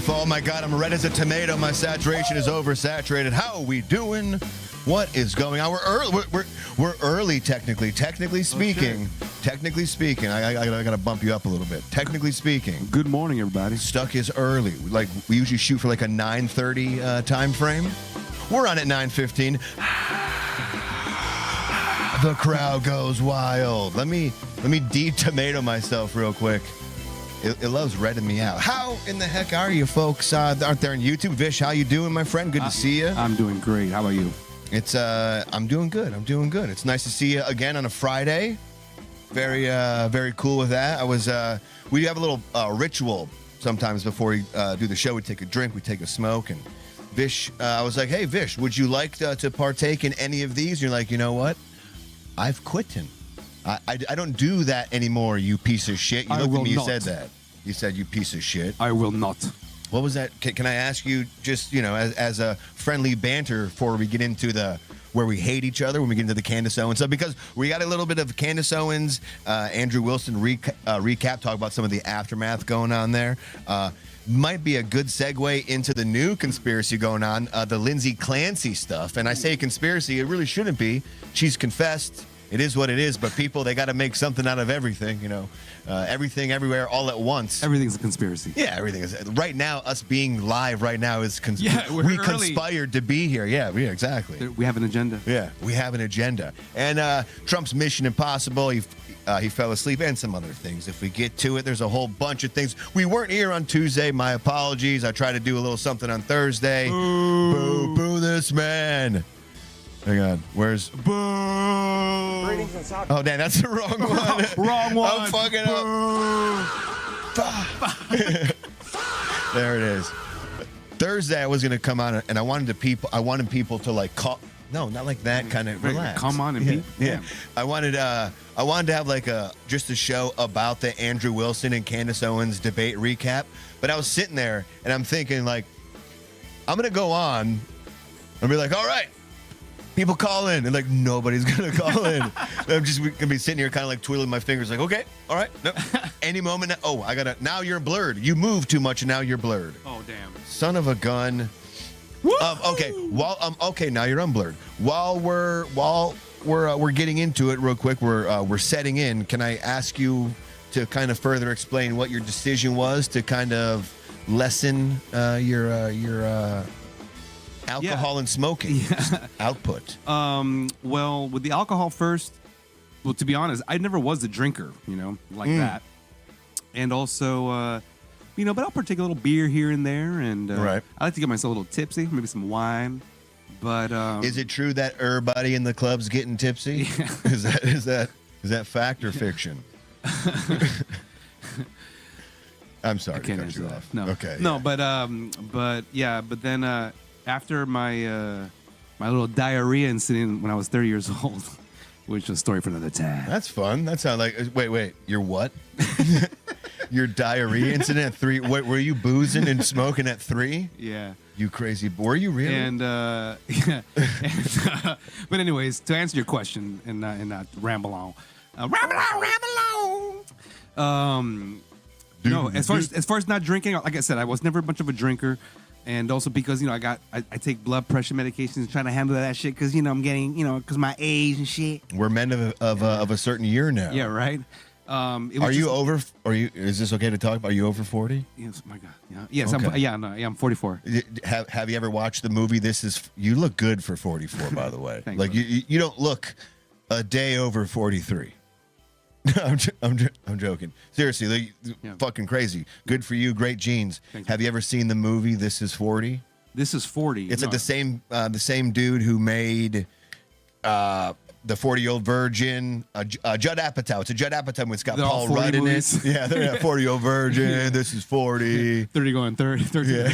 you? Oh my God, I'm red as a tomato. My saturation is oversaturated. How are we doing? What is going on? We're early. We're early, technically. Technically speaking. Technically speaking, I gotta bump you up a little bit. Technically speaking. Good morning, everybody. Stuck is early. Like we usually shoot for like a 9:30 time frame. We're on at 9:15. The crowd goes wild. Let me de-tomato myself real quick. It loves redding me out. How in the heck are you folks out there on YouTube? Vish, how you doing, my friend? Good to see you. I'm doing great. How about you? It's I'm doing good. I'm doing good. It's nice to see you again on a Friday. Very cool with that. We have a little ritual sometimes before we do the show. We take a drink, we take a smoke, and Vish, I was like, hey Vish, would you like to partake in any of these? And you're like, you know what? I've quitting. I don't do that anymore, you piece of shit. You looked at me, you said that. You said, you piece of shit. I will not. What was that? Can I ask you just, as a friendly banter before we get into where we hate each other, when we get into the Candace Owens stuff? Because we got a little bit of Candace Owens, Andrew Wilson recap, talk about some of the aftermath going on there. Might be a good segue into the new conspiracy going on, the LINDSAY CLANCY stuff. And I say conspiracy, it really shouldn't be. She's confessed. It is what it is, but people, they got to make something out of everything, everything, everywhere, all at once. Everything's a conspiracy. Yeah, everything is. Right now, us being live right now is we conspired to be here. Yeah, exactly. We have an agenda. Yeah, we have an agenda. And Trump's Mission Impossible, he fell asleep, and some other things. If we get to it, there's a whole bunch of things. We weren't here on Tuesday. My apologies. I tried to do a little something on Thursday. Boo, boo this man. Hang on, where's Boo? Oh, damn, that's the wrong one. Wrong one. I'm fucking up. There it is. Thursday, I was gonna come on, and I wanted people to like call. No, not like that. Kind of relax. Come on and yeah, be. Yeah. I wanted to have like just a show about the Andrew Wilson and Candace Owens debate recap. But I was sitting there and I'm thinking like, I'm gonna go on and be like, all right. People call in, and like nobody's gonna call in. I'm just gonna be sitting here, kind of like twiddling my fingers, like, okay, all right, no, any moment. Oh, now you're blurred. You move too much, and now you're blurred. Oh damn! Son of a gun. Okay, okay, now you're unblurred. While we're getting into it real quick, we're setting in. Can I ask you to kind of further explain what your decision was to kind of lessen your alcohol and smoking output? Well, with the alcohol first, well, to be honest, I never was a drinker, like that. And also, but I'll partake a little beer here and there, and right. I like to get myself a little tipsy, maybe some wine. But is it true that everybody in the club's getting tipsy? Yeah. Is that fact or fiction? I'm sorry to cut you off. No, okay, no, yeah. but then. After my little diarrhea incident when I was 30 years old, which is a story for another time. That's fun. That sounds like wait, your what? Your diarrhea incident at 3? Wait, were you boozing and smoking at 3? Yeah. You crazy. Were you really? And yeah. But anyways, to answer your question and not ramble on. No, as far as not drinking, like I said, I was never much of a drinker. And also because, I take blood pressure medications trying to handle that shit because, I'm getting, because my age and shit. We're men of a certain year now. Yeah, right. Is this okay to talk about? Are you over 40? Yes, my God. Yeah. Yes, okay. I'm 44. Have you ever watched the movie You look good for 44, by the way. Thanks, like, you don't look a day over 43. I'm joking. Seriously, fucking crazy. Good for you. Great genes. Thanks. Have you ever seen the movie This Is 40? This Is 40. It's like the same dude who made the 40-Year-Old Virgin, Judd Apatow. It's a Judd Apatow movie. It's got Paul Rudd in it. Yeah, they're 40-Year-Old Virgin. Yeah. This is 40. 30 going 30. 30 yeah.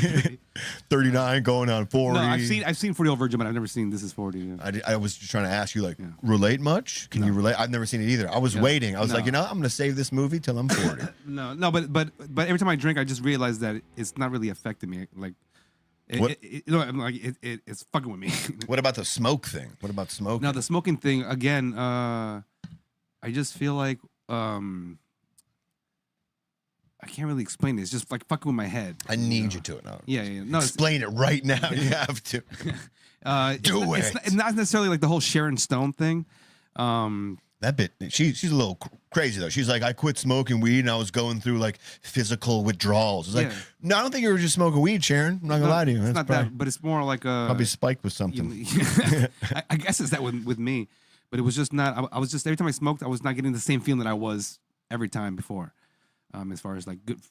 39 going on 40. No, I've seen 40-Year-Old Virgin, but I've never seen This Is 40. Yeah. I was just trying to ask you, relate much? Can you relate? I've never seen it either. I was waiting. I was like, I'm going to save this movie till I'm 40. No, but every time I drink, I just realize that it's not really affecting me. Like, it's fucking with me. What about the smoke thing? What about smoking? Now the smoking thing again. I just feel like I can't really explain it. It's just like fucking with my head. I need you to it now. Yeah. No, explain it right now. You have to. Do it. It's not necessarily like the whole Sharon Stone thing. That bit, she's a little crazy though. She's like, I quit smoking weed and I was going through like physical withdrawals. It's like, no, I don't think you were just smoking weed, Sharon. I'm not gonna lie to you. It's not that, but it's more like a probably spiked with something. I guess it's that with me, but it was just not. I was just every time I smoked, I was not getting the same feeling that I was every time before. As far as like good,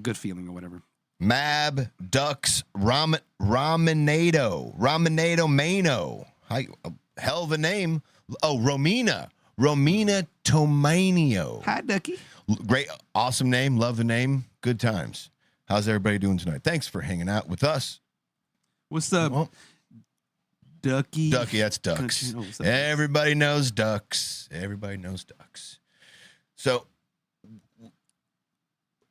good feeling or whatever. Mab Ducks Raminado Mano. Hell of a name. Oh, Romina Tomanio. Hi, Ducky. Great, awesome name. Love the name. Good times. How's everybody doing tonight? Thanks for hanging out with us. What's up, Ducky? Ducky, that's Ducks. Everybody knows Ducks. Everybody knows Ducks. So,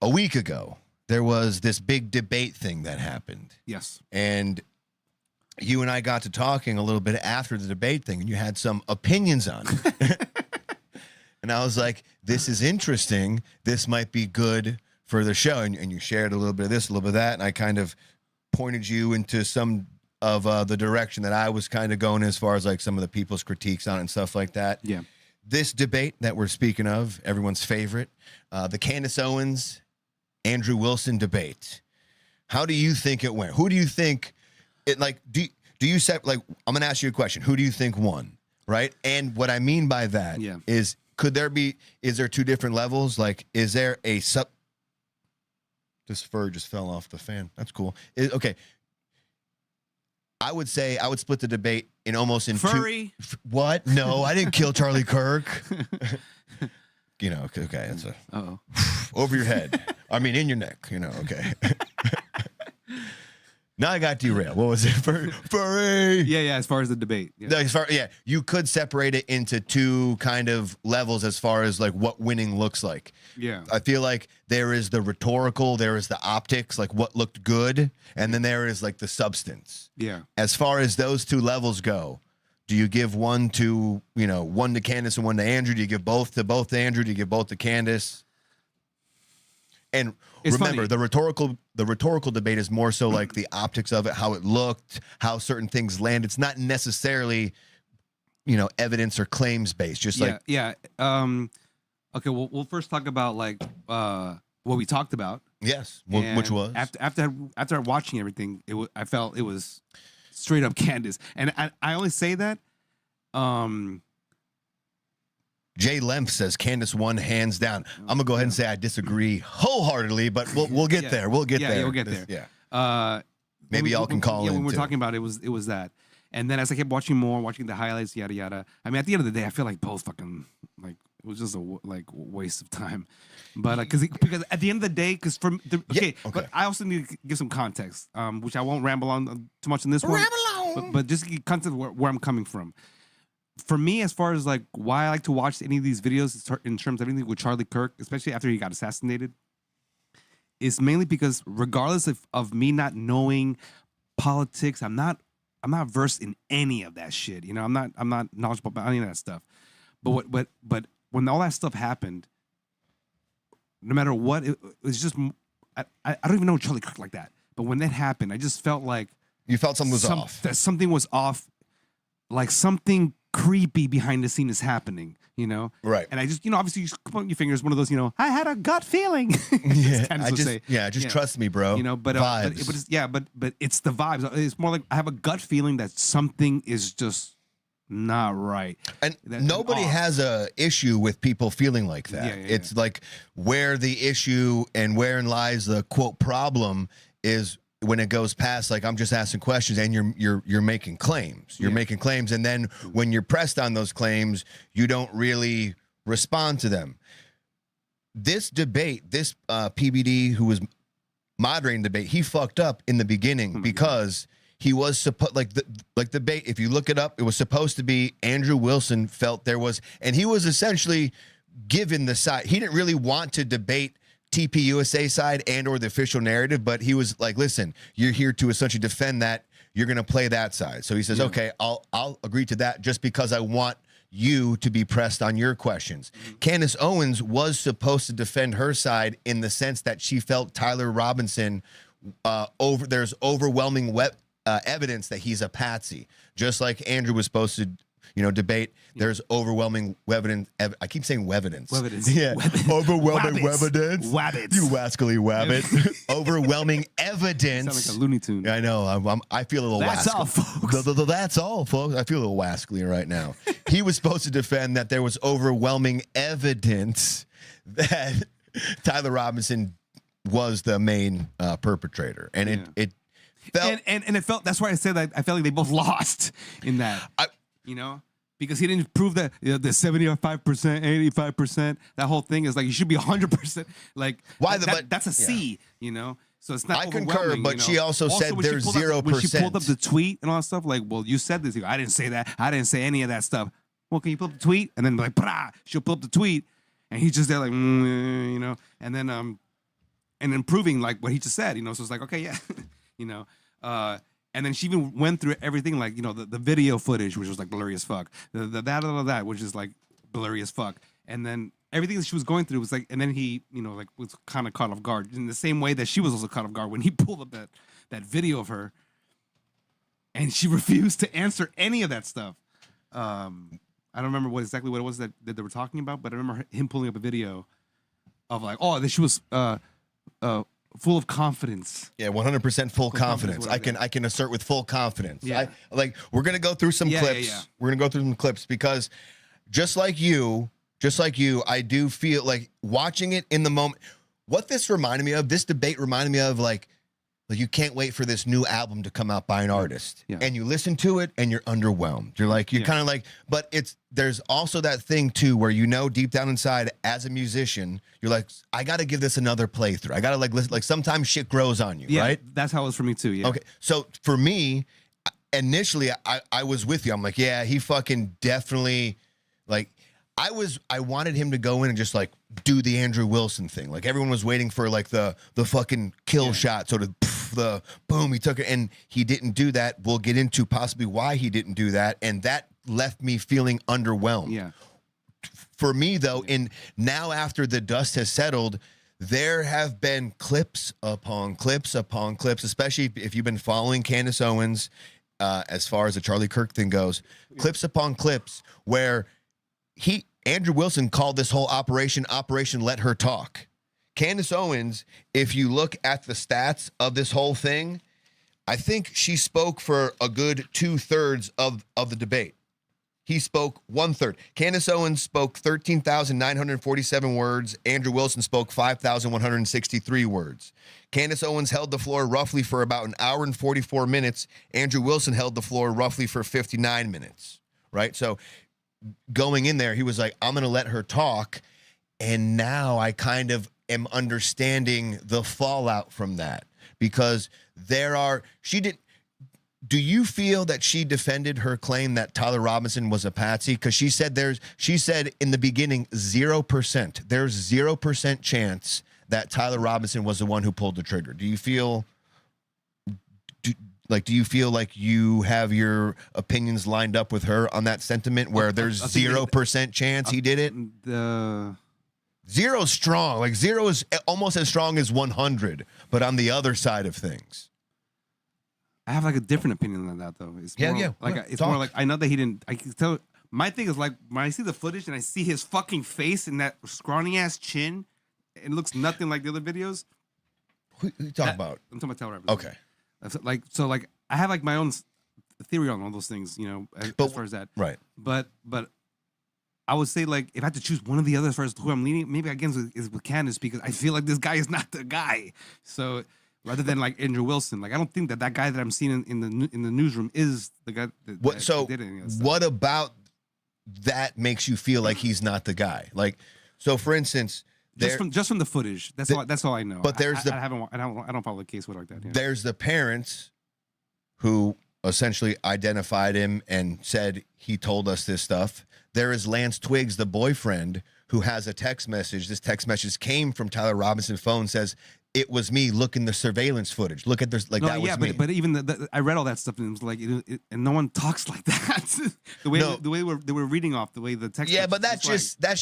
a week ago, there was this big debate thing that happened. Yes. And you and I got to talking a little bit after the debate thing, and you had some opinions on it. And I was like, this is interesting. This might be good for the show. And you shared a little bit of this, a little bit of that, and I kind of pointed you into some of the direction that I was kind of going as far as like some of the people's critiques on it and stuff like that. Yeah. This debate that we're speaking of, everyone's favorite, the Candace Owens, Andrew Wilson debate. How do you think it went? Who do you think it like? Do you set like? I'm gonna ask you a question. Who do you think won? Right. And what I mean by that is, is there two different levels? Like, is there a sub? This fur just fell off the fan. That's cool. Okay. I would say I would split the debate in almost in furry. Two. What? No, I didn't kill Charlie Kirk. You know, okay, that's a over your head. I mean, in your neck. You know, okay. Now I got derailed. What was it? Furry. Yeah. As far as the debate, you could separate it into two kind of levels as far as like what winning looks like. Yeah, I feel like there is the rhetorical, there is the optics, like what looked good, and then there is like the substance. Yeah. As far as those two levels go, do you give one to Candace and one to Andrew? Do you give both to Andrew? Do you give both to Candace? And remember, the rhetorical debate is more so like the optics of it, how it looked, how certain things land. It's not necessarily, evidence or claims based. Just okay. Well, we'll first talk about like what we talked about. Yes, which was after watching everything, I felt it was straight up Candace, and I only say that. Jay Lemp says Candace won hands down. I'm gonna go ahead and say I disagree wholeheartedly, but we'll get there. We'll get there. We'll get there. Yeah. Maybe y'all can call in. When we're too. talking about it, it was that, and then as I kept watching the highlights, yada yada. I mean, at the end of the day, I feel like both fucking like it was just a waste of time, but because at the end of the day, because but I also need to give some context, which I won't ramble on too much in this one. But just give context where I'm coming from. For me, as far as like why I like to watch any of these videos in terms of anything with Charlie Kirk, especially after he got assassinated, is mainly because regardless of me not knowing politics, I'm not versed in any of that shit. I'm not knowledgeable about any of that stuff. But when all that stuff happened, no matter what, it was just I don't even know Charlie Kirk like that. But when that happened, I just felt like you felt something was off. That something was off, like something creepy behind the scene is happening, Right. And I just, obviously you just point your fingers, one of those, I had a gut feeling. Trust me, bro. But vibes. But it's the vibes. It's more like I have a gut feeling that something is just not right. And nobody has a issue with people feeling like that. It's like where the issue and wherein lies the quote problem is when it goes past, like, I'm just asking questions and you're making claims. You're making claims, and then when you're pressed on those claims, you don't really respond to them. This debate, this PBD who was moderating the debate, he fucked up in the beginning because he was supposed like the debate. If you look it up, it was supposed to be Andrew Wilson felt there was, and he was essentially given the side. He didn't really want to debate TPUSA side and or the official narrative, but he was like, listen, you're here to essentially defend that. You're going to play that side. So he says, okay, I'll agree to that just because I want you to be pressed on your questions. Candace Owens was supposed to defend her side in the sense that she felt Tyler Robinson there's overwhelming evidence that he's a patsy, just like Andrew was supposed to debate. There's overwhelming evidence. I keep saying evidence. Yeah, overwhelming evidence. Wabbits. You wascally wabbit. Overwhelming evidence. Sound like a Looney Tune. I know. I feel a little. That's all, folks. That's all, folks. I feel a little wascally right now. He was supposed to defend that there was overwhelming evidence that Tyler Robinson was the main perpetrator, and it felt and it felt. That's why I said that I felt like they both lost in that. Because he didn't prove that the 75%, 85%. That whole thing is like you should be 100%. Like why? That's a C. So it's not. I concur, but she also said there's 0%. When she pulled up the tweet and all that stuff, like, well, you said this. I didn't say that. I didn't say any of that stuff. Well, can you pull up the tweet? And then like, brah, she'll pull up the tweet, and he's just there like, and then proving like what he just said. So it's like, okay, yeah, and then she even went through everything, like, the video footage, which was like blurry as fuck. That, which is like blurry as fuck. And then everything that she was going through was like, and then he, like was kind of caught off guard in the same way that she was also caught off guard when he pulled up that video of her. And she refused to answer any of that stuff. I don't remember exactly what it was that they were talking about, but I remember him pulling up a video of like, that she was full of confidence. Yeah, 100% full confidence. I can assert with full confidence. Yeah. We're gonna go through some clips. Yeah. We're gonna go through some clips because just like you, I do feel like watching it in the moment. What this reminded me of, this debate reminded me of like you can't wait for this new album to come out by an artist, and you listen to it and you're underwhelmed. You're kind of like, but there's also that thing too where deep down inside as a musician, you're like, I got to give this another playthrough. I got to listen. Like sometimes shit grows on you, right? That's how it was for me too. Yeah. Okay, so for me, initially I was with you. I'm like, yeah, he fucking definitely like. I wanted him to go in and just like do the Andrew Wilson thing. Like everyone was waiting for like the fucking kill shot, sort of the boom, he took it, and he didn't do that. We'll get into possibly why he didn't do that, and that left me feeling underwhelmed. Yeah. For me though, now after the dust has settled, there have been clips upon clips upon clips, especially if you've been following Candace Owens as far as the Charlie Kirk thing goes, clips upon clips where Andrew Wilson called this whole Operation Let Her Talk. Candace Owens, if you look at the stats of this whole thing, I think she spoke for a good 2/3 of the debate. He spoke 1/3. Candace Owens spoke 13,947 words. Andrew Wilson spoke 5,163 words. Candace Owens held the floor roughly for about an hour and 44 minutes. Andrew Wilson held the floor roughly for 59 minutes, right? So going in there, he was like, I'm going to let her talk. And now I kind of am understanding the fallout from that because do you feel that she defended her claim that Tyler Robinson was a patsy? Because she said in the beginning, 0%. There's 0% chance that Tyler Robinson was the one who pulled the trigger. Do you feel like you have your opinions lined up with her on that sentiment where there's 0% chance he did it? Zero's strong. Like 0 is almost as strong as 100, but on the other side of things. I have like a different opinion than that though. It's more it's talk. more like I know that he didn't. I can tell. My thing is like when I see the footage and I see his fucking face and that scrawny ass chin, it looks nothing like the other videos. Who you talking about? I'm talking about Tyler Robinson. Okay. So I have like my own theory on all those things, as far as that. Right. But I would say like if I had to choose one or the other as far as who I'm leaning, maybe again is with Candace because I feel like this guy is not the guy. So rather than like Andrew Wilson, like I don't think that guy that I'm seeing in the newsroom is the guy that did any of that stuff. What about that makes you feel like he's not the guy? Like, so for instance, just from the footage, that's all I know. But there's I don't follow the case with like that. Yeah. There's the parents who essentially identified him and said he told us this stuff. There is Lance Twiggs, the boyfriend, who has a text message. This text message came from Tyler Robinson's phone. Says it was me. Look in the surveillance footage. Look at this. Like No, that yeah, was me. but even I read all that stuff and it was like, and no one talks like that. the way they were reading off the way the text. Yeah, but that's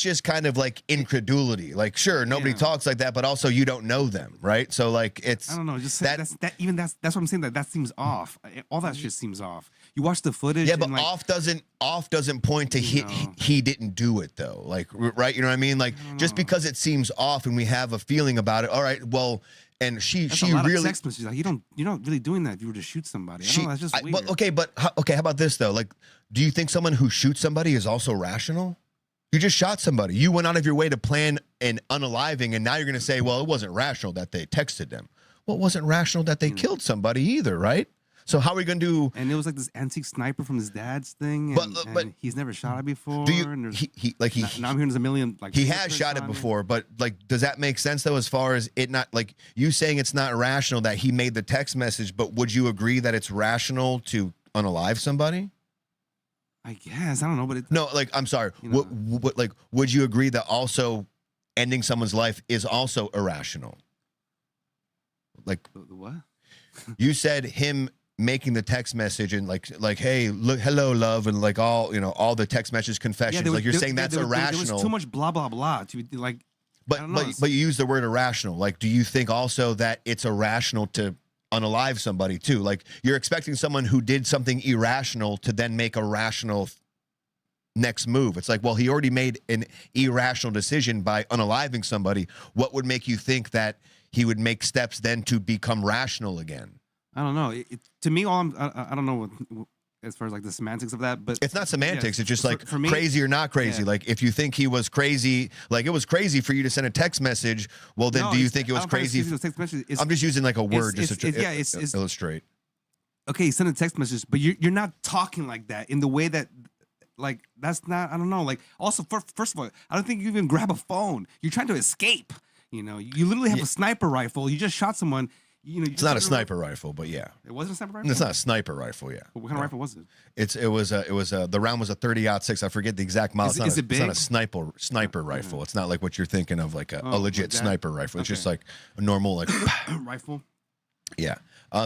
just kind of like incredulity. Like, sure, nobody talks like that, but also you don't know them, right? So like, it's I don't know. Just that's what I'm saying. That seems off. All that shit seems off. You watch the footage. Yeah, but and like, off doesn't point to he didn't do it though. Like, right? You know what I mean? Like, just because it seems off and we have a feeling about it. All right, well, and she a lot really of text messages. Like, you're not really doing that if you were to shoot somebody. I don't know, that's just weird. How about this though? Like, do you think someone who shoots somebody is also rational? You just shot somebody. You went out of your way to plan an unaliving, and now you're going to say, well, it wasn't rational that they texted them. Well, it wasn't rational that they killed somebody either, right? So how are we going to do? And it was like this antique sniper from his dad's thing, and he's never shot it before. Do you? And Now I'm hearing there's a million. Like, he has shot it before, but like, does that make sense though? As far as it not like you saying it's not rational that he made the text message, but would you agree that it's rational to unalive somebody? I guess I don't know, but no, like I'm sorry. What like would you agree that also ending someone's life is also irrational? Like the what? You said him making the text message and like hey, look, hello love, and like all the text message confessions, like you're saying that's irrational. There was too much blah blah blah to be like. But you use the word irrational. Like, do you think also that it's irrational to unalive somebody too? Like, you're expecting someone who did something irrational to then make a rational next move. It's like, well, he already made an irrational decision by unaliving somebody. What would make you think that he would make steps then to become rational again? I don't know. To me, I don't know what, as far as like the semantics of that, but it's not semantics. It's just like for me, crazy or not crazy. Like, if you think he was crazy, like it was crazy for you to send a text message, well, then do you think it was crazy? I'm just using like a word just to illustrate. Okay, you send a text message, but you're not talking like that in the way that, like, that's not, I don't know. Like, also, first of all, I don't think you even grab a phone. You're trying to escape. You know, you literally have a sniper rifle. You just shot someone. You know, it's not a sniper rifle, but yeah, it wasn't a sniper rifle. It's not a sniper rifle, yeah. But what kind of rifle was it? It was the round was a 30-06. I forget the exact model. Is it big? It's not a sniper rifle. It's not like what you're thinking of, like a legit sniper rifle. It's just like a normal like rifle. Yeah.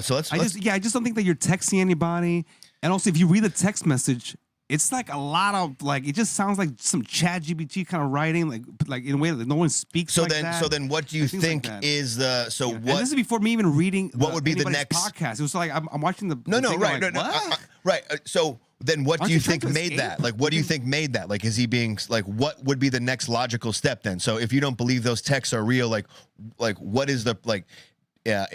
So I just don't think that you're texting anybody. And also, if you read the text message, it's like a lot of like, it just sounds like some ChatGPT kind of writing, like in a way that no one speaks. So then what do you think is the what? And this is before me even reading. What would be the next podcast? It was like I'm watching the right. So then what do you think made that? Like, what do you think made that? Like, is he being like, what would be the next logical step then? So if you don't believe those texts are real, like what is the like? Yeah,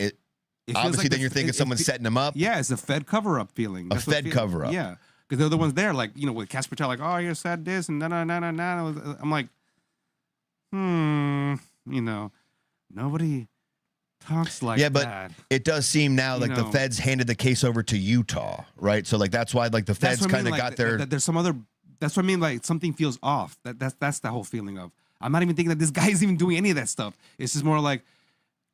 obviously then you're thinking someone's setting him up. Yeah, it's a Fed cover-up feeling. A Fed cover-up. Yeah. Because they're the ones there, like, you know, with Casper Patel, like, oh, you said this, and na. I'm like, you know, nobody talks like that. Yeah, but it does seem now like the feds handed the case over to Utah, right? So, like, that's why, like, the feds kind of got their... There's some other... That's what I mean, like, something feels off. That's the whole feeling of... I'm not even thinking that this guy is even doing any of that stuff. It's just more like...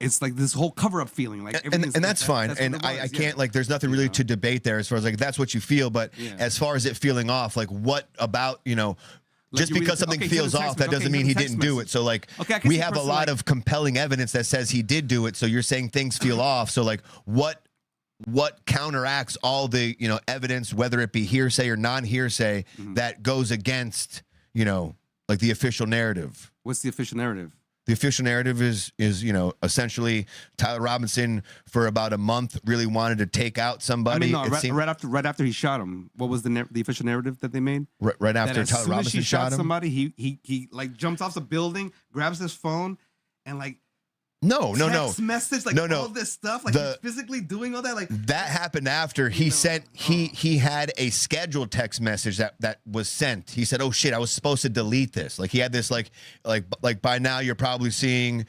It's like this whole cover-up feeling, like, and that's fine. And I can't like. There's nothing really to debate there as far as like that's what you feel. But as far as it feeling off, like what about just because something feels off, that doesn't mean he didn't do it. So like we have a lot of compelling evidence that says he did do it. So you're saying things feel off. So like what counteracts all the evidence, whether it be hearsay or non-hearsay, that goes against like the official narrative? What's the official narrative? The official narrative is essentially Tyler Robinson for about a month really wanted to take out somebody. I mean, right after he shot him, what was the official narrative that they made? Right after Tyler Robinson shot him, somebody he like jumps off the building, grabs his phone, and like. Text message, like all this stuff, like he's physically doing all that, like that happened after he sent he had a scheduled text message that was sent. He said, "Oh shit, I was supposed to delete this." Like he had this like by now you're probably seeing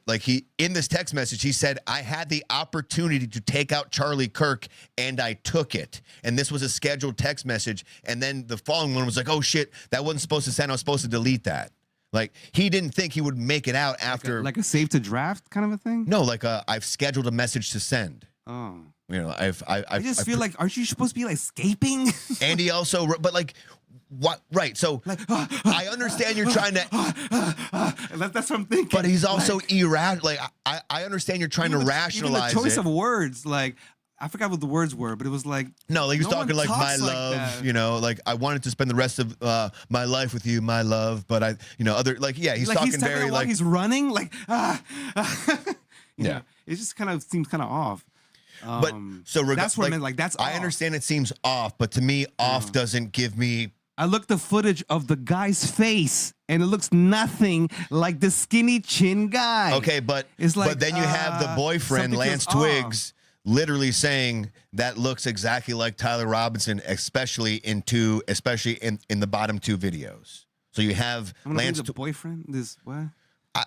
like he in this text message he said, "I had the opportunity to take out Charlie Kirk and I took it." And this was a scheduled text message. And then the following one was like, "Oh shit, that wasn't supposed to send. I was supposed to delete that." Like he didn't think he would make it out after like a save to draft kind of a thing. No, like I've scheduled a message to send. Oh, I just feel like, aren't you supposed to be like escaping? And he also, but like, what? Right. So I understand you're trying to, That's what I'm thinking. but he's also irrational. Like I understand you're trying to rationalize even the choice it. of words. Like I forgot what the words were, but it was like No, like he was no one talking like my talks like love, that. you know, like I wanted to spend the rest of my life with you, my love. But I, you know, other like yeah, he's like talking he's very while like he's running, like you Yeah. know, it just kind of seems kind of off. But so that's what I meant. Like that's I off. understand it seems off, but to me, off doesn't give me. I looked the footage of the guy's face, and it looks nothing like the skinny chin guy. Okay, but It's like, but then you have the boyfriend something Lance feels Twiggs literally saying that looks exactly like Tyler Robinson, especially in the bottom two videos. So you have I'm gonna Lance. the boyfriend. This what?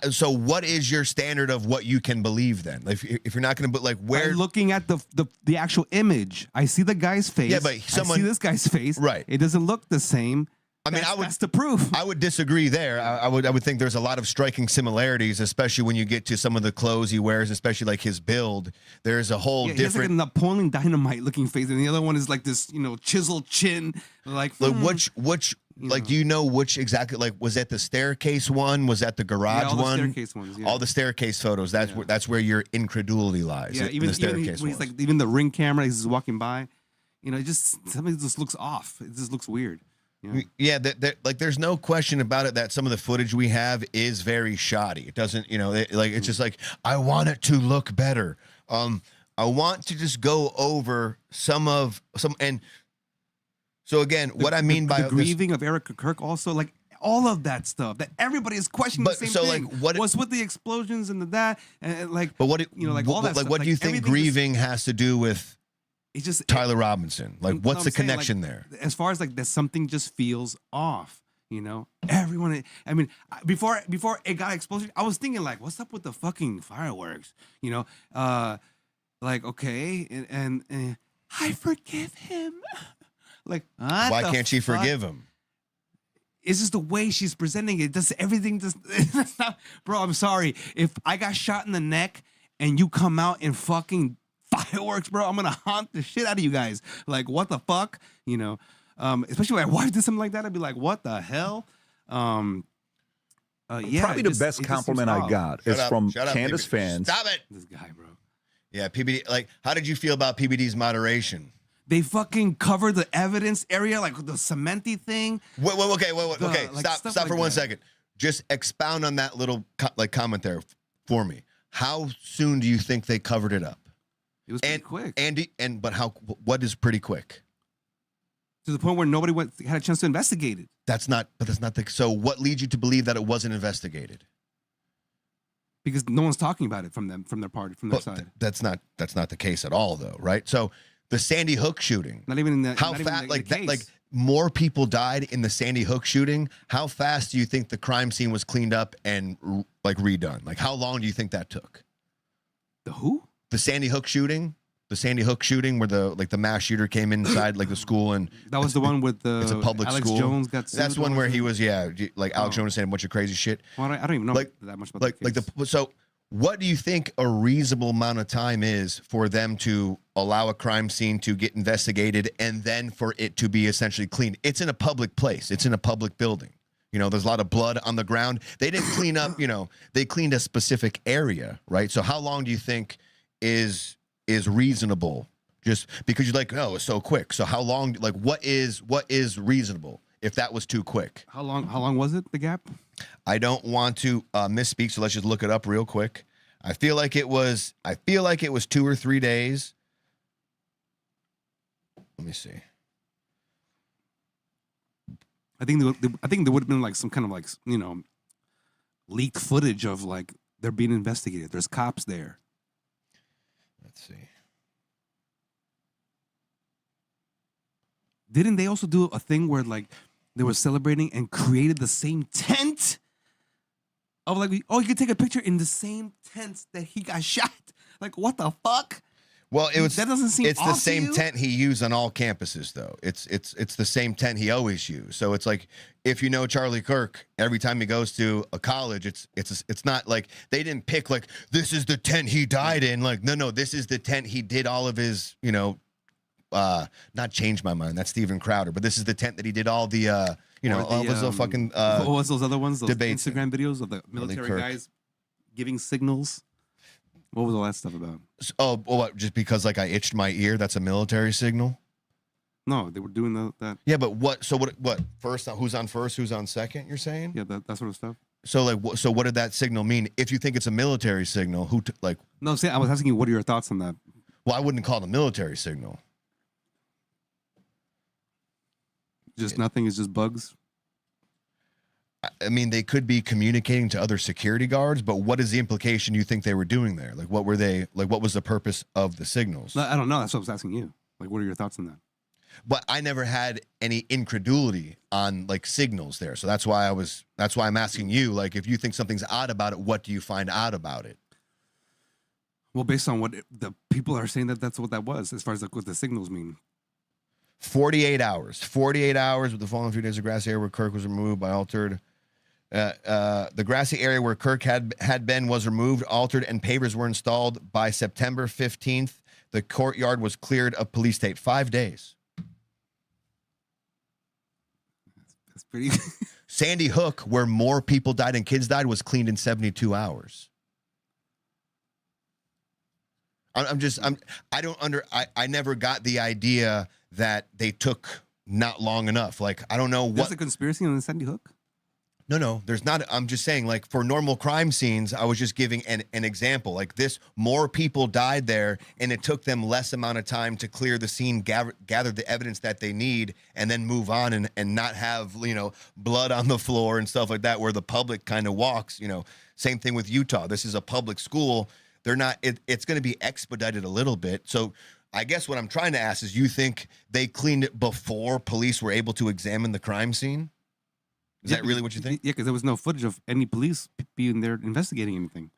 So what is your standard of what you can believe then? Like, if you're not going to, but like where? By looking at the actual image, I see the guy's face. Yeah, but I someone- see this guy's face. Right. It doesn't look the same. I mean, That's the proof. I would disagree there. I would think there's a lot of striking similarities, especially when you get to some of the clothes he wears, especially like his build. There's a whole He has like a different. Napoleon Dynamite looking face, and the other one is like this, chiseled chin. Like Which like, do you know which exactly? Like, was that the staircase one? Was that the garage all the one? staircase ones, yeah. All the staircase photos. That's where your incredulity lies. Yeah, in even the staircase when he's ones. like even the ring camera, he's just walking by. It just something just looks off. It just looks weird. Yeah, like there's no question about it that some of the footage we have is very shoddy. It doesn't, it's just like I want it to look better. I want to just go over and so again, what I mean by the grieving of Erica Kirk, also like all of that stuff that everybody is questioning But the same so, thing. like, what- What's with the explosions and that and like? But what like all that like stuff. what do you think everything grieving has to do with It's just Tyler Robinson? Like, what's the connection there? As far as like that, something just feels off. Everyone. I mean, before it got exploded, I was thinking like, what's up with the fucking fireworks? Like okay, and I forgive him. Like, Why can't she forgive him? It's just the way she's presenting it. Does everything just, bro? I'm sorry if I got shot in the neck and you come out in fucking fireworks, bro. I'm gonna haunt the shit out of you guys. Like, what the fuck? Especially when my wife did something like that, I'd be like, what the hell? Yeah. Probably the best compliment I got is from Candace PBD. fans. Stop it. This guy, bro. Yeah, PBD. Like, how did you feel about PBD's moderation? They fucking cover the evidence area, like the cementy thing. Okay. like, Stop stuff for like 1 that. second. Just expound on that little comment there for me. How soon do you think they covered it up? It was pretty quick. But what is pretty quick? To the point where nobody had a chance to investigate it. That's not so what leads you to believe that it wasn't investigated? Because no one's talking about it from their party, from their side. That's not the case at all though, right? So the Sandy Hook shooting. Not even in the How not even fast in like the that case. like more people died in the Sandy Hook shooting. How fast do you think the crime scene was cleaned up and like redone? Like how long do you think that took? The who? The Sandy Hook shooting? The Sandy Hook shooting where the mass shooter came inside like the school and That was the one with the it's a public Alex school. Jones got sued. That's one where he was like Alex Jones saying a bunch of crazy shit. Well, I don't even know Like- that much about the case. So what do you think a reasonable amount of time is for them to allow a crime scene to get investigated and then for it to be essentially cleaned? It's in a public place. It's in a public building. There's a lot of blood on the ground. They didn't clean up, they cleaned a specific area, right? So how long do you think is reasonable? Just because you're like, oh, it's so quick. So how long, like what is reasonable if that was too quick? How long was it, the gap? I don't want to misspeak, so let's just look it up real quick. I feel like it was 2 or 3 days. Let me see. I think there would have been like some kind of like leaked footage of like they're being investigated. There's cops there. Let's see. Didn't they also do a thing where like they were celebrating and created the same tent? Of like, you could take a picture in the same tent that he got shot. Like, what the fuck? Well, that doesn't seem it's the off to same you? tent he used on all campuses, though. It's the same tent he always used. So it's like if you know Charlie Kirk, every time he goes to a college, it's not like they didn't pick like this is the tent he died in. Like no, this is the tent he did all of his not Change My Mind. That's Steven Crowder, but this is the tent that he did all the all those fucking what was those other ones? Those debates. Instagram videos of the military guys giving signals. What was all that stuff about? Oh, what? Just because like I itched my ear, that's a military signal? No, they were doing that. Yeah, but what? So what? First, who's on first? Who's on second? You're saying? Yeah, that sort of stuff. So like, so what did that signal mean? If you think it's a military signal, like? No, see, I was asking you, what are your thoughts on that? Well, I wouldn't call it a military signal. Just nothing. It's just bugs. I mean, they could be communicating to other security guards, but what is the implication you think they were doing there? Like, what were they, like, what was the purpose of the signals? No, I don't know. That's what I was asking you. Like, what are your thoughts on that? But I never had any incredulity on like signals there. So that's why I'm asking you, like, if you think something's odd about it, what do you find odd about it? Well, based on what the people are saying, that's what that was, as far as like, what the signals mean. 48 hours with the fallen few days of grassy area where Kirk was removed by altered. The grassy area where Kirk had been was removed, altered, and pavers were installed by September 15th. The courtyard was cleared of police state. 5 days. That's pretty. Sandy Hook, where more people died and kids died, was cleaned in 72 hours. I never got the idea that they took not long enough. Like, I don't know what. There's a conspiracy on the Sandy Hook? No, there's not. I'm just saying, like, for normal crime scenes, I was just giving an example. Like this, more people died there, and it took them less amount of time to clear the scene, gather the evidence that they need, and then move on and not have, blood on the floor and stuff like that, where the public kind of walks. Same thing with Utah. This is a public school. They're not. It's going to be expedited a little bit. So I guess what I'm trying to ask is, you think they cleaned it before police were able to examine the crime scene? Is that really what you think? Yeah, because there was no footage of any police being there investigating anything.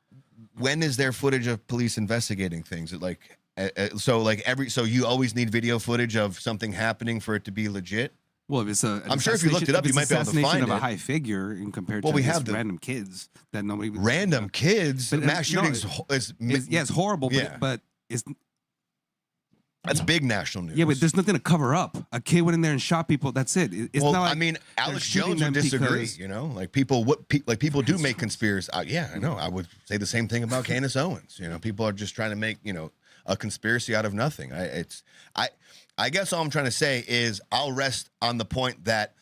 When is there footage of police investigating things? So you always need video footage of something happening for it to be legit? Well, if it's I'm sure if you looked it up, you might be able to find of it. A high figure in compared to we have the random kids that nobody. Random kids. But, mass shootings it's horrible. But it's. That's big national news. Yeah, but there's nothing to cover up. A kid went in there and shot people. That's it. It's not like, I mean, Alex Jones would disagree. Like people do make conspiracies. Yeah, I know. I would say the same thing about Candace Owens. People are just trying to make a conspiracy out of nothing. I guess all I'm trying to say is I'll rest on the point that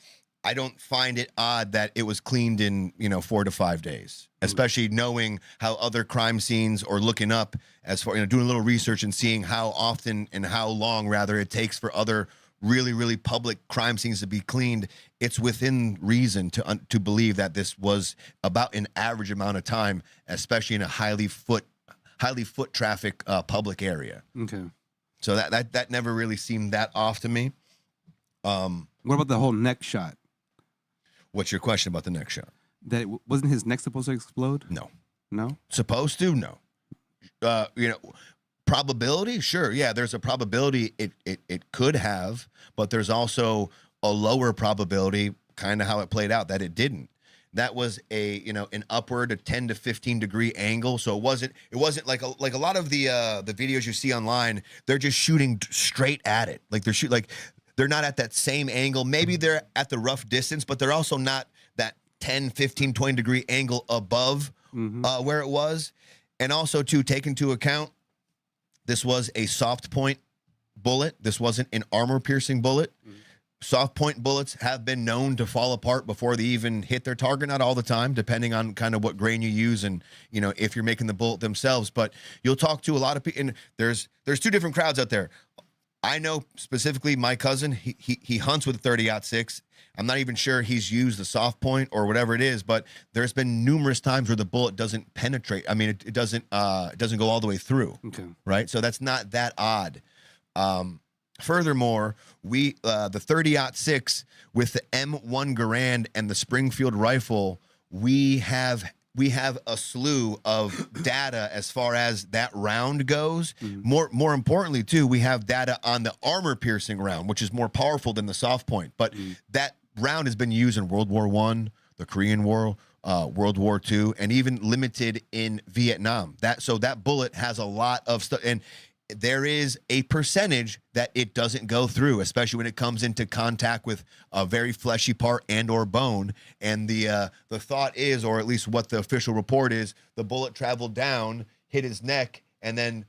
I don't find it odd that it was cleaned in 4 to 5 days, especially knowing how other crime scenes, or looking up as far doing a little research and seeing how often and how long rather it takes for other really, really public crime scenes to be cleaned. It's within reason to believe that this was about an average amount of time, especially in a highly foot traffic public area. Okay. So that never really seemed that off to me. What about the whole neck shot? What's your question about the neck shot? That wasn't his neck supposed to explode? No. Supposed to? No. Probability? Sure. Yeah, there's a probability it could have, but there's also a lower probability, kind of how it played out, that it didn't. That was an upward, a 10 to 15 degree angle. So it wasn't like a lot of the videos you see online. They're just shooting straight at it. Like they're not at that same angle. Maybe they're at the rough distance, but they're also not that 10, 15, 20 degree angle above where it was. And also, to take into account, this was a soft point bullet. This wasn't an armor-piercing bullet. Soft point bullets have been known to fall apart before they even hit their target. Not all the time, depending on kind of what grain you use and if you're making the bullet themselves. But you'll talk to a lot of people, and there's two different crowds out there. I know specifically my cousin, he hunts with a 30-06. I'm not even sure he's used the soft point or whatever it is, but there's been numerous times where the bullet doesn't penetrate. I mean, it doesn't go all the way through. Okay. Right? So that's not that odd. Furthermore, the 30-06 with the M1 Garand and the Springfield rifle, we have a slew of data as far as that round goes. More importantly, too, we have data on the armor-piercing round, which is more powerful than the soft point. But that round has been used in World War I, the Korean War, World War II, and even limited in Vietnam. So that bullet has a lot of stuff. And there is a percentage that it doesn't go through, especially when it comes into contact with a very fleshy part and or bone. And the thought is, or at least what the official report is, the bullet traveled down, hit his neck, and then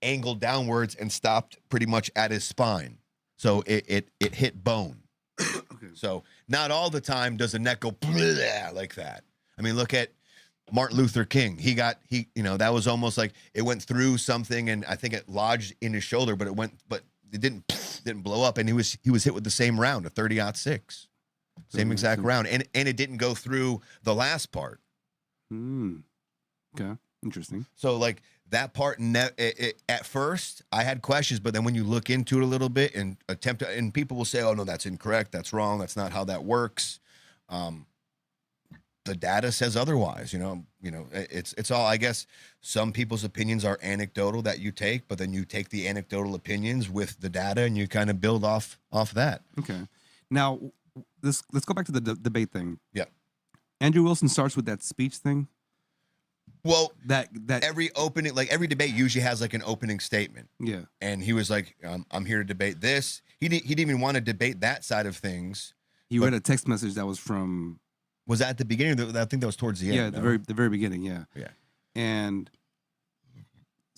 angled downwards and stopped pretty much at his spine. So it hit bone. Okay. So not all the time does a neck go like that. I mean, look at Martin Luther King. That was almost like it went through something, and I think it lodged in his shoulder, but it didn't blow up, and he was hit with the same round, a 30-06, same exact round, and it didn't go through the last part. Okay, interesting. So like that part, at first I had questions, but then when you look into it a little bit and and people will say, "Oh no, that's incorrect, that's wrong, that's not how that works." The data says otherwise. It's all, I guess, some people's opinions are anecdotal that you take, but then you take the anecdotal opinions with the data and you kind of build off that. Okay. Now let's go back to the debate thing. Yeah. Andrew Wilson starts with that speech thing. Well, that every opening, like every debate usually has like an opening statement. Yeah. And he was like, I'm here to debate this. He didn't even want to debate that side of things. He read a text message that was from... Was that at the beginning? I think that was towards the end. Yeah, the very beginning. Yeah. Yeah. And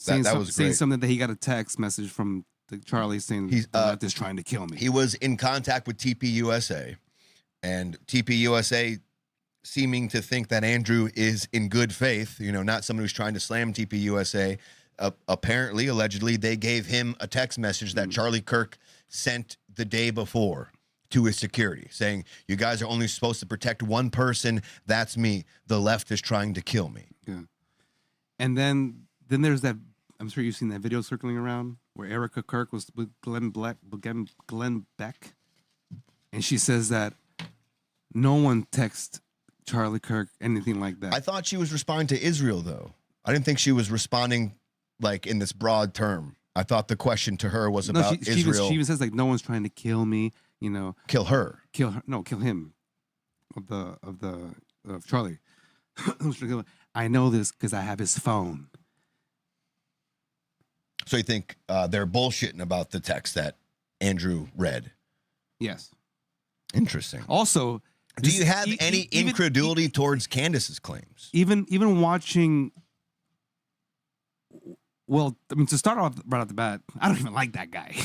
that was saying great. something that he got a text message from Charlie saying he's just trying to kill me. He was in contact with TPUSA, and TPUSA seeming to think that Andrew is in good faith. Not someone who's trying to slam TPUSA. Apparently, allegedly, they gave him a text message that Charlie Kirk sent the day before to his security, saying, "You guys are only supposed to protect one person. That's me. The left is trying to kill me." Yeah. And then there's that. I'm sure you've seen that video circling around where Erica Kirk was with Glenn Beck, and she says that no one texts Charlie Kirk anything like that. I thought she was responding to Israel, though. I didn't think she was responding like in this broad term. I thought the question to her was about Israel. She even says like, "No one's trying to kill me." Kill her. Kill her. No, kill him. Of Charlie. I know this because I have his phone. So you think they're bullshitting about the text that Andrew read? Yes. Interesting. Also, do you have any incredulity towards Candace's claims? Even watching. Well, I mean, to start off right off the bat, I don't even like that guy.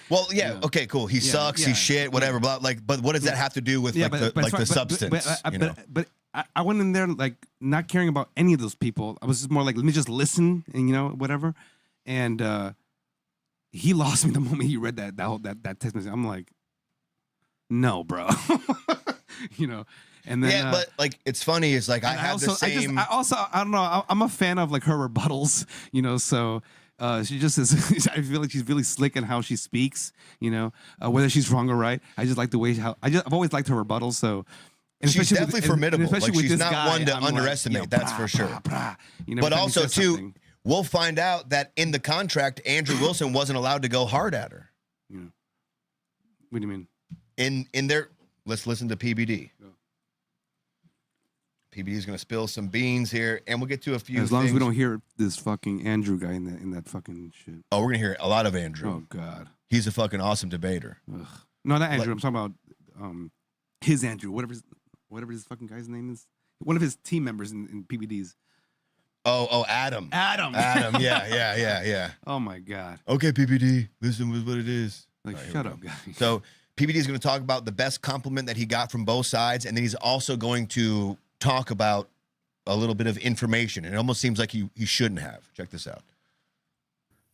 Well, yeah, okay, cool. He sucks. He's shit. Whatever. Blah. Like, but what does that have to do with the substance? But I went in there like not caring about any of those people. I was just more like, let me just listen and whatever. And he lost me the moment he read that text message. I'm like, no, bro. And then, yeah, but like it's funny. It's like I have the same. I don't know. I'm a fan of like her rebuttals. So she just is. I feel like she's really slick in how she speaks. Whether she's wrong or right. I just like the way I've always liked her rebuttals. So. And she's definitely formidable. Especially like she's not guy, one to underestimate. Like, that's for sure. But also too, we'll find out that in the contract, Andrew Wilson wasn't allowed to go hard at her. What do you mean? In their, let's listen to PBD. Yeah. PBD is going to spill some beans here, and we'll get to a few. As long as we don't hear this fucking Andrew guy in that fucking shit. Oh, we're going to hear a lot of Andrew. Oh God, he's a fucking awesome debater. Ugh. No, not Andrew. I'm talking about his Andrew, whatever his fucking guy's name is. One of his team members in PBD's. Oh, Adam. Yeah. Oh my God. Okay, PBD, listen with what it is. Like, right, shut up, guys. So PBD is going to talk about the best compliment that he got from both sides, and then he's also going to talk about a little bit of information. It almost seems like he shouldn't have. Check this out.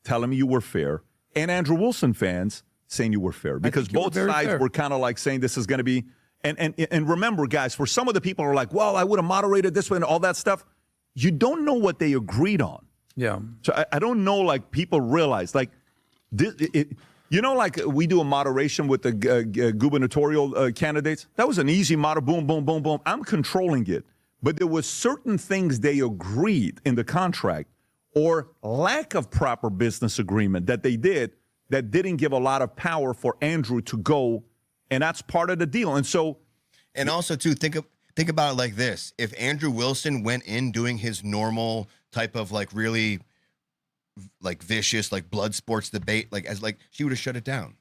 Telling me you were fair, and Andrew Wilson fans saying you were fair, because both sides were kind of like saying this is going to be. And remember, guys, for some of the people who are like, well, I would have moderated this way and all that stuff. You don't know what they agreed on. Yeah. So I don't know, like, people realize, like, like we do a moderation with the gubernatorial candidates. That was an easy boom, boom, boom, boom. I'm controlling it. But there were certain things they agreed in the contract or lack of proper business agreement that they did that didn't give a lot of power for Andrew to go. And that's part of the deal. And also, too, think about it like this. If Andrew Wilson went in doing his normal type of like really like vicious, like blood sports debate, like as like she would have shut it down.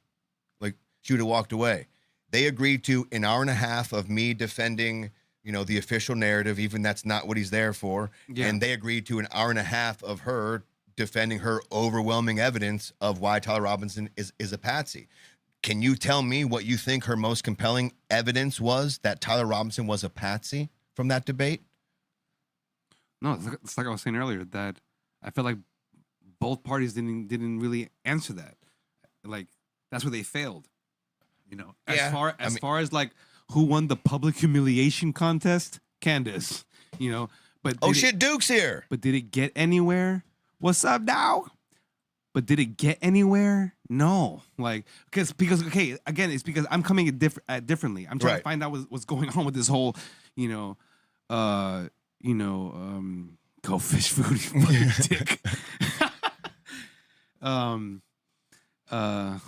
Like she would have walked away. They agreed to an hour and a half of me defending, the official narrative, even that's not what he's there for. Yeah. And they agreed to an hour and a half of her defending her overwhelming evidence of why Tyler Robinson is a patsy. Can you tell me what you think her most compelling evidence was that Tyler Robinson was a patsy from that debate? No, it's like I was saying earlier, that I felt like both parties didn't really answer that. Like that's where they failed. As far as like who won the public humiliation contest, Candace. But Duke's here. But did it get anywhere? What's up now? But did it get anywhere? No. Like because okay, again, it's because I'm coming at differently. I'm trying to find out what's going on with this whole, go fish food, you fucking dick.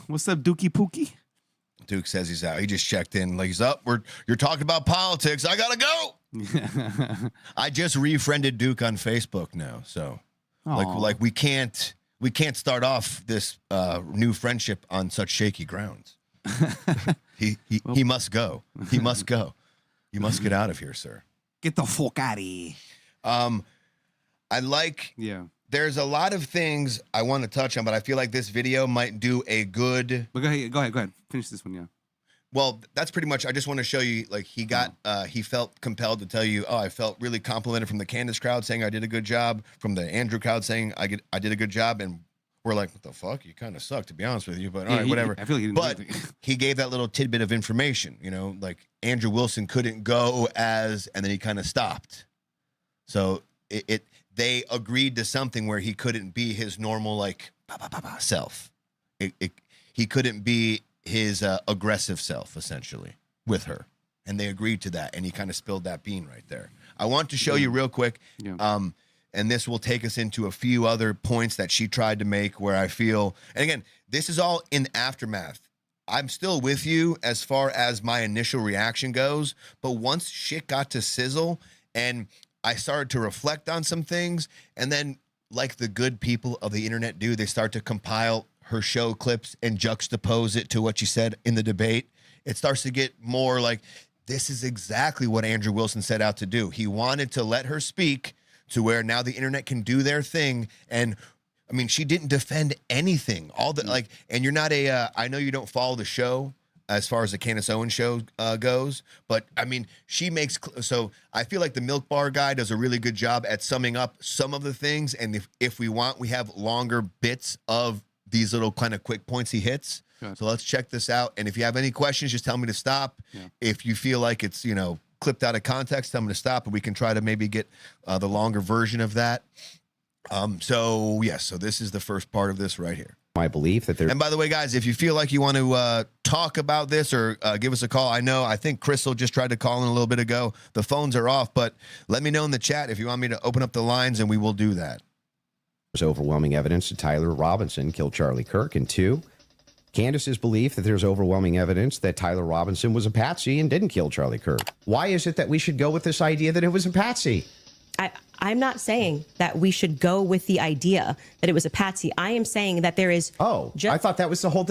What's up, Dookie Pookie? Duke says he's out. He just checked in. Like he's up. You're talking about politics. I gotta go. I just refriended Duke on Facebook now, so like we can't start off this new friendship on such shaky grounds. He must go. He must go. You must get out of here, sir. Get the fuck out of here. I like. Yeah. There's a lot of things I want to touch on, but I feel like this video might do a good. But go ahead. Finish this one, yeah. Well, that's pretty much. I just want to show you, like he felt compelled to tell you, I felt really complimented from the Candace crowd saying I did a good job, from the Andrew crowd saying I did a good job, and we're like, what the fuck? You kind of suck, to be honest with you, but all right, whatever. I feel like he didn't do anything. He gave that little tidbit of information, like Andrew Wilson couldn't go and then he kind of stopped. So they agreed to something where he couldn't be his normal like self. He couldn't be his aggressive self, essentially, with her, and they agreed to that. And he kind of spilled that bean right there. I want to show you real quick, and this will take us into a few other points that she tried to make where I feel. And again, this is all in aftermath. I'm still with you as far as my initial reaction goes, but once shit got to sizzle and I started to reflect on some things, and then like the good people of the internet do, they start to compile her show clips and juxtapose it to what she said in the debate. It starts to get more like, this is exactly what Andrew Wilson set out to do. He wanted to let her speak to where now the internet can do their thing. And I mean, she didn't defend anything. And you're not I know you don't follow the show as far as the Candace Owens show goes, but I mean, she makes, so I feel like the Milk Bar guy does a really good job at summing up some of the things. And if we want, we have longer bits of these little kind of quick points he hits. Gotcha. So let's check this out. And if you have any questions, just tell me to stop. Yeah. If you feel like it's, clipped out of context, tell me to stop, and we can try to maybe get the longer version of that. So this is the first part of this right here. My belief that there. And by the way, guys, if you feel like you want to talk about this or give us a call, I think Crystal just tried to call in a little bit ago. The phones are off, but let me know in the chat if you want me to open up the lines, and we will do that. There's overwhelming evidence that Tyler Robinson killed Charlie Kirk. And 2, Candace's belief that there's overwhelming evidence that Tyler Robinson was a patsy and didn't kill Charlie Kirk. Why is it that we should go with this idea that it was a patsy? I'm not saying that we should go with the idea that it was a patsy. I am saying that there is. I thought that was the whole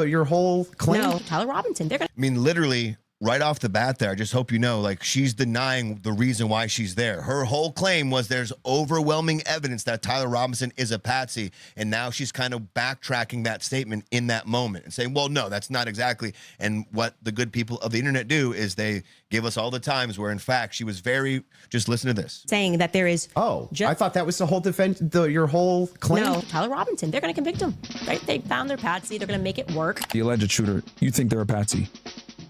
your whole claim. No, Tyler Robinson. I mean, literally, right off the bat there, I just hope you know, like, she's denying the reason why she's there. Her whole claim was there's overwhelming evidence that Tyler Robinson is a patsy, and now she's kind of backtracking that statement in that moment and saying, well, no, that's not exactly. And what the good people of the internet do is they give us all the times where, in fact, she was very, just listen to this. Saying that there is. I thought that was the whole your whole claim. No, Tyler Robinson. They're going to convict him, right? They found their patsy. They're going to make it work. The alleged shooter, you think they're a patsy?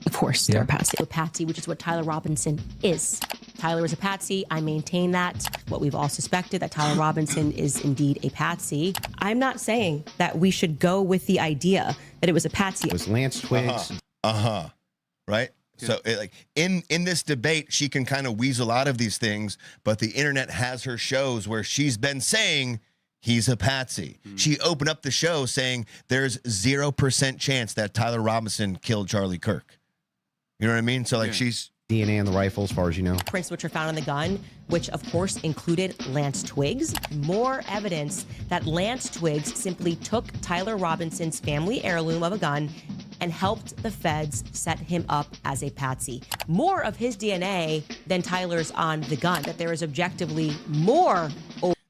Of course, they're a patsy. A patsy, which is what Tyler Robinson is. Tyler is a patsy. I maintain that. What we've all suspected, that Tyler Robinson is indeed a patsy. I'm not saying that we should go with the idea that it was a patsy. It was Lance Twiggs. Right? Yeah. So, in this debate, she can kind of weasel out of these things, but the internet has her shows where she's been saying he's a patsy. She opened up the show saying there's 0% chance that Tyler Robinson killed Charlie Kirk. You know what I mean? So, she's DNA on the rifle, as far as you know? Prints which are found on the gun, which of course included Lance Twiggs. More evidence that Lance Twiggs simply took Tyler Robinson's family heirloom of a gun and helped the feds set him up as a patsy. More of his DNA than Tyler's on the gun. That there is objectively more.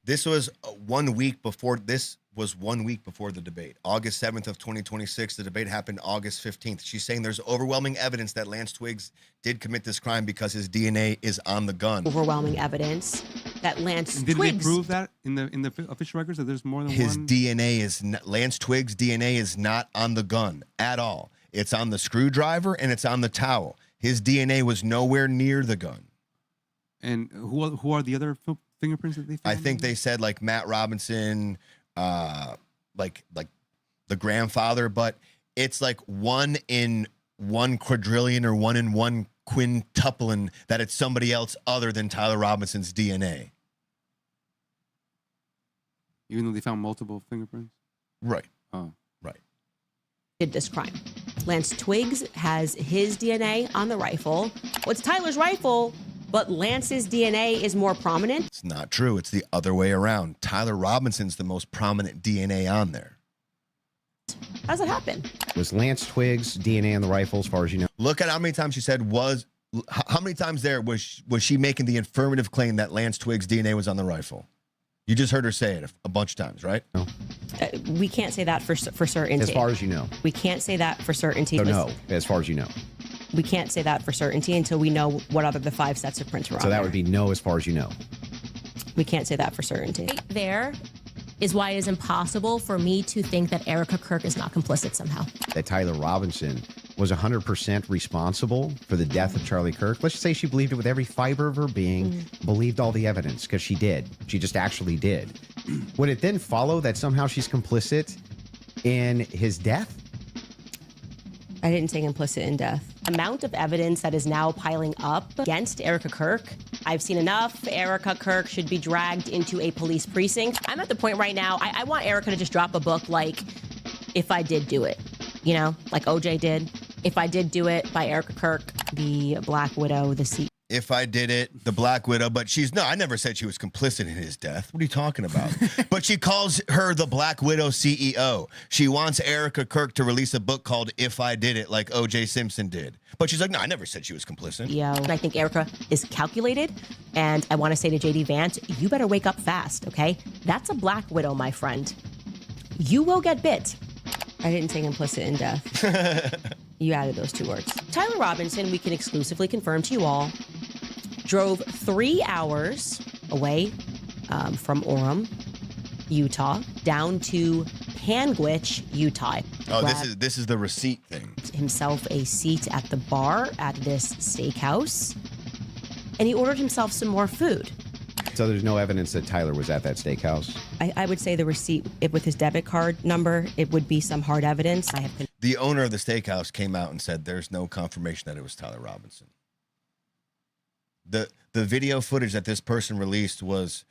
This was 1 week before. This was 1 week before the debate. August 7th of 2026. The debate happened August 15th. She's saying there's overwhelming evidence that Lance Twiggs did commit this crime because his DNA is on the gun. Overwhelming evidence that Lance And did Twiggs. they prove that in the official records that there's more than His one? DNA is Lance Twiggs' DNA is not on the gun at all. It's on the screwdriver and it's on the towel. His DNA was nowhere near the gun. And who are the other fingerprints that they found? I think they said like Matt Robinson, like the grandfather, but it's like 1 in 1 quadrillion or 1 in 1 quintupling that it's somebody else other than Tyler Robinson's DNA. Even though they found multiple fingerprints? Right. Oh. Right. Did this crime. Lance Twiggs has his DNA on the rifle. Well, it's Tyler's rifle, but Lance's DNA is more prominent. It's not true. It's the other way around. Tyler Robinson's the most prominent DNA on there. How does that happen? Was Lance Twiggs' DNA on the rifle, as far as you know? Look at how many times she said was. How many times there was she making the affirmative claim that Lance Twiggs' DNA was on the rifle? You just heard her say it a bunch of times, right? No. We can't say that for certainty. As far as you know. We can't say that for certainty. So no, as far as you know. We can't say that for certainty until we know what other the 5 sets of prints were on So that there. would be no, as far as you know. We can't say that for certainty. Right there is why it is impossible for me to think that Erica Kirk is not complicit somehow. That Tyler Robinson was 100% responsible for the death of Charlie Kirk. Let's just say she believed it with every fiber of her being, believed all the evidence, because she did. She just actually did. Would it then follow that somehow she's complicit in his death? I didn't say implicit in death. Amount of evidence that is now piling up against Erica Kirk. I've seen enough. Erica Kirk should be dragged into a police precinct. I'm at the point right now, I want Erica to just drop a book like, If I Did Do It, you know, like OJ did. If I Did Do It by Erica Kirk, the Black Widow, the C. If I Did It, the Black Widow, but I never said she was complicit in his death. What are you talking about? But she calls her the Black Widow CEO. She wants Erica Kirk to release a book called If I Did It, like O.J. Simpson did. But she's like, no, I never said she was complicit. Yeah, I think Erica is calculated, and I want to say to JD Vance, you better wake up fast, okay? That's a Black Widow, my friend. You will get bit. I didn't say implicit in death. You added those 2 words. Tyler Robinson, we can exclusively confirm to you all, drove 3 hours away from Orem, Utah, down to Panguitch, Utah. Oh, Grabbed this is the receipt thing. himself a seat at the bar at this steakhouse, and he ordered himself some more food. So there's no evidence that Tyler was at that steakhouse? I would say the receipt with his debit card number, it would be some hard evidence. The owner of the steakhouse came out and said there's no confirmation that it was Tyler Robinson. The video footage that this person released was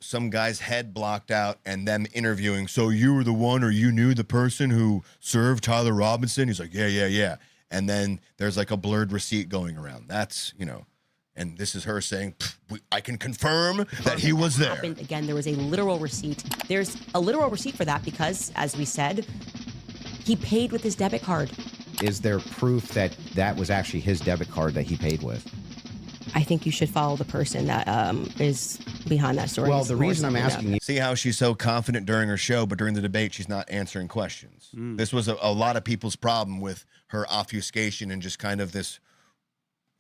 some guy's head blocked out and them interviewing. So you were the one, or you knew the person who served Tyler Robinson? He's like, yeah. And then there's like a blurred receipt going around. That's, and this is her saying, I can confirm that he was there. Again, there was a literal receipt. There's a literal receipt for that because, as we said, he paid with his debit card. Is there proof that that was actually his debit card that he paid with? I think you should follow the person that is behind that story. Well, the reason I'm asking you... See how she's so confident during her show, but during the debate, she's not answering questions. This was a lot of people's problem with her obfuscation and just kind of this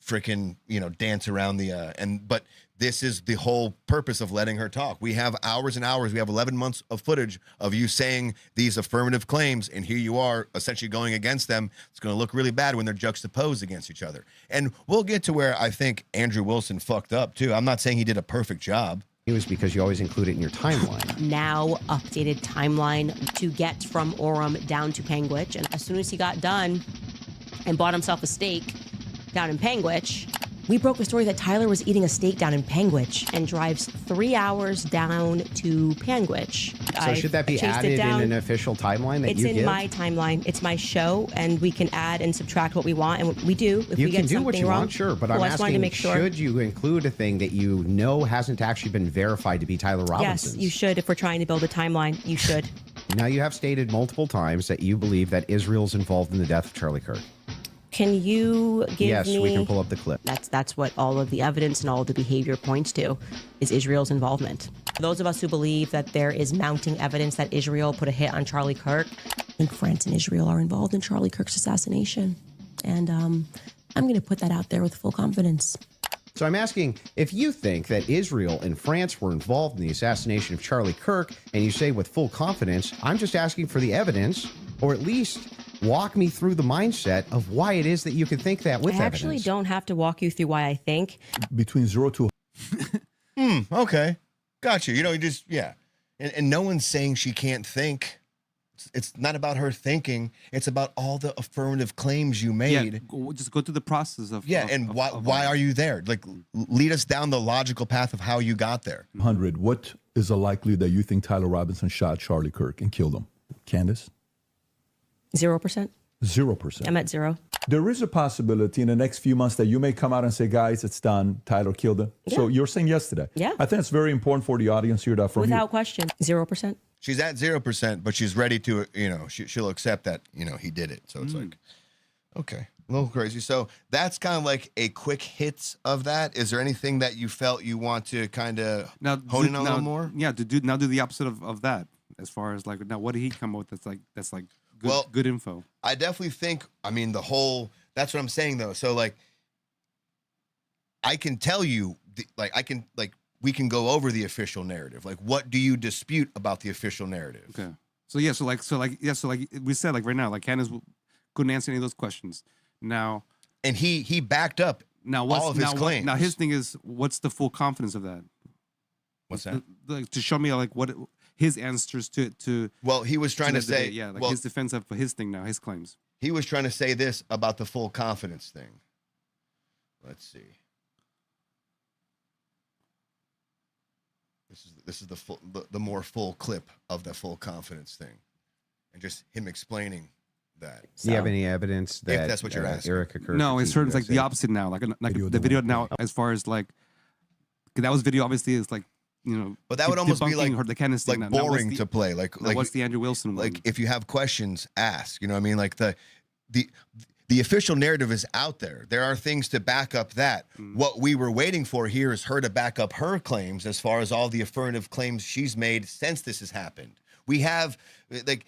freaking, dance around the... But this is the whole purpose of letting her talk. We have hours and hours. We have 11 months of footage of you saying these affirmative claims, and here you are essentially going against them. It's going to look really bad when they're juxtaposed against each other. And we'll get to where I think Andrew Wilson fucked up, too. I'm not saying he did a perfect job. It was because you always include it in your timeline. Now updated timeline to get from Orem down to Panguitch. And as soon as he got done and bought himself a steak down in Panguitch, We broke the story that Tyler was eating a steak down in Panguitch and drives 3 hours down to Panguitch. So should that be added in an official timeline that it's you in give? my timeline. It's my show, and we can add and subtract what we want, and we do. If You we can get do what something you wrong, want, sure, but Well, I'm I just wanted to asking, make sure. should you include a thing that you know hasn't actually been verified to be Tyler Robinson's? Yes, you should. If we're trying to build a timeline, you should. Now, you have stated multiple times that you believe that Israel's involved in the death of Charlie Kirk. Can you give Yes, me... we can pull up the clip. That's what all of the evidence and all of the behavior points to, is Israel's involvement. Those of us who believe that there is mounting evidence that Israel put a hit on Charlie Kirk, I think France and Israel are involved in Charlie Kirk's assassination. And I'm going to put that out there with full confidence. So I'm asking, if you think that Israel and France were involved in the assassination of Charlie Kirk, and you say with full confidence, I'm just asking for the evidence, or at least walk me through the mindset of why it is that you could think that with I evidence. actually don't have to walk you through why I think. Between 0 to Okay. Gotcha. You know, you just, yeah. And no one's saying she can't think. It's not about her thinking. It's about all the affirmative claims you made. Just go through the process of. Yeah, and why are you there? Like, lead us down the logical path of how you got there. 100, what is the likelihood that you think Tyler Robinson shot Charlie Kirk and killed him? Candace? 0%. 0%. I'm at 0. There is a possibility in the next few months that you may come out and say, guys, it's done. Tyler killed him. Yeah. So you're saying yes to that. Yeah. I think it's very important for the audience here that from you. Without question, 0%. She's at 0%, but she's ready to, you know, she'll accept that, you know, he did it. So it's like, okay, a little crazy. So that's kind of like a quick hits of that. Is there anything that you felt you want to kind of hone in on a little more? Yeah, do the opposite of that. As far as like, now what did he come up with that's like good, good info? I definitely think, I mean, that's what I'm saying though. So like, I can tell you, we can go over the official narrative. Like, what do you dispute about the official narrative? Okay. So yeah, so like we said, like right now, like Candace couldn't answer any of those questions. Now, and he backed up all of his claims. Now his thing is, what's the full confidence of that? What's that? Like, to show me like what his answers to. Well, he was trying to say, yeah, like his defense of his thing now, his claims. He was trying to say this about the full confidence thing. Let's see. This is the more full clip of the full confidence thing, and just him explaining that. Do you have any evidence that if that's what you're asking? Erica Kirk? No, it's like the opposite now. Like the video now, as far as like, 'cause that was video. Obviously, is like, you know, but that would almost be like the Candace thing. Like boring to play. Like what's the Andrew Wilson one? Like if you have questions, ask. You know what I mean? Like the official narrative is out there. There are things to back up that. What we were waiting for here is her to back up her claims as far as all the affirmative claims she's made since this has happened. We have like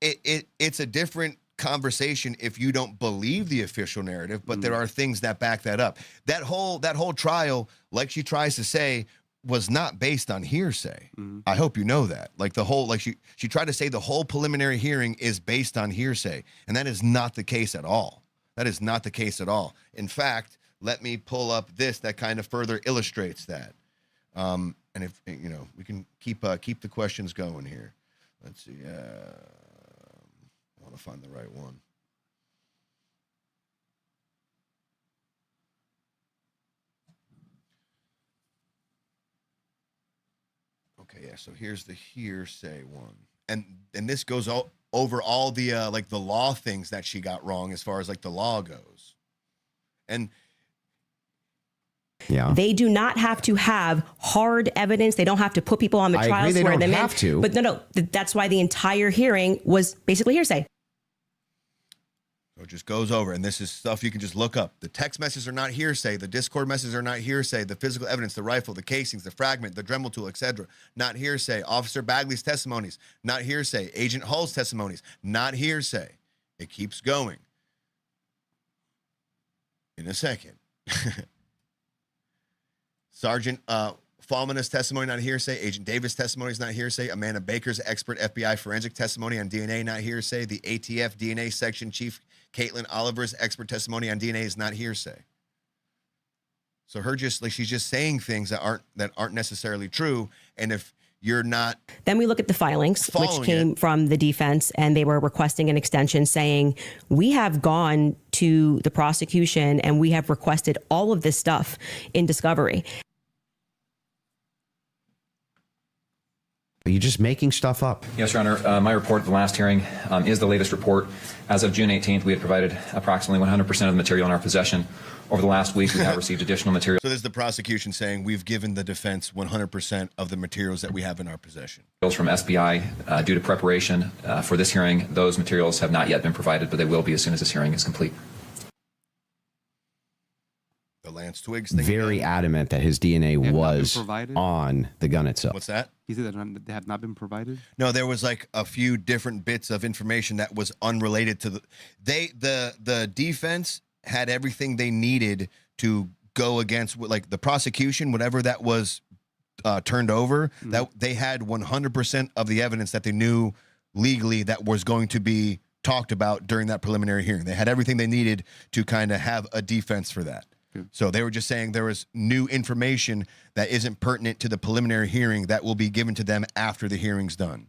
it's a different conversation if you don't believe the official narrative, but there are things that back that up. That whole trial, like she tries to say, was not based on hearsay. I hope you know that. Like the whole, like she tried to say the whole preliminary hearing is based on hearsay, and that is not the case at all. That is not the case at all. In fact, let me pull up this that kind of further illustrates that. And if you know, we can keep the questions going here. Let's see. I want to find the right one. Okay, yeah. So here's the hearsay one, and this goes over all the like the law things that she got wrong as far as like the law goes, and yeah, they do not have to have hard evidence. They don't have to put people on the trial. They don't have to. But no, that's why the entire hearing was basically hearsay. So it just goes over, and this is stuff you can just look up. The text messages are not hearsay. The Discord messages are not hearsay. The physical evidence, the rifle, the casings, the fragment, the Dremel tool, etc., not hearsay. Officer Bagley's testimonies, not hearsay. Agent Hull's testimonies, not hearsay. It keeps going. In a second. Sergeant Fallman's testimony, not hearsay. Agent Davis' testimony is not hearsay. Amanda Baker's expert FBI forensic testimony on DNA, not hearsay. The ATF DNA section chief Caitlin Oliver's expert testimony on DNA is not hearsay. So she's just saying things that aren't necessarily true. And if you're not, then we look at the filings, which came from the defense, and they were requesting an extension saying, we have gone to the prosecution, and we have requested all of this stuff in discovery. Are you just making stuff up? Yes, Your Honor. My report at the last hearing is the latest report. As of June 18th, we had provided approximately 100% of the material in our possession. Over the last week, we have received additional material. So this is the prosecution saying we've given the defense 100% of the materials that we have in our possession. From SBI due to preparation for this hearing. Those materials have not yet been provided, but they will be as soon as this hearing is complete. The Lance Twiggs thing. Very adamant that his DNA was provided? On the gun itself. What's that? He said that they have not been provided. No, there was like a few different bits of information that was unrelated to the defense had everything they needed to go against like the prosecution, whatever that was turned over, that they had 100% of the evidence that they knew legally that was going to be talked about during that preliminary hearing. They had everything they needed to kind of have a defense for that. So they were just saying there was new information that isn't pertinent to the preliminary hearing that will be given to them after the hearing's done.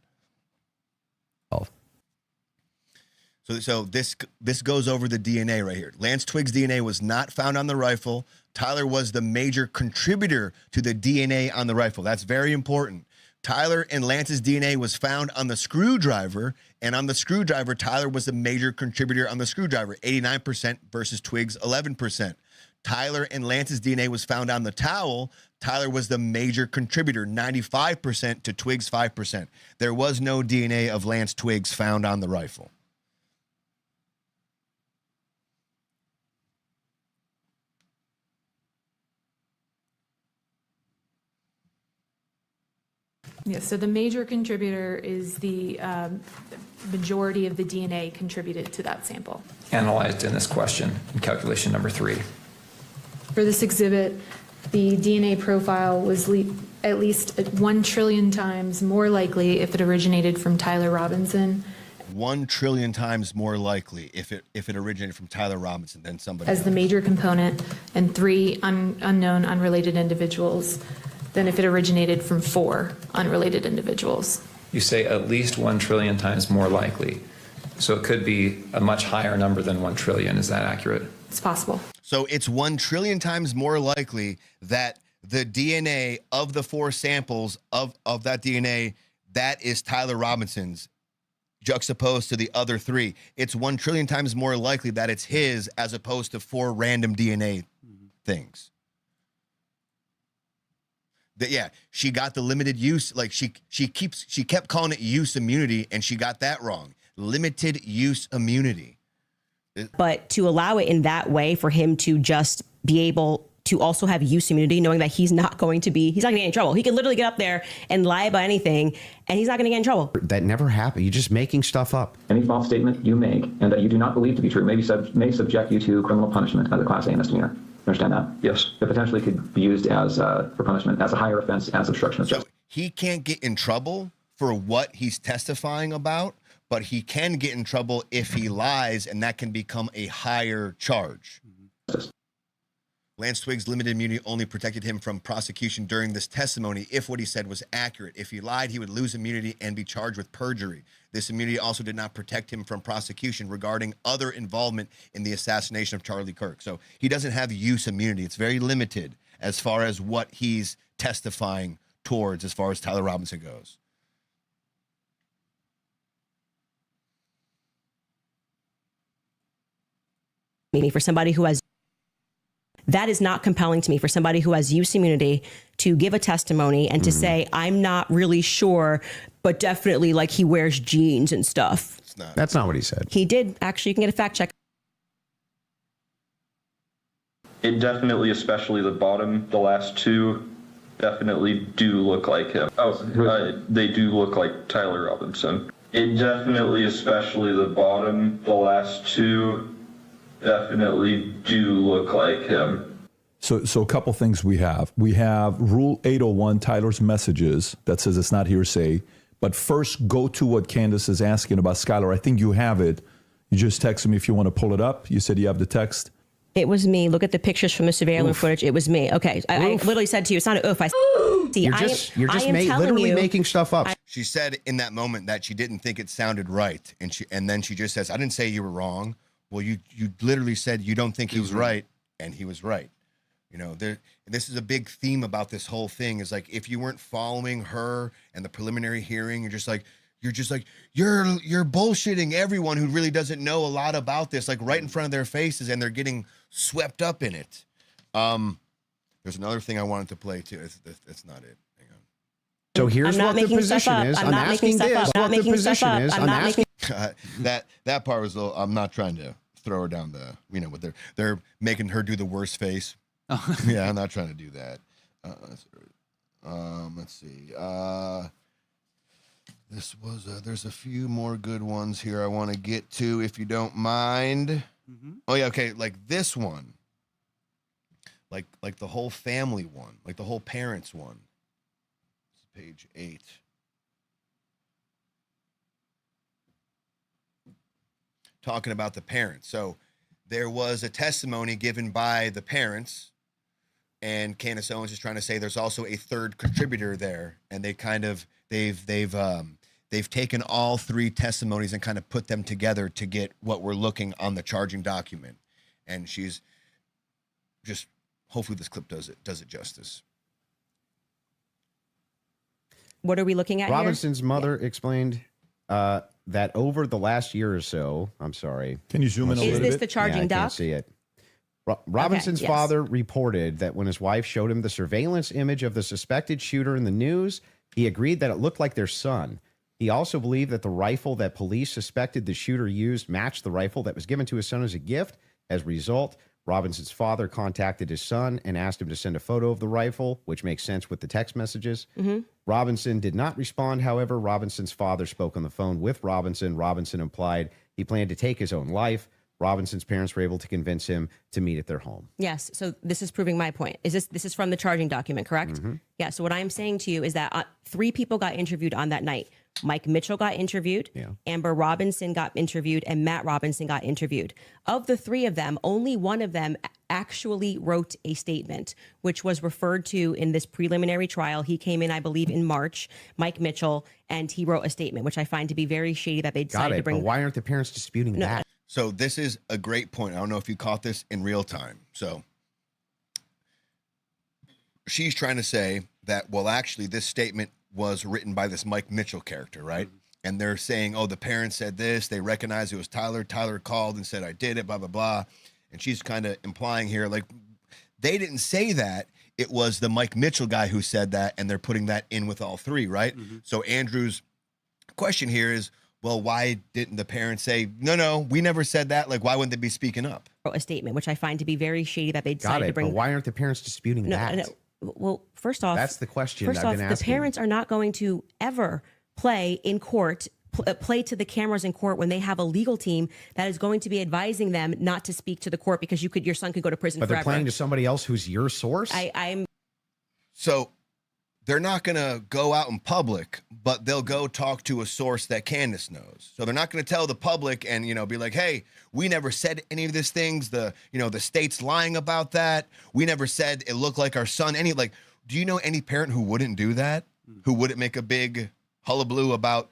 So this goes over the DNA right here. Lance Twiggs' DNA was not found on the rifle. Tyler was the major contributor to the DNA on the rifle. That's very important. Tyler and Lance's DNA was found on the screwdriver, and on the screwdriver, Tyler was the major contributor on the screwdriver, 89% versus Twiggs, 11%. Tyler and Lance's DNA was found on the towel. Tyler was the major contributor, 95% to Twiggs, 5%. There was no DNA of Lance Twiggs found on the rifle. Yes, so the major contributor is the majority of the DNA contributed to that sample. Analyzed in this question in calculation number 3. For this exhibit, the DNA profile was at least 1 trillion times more likely if it originated from Tyler Robinson. 1 trillion times more likely if it originated from Tyler Robinson than somebody as else. The major component, and 3 unknown unrelated individuals than if it originated from 4 unrelated individuals. You say at least 1 trillion times more likely. So it could be a much higher number than 1 trillion. Is that accurate? It's possible. So it's 1 trillion times more likely that the DNA of the 4 samples of that DNA, that is Tyler Robinson's, juxtaposed to the other 3. It's 1 trillion times more likely that it's his as opposed to 4 random DNA things. Yeah, she got the limited use, like she kept calling it use immunity, and she got that wrong. Limited use immunity. But to allow it in that way for him to just be able to also have use immunity, knowing that he's not going to get in trouble. He could literally get up there and lie about anything, and he's not going to get in trouble. That never happened. You're just making stuff up. Any false statement you make and that you do not believe to be true may subject you to criminal punishment as a Class A misdemeanor. Understand that? Yes. It potentially could be used as for punishment as a higher offense as obstruction of justice. So he can't get in trouble for what he's testifying about, but he can get in trouble if he lies, and that can become a higher charge. Lance Twiggs' limited immunity only protected him from prosecution during this testimony if what he said was accurate. If he lied, he would lose immunity and be charged with perjury. This immunity also did not protect him from prosecution regarding other involvement in the assassination of Charlie Kirk. So he doesn't have use immunity. It's very limited as far as what he's testifying towards as far as Tyler Robinson goes. Meaning for somebody who has, that is not compelling to me for somebody who has use immunity to give a testimony and to say, I'm not really sure, but definitely like he wears jeans and stuff. It's not. That's not what he said. He did. Actually, you can get a fact check. It definitely, especially the bottom, the last 2, definitely do look like him. They do look like Tyler Robinson. It definitely, especially the bottom, the last 2, definitely do look like him. So a couple things we have. We have Rule 801, Tyler's messages, that says it's not hearsay. But first, go to what Candace is asking about Skylar. I think you have it. You just texted me if you want to pull it up. You said you have the text. It was me. Look at the pictures from the surveillance footage. It was me. Okay. I literally said to you, it's not an oof. I see. You're just literally making stuff up. She said in that moment that she didn't think it sounded right. And then she just says, I didn't say you were wrong Well, you literally said you don't think he was right, and he was right. You know, this is a big theme about this whole thing is like, if you weren't following her and the preliminary hearing, you're just like you're bullshitting everyone who really doesn't know a lot about this, like right in front of their faces, and they're getting swept up in it. There's another thing I wanted to play too. That's not it. Hang on. So here's what the position is. I'm asking this. What the position is. I'm asking. That part was a little, I'm not trying to throw her down the, you know, what they're making her do the worst face. Yeah, I'm not trying to do that. Let's see. This was there's a few more good ones here I want to get to, if you don't mind. Mm-hmm. Oh yeah, okay, like this one, like the whole family one, like the whole parents one. This is page 8. Talking about the parents. So there was a testimony given by the parents, and Candace Owens is trying to say there's also a third contributor there, and they kind of they've taken all 3 testimonies and kind of put them together to get what we're looking on the charging document. And she's just, hopefully this clip does it justice. What are we looking at Robinson's mother explained that over the last year or so, I'm sorry. Can you zoom in a little bit? Is this the charging doc? I can't see it. Robinson's father reported that when his wife showed him the surveillance image of the suspected shooter in the news, he agreed that it looked like their son. He also believed that the rifle that police suspected the shooter used matched the rifle that was given to his son as a gift. As a result, Robinson's father contacted his son and asked him to send a photo of the rifle, which makes sense with the text messages. Mm-hmm. Robinson did not respond. However, Robinson's father spoke on the phone with Robinson. Robinson implied he planned to take his own life. Robinson's parents were able to convince him to meet at their home. Yes. So this is proving my point. This is from the charging document, correct? Mm-hmm. Yeah. So what I'm saying to you is that 3 people got interviewed on that night. Mike Mitchell got interviewed, Amber Robinson got interviewed, and Matt Robinson got interviewed. Of the 3 of them, only one of them actually wrote a statement, which was referred to in this preliminary trial. He came in, I believe, in March, Mike Mitchell, and he wrote a statement, which I find to be very shady that they decided to bring. But why aren't the parents disputing that? So this is a great point. I don't know if you caught this in real time. So she's trying to say that, well, actually, this statement was written by this Mike Mitchell character, right? Mm-hmm. And they're saying, oh, the parents said this. They recognized it was Tyler. Tyler called and said, I did it, blah, blah, blah. And she's kind of implying here, like, they didn't say that. It was the Mike Mitchell guy who said that, and they're putting that in with all 3, right? Mm-hmm. So Andrew's question here is, well, why didn't the parents say, no, we never said that? Like, why wouldn't they be speaking up? A statement, which I find to be very shady that they decided to bring. But why aren't the parents disputing that? No. Well, first off, that's the question I've been asking. The parents are not going to ever play in court, play to the cameras in court when they have a legal team that is going to be advising them not to speak to the court because your son could go to prison forever. But they're playing to somebody else who's your source? So they're not going to go out in public, but they'll go talk to a source that Candace knows. So they're not going to tell the public and, be like, hey, we never said any of these things. The state's lying about that. We never said it looked like our son. Do you know any parent who wouldn't do that? Who wouldn't make a big hullabaloo about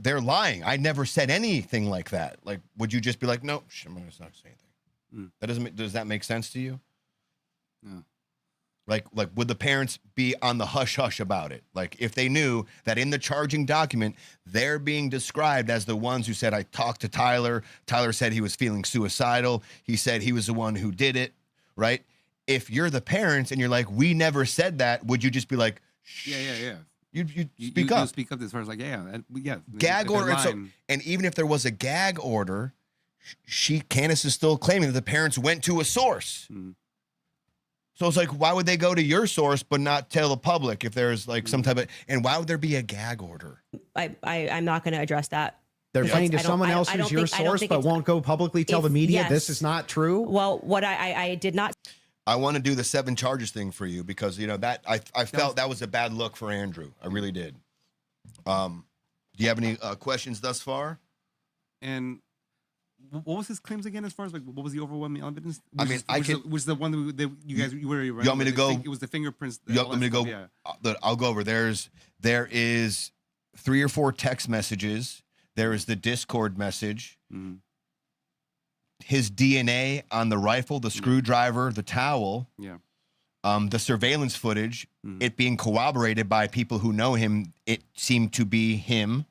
they're lying? I never said anything like that. Like, would you just be like, no, I'm not going to say anything? Does that make sense to you? No. Like, would the parents be on the hush-hush about it? Like, if they knew that in the charging document, they're being described as the ones who said, I talked to Tyler. Tyler said he was feeling suicidal. He said he was the one who did it, right? If you're the parents and you're like, we never said that, would you just be like, shh? Yeah. You'd speak up. You speak up as far as like, yeah. Gag order. And even if there was a gag order, Candace is still claiming that the parents went to a source. Mm-hmm. So it's like, why would they go to your source but not tell the public if there's like some type of, and why would there be a gag order? I'm not going to address that. They're playing to someone else who's your source but won't go publicly tell the media this is not true? Well, what I did not. I want to do the 7 charges thing for you because, that I felt that was a bad look for Andrew. I really did. Do you have any questions thus far? And what was his claims again? As far as what was the overwhelming evidence? Was the one that you guys were? You want me to go? It was the fingerprints. You want me to go? Yeah. I'll go over. There is 3 or 4 text messages. There is the Discord message. Mm-hmm. his DNA on the rifle, the screwdriver, the towel, the surveillance footage, it being corroborated by people who know him, it seemed to be him.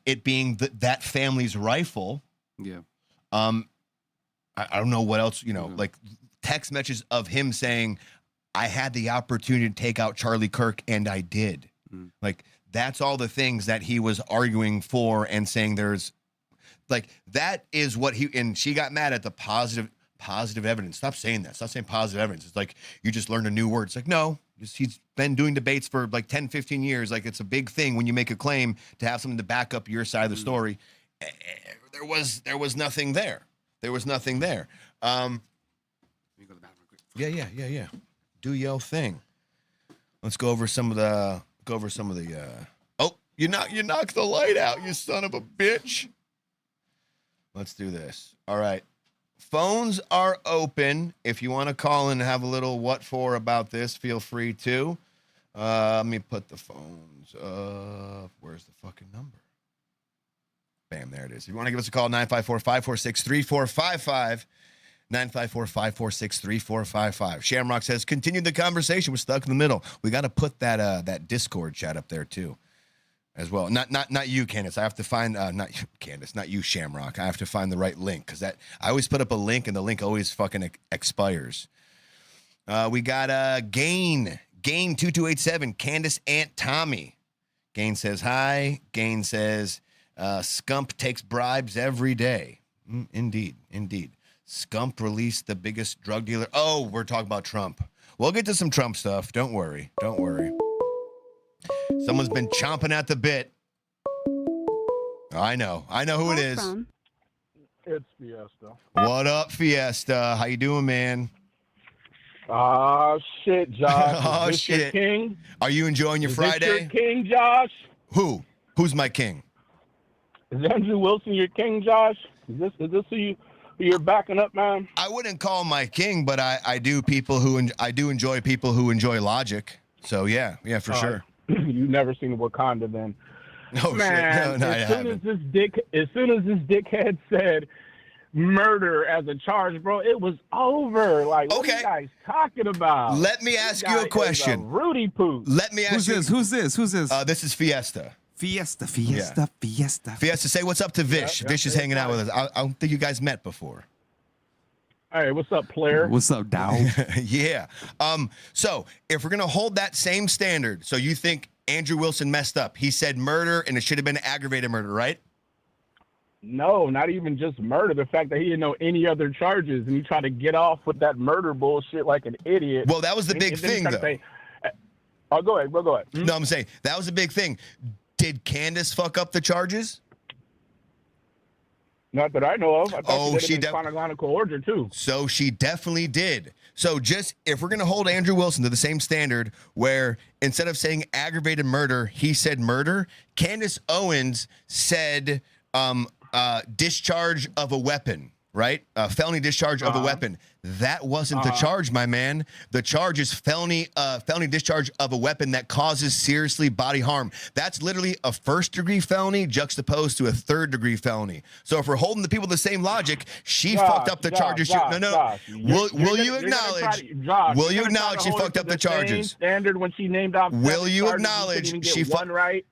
It being that family's rifle. I don't know what else, like text messages of him saying, I had the opportunity to take out Charlie Kirk and I did. Like, that's all the things that he was arguing for and saying there's, like, that is what and she got mad at the positive evidence. Stop saying that. Stop saying positive evidence. It's like, you just learned a new word. It's like, no, he's been doing debates for like 10, 15 years. Like, it's a big thing when you make a claim to have something to back up your side of the story. There was nothing there. There was nothing there. Yeah. Do your thing. Let's go over some of the. Oh, you knocked the light out, you son of a bitch. Let's do this. All right. Phones are open. If you want to call and have a little what for about this, feel free to. Let me put the phones up. Where's the fucking number? Bam, there it is. If you want to give us a call, 954-546-3455. 954-546-3455. Shamrock says, continue the conversation. We're stuck in the middle. We got to put that Discord chat up there too, as well. Not you, Candace. I have to find not you, Candace, not you, Shamrock. I have to find the right link because I always put up a link and the link always fucking expires. We got Gain 2287. Candace Aunt Tommy. Gain says hi. Gain says Scump takes bribes every day. Indeed. Scump released the biggest drug dealer. Oh, we're talking about Trump. We'll get to some Trump stuff. Don't worry. Someone's been chomping at the bit. I know who it is. It's Fiesta. What up, Fiesta? How you doing, man? Shit, Josh. Oh, is this shit. Your king? Are you enjoying your Is Friday? This your king, Josh? Who's my king? Is Andrew Wilson your king, Josh? Is this who you're backing up, man? I wouldn't call him my king, but I do enjoy people who enjoy logic. So yeah, for sure. You've never seen Wakanda, then? Oh man, shit! No, I haven't. As soon as this dickhead said murder as a charge, bro, it was over. Like, what are you guys talking about? Let me ask you a question. Rudy Poo. Let me ask you. Who's this? This is Fiesta. Fiesta. Fiesta, say what's up to Vish. Vish is hanging out with us. I don't think you guys met before. Hey, what's up, player? What's up, Dow? Yeah. So if we're gonna hold that same standard, so you think Andrew Wilson messed up? He said murder, and it should have been aggravated murder, right? No, not even just murder. The fact that he didn't know any other charges, and he tried to get off with that murder bullshit like an idiot. Well, that was the big thing, though. Go ahead, bro. Go ahead. No, I'm saying that was a big thing. Did Candace fuck up the charges? Not that I know of. I thought she did chronological order too. So she definitely did. So just if we're gonna hold Andrew Wilson to the same standard, where instead of saying aggravated murder, he said murder. Candace Owens said discharge of a weapon, right? Felony discharge of a weapon. That wasn't the charge, my man. The charge is felony discharge of a weapon that causes seriously bodily harm. That's literally a first-degree felony juxtaposed to a third-degree felony. So if we're holding the people the same logic, she fucked up the charges. Will you acknowledge? Will you acknowledge she fucked up the charges? Standard when she named off. Will you acknowledge she fucked right?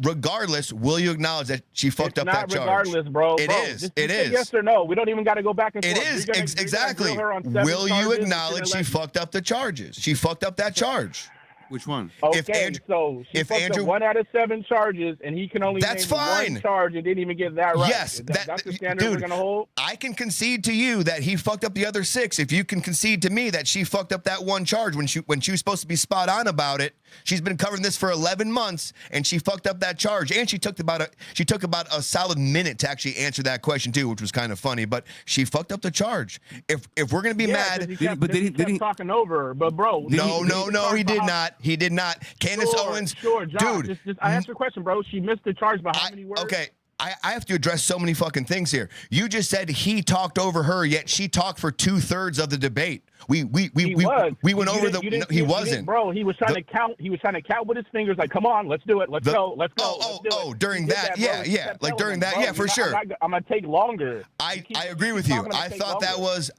Regardless, will you acknowledge that she fucked up that charge? Regardless, bro. It is. Yes or no. We don't even got to go back and forth. It is. Exactly. Will you acknowledge she fucked up the charges? She fucked up that charge. Which one? Okay, so she fucked up 1 out of 7 charges, and he can only name one charge and didn't even get that right. Yes, that's the standard we're gonna hold. I can concede to you that he fucked up the other 6. If you can concede to me that she fucked up that one charge when she was supposed to be spot on about it. She's been covering this for 11 months, and she fucked up that charge. And she took about a solid minute to actually answer that question too, which was kind of funny. But she fucked up the charge. If we're gonna be mad, he kept talking over her. But bro, no, he did not. He did not. Candace Owens, Josh, dude. I asked you a question, bro. She missed the charge by how many words? Okay. I have to address so many fucking things here. You just said he talked over her, yet she talked for 2/3 of the debate. We went over the. No, he wasn't, bro. He was trying to count. He was trying to count with his fingers, like, "Come on, let's do it. Let's go. Let's go." During that, yeah. Like during that, yeah, for sure. I'm gonna take longer. I agree with you. I thought that was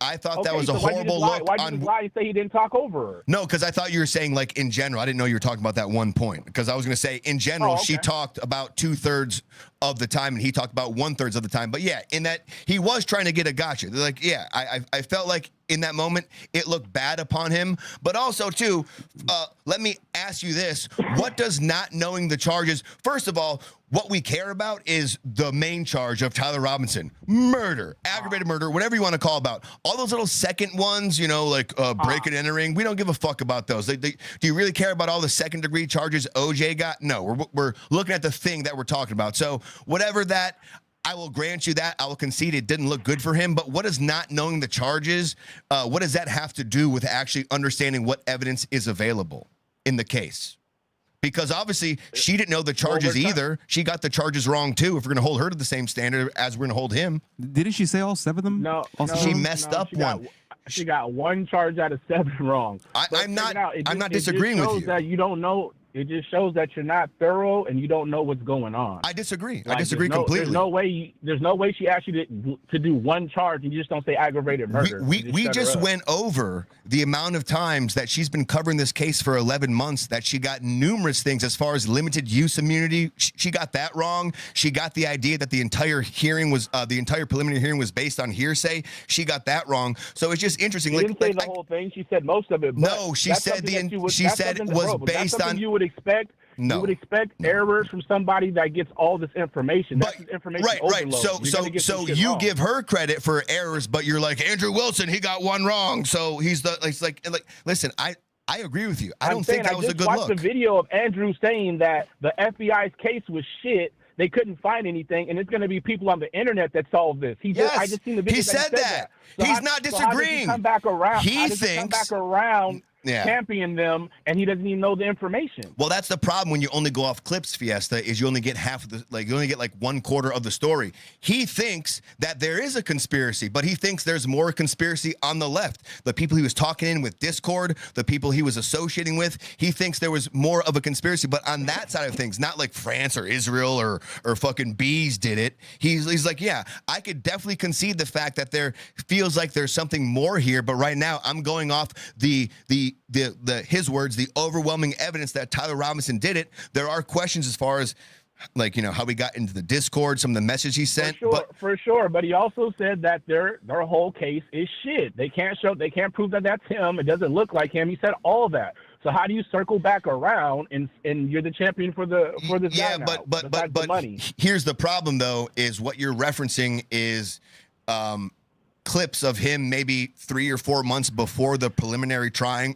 a horrible look. Why did you lie and say he didn't talk over her? No, because I thought you were saying like in general. I didn't know you were talking about that one point. Because I was going to say in general, she talked about 2/3 of the time, and he talked about 1/3 of the time. But yeah, in that he was trying to get a gotcha. They're like, yeah, I felt like in that moment it looked bad upon him. But also too, let me ask you this: what does not knowing the charges? First of all, what we care about is the main charge of Tyler Robinson: murder, aggravated murder, whatever you want to call about. All those little second ones, like break and entering, we don't give a fuck about those. Do you really care about all the second degree charges OJ got? No, we're looking at the thing that we're talking about. So whatever that, I will grant you that. I will concede it didn't look good for him. But what does not knowing the charges, what does that have to do with actually understanding what evidence is available in the case? Because obviously she didn't know the charges either. She got the charges wrong too. If we're going to hold her to the same standard as we're going to hold him. Didn't she say all 7 of them? No. She messed up one. She got 1 charge out of 7 wrong. I'm not disagreeing with you. That you don't know. It just shows that you're not thorough and you don't know what's going on. I disagree. I disagree completely. There's no way she asked you to do 1 charge and you just don't say aggravated murder. We just went over the amount of times that she's been covering this case for 11 months, that she got numerous things as far as limited use immunity. She got that wrong. She got the idea that the entire preliminary hearing was based on hearsay. She got that wrong. So it's just interesting. She didn't say the whole thing. She said most of it. No, she said it was based on. You would expect. No. You would expect errors from somebody that gets all this information. That's information overload. So you give her credit for errors, but you're like, Andrew Wilson, he got 1 wrong. So he's like listen, I agree with you. I don't think that was a good look. I just watched the video of Andrew saying that the FBI's case was shit. They couldn't find anything, and it's going to be people on the internet that solve this. I just seen the video. He said that. So he's not disagreeing. How does he come back around? He thinks. Champion them, and he doesn't even know the information. Well, that's the problem when you only go off clips, Fiesta, is you only get half of you only get like 1/4 of the story. He thinks that there is a conspiracy, but he thinks there's more conspiracy on the left. The people he was talking in with Discord, the people he was associating with, he thinks there was more of a conspiracy. But on that side of things, not like France or Israel or fucking bees did it. He's like, yeah, I could definitely concede the fact that there feels like there's something more here, but right now I'm going off his words, the overwhelming evidence that Tyler Robinson did it. There are questions as far as how we got into the Discord, some of the messages he sent. For sure. But he also said that their whole case is shit. They can't prove that that's him. It doesn't look like him. He said all that. So how do you circle back around and you're the champion for this guy now? But money. Here's the problem though, is what you're referencing is clips of him maybe 3 or 4 months before the preliminary trial,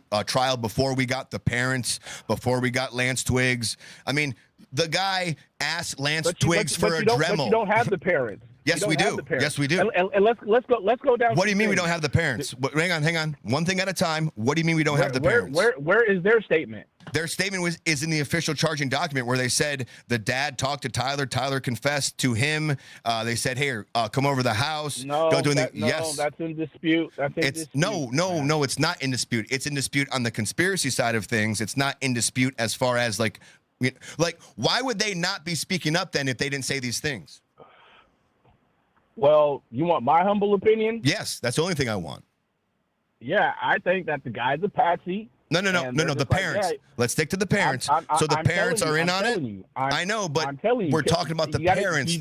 before we got the parents, before we got Lance Twiggs. I mean, the guy asked Lance Twiggs for a Dremel. But you don't have the parents. Yes, we do. Yes, we do. And let's go down. What do you mean we don't have the parents? Hang on. One thing at a time. What do you mean we don't have the parents? Where is their statement? Their statement is in the official charging document where they said the dad talked to Tyler. Tyler confessed to him. They said, "Here, come over to the house." Yes, that's in dispute. No, it's not in dispute. It's in dispute on the conspiracy side of things. It's not in dispute as far as why would they not be speaking up then if they didn't say these things? Well, you want my humble opinion? Yes, that's the only thing I want. Yeah, I think that the guy's a patsy. No. The parents. Let's stick to the parents. So the parents are in on it. I know, but I'm telling you, we're talking about the parents.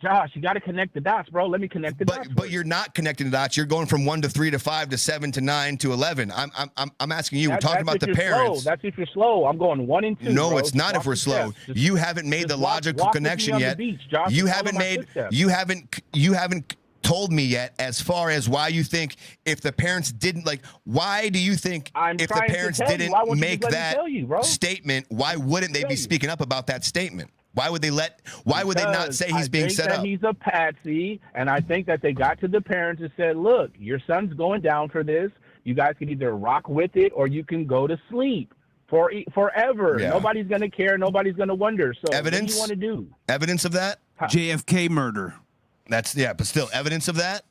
Josh, you got to connect the dots, bro. Let me connect the dots. But you're not connecting the dots. You're going from 1 to 3 to 5 to 7 to 9 to 11. I'm asking you. We're talking about the parents. That's if you're slow. I'm going 1 and 2. No, it's not if we're slow. You haven't made the logical connection yet. You haven't made. You haven't told me yet as far as why you think if the parents didn't why do you think if the parents didn't make that statement, why wouldn't they be speaking up about that statement? Why would they not say he's being set up? He's a patsy, and I think that they got to the parents and said, look, your son's going down for this. You guys can either rock with it or you can go to sleep forever. Yeah. Nobody's going to care. Nobody's going to wonder. So evidence, what do you want to do? Evidence of that? JFK murder. But still evidence of that?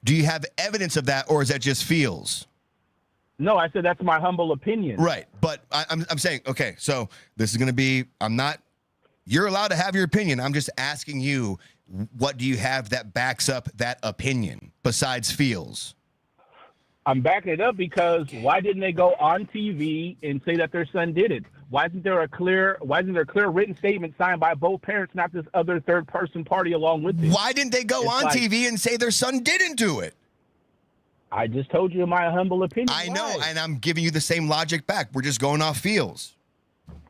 Do you have evidence of that, or is that just feels? No, I said that's my humble opinion. Right, but I'm saying, okay, so this is going to be, you're allowed to have your opinion. I'm just asking you, what do you have that backs up that opinion besides feels? I'm backing it up because why didn't they go on TV and say that their son did it? Why isn't there a clear written statement signed by both parents, not this other third person party along with it? Why didn't they go on TV and say their son didn't do it? I just told you my humble opinion. I know, and I'm giving you the same logic back. We're just going off feels.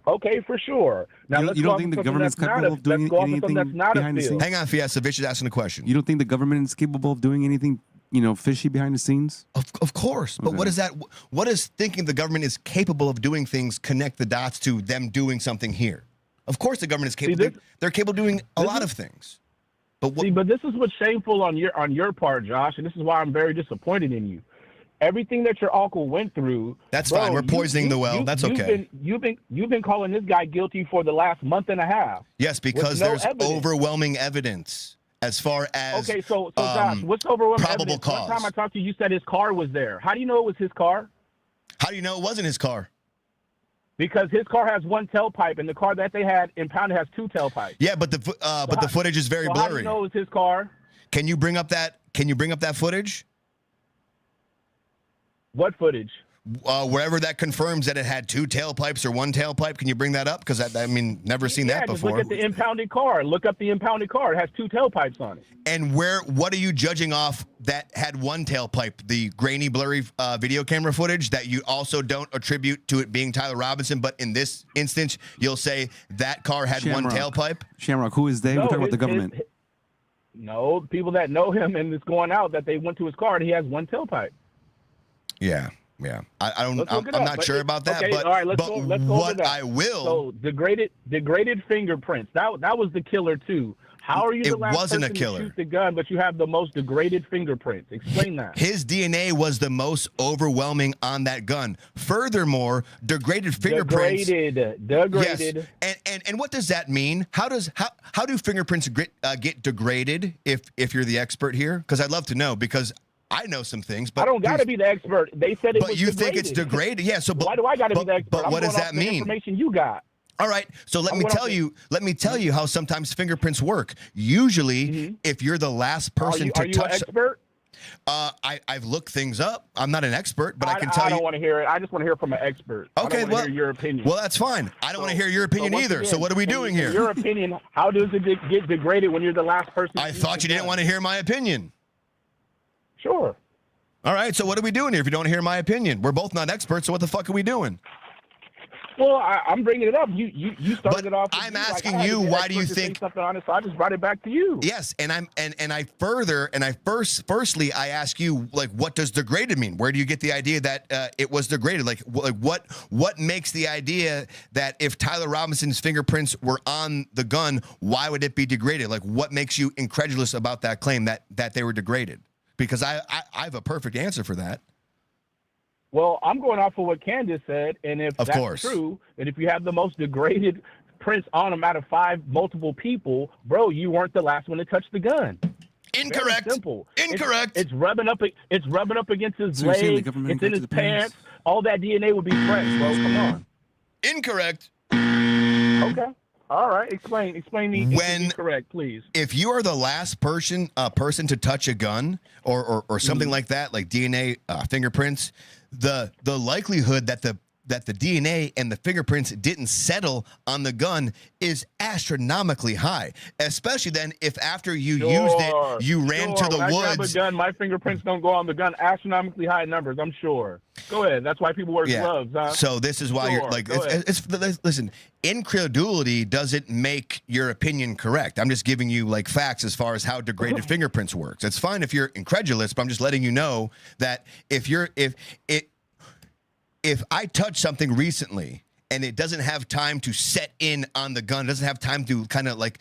Okay, for sure. Now, You don't think the government's capable of doing anything behind the scenes? Hang on, Fiesta. Vish is asking a question. You don't think the government is capable of doing anything, fishy behind the scenes? Of course. But what is that? What does thinking the government is capable of doing things connect the dots to them doing something here? Of course, the government is capable. They're capable of doing a lot of things. But this is what's shameful on your part, Josh, and this is why I'm very disappointed in you. Everything that your uncle went through. That's fine. We're poisoning the well. That's okay. You've been calling this guy guilty for the last month and a half. Yes, because there's overwhelming evidence as far as okay. So Josh, what's overwhelming probable evidence? cause? One time I talked to you, you said his car was there. How do you know it was his car? How do you know it wasn't his car? Because his car has one tailpipe, and the car that they had impounded has two tailpipes. Yeah, but the footage is very blurry. How do you know it was his car? Can you bring up that? Can you bring up that footage? What footage? Wherever that confirms that it had two tailpipes or one tailpipe, can you bring that up? Because never seen that before. Look at the impounded car. Look up the impounded car. It has two tailpipes on it. And what are you judging off that had one tailpipe? The grainy, blurry video camera footage that you also don't attribute to it being Tyler Robinson, but in this instance, you'll say that car had one tailpipe? Shamrock, who is they? We're talking about the government. No, people that know him and it's going out that they went to his car and he has one tailpipe. Yeah. I'm not sure about that, okay, but, all right, let's go what I will. So degraded fingerprints. That was the killer too. How are you the last person to shoot the gun, but you have the most degraded fingerprints? Explain that. His DNA was the most overwhelming on that gun. Furthermore, degraded fingerprints. Degraded. Yes. And what does that mean? How do fingerprints get degraded? If you're the expert here, because I'd love to know, because I know some things, but I don't got to be the expert. They said it was degraded. But you think it's degraded? Yeah. So, why do I got to be the expert? But what does that mean? Information you got. All right. So let me tell you how sometimes fingerprints work. Usually, if you're the last person to touch. Are you an expert? I've looked things up. I'm not an expert, but I can tell you. I don't want to hear it. I just want to hear from an expert. Okay, I don't want to hear your opinion. Well, that's fine. I don't want to hear your opinion either. So what are we doing here? Your opinion. How does it get degraded when you're the last person? I thought you didn't want to hear my opinion. Sure. All right, so what are we doing here if you don't hear my opinion? We're both not experts, so what the fuck are we doing? Well, I'm bringing it up. You started it off. I'm asking you, why do you think something on it? So I just brought it back to you. Yes, firstly I ask you, like, what does degraded mean? Where do you get the idea that it was degraded? Like what makes the idea that if Tyler Robinson's fingerprints were on the gun, why would it be degraded? Like, what makes you incredulous about that claim that they were degraded? Because I have a perfect answer for that. Well, I'm going off of what Candace said, and if that's true, and if you have the most degraded prints on them out of 5 multiple people, bro, you weren't the last one to touch the gun. Incorrect. Very simple. Incorrect. It's rubbing up against his leg. It's in his pants. All that DNA would be fresh, bro. Come on. Incorrect. Okay. All right. Explain the correct, please. If you are the last person to touch a gun or something like that, like DNA, fingerprints, the likelihood that the DNA and the fingerprints didn't settle on the gun is astronomically high. Especially then if after you used it, you ran to the when woods. I grab a gun, my fingerprints don't go on the gun. Astronomically high numbers, I'm sure. Go ahead. That's why people wear gloves, huh? So this is why you're like, listen, incredulity doesn't make your opinion correct. I'm just giving you like facts as far as how degraded fingerprints works. It's fine if you're incredulous, but I'm just letting you know that if I touch something recently and it doesn't have time to set in on the gun, doesn't have time to kind of like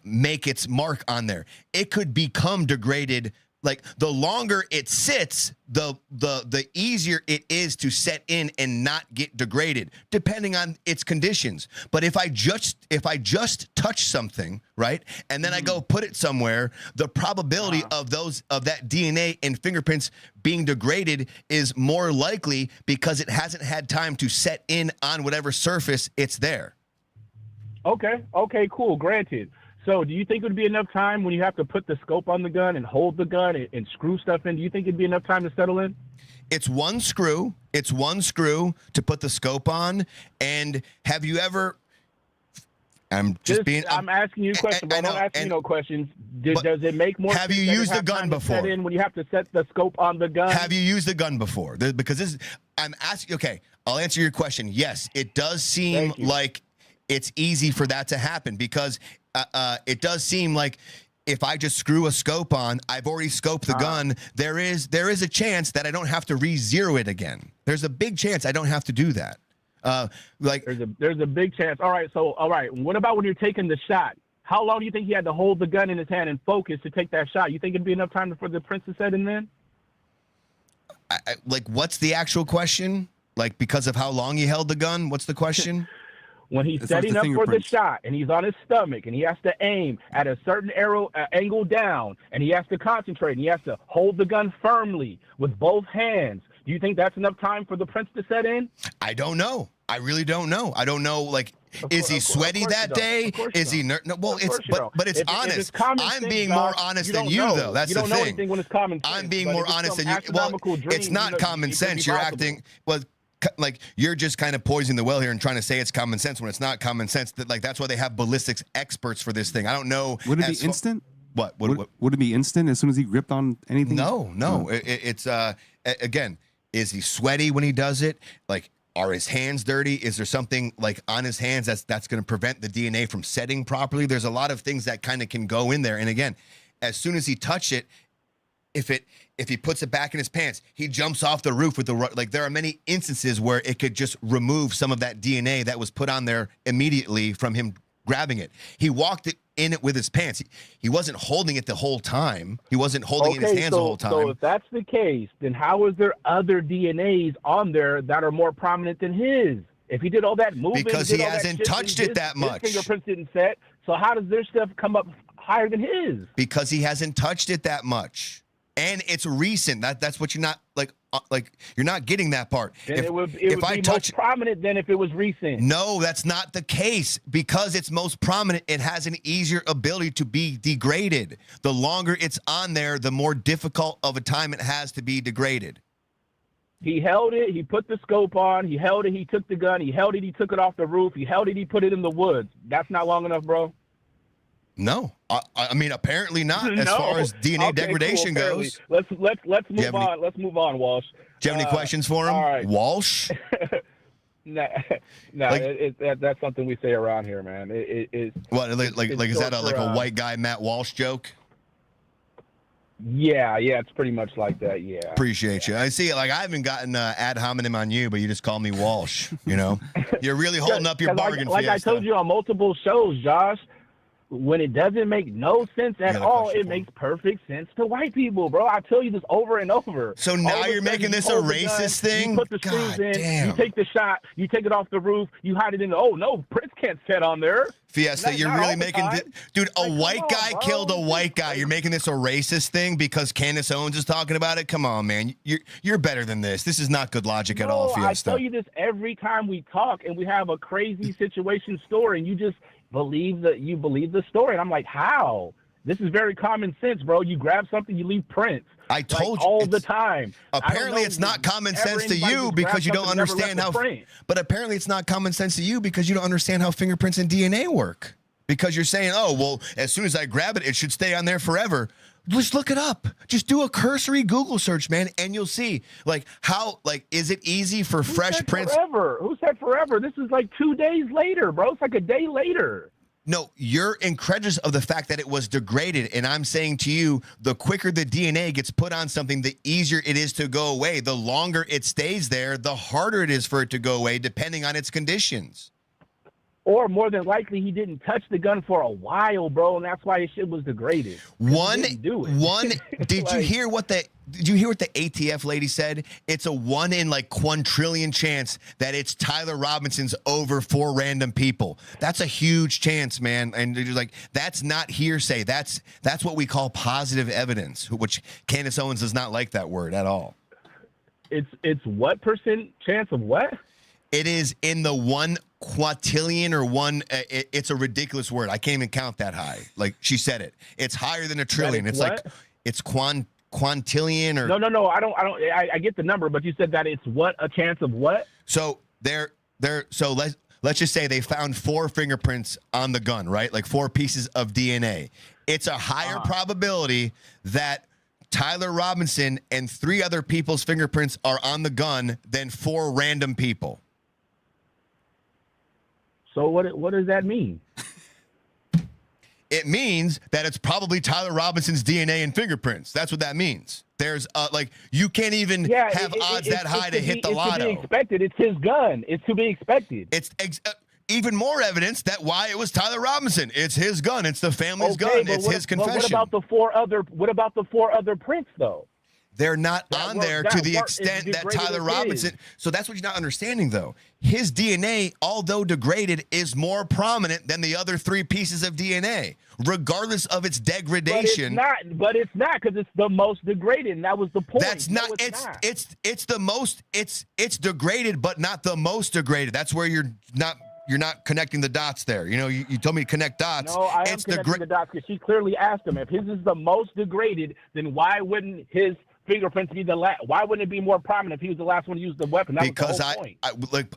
make its mark on there, it could become degraded like the longer it sits, the easier it is to set in and not get degraded, depending on its conditions. But if I just touch something, right, and then I go put it somewhere, the probability of that DNA and fingerprints being degraded is more likely because it hasn't had time to set in on whatever surface it's there. Okay, cool. Granted. So do you think it would be enough time when you have to put the scope on the gun and hold the gun and screw stuff in? Do you think it'd be enough time to settle in? It's one screw. It's one screw to put the scope on. And have you ever... I'm asking you a question, but don't ask me no questions. Does it make more sense? Have you used the gun before? Set in when you have to set the scope on the gun? Have you used the gun before? Because I'm asking... Okay, I'll answer your question. Yes, it does seem like it's easy for that to happen because... it does seem like if I just screw a scope on, I've already scoped the gun. There is a chance that I don't have to re-zero it again. There's a big chance I don't have to do that. There's a big chance. All right. What about when you're taking the shot? How long do you think he had to hold the gun in his hand and focus to take that shot? You think it'd be enough time for the prints to set in then? What's the actual question? Like, because of how long he held the gun? What's the question? When he's setting up for the shot and he's on his stomach and he has to aim at a certain angle down and he has to concentrate and he has to hold the gun firmly with both hands. Do you think that's enough time for the prints to set in? I don't know. I really don't know. I don't know. Like, is he sweaty that day? Is he no? Well, but it's honest. I'm being more honest than you, though. That's the thing. You don't know anything when it's common sense. I'm being more honest than you. Well, it's not common sense. You're acting like you're just kind of poisoning the well here and trying to say it's common sense when it's not common sense. That's why they have ballistics experts for this thing. I don't know. Would it be instant? What? Would it be instant as soon as he gripped on anything? No. It's again, is he sweaty when he does it? Like, are his hands dirty? Is there something like on his hands that's going to prevent the DNA from setting properly? There's a lot of things that kind of can go in there. And again, as soon as he touched it, if he puts it back in his pants, he jumps off the roof with there are many instances where it could just remove some of that DNA that was put on there immediately from him grabbing it. He walked in it with his pants. He wasn't holding it the whole time. He wasn't holding it in his hands the whole time. So if that's the case, then how is there other DNAs on there that are more prominent than his? If he did all that moving, because he hasn't touched it that much. His fingerprints didn't set. So how does their stuff come up higher than his? Because he hasn't touched it that much. And it's recent. That's what you're not like you're not getting that part. Then it would be most prominent than if it was recent. No, that's not the case. Because it's most prominent, it has an easier ability to be degraded. The longer it's on there, the more difficult of a time it has to be degraded. He held it. He put the scope on. He held it. He took the gun. He held it. He took it off the roof. He held it. He put it in the woods. That's not long enough, bro. No, I mean apparently not. As far as DNA degradation goes. Let's move on. Let's move on, Walsh. Do you have any questions for him, all right. Walsh? No, that's something we say around here, man. Is that a white guy Matt Walsh joke? Yeah, it's pretty much like that. Yeah. Appreciate you. I see. I haven't gotten ad hominem on you, but you just call me Walsh. You know, you're really holding up your bargain. Like I told you on multiple shows, Josh. When it doesn't make no sense at all, it makes perfect sense to white people, bro. I tell you this over and over. So now you're making this a racist thing? You put the screws in, you take the shot, you take it off the roof, you hide it in the, oh no, Prince can't set on there. Fiesta, you're really making this, dude, a white guy killed a white guy. You're making this a racist thing because Candace Owens is talking about it? Come on, man. You're better than this. This is not good logic at all, Fiesta. I tell you this every time we talk and we have a crazy situation story and you just believe the story. And I'm like, how? This is very common sense, bro. You grab something, you leave prints. I told you all the time. Apparently, it's not common sense to you because you don't understand how. But apparently, it's not common sense to you because you don't understand how fingerprints and DNA work. Because you're saying, oh, well, as soon as I grab it, it should stay on there forever. Just look it up. Just do a cursory Google search, man, and you'll see. Is it easy for fresh prints? Forever? Who said forever? This is like 2 days later, bro. It's like a day later. No, you're incredulous of the fact that it was degraded, and I'm saying to you, the quicker the DNA gets put on something, the easier it is to go away. The longer it stays there, the harder it is for it to go away, depending on its conditions. Or more than likely, he didn't touch the gun for a while, bro, and that's why his shit was degraded. Did you hear what the ATF lady said? It's a 1 in like quadrillion chance that it's Tyler Robinson's over 4 random people. That's a huge chance, man. And they're just like, that's not hearsay. That's what we call positive evidence, which Candace Owens does not like that word at all. It's what percent chance of what? It is in the 1 quintillion or one. It's a ridiculous word. I can't even count that high. Like she said it. It's higher than a trillion. It's what? like it's quintillion or No. I get the number, but you said that it's what, a chance of what? So so let's just say they found 4 fingerprints on the gun, right? Like 4 pieces of DNA. It's a higher probability that Tyler Robinson and 3 other people's fingerprints are on the gun than 4 random people. So what does that mean? It means that it's probably Tyler Robinson's DNA and fingerprints. That's what that means. There's like you can't even have odds that high to hit the lotto. It's to be expected. It's his gun. It's to be expected. It's even more evidence that why it was Tyler Robinson. It's his gun. It's the family's gun. It's his confession. What about the 4 other prints though? They're not on there to the extent that Tyler Robinson. So that's what you're not understanding, though. His DNA, although degraded, is more prominent than the other 3 pieces of DNA, regardless of its degradation. But it's not because it's the most degraded, and that was the point. That's not. It's the most. It's degraded, but not the most degraded. That's where you're not connecting the dots there. You know, you told me to connect dots. No, I am connecting the dots because she clearly asked him if his is the most degraded, then why wouldn't his fingerprints be the last? Why wouldn't it be more prominent if he was the last one to use the weapon? That because was the whole point.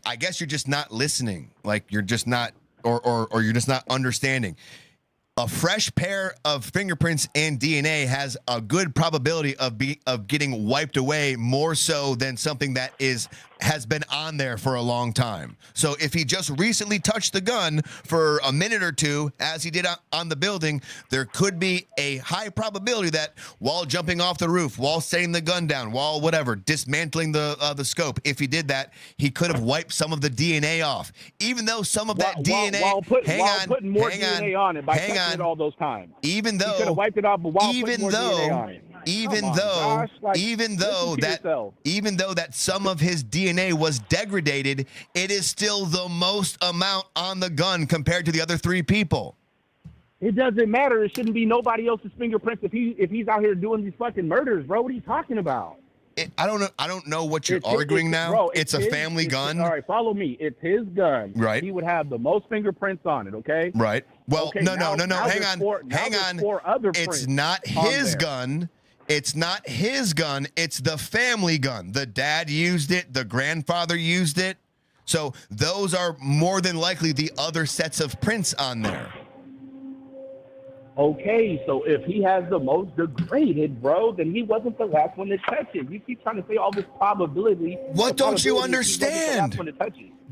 I guess you're just not listening. Like you're just not, or you're just not understanding. A fresh pair of fingerprints and DNA has a good probability of getting wiped away more so than something that has been on there for a long time. So if he just recently touched the gun for a minute or 2, as he did on the building, there could be a high probability that while jumping off the roof, while setting the gun down, while whatever, dismantling the scope, if he did that, he could have wiped some of the DNA off. Even though some of that DNA, while putting more DNA on it by touching it all those times. Even though he could have wiped it off, but while putting more DNA on it. Even though that some of his DNA was degraded, it is still the most amount on the gun compared to the other 3 people. It doesn't matter. It shouldn't be nobody else's fingerprints if he's out here doing these fucking murders, bro. What are you talking about? I don't know what you're arguing now. Bro, it's a family gun. All right, follow me. It's his gun. Right. He would have the most fingerprints on it. Okay. Right. Well, okay, no. Hang on. 4 other it's not his gun. It's not his gun. It's the family gun. The dad used it. The grandfather used it. So those are more than likely the other sets of prints on there. Okay, so if he has the most degraded, bro, then he wasn't the last one to touch it. You keep trying to say all this probability. What don't you understand?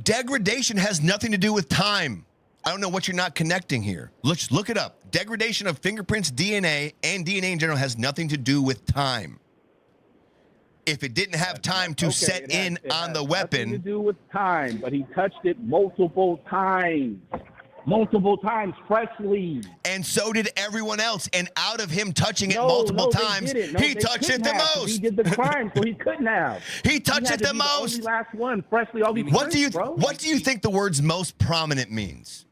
Degradation has nothing to do with time. I don't know what you're not connecting here. Let's look it up. Degradation of fingerprints, DNA, and DNA in general has nothing to do with time. If it didn't have time to set in on the weapon. Nothing to do with time, but he touched it multiple times. Multiple times, freshly. And so did everyone else. And out of him touching it multiple times, he touched it the most. He did the crime, so he couldn't have. He touched it the most. The last one, freshly. All these what do you think the words most prominent means?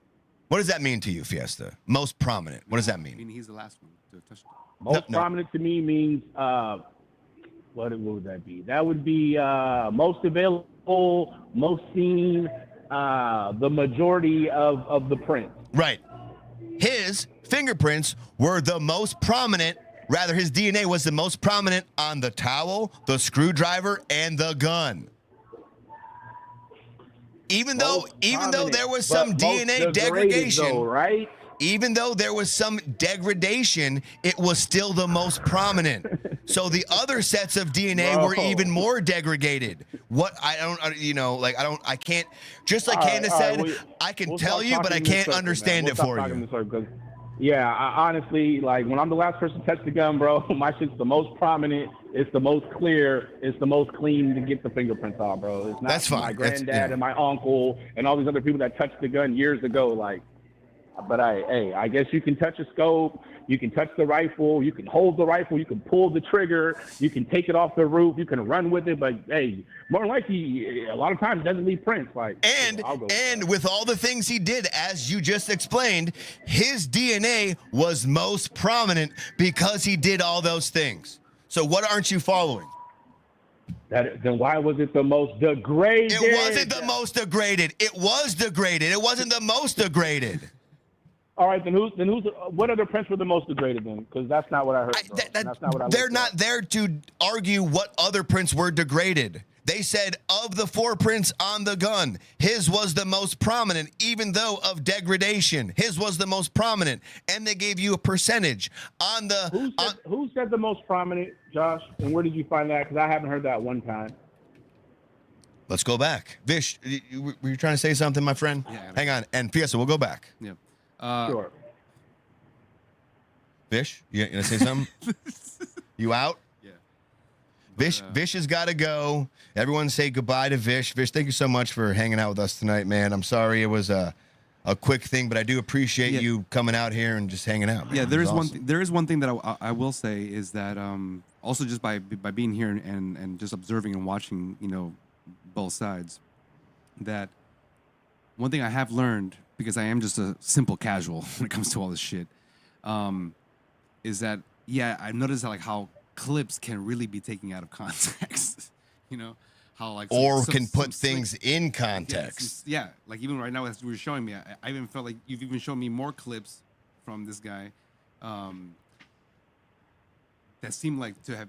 What does that mean to you, Fiesta? Most prominent. What does that mean? I mean, he's the last one to touch it. Most prominent to me means, what would that be? That would be most available, most seen, the majority of the print. Right. His fingerprints were the most prominent. Rather, his DNA was the most prominent on the towel, the screwdriver, and the gun. Even though there was some DNA degradation, though, right? Even though there was some degradation, it was still the most prominent. So the other sets of DNA were even more degraded. I can't, just like Candace said, I can tell you, but I can't understand it for you. Yeah, honestly, like when I'm the last person to touch the gun, bro, my shit's the most prominent. it's the most clear, it's the most clean to get the fingerprints off, bro. It's not That's fine. my granddad and my uncle and all these other people that touched the gun years ago. Like, but I guess you can touch a scope, you can touch the rifle, you can hold the rifle, you can pull the trigger, you can take it off the roof, you can run with it. But hey, more than likely, a lot of times it doesn't leave prints. Like, and with all the things he did, as you just explained, his DNA was most prominent because he did all those things. So what aren't you following? Then why was it the most degraded? It wasn't the most degraded. It was degraded. It wasn't the most degraded. All right, then what other prints were the most degraded then? Because that's not what I heard. That's not what I. They're not there to argue what other prints were degraded. They said of the 4 prints on the gun, his was the most prominent, even though of degradation. His was the most prominent, and they gave you a percentage on the. Who said the most prominent, Josh? And where did you find that? Because I haven't heard that one time. Let's go back. Vish, were you trying to say something, my friend? Yeah. Hang on, and Fiesta, we'll go back. Yeah. Sure. Vish, you gonna say something? You out? Yeah. Vish has got to go. Everyone say goodbye to Vish. Vish, thank you so much for hanging out with us tonight, man. I'm sorry it was a quick thing, but I do appreciate you coming out here and just hanging out, man. Yeah, there is awesome. There is one thing that I will say is that also just by being here and just observing and watching, both sides, that one thing I have learned, because I am just a simple casual when it comes to all this shit, is that I've noticed that, like, how clips can really be taken out of context. How like can put things in context. Yeah, like even right now as you were showing me, I even felt like you've even shown me more clips from this guy that seem like to have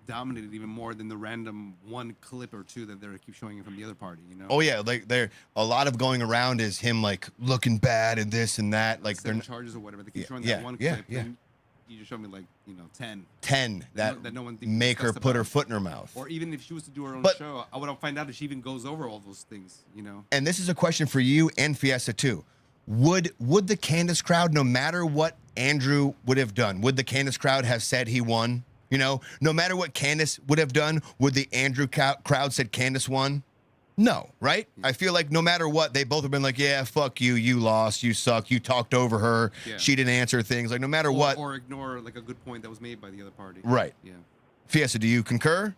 dominated even more than the random one clip or two that they keep showing you from the other party. Oh yeah, like there a lot of going around is him like looking bad and this and that. Like they're charges or whatever. They keep showing that one clip. Yeah. You just showed me like 10. 10 that no one make her put her foot in her mouth. Or even if she was to do her own show, I would find out if she even goes over all those things. And this is a question for you and Fiesta too. Would the Candace crowd, no matter what Andrew would have done, would the Candace crowd have said he won? No matter what Candace would have done, would the Andrew crowd said Candace won? No, right? I feel like no matter what, they both have been like, yeah, fuck you, you lost, you suck, you talked over her, she didn't answer things. Like no matter what. Or ignore like a good point that was made by the other party. Right. Yeah. Fiesta, do you concur?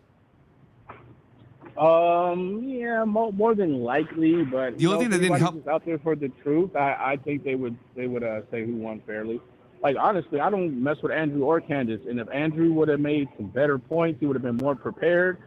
Yeah, more than likely, but the only thing that didn't help out there for the truth, I think they would say who won fairly. Like honestly, I don't mess with Andrew or Candace, and if Andrew would have made some better points, he would have been more prepared.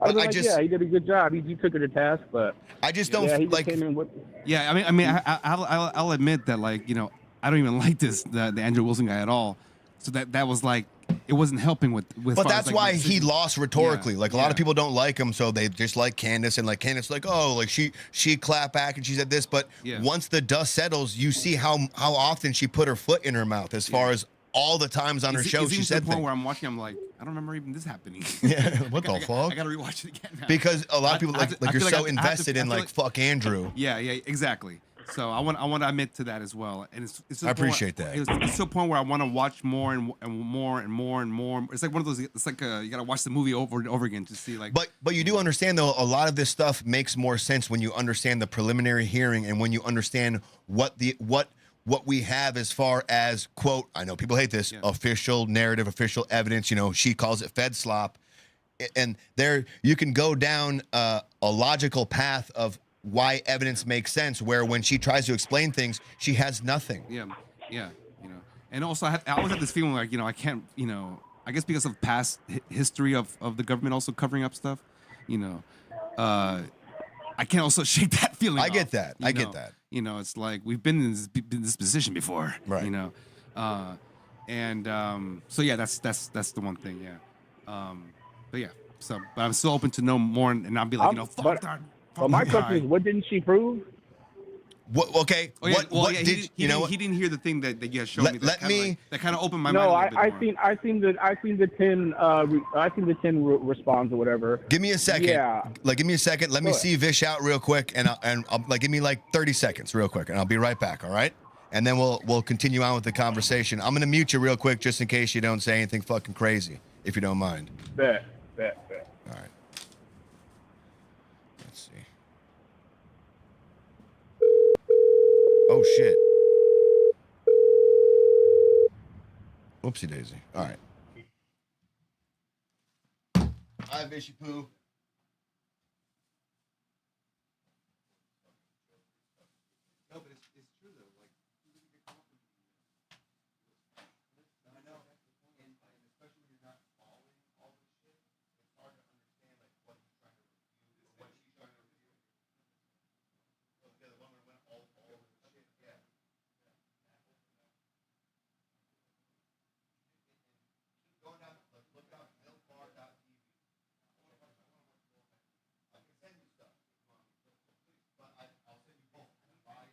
He did a good job. He took her to task, but I just don't like. Came in with, I'll admit that, like, I don't even like the Andrew Wilson guy at all. So that was like, it wasn't helping with. But that's why he lost rhetorically. Like a lot of people don't like him, so they just like Candace, and like Candace, like, oh, like she clapped back and she said this, but once the dust settles, you see how often she put her foot in her mouth as far as all the times on her show she said things. Point where I'm watching, I'm like, I don't remember even this happening. Yeah, what the fuck? I gotta rewatch it again now. Because a lot of people like you're so invested in like fuck Andrew. Yeah, exactly. So I want to admit to that as well, and it's I appreciate that. It's to a point where I want to watch more and more and more and more. It's like one of those. It's like you gotta watch the movie over and over again to see like. But you do understand though, a lot of this stuff makes more sense when you understand the preliminary hearing and when you understand what we have as far as, quote, I know people hate this, official narrative, official evidence. She calls it Fed slop, and there you can go down a logical path of why evidence makes sense, where when she tries to explain things, she has nothing. Yeah. And also I always have this feeling like, I can't, I guess because of past history of the government also covering up stuff, I can't also shake that feeling. I get that. I get that. It's like we've been in this position before, right? So yeah, that's the one thing, yeah. But I'm still open to know more, and I'll be like, fuck that. But my question is, what didn't she prove? What? Okay. Oh, yeah. What he did you know? He didn't hear the thing that you had shown me. That kind of opened my mind. No, I seen the 10 responds or whatever. Give me a second. Yeah. Like, give me a second. Let me see Vish out real quick, and I'll like give me like 30 seconds, real quick, and I'll be right back. All right. And then we'll continue on with the conversation. I'm gonna mute you real quick just in case you don't say anything fucking crazy. if you don't mind. Bet. All right. Let's see. Oh shit. Whoopsie daisy. All right. Hi, Bishy Poo. No, but it's true though. Like, I know, and especially when you're not following all this shit, it's hard to understand like what he's trying to review or what she's trying to review. So the one where went all the shit, yeah. Keep going down, like look up milkbar.tv. I can send you stuff, but I'll send you both. Bias.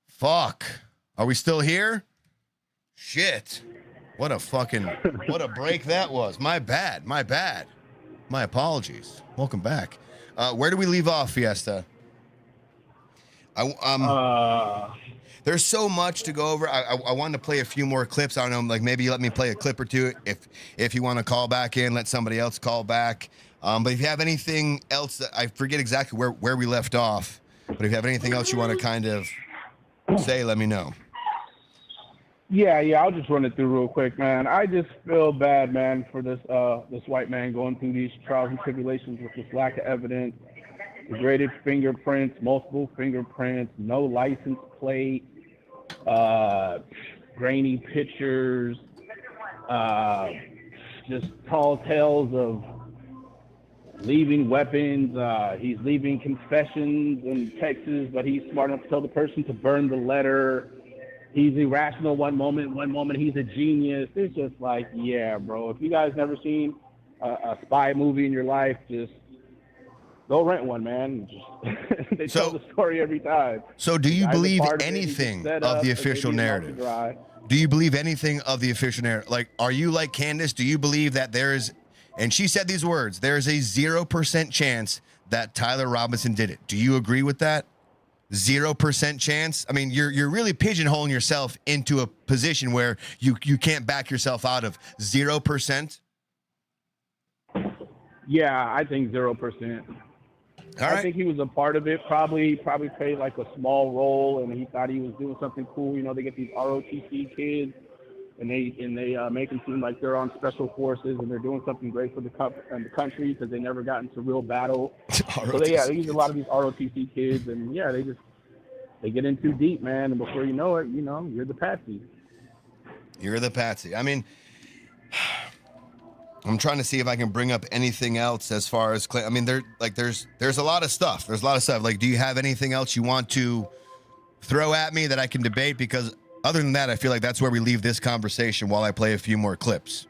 Fuck. Are we still here? Shit. What a break that was. My bad. My apologies. Welcome back. Where do we leave off, Fiesta? there's so much to go over. I wanted to play a few more clips. I don't know, like maybe let me play a clip or two if you want to call back in, let somebody else call back. But if you have anything else, that I forget exactly where we left off, but if you have anything else you want to kind of say, let me know. Yeah, I'll just run it through real quick, man. I just feel bad, man, for this white man going through these trials and tribulations with this lack of evidence, degraded fingerprints, multiple fingerprints, no license plate, grainy pictures, just tall tales of leaving weapons. He's leaving confessions in Texas, but he's smart enough to tell the person to burn the letter. He's irrational one moment he's a genius. It's just like, yeah, bro. If you guys never seen a spy movie in your life, just go rent one, man. They tell the story every time. So do you believe anything of the official narrative? Do you believe anything of the official narrative? Like, are you like Candace? Do you believe that there's, and she said these words, there's a 0% chance that Tyler Robinson did it. Do you agree with that? 0% chance? I mean, you're really pigeonholing yourself into a position where you can't back yourself out of 0%. Yeah, I think 0%. I think he was a part of it. Probably played like a small role, and he thought he was doing something cool. You know, they get these ROTC kids, and they make them seem like they're on special forces and they're doing something great for the country because they never got into real battle. So they use a lot of these ROTC kids, and they get in too deep, man. And before you know it, you're the patsy. You're the patsy. I mean, I'm trying to see if I can bring up anything else as far as, I mean, there's a lot of stuff. There's a lot of stuff. Like, do you have anything else you want to throw at me that I can debate? Because other than that, I feel like that's where we leave this conversation while I play a few more clips.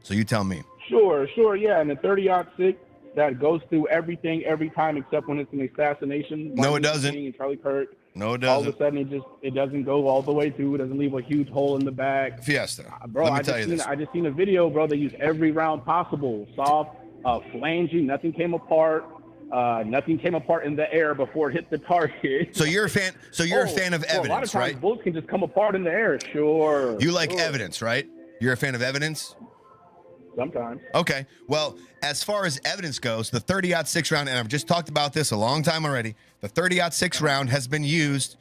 So you tell me. Sure. Yeah, and the 30-06 that goes through everything every time except when it's an assassination. No, it doesn't. And Charlie Kirk. No, it doesn't. All of a sudden, it doesning go all the way through. It doesn't leave a huge hole in the back. Fiesta. Bro, I just seen a video, bro. They used every round possible. Soft, flanging. Nothing came apart. Nothing came apart in the air before it hit the target. So you're a fan. So you're a fan of evidence, a lot of times, right? Bullets can just come apart in the air. Sure. You like evidence, right? You're a fan of evidence. Sometimes. Okay. Well, as far as evidence goes, the 30-06 round, and I've just talked about this a long time already. The 30-06 round has been used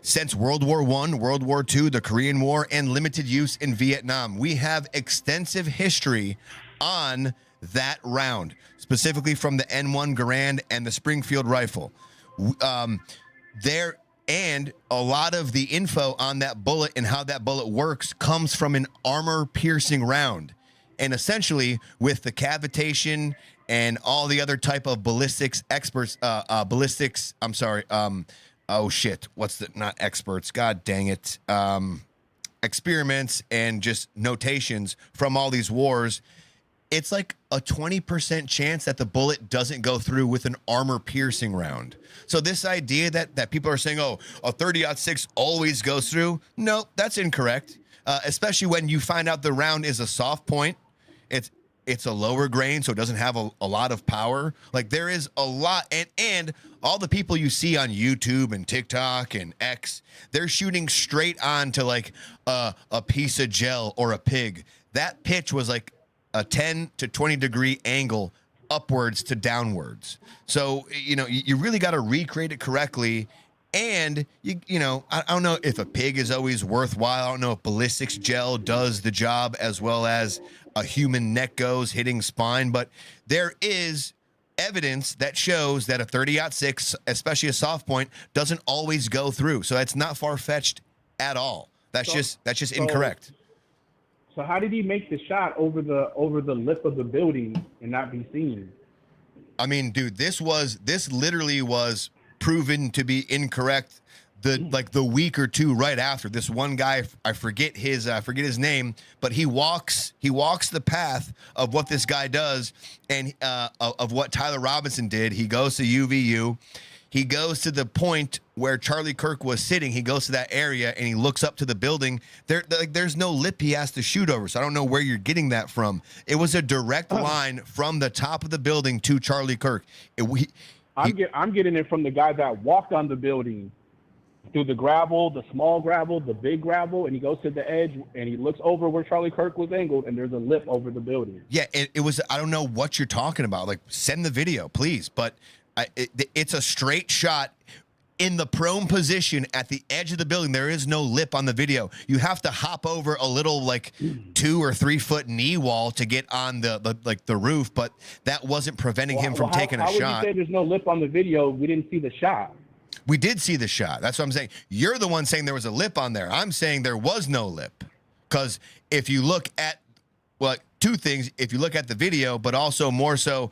since World War I, World War II, the Korean War, and limited use in Vietnam. We have extensive history on that round, specifically from the N1 Garand and the Springfield rifle. And a lot of the info on that bullet and how that bullet works comes from an armor-piercing round. And essentially, with the cavitation and all the other type of ballistics experts, not experts, god dang it, experiments and just notations from all these wars, it's like a 20% chance that the bullet doesn't go through with an armor-piercing round. So this idea that people are saying, oh, a 30-06 always goes through, no, that's incorrect. Especially when you find out the round is a soft point. It's a lower grain, so it doesn't have a lot of power. Like, there is a lot, and all the people you see on YouTube and TikTok and X, they're shooting straight on to like a piece of gel or a pig. That pitch was like a 10 to 20 degree angle upwards to downwards. So, you really got to recreate it correctly. And, I don't know if a pig is always worthwhile. I don't know if ballistics gel does the job as well as a human neck goes hitting spine. But there is evidence that shows that a 30-06, especially a soft point, doesn't always go through. So that's not far-fetched at all. That's just incorrect. So how did he make the shot over the lip of the building and not be seen? I mean, dude, this literally was proven to be incorrect the week or two right after. This one guy, I forget his name, but he walks the path of what this guy does and of what Tyler Robinson did. He goes to UVU. He goes to the point where Charlie Kirk was sitting. He goes to that area and he looks up to the building. There's no lip he has to shoot over. So I don't know where you're getting that from. It was a direct line from the top of the building to Charlie Kirk. I'm getting it from the guy that walked on the building through the gravel, the small gravel, the big gravel, and he goes to the edge and he looks over where Charlie Kirk was angled, and there's a lip over the building. Yeah, it was. I don't know what you're talking about. Like, send the video, please. But it's a straight shot in the prone position at the edge of the building. There is no lip on the video. You have to hop over a little, like 2 or 3 foot knee wall to get on the roof. But that wasn't preventing him from taking a shot. How would you say there's no lip on the video? We didn't see the shot. We did see the shot. That's what I'm saying. You're the one saying there was a lip on there. I'm saying there was no lip. Because if you look at, well, 2 things. If you look at the video, but also more so,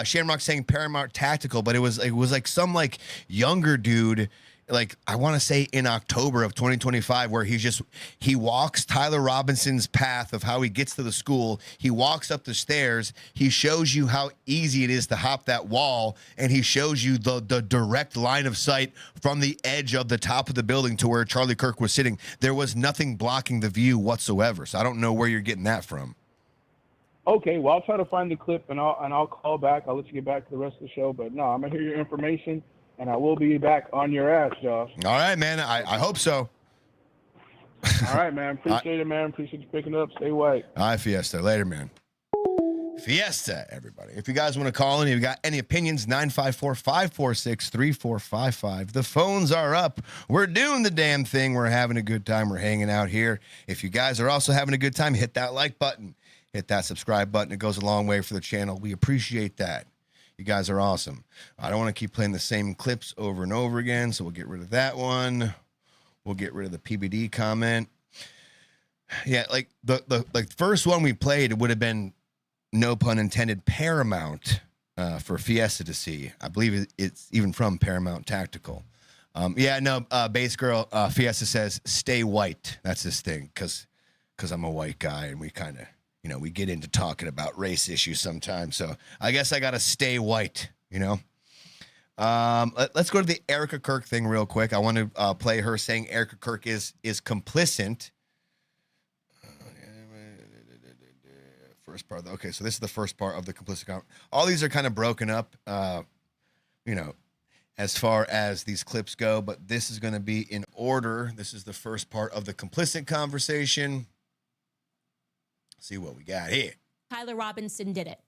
Shamrock saying Paramount Tactical, but it was like some like younger dude, like I want to say in October of 2025, where he walks Tyler Robinson's path of how he gets to the school. He walks up the stairs. He shows you how easy it is to hop that wall, and he shows you the direct line of sight from the edge of the top of the building to where Charlie Kirk was sitting. There was nothing blocking the view whatsoever. So I don't know where you're getting that from. Okay, well, I'll try to find the clip and I'll call back. I'll let you get back to the rest of the show. But no, I'm gonna hear your information, and I will be back on your ass, Josh. All right, man. I hope so. All right, man. Appreciate it, man. Appreciate you picking up. Stay white. All right, Fiesta. Later, man. Fiesta, everybody. If you guys want to call in, if you got any opinions, 954-546-3455. The phones are up. We're doing the damn thing. We're having a good time. We're hanging out here. If you guys are also having a good time, hit that like button. Hit that subscribe button. It goes a long way for the channel. We appreciate that. You guys are awesome. I don't want to keep playing the same clips over and over again, so we'll get rid of that one. We'll get rid of the PBD comment. Yeah, like the first one we played, it would have been, no pun intended, Paramount for Fiesta to see. I believe it's even from Paramount Tactical. Base Girl, Fiesta says, stay white. That's his thing, because I'm a white guy, and we kind of, we get into talking about race issues sometimes. So I guess I got to stay white, Let's go to the Erica Kirk thing real quick. I want to play her saying Erica Kirk is complicit. First part. Okay, so this is the first part of the complicit comment. All these are kind of broken up, as far as these clips go, but this is going to be in order. This is the first part of the complicit conversation. See what we got here. Tyler Robinson did it.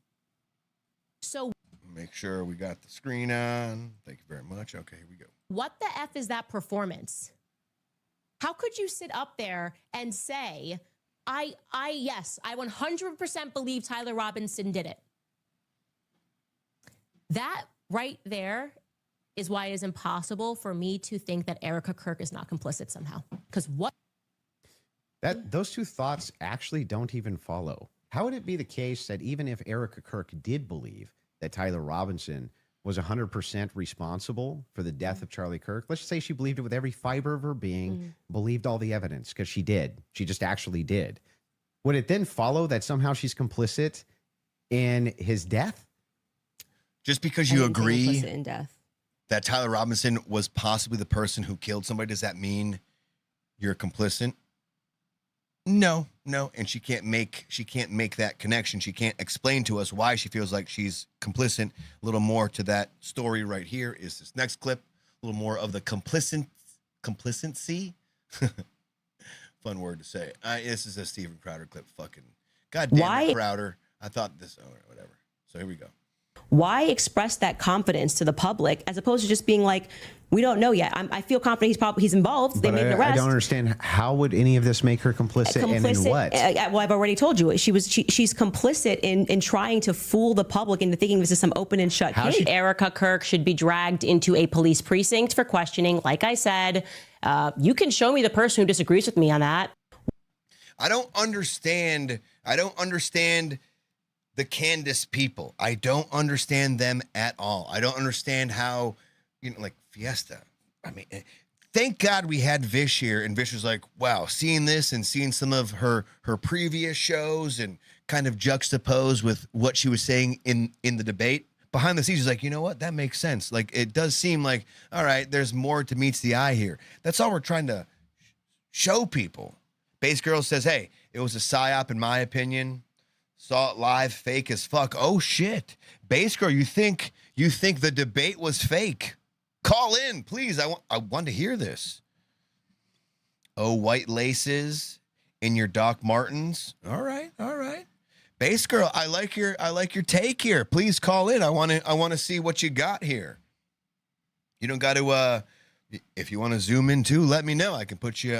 So make sure we got the screen on. Thank you very much. Okay, here we go. What the F is that performance? How could you sit up there and say, yes, I 100% believe Tyler Robinson did it? That right there is why it is impossible for me to think that Erica Kirk is not complicit somehow. Because what? Those 2 thoughts actually don't even follow. How would it be the case that even if Erica Kirk did believe that Tyler Robinson was 100% responsible for the death of Charlie Kirk, let's just say she believed it with every fiber of her being, believed all the evidence, because she did. She just actually did. Would it then follow that somehow she's complicit in his death? Just because you agree in death. that Tyler Robinson was possibly the person who killed somebody, does that mean you're complicit? No. And she can't make that connection. She can't explain to us why she feels like she's complicit. A little more to that story right here is this next clip. A little more of the complicency. Fun word to say. This is a Steven Crowder clip. Fucking goddamn Crowder. I thought this. Oh, whatever. So here we go. Why express that confidence to the public as opposed to just being like, we don't know yet. I feel confident he's involved. They made an arrest. I don't understand. How would any of this make her complicit and in what? Well, I've already told you. She's complicit in trying to fool the public into thinking this is some open and shut case. Erica Kirk should be dragged into a police precinct for questioning. Like I said, you can show me the person who disagrees with me on that. I don't understand the CANDACE people. I don't understand them at all. I don't understand how, like Fiesta. I mean, thank God we had Vish here, and Vish was like, wow, seeing this and seeing some of her previous shows and kind of juxtaposed with what she was saying in the debate. Behind the scenes, she's like, you know what? That makes sense. Like, it does seem like, all right, there's more to meets the eye here. That's all we're trying to show people. Base Girl says, hey, it was a psyop in my opinion. Saw it live, fake as fuck. Oh shit. Base Girl, you think the debate was fake? Call in, please. I want to hear this. Oh, white laces in your Doc Martens. All right. Bass girl, I like your take here. Please call in. I want to see what you got here. You don't got to if you want to zoom in too, let me know. I can put you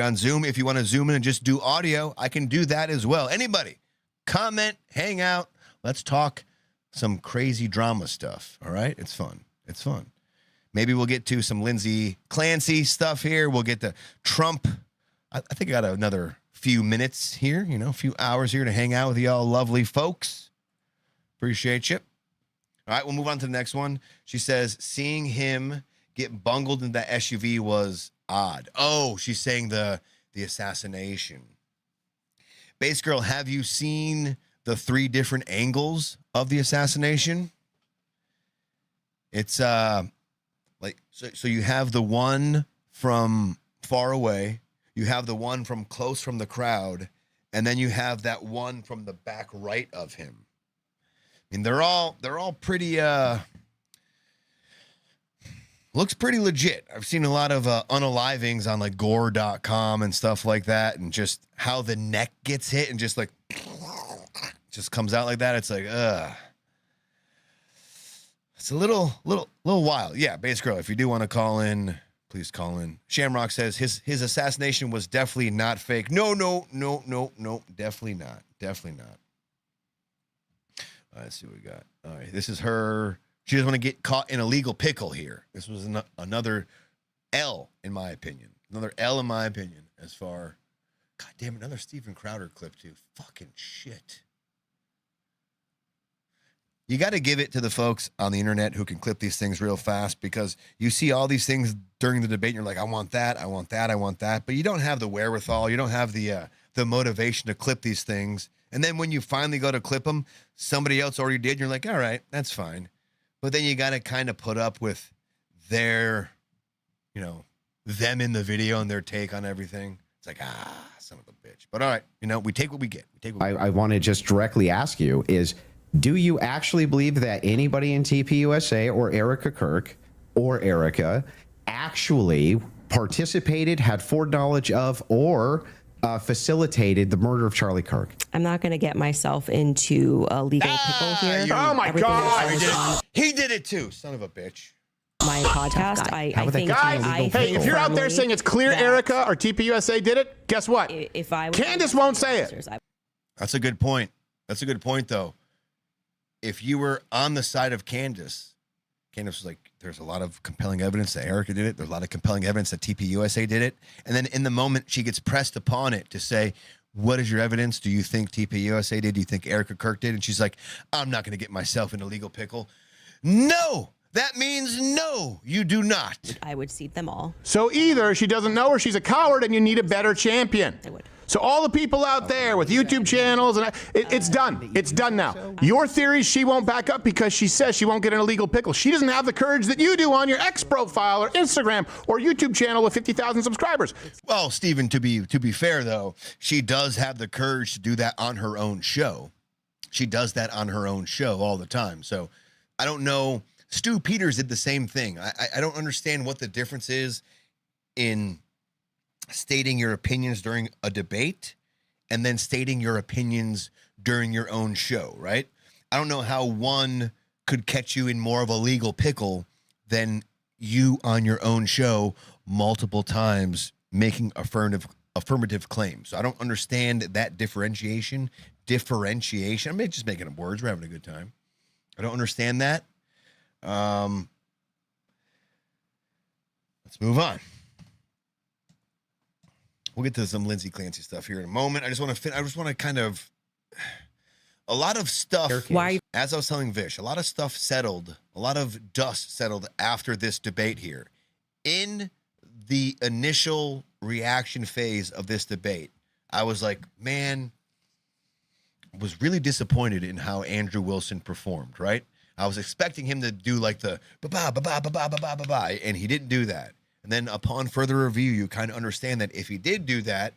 on Zoom. If you want to zoom in and just do audio, I can do that as well. Anybody, comment, hang out. Let's talk some crazy drama stuff. All right? It's fun. Maybe we'll get to some Lindsay Clancy stuff here. We'll get to Trump. I think I got another few minutes here, a few hours here to hang out with y'all lovely folks. Appreciate you. All right, we'll move on to the next one. She says, seeing him get bungled in that SUV was odd. Oh, she's saying the assassination. Bass girl, have you seen the 3 different angles of the assassination? It's so you have the one from far away, you have the one from close from the crowd, and then you have that one from the back right of him. I mean, they're all pretty looks pretty legit. I've seen a lot of unalivings on like gore.com and stuff like that, and just how the neck gets hit and just just comes out like that. It's like, it's a little wild. Yeah, Bass girl, if you do want to call in, please call in. Shamrock says his assassination was definitely not fake. No, definitely not. Let's see what we got. All right, this is her. She doesn't want to get caught in a legal pickle here. This was another L, in my opinion. Another L, in my opinion, as far. God damn it, another Steven Crowder clip, too. Fucking shit. You got to give it to the folks on the internet who can clip these things real fast, because you see all these things during the debate and you're like, I want that. But you don't have the wherewithal. You don't have the motivation to clip these things. And then when you finally go to clip them, somebody else already did. And you're like, all right, that's fine. But then you got to kind of put up with their, them in the video and their take on everything. It's like, son of a bitch. But all right, we take what we get. I want to just directly ask you is, do you actually believe that anybody in TPUSA or Erica Kirk or Erica actually participated, had foreknowledge of, or facilitated the murder of Charlie Kirk? I'm not going to get myself into a legal pickle here. Oh my God! He did it too, son of a bitch. My podcast. I think. Hey, if you're out there saying it's clear Erica or TPUSA did it, guess what? If I Candace won't say it. That's a good point. Though. If you were on the side of Candace was like, there's a lot of compelling evidence that Erica did it. There's a lot of compelling evidence that TPUSA did it. And then in the moment, she gets pressed upon it to say, what is your evidence? Do you think TPUSA did? Do you think Erica Kirk did? And she's like, I'm not going to get myself in a legal pickle. No, that means no, you do not. I would seat them all. So either she doesn't know or she's a coward and you need a better champion. I would. So all the people out there with YouTube channels, and it's done. It's done now. Your theories she won't back up because she says she won't get in a legal pickle. She doesn't have the courage that you do on your X profile or Instagram or YouTube channel with 50,000 subscribers. Well, Stephen, to be fair, though, she does have the courage to do that on her own show. She does that on her own show all the time. So I don't know. Stu Peters did the same thing. I don't understand what the difference is in stating your opinions during a debate and then stating your opinions during your own show, right? I don't know how one could catch you in more of a legal pickle than you on your own show multiple times making affirmative claims. So I don't understand that differentiation. I'm just making up words. We're having a good time. I don't understand that. Let's move on. We'll get to some Lindsay Clancy stuff here in a moment. I just want to kind of, a lot of stuff. As I was telling Vish, a lot of stuff settled, a lot of dust settled after this debate here. In the initial reaction phase of this debate, I was like, man, I was really disappointed in how Andrew Wilson performed, right? I was expecting him to do like the ba-ba, and he didn't do that. And then upon further review, you kind of understand that if he did do that,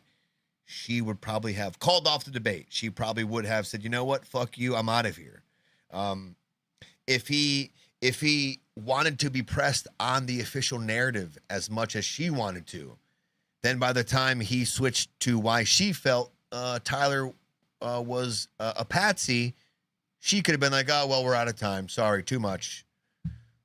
she would probably have called off the debate. She probably would have said, you know what, fuck you, I'm out of here. If he wanted to be pressed on the official narrative as much as she wanted to, Then by the time he switched to why she felt Tyler was a patsy, she could have been like, oh, well, we're out of time. Sorry, too much.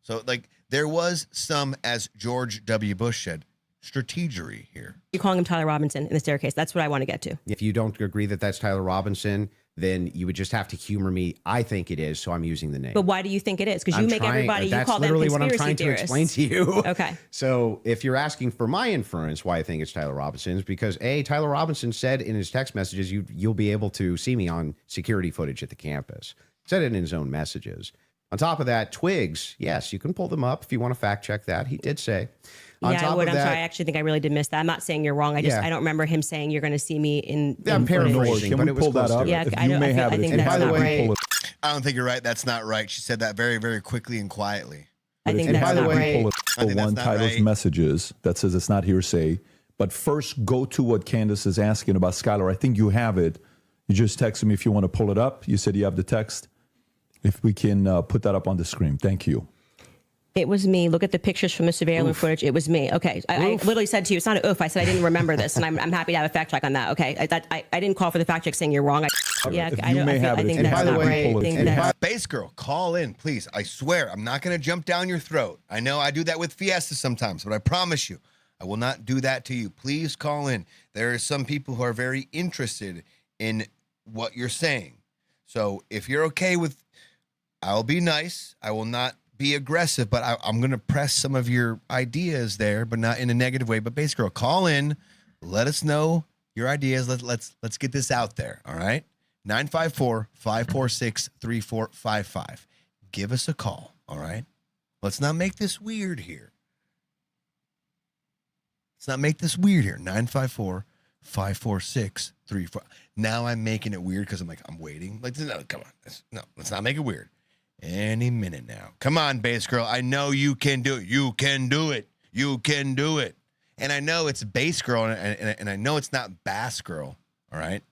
So, like, there was some, as George W. Bush said, strategery here. You're calling him Tyler Robinson in the staircase. That's what I want to get to. If you don't agree that that's Tyler Robinson, then you would just have to humor me. I think it is, so I'm using the name. But why do you think it is? Because you make everybody, you call them literally conspiracy what I'm trying theorists. to explain to you. Okay. So if you're asking for my inference why I think it's Tyler Robinson, is because Tyler Robinson said in his text messages, you'll be able to see me on security footage at the campus. Said it in his own messages. On top of that, Twigs, yes, you can pull them up if you want to fact check that. He did say. Yeah, I would. I'm sorry. I actually think I really did miss that. I'm not saying you're wrong. I don't remember him saying you're going to see me in. I'm paraphrasing, Can but we it was pull that up? Yeah, If you may have I it. think If you that's have not it, right. pull it. I don't think you're right. That's not right. She said that very, very quickly and quietly. I think And that's by the not way, right. pull it, one Tyler's right. messages that says it's not hearsay. But first, go to what Candace is asking about Skylar. I think you have it. You just texted me if you want to pull it up. You said you have the text. If we can put that up on the screen. Thank you. It was me. Look at the pictures from the surveillance footage. It was me. Okay. I literally said to you, it's not an oof. I said I didn't remember this, and I'm happy to have a fact check on that. Okay. I didn't call for the fact check saying you're wrong. I think that's not right. Bass girl, call in, please. I swear, I'm not going to jump down your throat. I know I do that with Fiesta sometimes, but I promise you, I will not do that to you. Please call in. There are some people who are very interested in what you're saying. So if you're okay with, I'll be nice. I will not be aggressive, but I'm going to press some of your ideas there, but not in a negative way. But Bass girl, call in. Let us know your ideas. Let's get this out there. All right. 954-546-3455. Give us a call. All right. Let's not make this weird here. 954-546-3455. Now I'm making it weird because I'm waiting. Like, no, come on. Let's not make it weird. Any minute now. Come on, Bass girl. I know you can do it. You can do it. You can do it. And I know it's Bass girl, and I know it's not Bass girl. All right.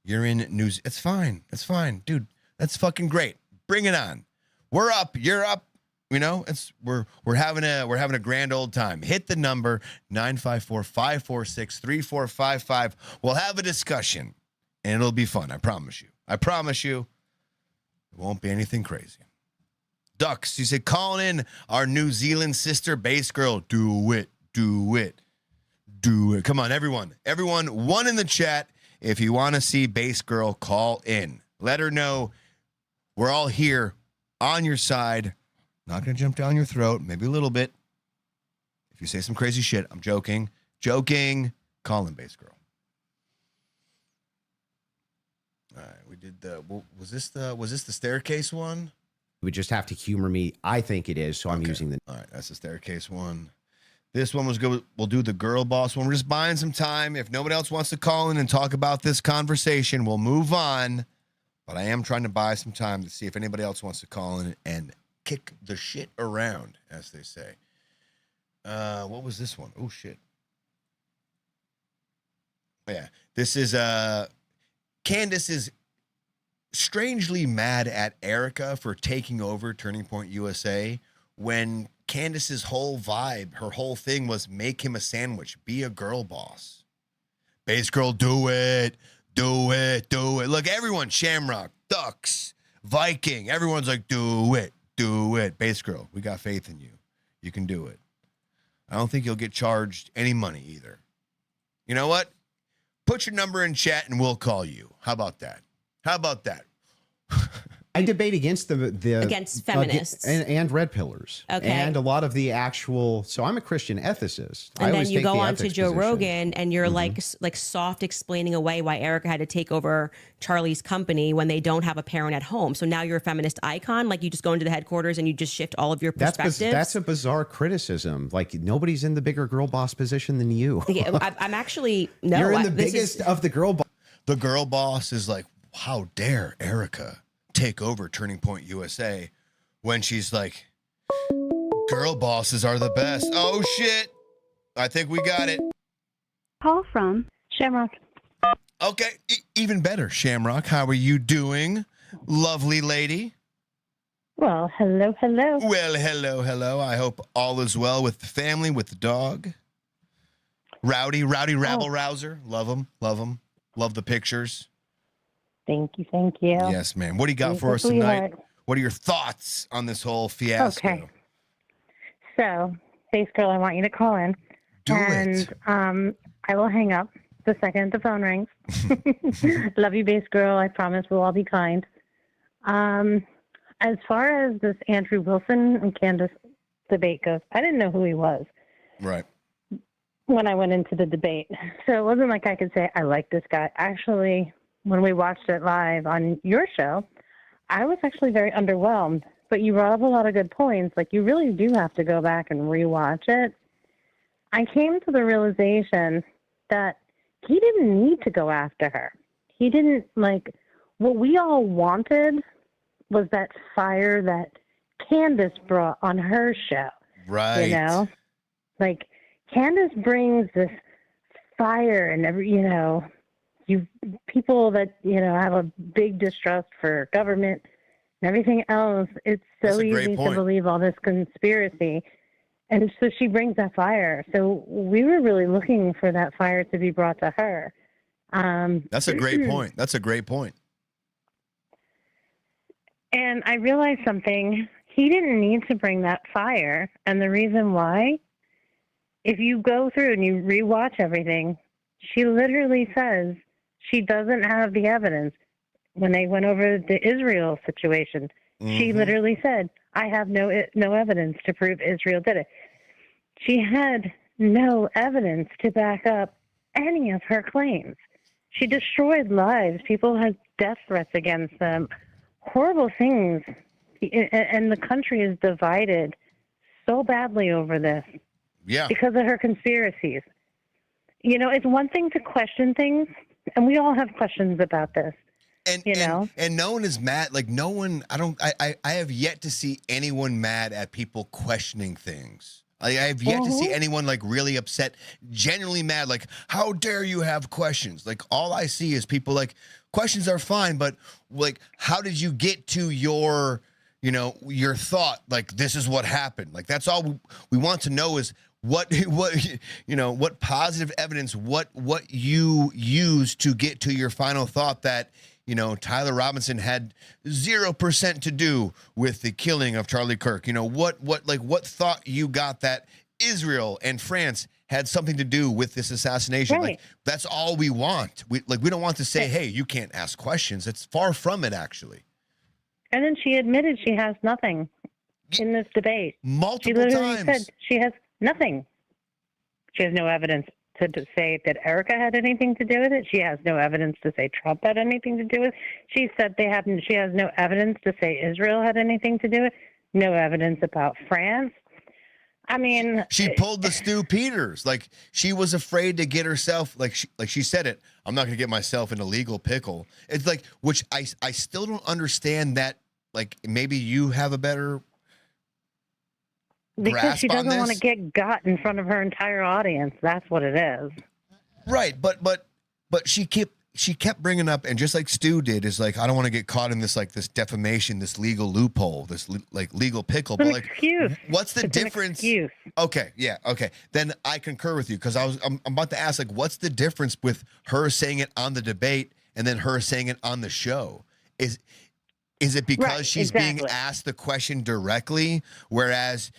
You're in news. It's fine. That's fine, dude. That's fucking great. Bring it on. We're up. You're up. You know, we're having a grand old time. Hit the number 954-546-3455. We'll have a discussion, and it'll be fun. I promise you. I promise you. It won't be anything crazy. Ducks, you said, calling in our New Zealand sister, Bass girl. Do it. Do it. Do it. Come on, everyone. Everyone, one in the chat. If you want to see Bass girl, call in. Let her know we're all here on your side. Not going to jump down your throat. Maybe a little bit. If you say some crazy shit, I'm joking. Joking. Call in, Bass girl. All right, we did was this the staircase one? You would just have to humor me. I think it is, so I'm using the. All right, that's the staircase one. This one was good. We'll do the girl boss one. We're just buying some time. If nobody else wants to call in and talk about this conversation, we'll move on. But I am trying to buy some time to see if anybody else wants to call in and kick the shit around, as they say. What was this one? Oh shit. Yeah, this is Candace is strangely mad at Erica for taking over Turning Point USA when Candace's whole vibe, her whole thing was make him a sandwich, be a girl boss. Bass girl, do it, do it, do it. Look, everyone, Shamrock, Ducks, Viking, everyone's like, do it, do it. Bass girl, we got faith in you. You can do it. I don't think you'll get charged any money either. You know what? Put your number in chat and we'll call you. How about that? How about that? I debate against against feminists and red pillars. Okay. And a lot of the actual. So I'm a Christian ethicist. And I then always you take go the on to ethics Joe position. Rogan and you're like soft explaining away why Erica had to take over Charlie's company when they don't have a parent at home. So now you're a feminist icon. Like you just go into the headquarters and you just shift all of your perspectives. That's a bizarre criticism. Like nobody's in the bigger girl boss position than you. I'm actually no. You're in the biggest of the girl boss. The girl boss is like, how dare Erica take over Turning Point USA when she's like, girl bosses are the best. Oh shit. I think we got it. Call from Shamrock. Okay, even better, Shamrock. How are you doing, lovely lady? Well, hello, hello. Well, hello, hello. I hope all is well with the family, with the dog. Rowdy rabble rouser. Love him. Love the pictures. Thank you. Yes, man. What do you got for us tonight? What are your thoughts on this whole fiasco? Okay. So, Base Girl, I want you to call in. Do it. I will hang up the second the phone rings. Love you, Base Girl. I promise we'll all be kind. As far as this Andrew Wilson and Candace debate goes, I didn't know who he was. Right. When I went into the debate. So it wasn't like I could say, I like this guy. Actually, when we watched it live on your show, I was actually very underwhelmed. But you brought up a lot of good points. Like, you really do have to go back and rewatch it. I came to the realization that he didn't need to go after her. He didn't, like, what we all wanted was that fire that Candace brought on her show. Right. You know? Like, Candace brings this fire and you people that, have a big distrust for government and everything else. It's so easy to believe all this conspiracy. And so she brings that fire. So we were really looking for that fire to be brought to her. That's a great point. And I realized something. He didn't need to bring that fire. And the reason why, if you go through and you rewatch everything, she literally says she doesn't have the evidence. When they went over the Israel situation, she literally said, I have no evidence to prove Israel did it. She had no evidence to back up any of her claims. She destroyed lives. People had death threats against them. Horrible things. And the country is divided so badly over this. Yeah. Because of her conspiracies. It's one thing to question things, and we all have questions about this. And no one is mad. Like, no one, I have yet to see anyone mad at people questioning things. I have yet to see anyone like really upset, genuinely mad. Like, how dare you have questions? Like, all I see is people like, questions are fine, but like, how did you get to your thought? Like, this is what happened. Like, that's all we want to know is what positive evidence, what you use to get to your final thought that, Tyler Robinson had 0% to do with the killing of Charlie Kirk. What thought you got that Israel and France had something to do with this assassination? Right. Like, that's all we want. We don't want to say, hey, you can't ask questions. It's far from it, actually. And then she admitted she has nothing in this debate. Multiple she literally times. said she has nothing. She has no evidence to say that Erica had anything to do with it. She has no evidence to say Trump had anything to do with it. She said she has no evidence to say Israel had anything to do with it. No evidence about France. I mean, she pulled the Stu Peters. Like, she was afraid to get herself, like she said it, I'm not going to get myself in a legal pickle. It's like, which I still don't understand that. Like, maybe you have a better because she doesn't want to this. get got in front of her entire audience. That's what it is. Right, but she kept bringing up, and just like Stu did, is like, I don't want to get caught in this defamation, this legal loophole, this legal pickle. It's but an excuse. What's the difference? Excuse. Okay, yeah, okay. Then I concur with you because I'm about to ask, like, what's the difference with her saying it on the debate and then her saying it on the show? Is it because she's being asked the question directly, whereas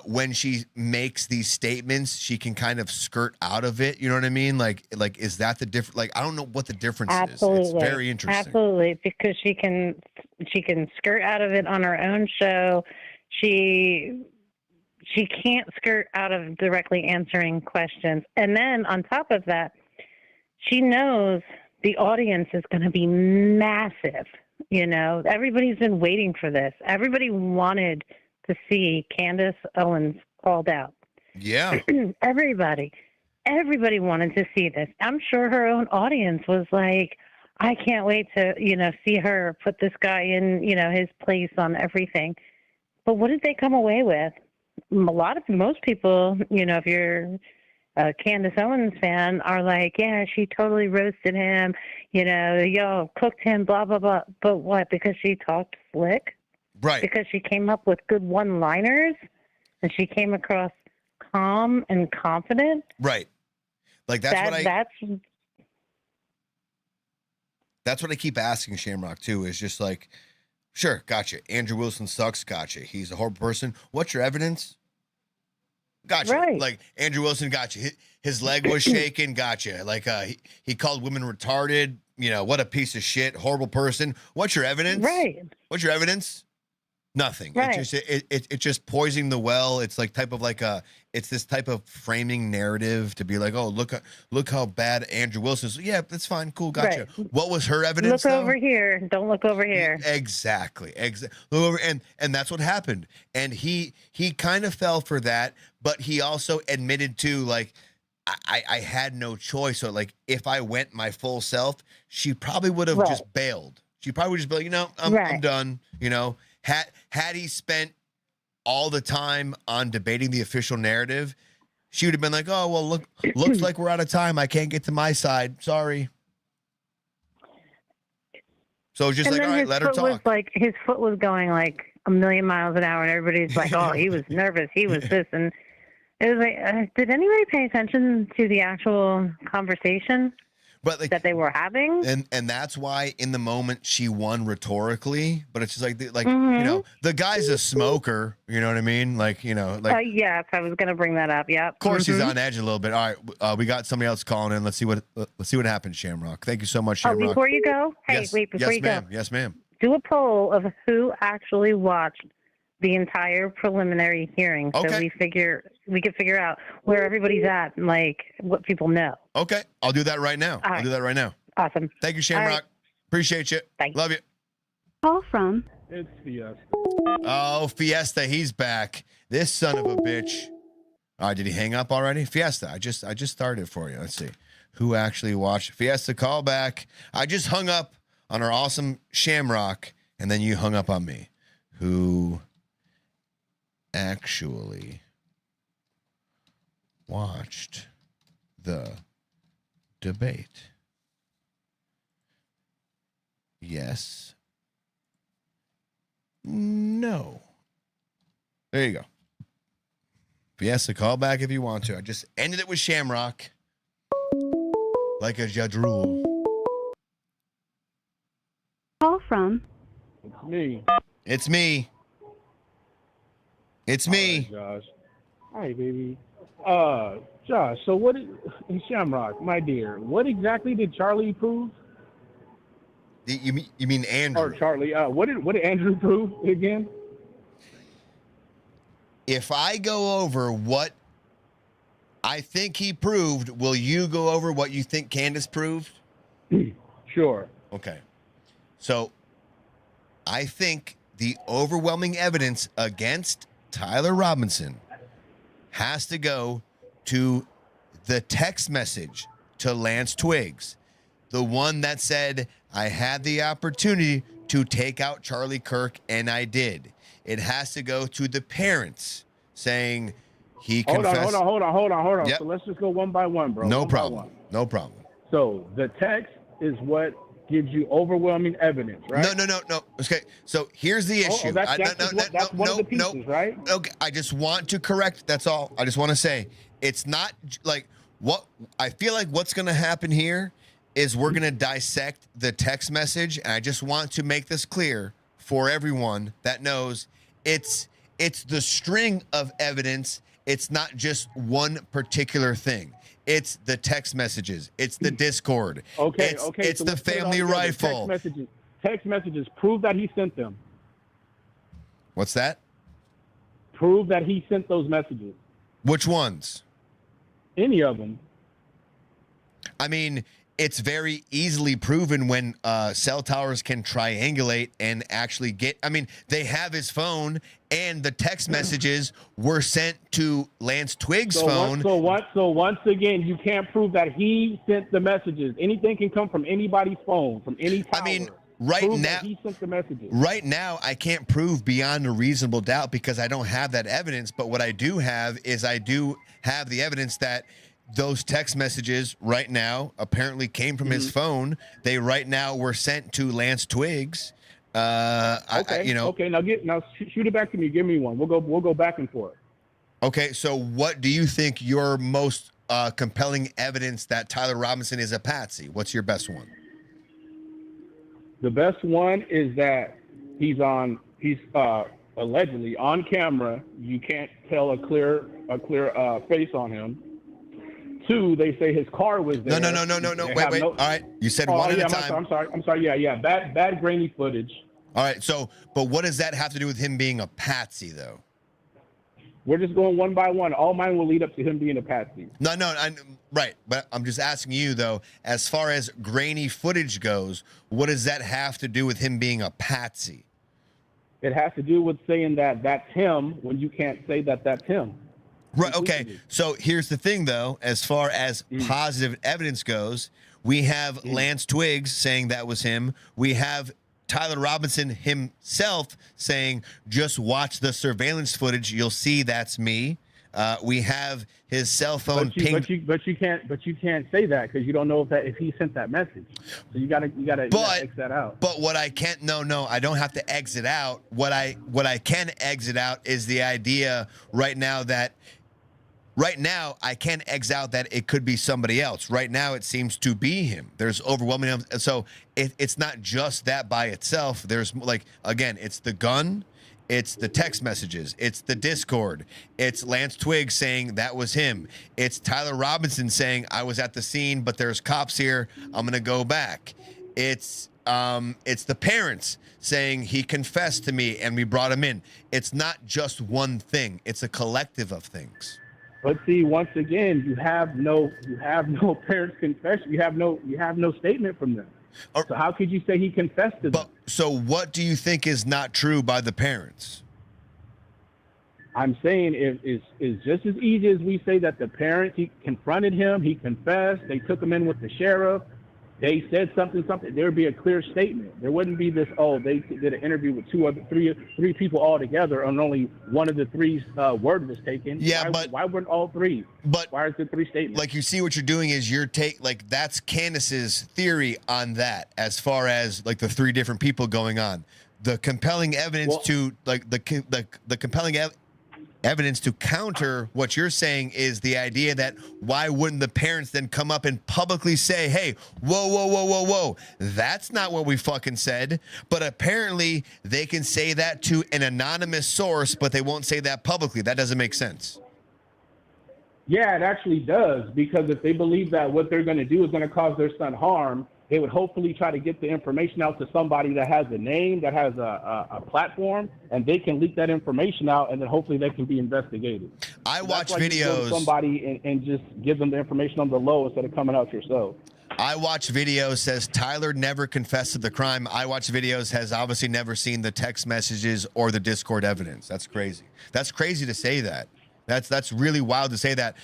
when she makes these statements, she can kind of skirt out of it? You know what I mean? Like, is that the difference? Like, I don't know what the difference is. It's very interesting. Absolutely, because she can skirt out of it on her own show. She can't skirt out of directly answering questions. And then on top of that, she knows the audience is going to be massive. Everybody's been waiting for this. Everybody wanted to see Candace Owens called out. Yeah. Everybody wanted to see this. I'm sure her own audience was like, I can't wait to, see her put this guy in, his place on everything. But what did they come away with? Most people, if you're a Candace Owens fan, are like, yeah, she totally roasted him, cooked him, blah, blah, blah. But what? Because she talked slick? Right. Because she came up with good one-liners and she came across calm and confident? Right. Like that's what I keep asking Shamrock too. Is just like, sure, gotcha. Andrew Wilson sucks. Gotcha. He's a horrible person. What's your evidence? Gotcha. Right. Like Andrew Wilson, gotcha. His leg was shaking. Gotcha. Like he called women retarded. You know, what a piece of shit, horrible person. What's your evidence? Right. What's your evidence? Nothing. Right. It's just poisoning the well. It's like it's this type of framing narrative to be like, oh, look how bad Andrew Wilson is. Yeah, that's fine, cool, gotcha. Right. What was her evidence? Look over here. Don't look over here. Exactly. Look over, and that's what happened. And he kind of fell for that, but he also admitted to like, I had no choice. So like, if I went my full self, she probably would have just bailed. She probably would just be like, you know, I'm done. You know, had he spent all the time on debating the official narrative, she would have been like, oh, well, looks like we're out of time. I can't get to my side. Sorry. So just like, all right, let her talk. His foot was going like a million miles an hour, and everybody's like, oh, he was nervous. He was this. And it was like, did anybody pay attention to the actual conversation that they were having? And that's why in the moment she won rhetorically, but it's just like you know, the guy's a smoker, you know what I mean? Like, you know, like yes, I was gonna bring that up. Yep. Of course he's on edge a little bit. All right, we got somebody else calling in. Let's see what happens, Shamrock. Thank you so much, Shamrock. Oh, before you go, before you go. Yes, ma'am. Do a poll of who actually watched the entire preliminary hearing, so we can figure out where everybody's at and like what people know. Okay, I'll do that right now. I'll do that right now. Awesome. Thank you, Shamrock. Right. Appreciate you. Thanks. Love you. Call from. It's Fiesta. Oh, Fiesta, he's back. This son of a bitch. All right, did he hang up already? Fiesta, I just started it for you. Let's see who actually watched Fiesta. Call back. I just hung up on our awesome Shamrock, and then you hung up on me. Who actually watched the debate? Yes. No. There you go. Fiesta, call back if you want to. I just ended it with Shamrock. Like a judge rule. Call from. It's me. It's me. It's me. All right, Josh. Hi, baby. Josh, so Shamrock, my dear, what exactly did Charlie prove? You mean Andrew? Or Charlie, what did Andrew prove again? If I go over what I think he proved, will you go over what you think Candace proved? Sure. Okay. So I think the overwhelming evidence against Tyler Robinson has to go to the text message to Lance Twiggs, the one that said, I had the opportunity to take out Charlie Kirk, and I did. It has to go to the parents saying he confessed. Hold on. Yep. So let's just go one by one, bro. No problem. No problem. So the text is what gives you overwhelming evidence, right? No. Okay, so here's the issue. That's one of the pieces, right? Okay, I just want to correct. That's all. I just want to say it's not like what I feel like. What's going to happen here is we're going to dissect the text message, and I just want to make this clear for everyone that knows it's the string of evidence. It's not just one particular thing. It's the text messages. It's the Discord. Okay. It's so the family rifle. Text messages. Prove that he sent them. What's that? Prove that he sent those messages. Which ones? Any of them. I mean, it's very easily proven when cell towers can triangulate and actually get. I mean, they have his phone, and the text messages were sent to Lance Twiggs' phone. So once again, you can't prove that he sent the messages. Anything can come from anybody's phone, from any tower. I mean, right now, he sent the messages. Right now, I can't prove beyond a reasonable doubt because I don't have that evidence. But what I do have is I do have the evidence that those text messages right now apparently came from his phone. They right now were sent to Lance Twiggs. Okay. Now shoot it back to me. Give me one. We'll go back and forth. Okay. So what do you think your most compelling evidence that Tyler Robinson is a patsy? What's your best one? The best one is that he's allegedly on camera. You can't tell a clear face on him. 2, they say his car was there. No. Wait. All right. You said one at a time. I'm sorry. Yeah. Bad grainy footage. All right. So, but what does that have to do with him being a patsy, though? We're just going one by one. All mine will lead up to him being a patsy. No. Right. But I'm just asking you, though, as far as grainy footage goes, what does that have to do with him being a patsy? It has to do with saying that that's him when you can't say that that's him. Right. Okay. So here's the thing, though, as far as positive evidence goes, we have Lance Twiggs saying that was him. We have Tyler Robinson himself saying, just watch the surveillance footage. You'll see that's me. We have his cell phone ping. But you can't say that because you don't know if he sent that message. So you gotta X that out. But what I can't I don't have to exit out. What I can exit out is the idea right now I can't exit out that it could be somebody else. Right now it seems to be him. There's overwhelming, so it's not just that by itself. There's again, it's the gun. It's the text messages. It's the Discord. It's Lance Twiggs saying that was him. It's Tyler Robinson saying I was at the scene, but there's cops here. I'm gonna go back. It's the parents saying he confessed to me and we brought him in. It's not just one thing. It's a collective of things. But see, once again, you have no parents' confession. You have no statement from them. So how could you say he confessed to them? So what do you think is not true by the parents? I'm saying it's just as easy as we say that the parents, he confronted him, he confessed, they took him in with the sheriff, they said something, there would be a clear statement. There wouldn't be this, they did an interview with three people all together and only one of the three's word was taken. Yeah, why weren't all three? But why is there 3 statements? Like, you see what you're doing is that's Candace's theory on that, as far as the 3 different people going on. The compelling evidence the compelling evidence to counter what you're saying is the idea that why wouldn't the parents then come up and publicly say, hey, whoa, that's not what we fucking said. But apparently they can say that to an anonymous source, but they won't say that publicly. That doesn't make sense. Yeah, it actually does, because if they believe that what they're going to do is going to cause their son harm, they would hopefully try to get the information out to somebody that has a name, that has a platform, and they can leak that information out, and then hopefully they can be investigated. I watch videos. You go to somebody and just give them the information on the low instead of coming out yourself. I watch videos, says Tyler never confessed to the crime. I watch videos, has obviously never seen the text messages or the Discord evidence. That's crazy. That's crazy to say that. That's really wild to say that.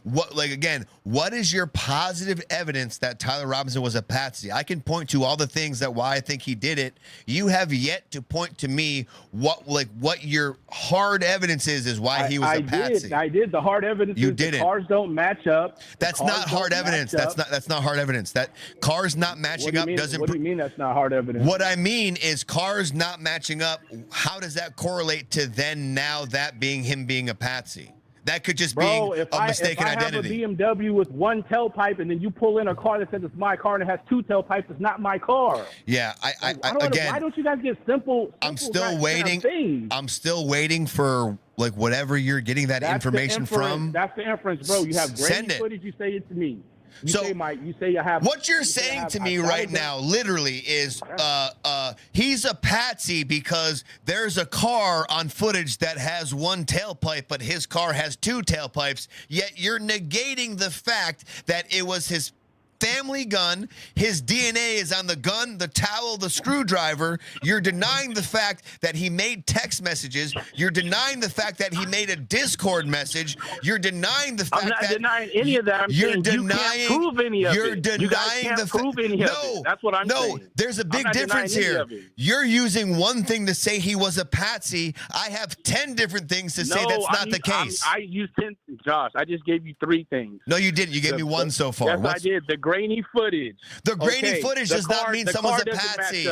What is your positive evidence that Tyler Robinson was a patsy? I can point to all the things why I think he did it. You have yet to point to me what your hard evidence is why he was a patsy. I did. The hard evidence is the cars don't match up. That's not hard evidence. That's not hard evidence. That cars not matching up doesn't. What do you mean that's not hard evidence? What I mean is cars not matching up. How does that correlate to that being him being a patsy? That could just be a mistaken identity. If I have a BMW with 1 tailpipe and then you pull in a car that says it's my car and it has 2 tailpipes, it's not my car. Yeah, why don't you guys get simple I'm still waiting. I'm still waiting for whatever you're getting that information from. That's the inference, bro. You have grainy footage. You say it to me. You say I have. What you're saying to me right now, literally, is he's a patsy because there's a car on footage that has 1 tailpipe, but his car has 2 tailpipes. Yet you're negating the fact that it was his family gun. His DNA is on the gun, the towel, the screwdriver. You're denying the fact that he made text messages. You're denying the fact that he made a Discord message. You're denying the fact I'm not denying any of that. You're denying. You can't prove any of you're it. denying you guys can't prove any of it. That's what I'm saying. No, there's a big difference here. You're using one thing to say he was a patsy. I have 10 different things to say that's not the case. I used 10, Josh. I just gave you 3 things. No, you didn't. You gave me 1 so far. Yes, I did. The grainy footage. The grainy footage does not mean someone's a patsy.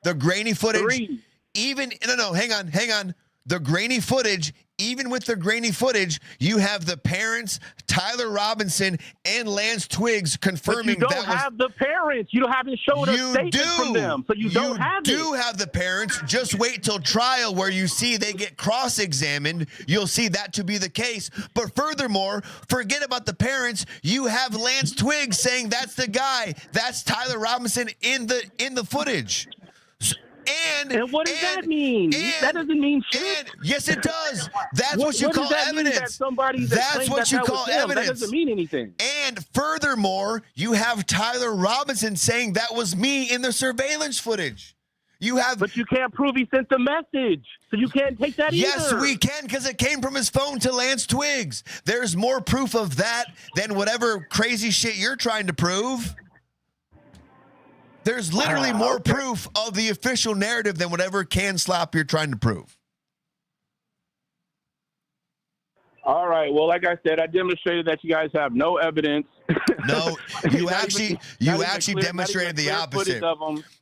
The grainy footage. 3. Even no, hang on. the grainy footage, even with the grainy footage, you have the parents, Tyler Robinson and Lance Twiggs confirming but you don't have the parents. You haven't shown a statement from them, so you don't have it. You do have the parents. Just wait till trial where you see they get cross-examined. You'll see that to be the case. But furthermore, forget about the parents. You have Lance Twiggs saying that's the guy. That's Tyler Robinson in the footage. And what does that mean? That doesn't mean shit. Yes, it does. That's what you call evidence. That's what you call evidence. That doesn't mean anything. And furthermore, you have Tyler Robinson saying that was me in the surveillance footage. But you can't prove he sent the message, so you can't take that either. Yes, we can, because it came from his phone to Lance Twiggs. There's more proof of that than whatever crazy shit you're trying to prove. There's literally more proof of the official narrative than whatever can slap you're trying to prove. All right. Well, like I said, I demonstrated that you guys have no evidence. No, you actually demonstrated the opposite.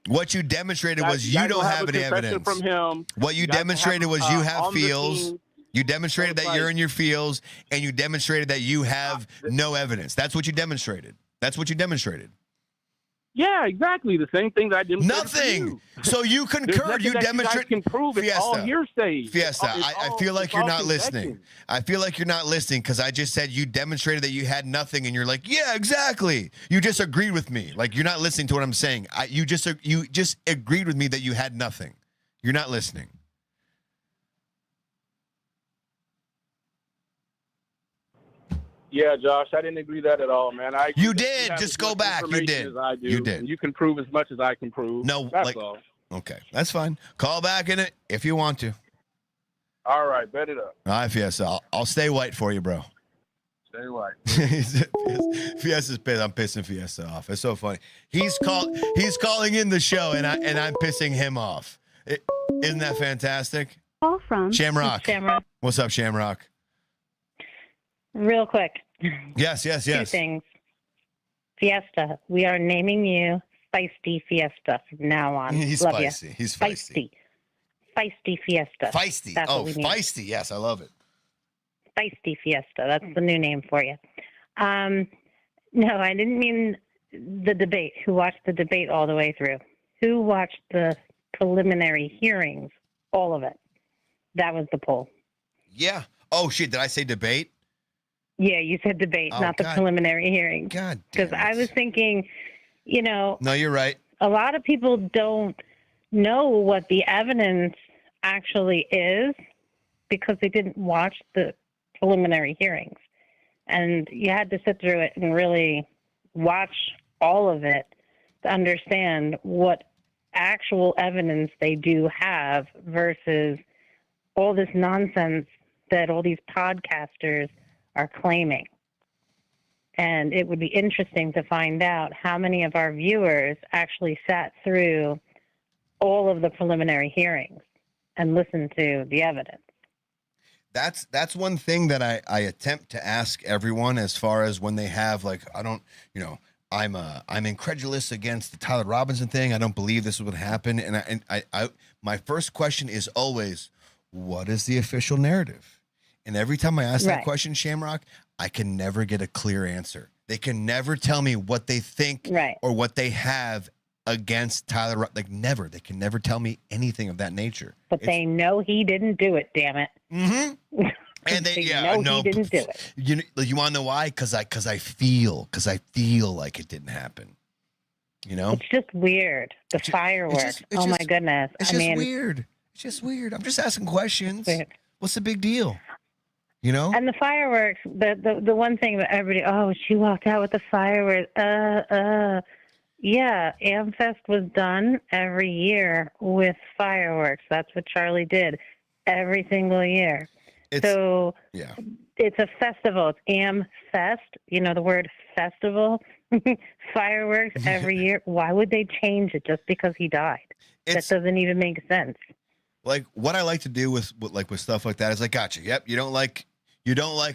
What you demonstrated was you don't have any evidence. From him. What you demonstrated was you have feels. You demonstrated that you're in your feels, and you demonstrated that you have no evidence. That's what you demonstrated. That's what you demonstrated. Yeah, exactly. The same thing that I did. Nothing. So you concurred. You demonstrated. Can prove it's all hearsay. Fiesta. I feel like you're not listening. I feel like you're not listening because I just said you demonstrated that you had nothing, and you're like, yeah, exactly. You just agreed with me. Like you're not listening to what I'm saying. You just agreed with me that you had nothing. You're not listening. Yeah, Josh, I didn't agree that at all, man. You did. Just go back. You did. You did. And you can prove as much as I can prove. No, that's all. Okay, that's fine. Call back in it if you want to. All right, bet it up. All right, Fiesta. I'll stay white for you, bro. Stay white. Fiesta's pissed. I'm pissing Fiesta off. It's so funny. He's calling in the show, and I'm pissing him off. Isn't that fantastic? Call from Shamrock. Shamrock. What's up, Shamrock? Real quick. Yes. Two things. Fiesta, we are naming you Feisty Fiesta from now on. He's love feisty. Ya. He's feisty. Feisty Fiesta. Feisty. That's what we need. Feisty. Yes, I love it. Feisty Fiesta. That's the new name for you. No, I didn't mean the debate. Who watched the debate all the way through? Who watched the preliminary hearings? All of it. That was the poll. Yeah. Oh, shit. Did I say debate? Yeah, you said debate, not the preliminary hearings. God, because I was thinking, No, you're right. A lot of people don't know what the evidence actually is because they didn't watch the preliminary hearings, and you had to sit through it and really watch all of it to understand what actual evidence they do have versus all this nonsense that all these podcasters are claiming. And it would be interesting to find out how many of our viewers actually sat through all of the preliminary hearings and listened to the evidence. That's one thing that I attempt to ask everyone as far as when they have I'm incredulous against the Tyler Robinson thing. I don't believe this would happen. And I my first question is always, what is the official narrative? And every time I ask that question, Shamrock, I can never get a clear answer. They can never tell me what they think or what they have against Tyler. Like never. They can never tell me anything of that nature. But they know he didn't do it, damn it. Mm-hmm. And he didn't do it. You want to know why? Because I feel like it didn't happen. It's just weird. The fireworks. My goodness. It's just weird. It's just weird. I'm just asking questions. What's the big deal? And the fireworks, the one thing that everybody, she walked out with the fireworks. Yeah, AmFest was done every year with fireworks. That's what Charlie did every single year. It's a festival. It's AmFest. The word festival, fireworks every year. Why would they change it just because he died? That doesn't even make sense. Like what I like to do with stuff like that is like, gotcha. Yep, you don't like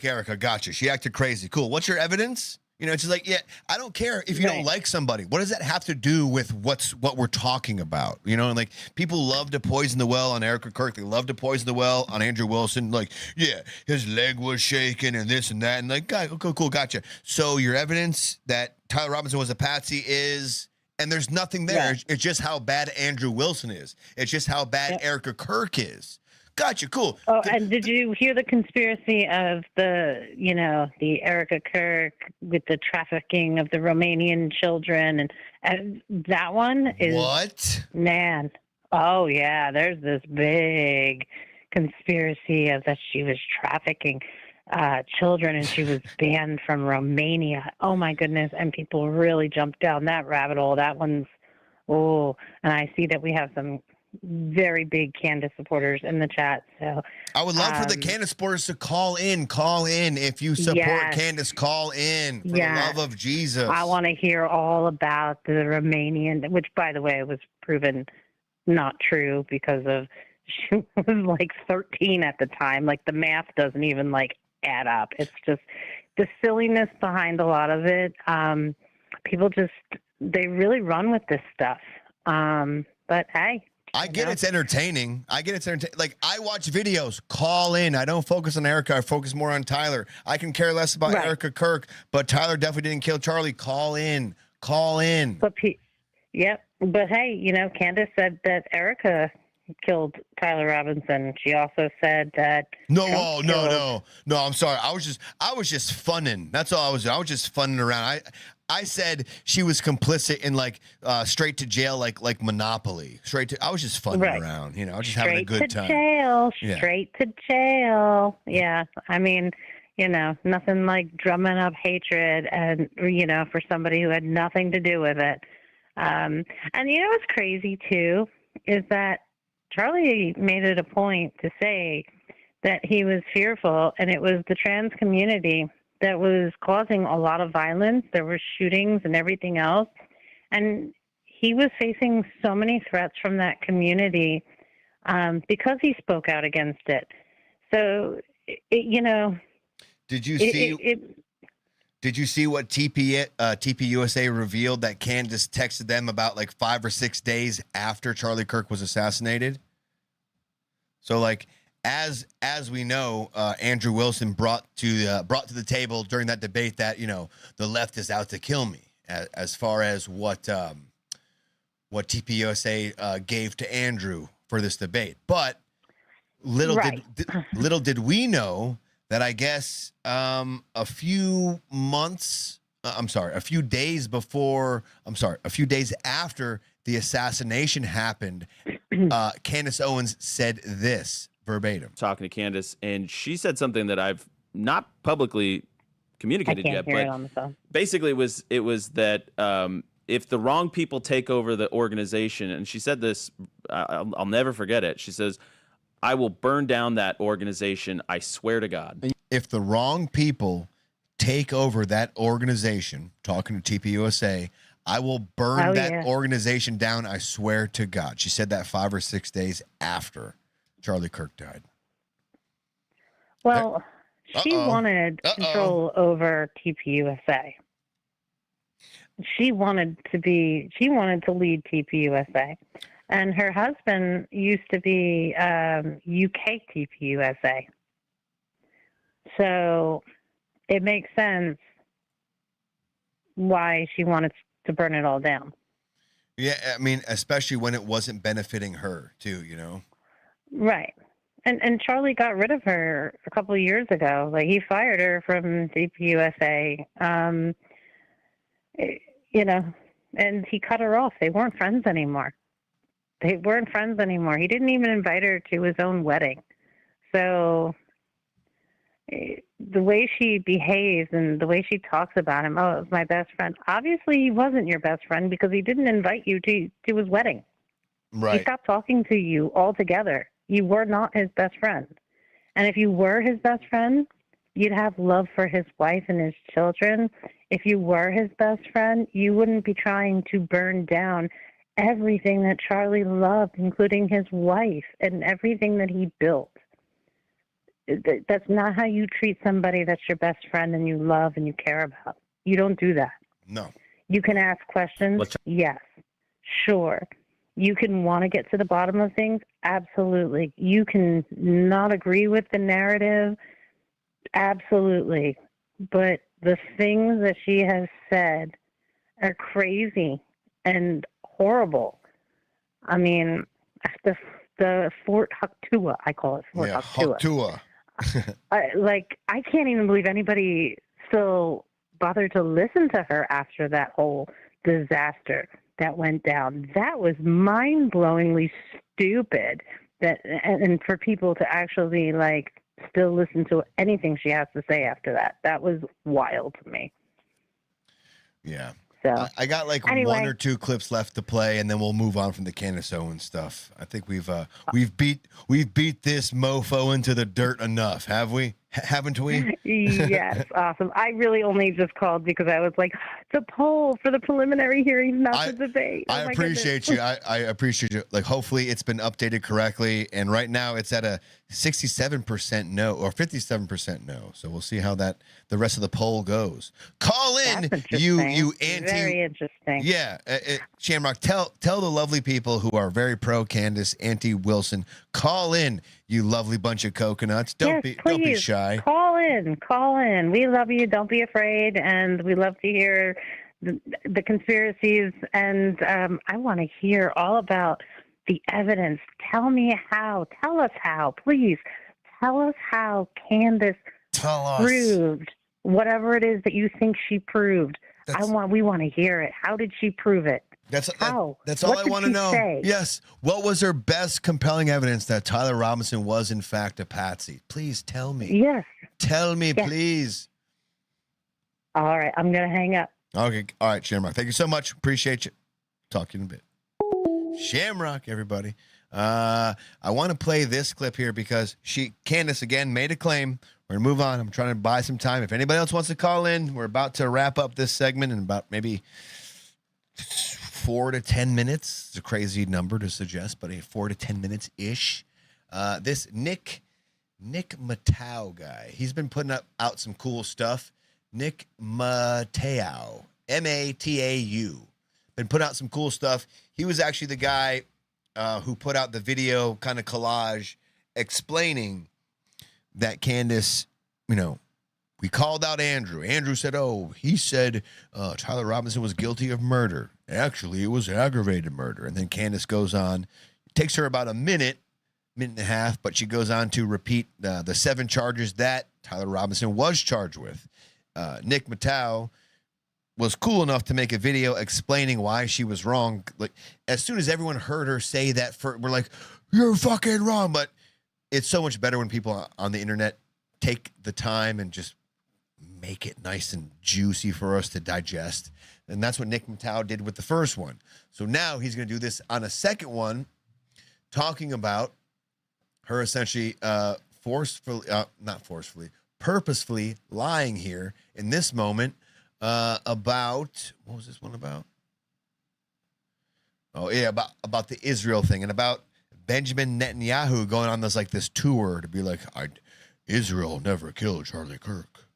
Erica. Gotcha. She acted crazy. Cool. What's your evidence? You know, it's just like, yeah, I don't care if you don't like somebody. What does that have to do with what we're talking about? You know, and like people love to poison the well on Erica Kirk. They love to poison the well on Andrew Wilson. Like, yeah, his leg was shaking and this and that. And like, okay, cool, gotcha. So your evidence that Tyler Robinson was a patsy is, and there's nothing there. Yeah. It's just how bad Andrew Wilson is. It's just how bad Erica Kirk is. Gotcha, cool. Oh, and did you hear the conspiracy of the Erica Kirk with the trafficking of the Romanian children, and that one is what? Man, oh yeah, there's this big conspiracy of that she was trafficking children and she was banned from Romania. Oh my goodness, and people really jumped down that rabbit hole. That one's and I see that we have some very big Candace supporters in the chat. So I would love for the Candace supporters to call in. Call in if you support Candace. Call in for the love of Jesus. I want to hear all about the Romanian, which by the way was proven not true because of she was like 13 at the time. Like the math doesn't even like add up. It's just the silliness behind a lot of it. People just they really run with this stuff. But hey. I get it's entertaining. Like, I watch videos. Call in. I don't focus on Erica. I focus more on Tyler. I can care less about Erica Kirk, but Tyler definitely didn't kill Charlie. Call in. Call in. But But hey, Candace said that Erica killed Tyler Robinson. She also said that No, I'm sorry. I was just funning. That's all I was doing. I was just funning around. I said she was complicit in like straight to jail, like Monopoly. I was just funning around. I was just having a good time. Straight to jail. Yeah. I mean, nothing like drumming up hatred and for somebody who had nothing to do with it. And what's crazy too is that Charlie made it a point to say that he was fearful, and it was the trans community that was causing a lot of violence. There were shootings and everything else. And he was facing so many threats from that community because he spoke out against it. So, Did you see what TPUSA revealed that Candace texted them about like 5 or 6 days after Charlie Kirk was assassinated? So like, as we know, Andrew Wilson brought to the table during that debate that the left is out to kill me, as far as what TPUSA gave to Andrew for this debate. But little did we know that I guess a few days after the assassination happened, Candace Owens said this. Verbatim. Talking to Candace, and she said something that I've not publicly communicated yet, but on the phone. Basically it was that if the wrong people take over the organization, and she said this, I'll never forget it. She says, "I will burn down that organization. I swear to God." If the wrong people take over that organization, talking to TPUSA, I will burn that organization down. I swear to God. She said that 5 or 6 days after Charlie Kirk died. Well, she wanted control over TPUSA. She wanted to lead TPUSA. And her husband used to be UK TPUSA. So it makes sense why she wanted to burn it all down. Yeah, I mean, especially when it wasn't benefiting her, too, Right. And Charlie got rid of her a couple of years ago. Like, he fired her from TPUSA, and he cut her off. They weren't friends anymore. He didn't even invite her to his own wedding. So the way she behaves and the way she talks about him, it was my best friend. Obviously, he wasn't your best friend because he didn't invite you to his wedding. Right. He stopped talking to you altogether. You were not his best friend. And if you were his best friend, you'd have love for his wife and his children. If you were his best friend, you wouldn't be trying to burn down everything that Charlie loved, including his wife and everything that he built. That's not how you treat somebody that's your best friend and you love and you care about. You don't do that. No. You can ask questions. Yes. Sure. You can want to get to the bottom of things. Absolutely. You can not agree with the narrative. Absolutely. But the things that she has said are crazy and horrible. I mean, the Fort Hucktua, I call it Fort Hucktua. I can't even believe anybody still bothered to listen to her after that whole disaster that went down. That was mind-blowingly stupid. And for people to actually still listen to anything she has to say after that was wild to me. Yeah. So I got anyway. 1 or 2 clips left to play, and then we'll move on from the Candace Owens stuff. I think we've beat this mofo into the dirt enough, have we? Haven't we? Yes, awesome. I really only just called because I was like, the poll for the preliminary hearing, not the debate. I appreciate you. I appreciate you. Hopefully it's been updated correctly, and right now it's at a 67% no or 57% no. So we'll see how the rest of the poll goes. Call in, you anti. Very interesting. Yeah, Shamrock, tell the lovely people who are very pro Candace, anti Wilson. Call in, you lovely bunch of coconuts. Don't be shy. Call in. We love you. Don't be afraid, and we love to hear the conspiracies. And I want to hear all about the evidence. Tell me how. Tell us how, please. Tell us how Candace proved whatever it is that you think she proved. We want to hear it. How did she prove it? That's all I want to know. Say? Yes. What was her best compelling evidence that Tyler Robinson was in fact a patsy? Please tell me. Yes. Tell me, please. All right. I'm going to hang up. Okay. All right, Shamrock. Thank you so much. Appreciate you. Talk to you in a bit. Shamrock, everybody. I want to play this clip here because Candace again made a claim. We're going to move on. I'm trying to buy some time. If anybody else wants to call in, we're about to wrap up this segment in about maybe 4 to 10 minutes. It's a crazy number to suggest, but 4 to 10 minutes ish. This Nick Matau guy, he's been putting out some cool stuff. Nick Matau, Matau, been putting out some cool stuff. He was actually the guy who put out the video kind of collage explaining that Candace, we called out Andrew. Andrew said, he said Tyler Robinson was guilty of murder. Actually, it was aggravated murder. And then Candace goes on. It takes her about a minute and a half, but she goes on to repeat the 7 charges that Tyler Robinson was charged with. Nick Matau was cool enough to make a video explaining why she was wrong. As soon as everyone heard her say that, we're like, you're fucking wrong. But it's so much better when people on the internet take the time and just make it nice and juicy for us to digest. And that's what Nick Matau did with the first one. So now he's going to do this on a second one, talking about her essentially purposefully lying here in this moment about, what was this one about? Oh yeah, about the Israel thing and about Benjamin Netanyahu going on this tour to be like, Israel never killed Charlie Kirk.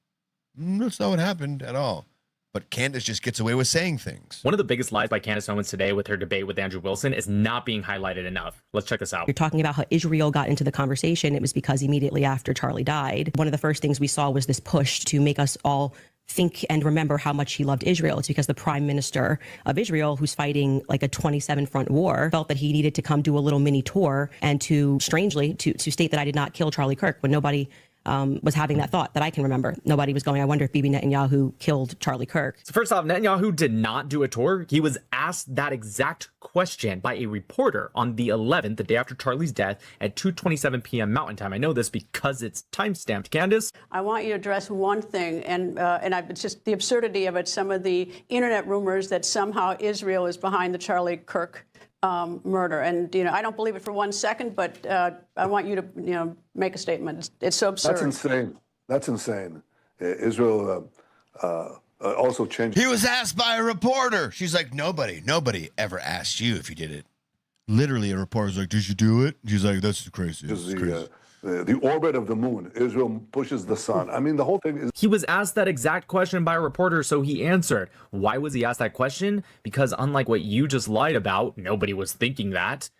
That's not what happened at all. But Candace just gets away with saying things. One of the biggest lies by Candace Owens today with her debate with Andrew Wilson is not being highlighted enough. Let's check this out. You're talking about how Israel got into the conversation. It was because immediately after Charlie died, one of the first things we saw was this push to make us all think and remember how much he loved Israel. It's because the prime minister of Israel, who's fighting like a 27 front war, felt that he needed to come do a little mini tour and to strangely to state that I did not kill Charlie Kirk when nobody was having that thought that I can remember. Nobody was going, I wonder if Bibi Netanyahu killed Charlie Kirk. So first off, Netanyahu did not do a tour. He was asked that exact question by a reporter on the 11th, the day after Charlie's death, at 2:27 p.m. Mountain Time. I know this because it's timestamped. Candace? I want you to address one thing, and it's just the absurdity of it, some of the internet rumors that somehow Israel is behind the Charlie Kirk murder. And, I don't believe it for 1 second, but I want you to, make a statement. It's so absurd. That's insane. That's insane. Israel also changed. He was asked by a reporter. She's like, nobody ever asked you if you did it. Literally, a reporter's like, did you do it? She's like, that's crazy. the orbit of the moon. Israel pushes the sun. I mean, the whole thing is. He was asked that exact question by a reporter, so he answered. Why was he asked that question? Because unlike what you just lied about, nobody was thinking that.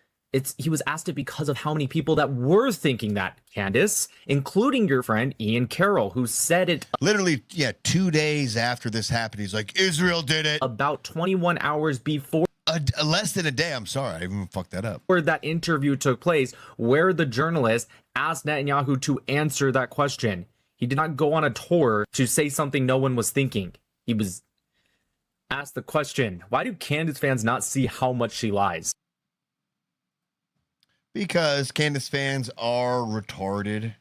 He was asked it because of how many people that were thinking that, Candace, including your friend Ian Carroll, who said it literally, 2 days after this happened. He's like, Israel did it. About 21 hours before. Less than a day. I'm sorry, I even fucked that up. Where that interview took place, where the journalist asked Netanyahu to answer that question. He did not go on a tour to say something no one was thinking. He was asked the question. Why do Candace fans not see how much she lies? Because Candace fans are retarded.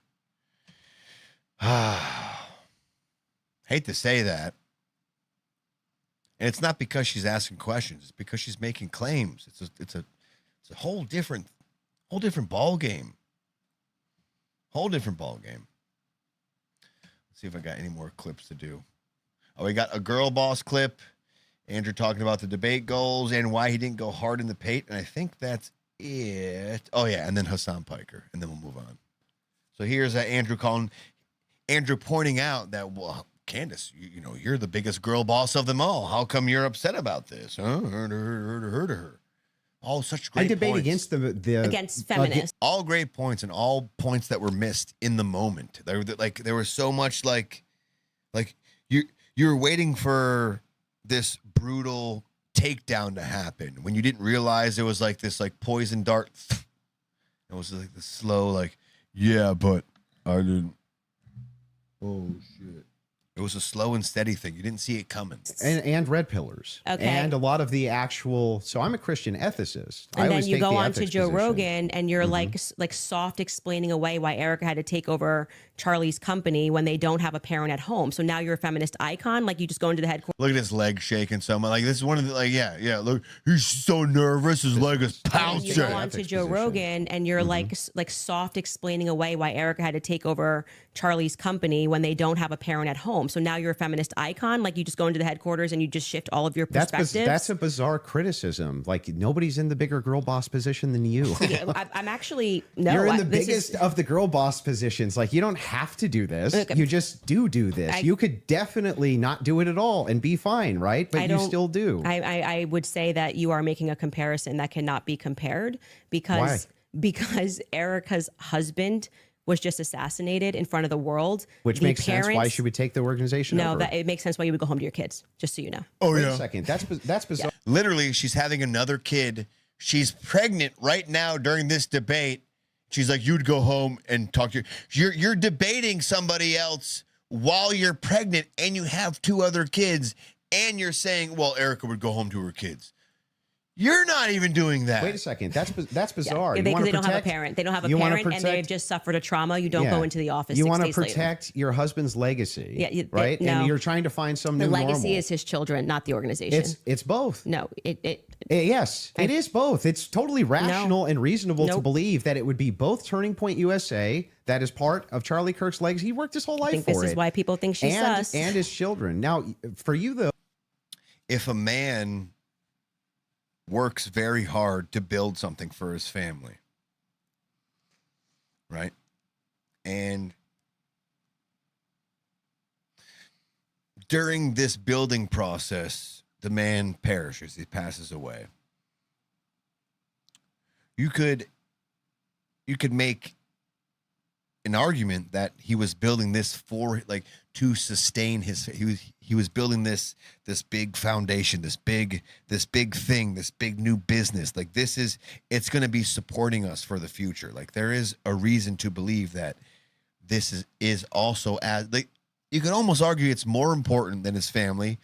Hate to say that. And it's not because she's asking questions. It's because she's making claims. It's a whole different ball game. Whole different ball game. Let's see if I got any more clips to do. Oh, we got a girl boss clip. Andrew talking about the debate goals and why he didn't go hard in the paint. And I think that's it. Oh, yeah. And then Hassan Piker. And then we'll move on. So here's Andrew pointing out that, well, Candace, you know, you're the biggest girl boss of them all. How come you're upset about this? Huh? Heard her. All such great I debate points. against feminists. All great points and all points that were missed in the moment. There was so much like you're waiting for this brutal takedown to happen when you didn't realize it was like this like poison dart. It was like the slow yeah, but I didn't. Oh shit. It was a slow and steady thing. You didn't see it coming. And red pillars. Okay. And a lot of the actual. So I'm a Christian ethicist. And I then always you take go the on to ethics Joe position. Rogan and you're like soft explaining away why Erica had to take over Charlie's company when they don't have a parent at home. So now you're a feminist icon. Like you just go into the headquarters. Look at his leg shaking so much. Like this is one of the yeah. Look, he's so nervous. His leg is pouncing. You go on to Joe Rogan and you're like soft explaining away why Erica had to take over Charlie's company when they don't have a parent at home. So now you're a feminist icon. Like you just go into the headquarters and you just shift all of your perspectives. That's a bizarre criticism. Like nobody's in the bigger girl boss position than you. I'm actually no. You're in the biggest of the girl boss positions. Like you don't have to do this. Look, you just do this. You could definitely not do it at all and be fine, right? But you still do. I would say that you are making a comparison that cannot be compared because Erica's husband was just assassinated in front of the world. Which makes sense why she would take the organization over. No, it makes sense why you would go home to your kids, just so you know. Oh, Wait yeah. a second. That's bizarre. Yeah. Literally, she's having another kid. She's pregnant right now during this debate. She's like, you'd go home and talk to you're debating somebody else while you're pregnant and you have two other kids and you're saying, well, Erica would go home to her kids. You're not even doing that. Wait a second. That's bizarre. Yeah, because they don't have a parent. They don't have a parent and they've just suffered a trauma. You don't go into the office. You want to protect your husband's legacy, right? No. And you're trying to find some new The legacy normal. is his children, not the organization. It's both. No, yes, it is both. It's totally rational and reasonable to believe that it would be both Turning Point USA, that is part of Charlie Kirk's legacy. He worked his whole life I think for this it. is why people think she's sus. And his children. Now, for you though, if a man works very hard to build something for his family, right? And during this building process, the man perishes, he passes away. You could make an argument that he was building this for to sustain he was building this big foundation, this big thing, this big new business. Like it's going to be supporting us for the future. Like there is a reason to believe that this is also as you could almost argue it's more important than his family.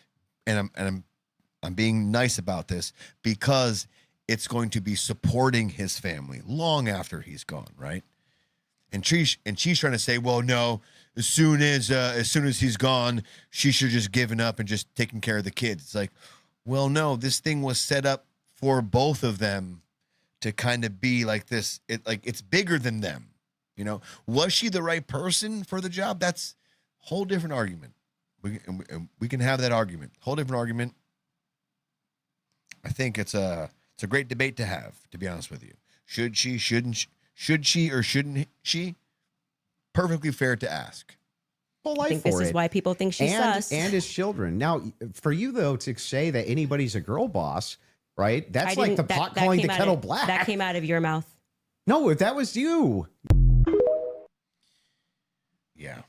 And I'm being nice about this because it's going to be supporting his family long after he's gone, right? And she's trying to say, well, no, as soon as he's gone, she should just given up and just taken care of the kids. It's like, well, no, this thing was set up for both of them to kind of be like this. It's bigger than them, you know. Was she the right person for the job? That's a whole different argument. We can have that argument. Whole different argument. I think it's a great debate to have, to be honest with you. Should she or shouldn't she? perfectly fair to ask. Full I life think for this is it. why people think she's sus. And his children. Now, for you though to say that anybody's a girl boss, right? That's like the pot calling the kettle black. That came out of your mouth. No, that was you. Yeah,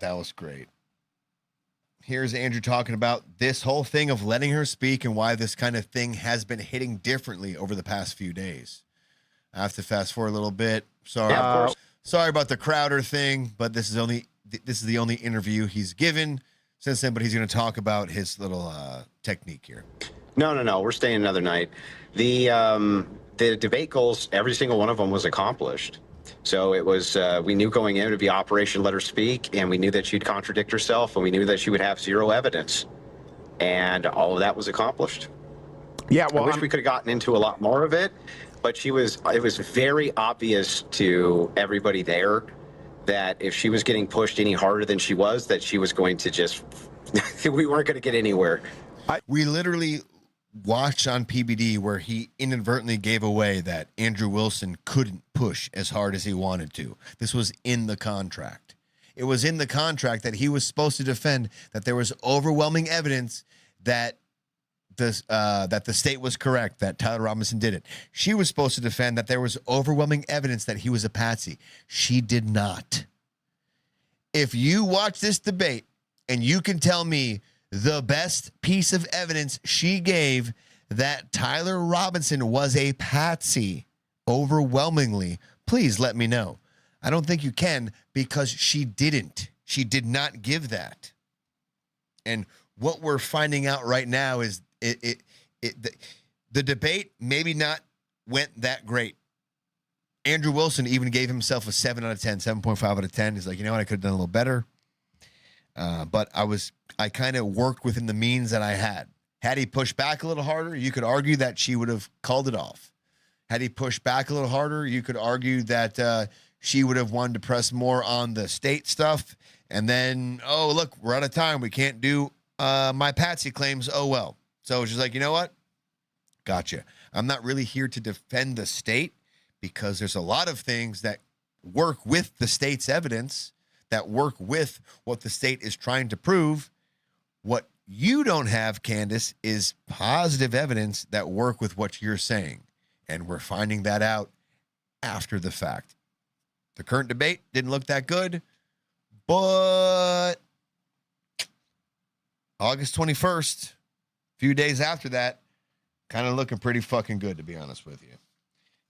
that was great. Here's Andrew talking about this whole thing of letting her speak and why this kind of thing has been hitting differently over the past few days. I have to fast forward a little bit. Sorry, Yeah, of course. Sorry about the Crowder thing, but this is the only interview he's given since then. But he's going to talk about his little technique here. No. We're staying another night. The debate goals, every single one of them was accomplished. So it was, we knew going in it would be Operation Let Her Speak, and we knew that she'd contradict herself, and we knew that she would have zero evidence. And all of that was accomplished. Yeah, well, I wish we could have gotten into a lot more of it, but it was very obvious to everybody there that if she was getting pushed any harder than she was, that she was going to just, we weren't going to get anywhere. We literally watched on PBD where he inadvertently gave away that Andrew Wilson couldn't push as hard as he wanted to. This was in the contract. It was in the contract that he was supposed to defend that there was overwhelming evidence that the state was correct, that Tyler Robinson did it. She was supposed to defend that there was overwhelming evidence that he was a patsy. She did not. If you watch this debate and you can tell me the best piece of evidence she gave that Tyler Robinson was a patsy overwhelmingly, please let me know. I don't think you can, because she didn't. She did not give that. And what we're finding out right now is the debate maybe not went that great. Andrew Wilson even gave himself a 7 out of 10, 7.5 out of 10. He's like, you know what, I could have done a little better. But I kind of worked within the means that I had. Had he pushed back a little harder, you could argue that she would have called it off. Had he pushed back a little harder, you could argue that she would have wanted to press more on the state stuff. And then, oh, look, we're out of time. We can't do my patsy claims. Oh, well. So she's like, you know what? Gotcha. I'm not really here to defend the state, because there's a lot of things that work with the state's evidence, that work with what the state is trying to prove. What you don't have, Candace, is positive evidence that work with what you're saying. And we're finding that out after the fact. The current debate didn't look that good, but August 21st, a few days after that, kind of looking pretty fucking good, to be honest with you.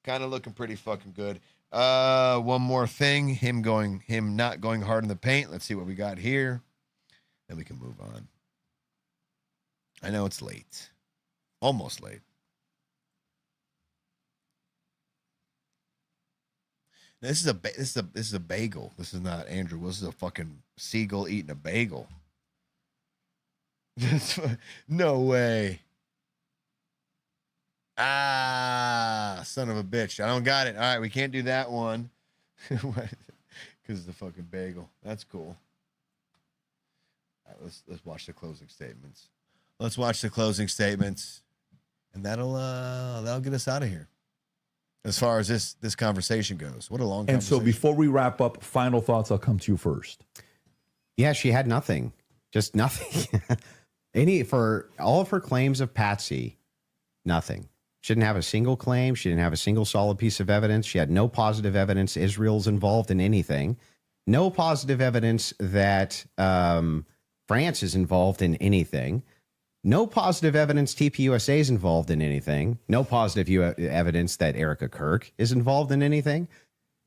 Kind of looking pretty fucking good. One more thing, him not going hard in the paint. Let's see what we got here. Then we can move on. I know it's late. Almost late. Now, this is a bagel. This is not Andrew. This is a fucking seagull eating a bagel. No way. Ah, son of a bitch. I don't got it. All right, we can't do that one. Because it's the fucking bagel. That's cool. All right, let's watch the closing statements. Let's watch the closing statements. And that'll get us out of here. As far as this conversation goes. What a long conversation. And so before we wrap up, final thoughts, I'll come to you first. Yeah, she had nothing. Just nothing. For all of her claims of patsy, nothing. She didn't have a single claim. She didn't have a single solid piece of evidence. She had no positive evidence Israel's involved in anything. No positive evidence that France is involved in anything. No positive evidence TPUSA is involved in anything. No positive evidence that Erica Kirk is involved in anything.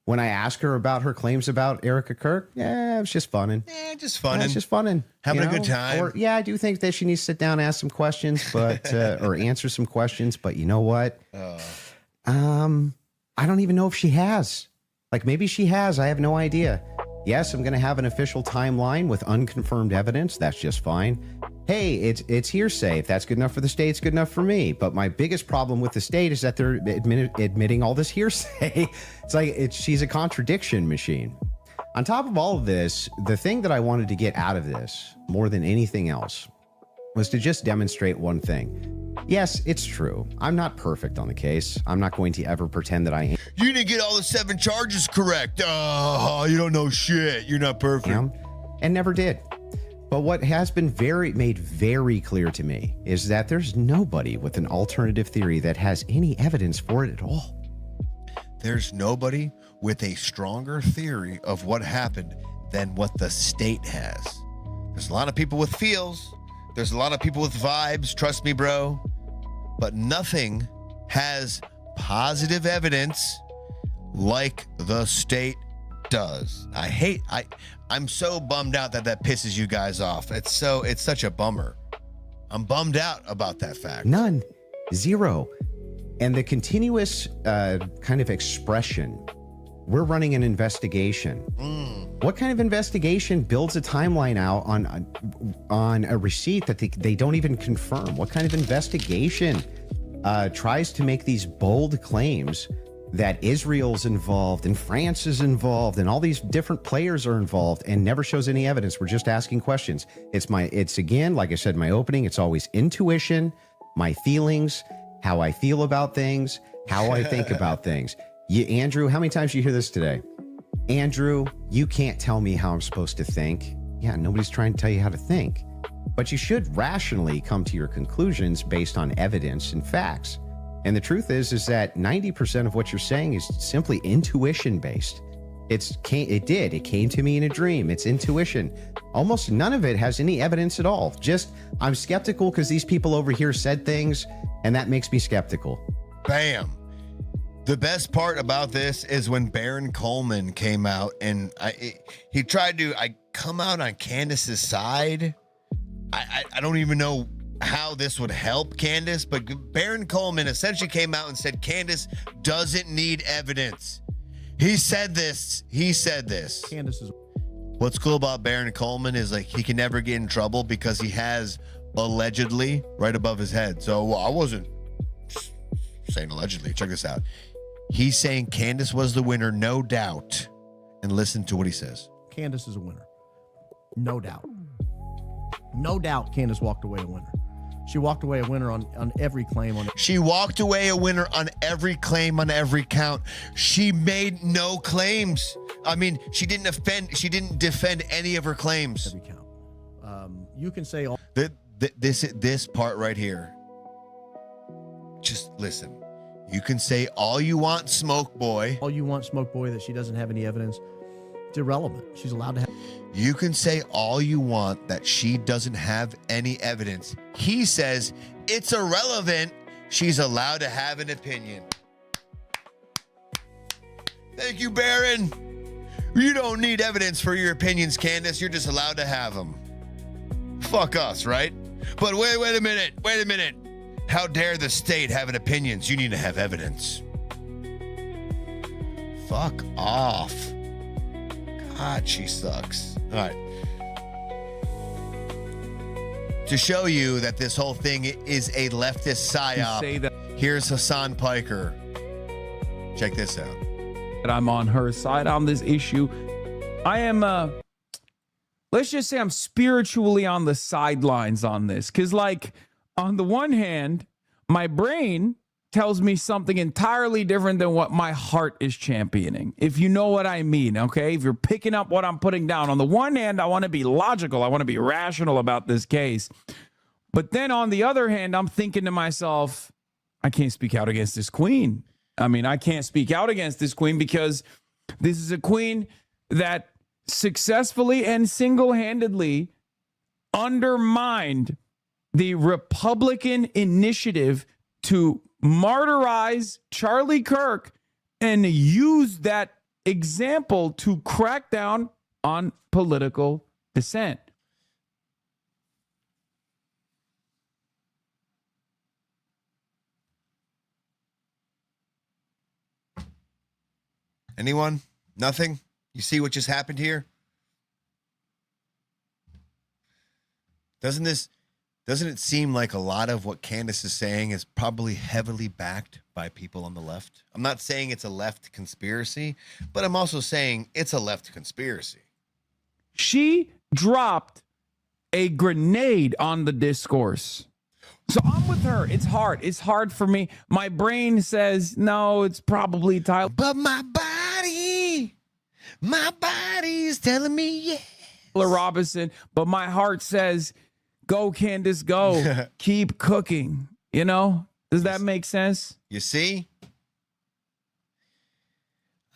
When I asked her about her claims about Erica Kirk, it was just funning. Just funning. It's just funning. Having a good time. Or, I do think that she needs to sit down and ask some questions, but or answer some questions. But you know what? I don't even know if she has. Like, maybe she has. I have no idea. Yes, I'm going to have an official timeline with unconfirmed evidence. That's just fine. Hey, it's hearsay. If that's good enough for the state, it's good enough for me. But my biggest problem with the state is that they're admitting all this hearsay. It's like she's a contradiction machine. On top of all of this, the thing that I wanted to get out of this more than anything else was to just demonstrate one thing. Yes, it's true. I'm not perfect on the case. I'm not going to ever pretend that I am. You didn't get all the 7 charges correct. Oh, you don't know shit. You're not perfect. And never did. But what has been made very clear to me is that there's nobody with an alternative theory that has any evidence for it at all. There's nobody with a stronger theory of what happened than what the state has. There's a lot of people with feels. There's a lot of people with vibes. Trust me, bro. But nothing has positive evidence like the state does. I'm so bummed out that pisses you guys off. It's such a bummer. I'm bummed out about that fact. None. Zero. And the continuous kind of expression, we're running an investigation. What kind of investigation builds a timeline out on a receipt that they don't even confirm? What kind of investigation tries to make these bold claims that Israel's involved and France is involved and all these different players are involved and never shows any evidence? We're just asking questions. It's again, like I said in my opening, it's always intuition, my feelings, how I feel about things, how I think about things. Andrew, how many times do you hear this today? Andrew, you can't tell me how I'm supposed to think. Yeah, nobody's trying to tell you how to think. But you should rationally come to your conclusions based on evidence and facts. And the truth is that 90% of what you're saying is simply intuition based. It came to me in a dream. It's intuition. Almost none of it has any evidence at all. Just, I'm skeptical because these people over here said things, and that makes me skeptical. Bam. The best part about this is when Baron Coleman came out and he tried to come out on Candace's side. I don't even know how this would help Candace, but Baron Coleman essentially came out and said Candace doesn't need evidence. He said this. Candace is. What's cool about Baron Coleman is he can never get in trouble because he has allegedly right above his head. So I wasn't saying allegedly. Check this out. He's saying Candace was the winner, no doubt. And listen to what he says. Candace is a winner. No doubt. No doubt Candace walked away a winner. She walked away a winner on every claim. She walked away a winner on every claim, on every count. She made no claims. I mean, she didn't defend any of her claims. Every count. You can say all. This part right here. Just listen. You can say all you want, Smoke Boy. All you want, Smoke Boy, that she doesn't have any evidence. It's irrelevant. She's allowed to have. You can say all you want that she doesn't have any evidence. He says it's irrelevant. She's allowed to have an opinion. Thank you, Baron. You don't need evidence for your opinions, Candace. You're just allowed to have them. Fuck us, right? But wait a minute. How dare the state have an opinions? You need to have evidence. Fuck off. God, she sucks. All right. To show you that this whole thing is a leftist psyop, here's Hassan Piker. Check this out. That I'm on her side on this issue. I am, let's just say I'm spiritually on the sidelines on this. Because, on the one hand, my brain tells me something entirely different than what my heart is championing, if you know what I mean, okay? If you're picking up what I'm putting down. On the one hand, I want to be logical. I want to be rational about this case. But then on the other hand, I'm thinking to myself, I can't speak out against this queen. I can't speak out against this queen because this is a queen that successfully and single-handedly undermined the Republican initiative to martyrize Charlie Kirk and use that example to crack down on political dissent. Anyone? Nothing? You see what just happened here? Doesn't it seem like a lot of what Candace is saying is probably heavily backed by people on the left? I'm not saying it's a left conspiracy, but I'm also saying it's a left conspiracy. She dropped a grenade on the discourse. So I'm with her. It's hard. It's hard for me. My brain says, no, it's probably Tyler. But my body's telling me yes. Robinson. But my heart says, go, Candace, go. Keep cooking. You know? Does that make sense? You see?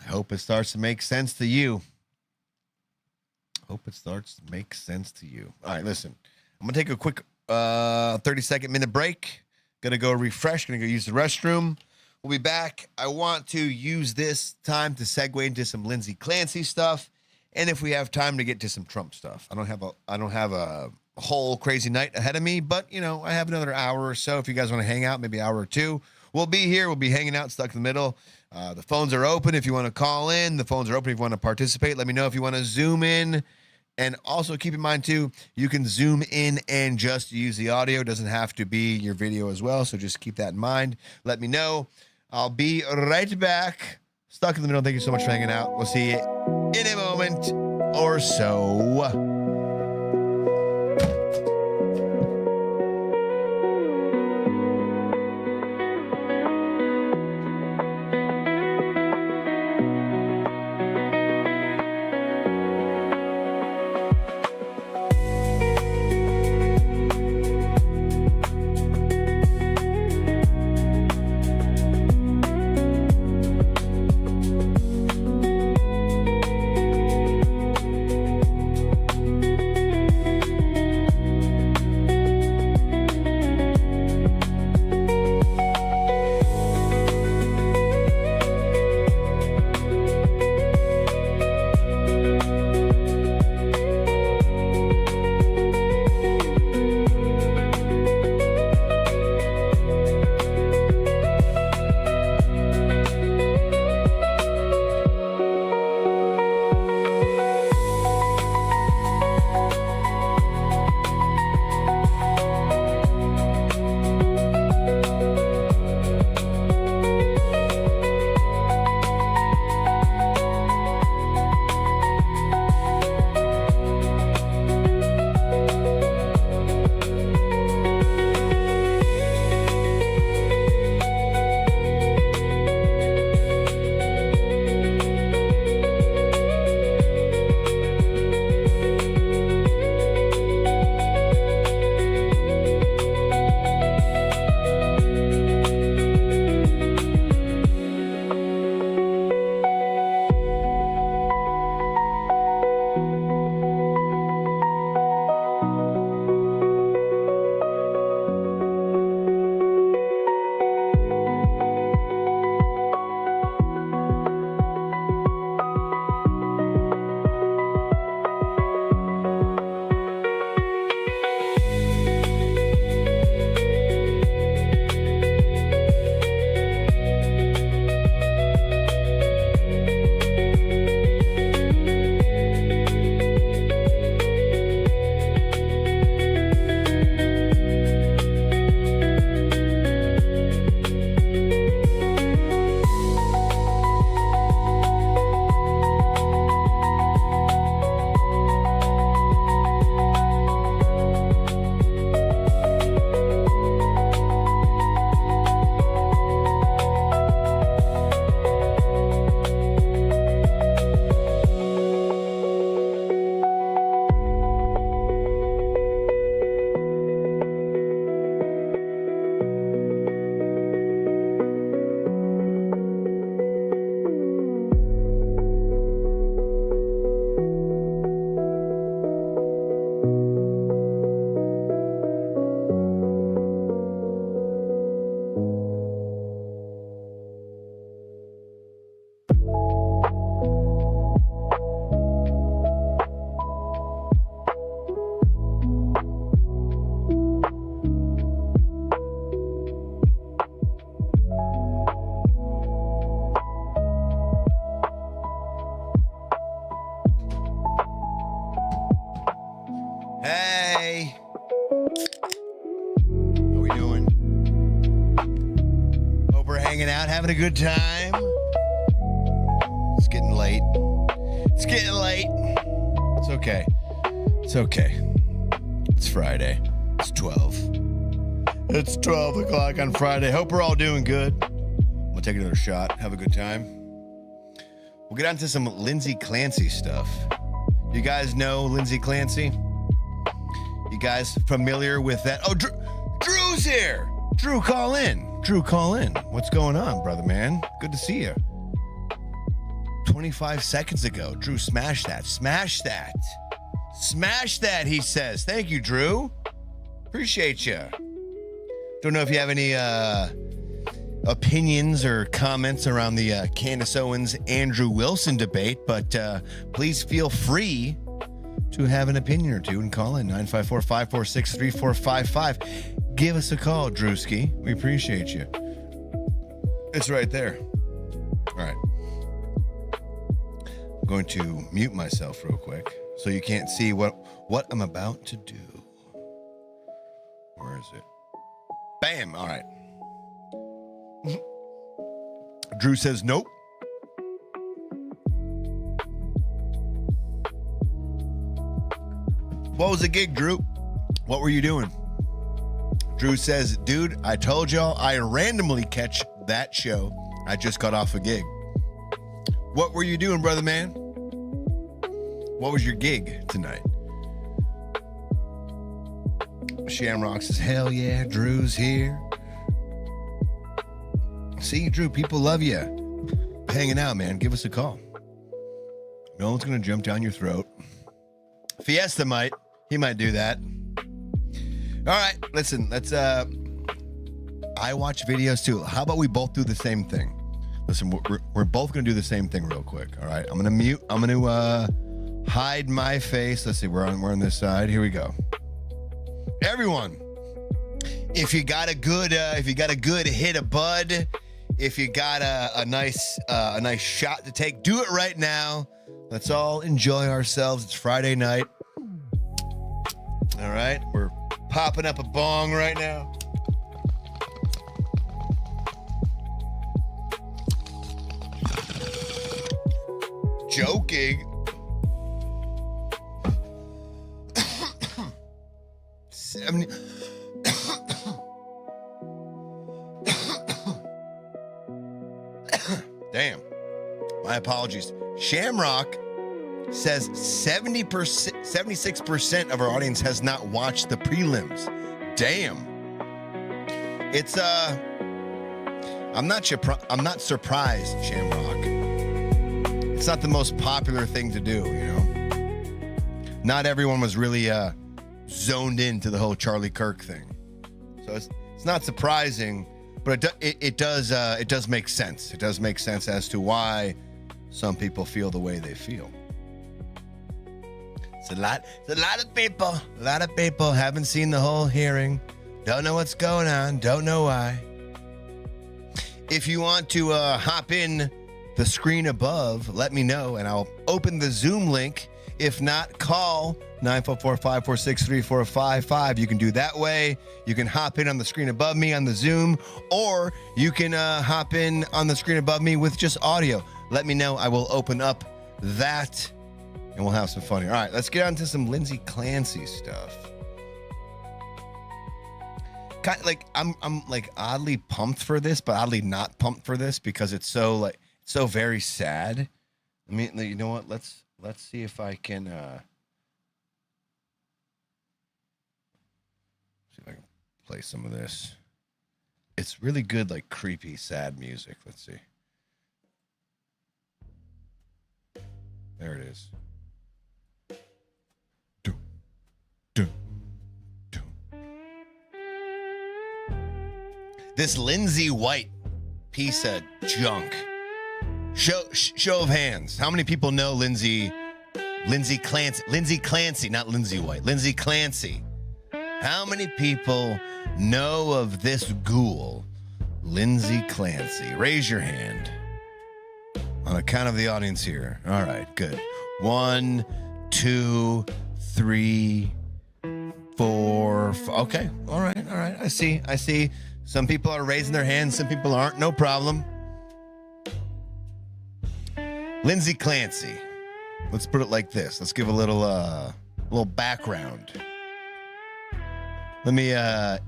I hope it starts to make sense to you. Hope it starts to make sense to you. All right, listen. I'm going to take a quick 30-minute break. Going to go refresh. Going to go use the restroom. We'll be back. I want to use this time to segue into some Lindsay Clancy stuff. And if we have time to get to some Trump stuff. I don't have a whole crazy night ahead of me, but you know, I have another hour or so. If you guys want to hang out, maybe an hour or two, we'll be here. We'll be hanging out, stuck in the middle. The phones are open if you want to call in. The phones are open if you want to participate. Let me know if you want to zoom in. And also keep in mind, too, you can zoom in and just use the audio. It doesn't have to be your video as well, so just keep that in mind. Let me know. I'll be right back. Stuck in the middle. Thank you so much for hanging out. We'll see you in a moment or so. Having a good time. It's getting late. It's getting late. It's okay. It's okay. It's Friday. It's 12. It's 12 o'clock on Friday. Hope we're all doing good. We'll take another shot. Have a good time. We'll get on to some Lindsay Clancy stuff. You guys know Lindsay Clancy? You guys familiar with that? Oh, Drew's here. Drew, call in. What's going on, brother man? Good to see you. 25 seconds ago, Drew smashed that. Smash that, he says. Thank you, Drew. Appreciate you. Don't know if you have any opinions or comments around the Candace Owens, Andrew Wilson debate, but please feel free to have an opinion or two and call in 954-546-3455. Give us a call, Drewski. We appreciate you. It's right there. All right. I'm going to mute myself real quick so you can't see what I'm about to do. Where is it? Bam. All right. Drew says nope. What was the gig, Drew? What were you doing? Drew says, dude, I told y'all I randomly catch that show. I just got off a gig. What were you doing, brother man? What was your gig tonight? Shamrock says, hell yeah, Drew's here. See, Drew, people love you. Hanging out, man. Give us a call. No one's going to jump down your throat. Fiesta might. He might do that. All right, listen, let's, I watch videos too. How about we both do the same thing? Listen, we're both going to do the same thing real quick. All right, I'm going to hide my face. Let's see, we're on this side. Here we go. Everyone, if you got a good hit of bud, if you got a nice shot to take, do it right now. Let's all enjoy ourselves. It's Friday night. All right, we're popping up a bong right now. Joking. 70. Damn. My apologies. Shamrock says 76% of our audience has not watched the prelims. Damn. It's I'm not surprised, Shamrock. It's not the most popular thing to do, you know. Not everyone was really zoned into the whole Charlie Kirk thing. So it's not surprising, but it does make sense. It does make sense as to why some people feel the way they feel. It's a lot of people haven't seen the whole hearing, don't know what's going on, don't know why. If you want to hop in the screen above, let me know and I'll open the Zoom link. If not, call 944-546-3455. You can do that way. You can hop in on the screen above me on the Zoom, or you can hop in on the screen above me with just audio. Let me know. I will open up that and we'll have some fun here. All right, let's get on to some Lindsay Clancy stuff. I'm like oddly pumped for this, but oddly not pumped for this because it's so very sad. I mean, you know what? Let's see if I can play some of this. It's really good, like creepy, sad music. Let's see. There it is. This Lindsay White piece of junk. Show of hands. How many people know Lindsay Clancy? Lindsay Clancy, not Lindsay White. Lindsay Clancy. How many people know of this ghoul, Lindsay Clancy? Raise your hand. On account of the audience here. All right, good. 1, 2, 3, 4. Okay, all right. I see. Some people are raising their hands, some people aren't. No problem. Lindsay Clancy. Let's put it like this. Let's give a little background. Let me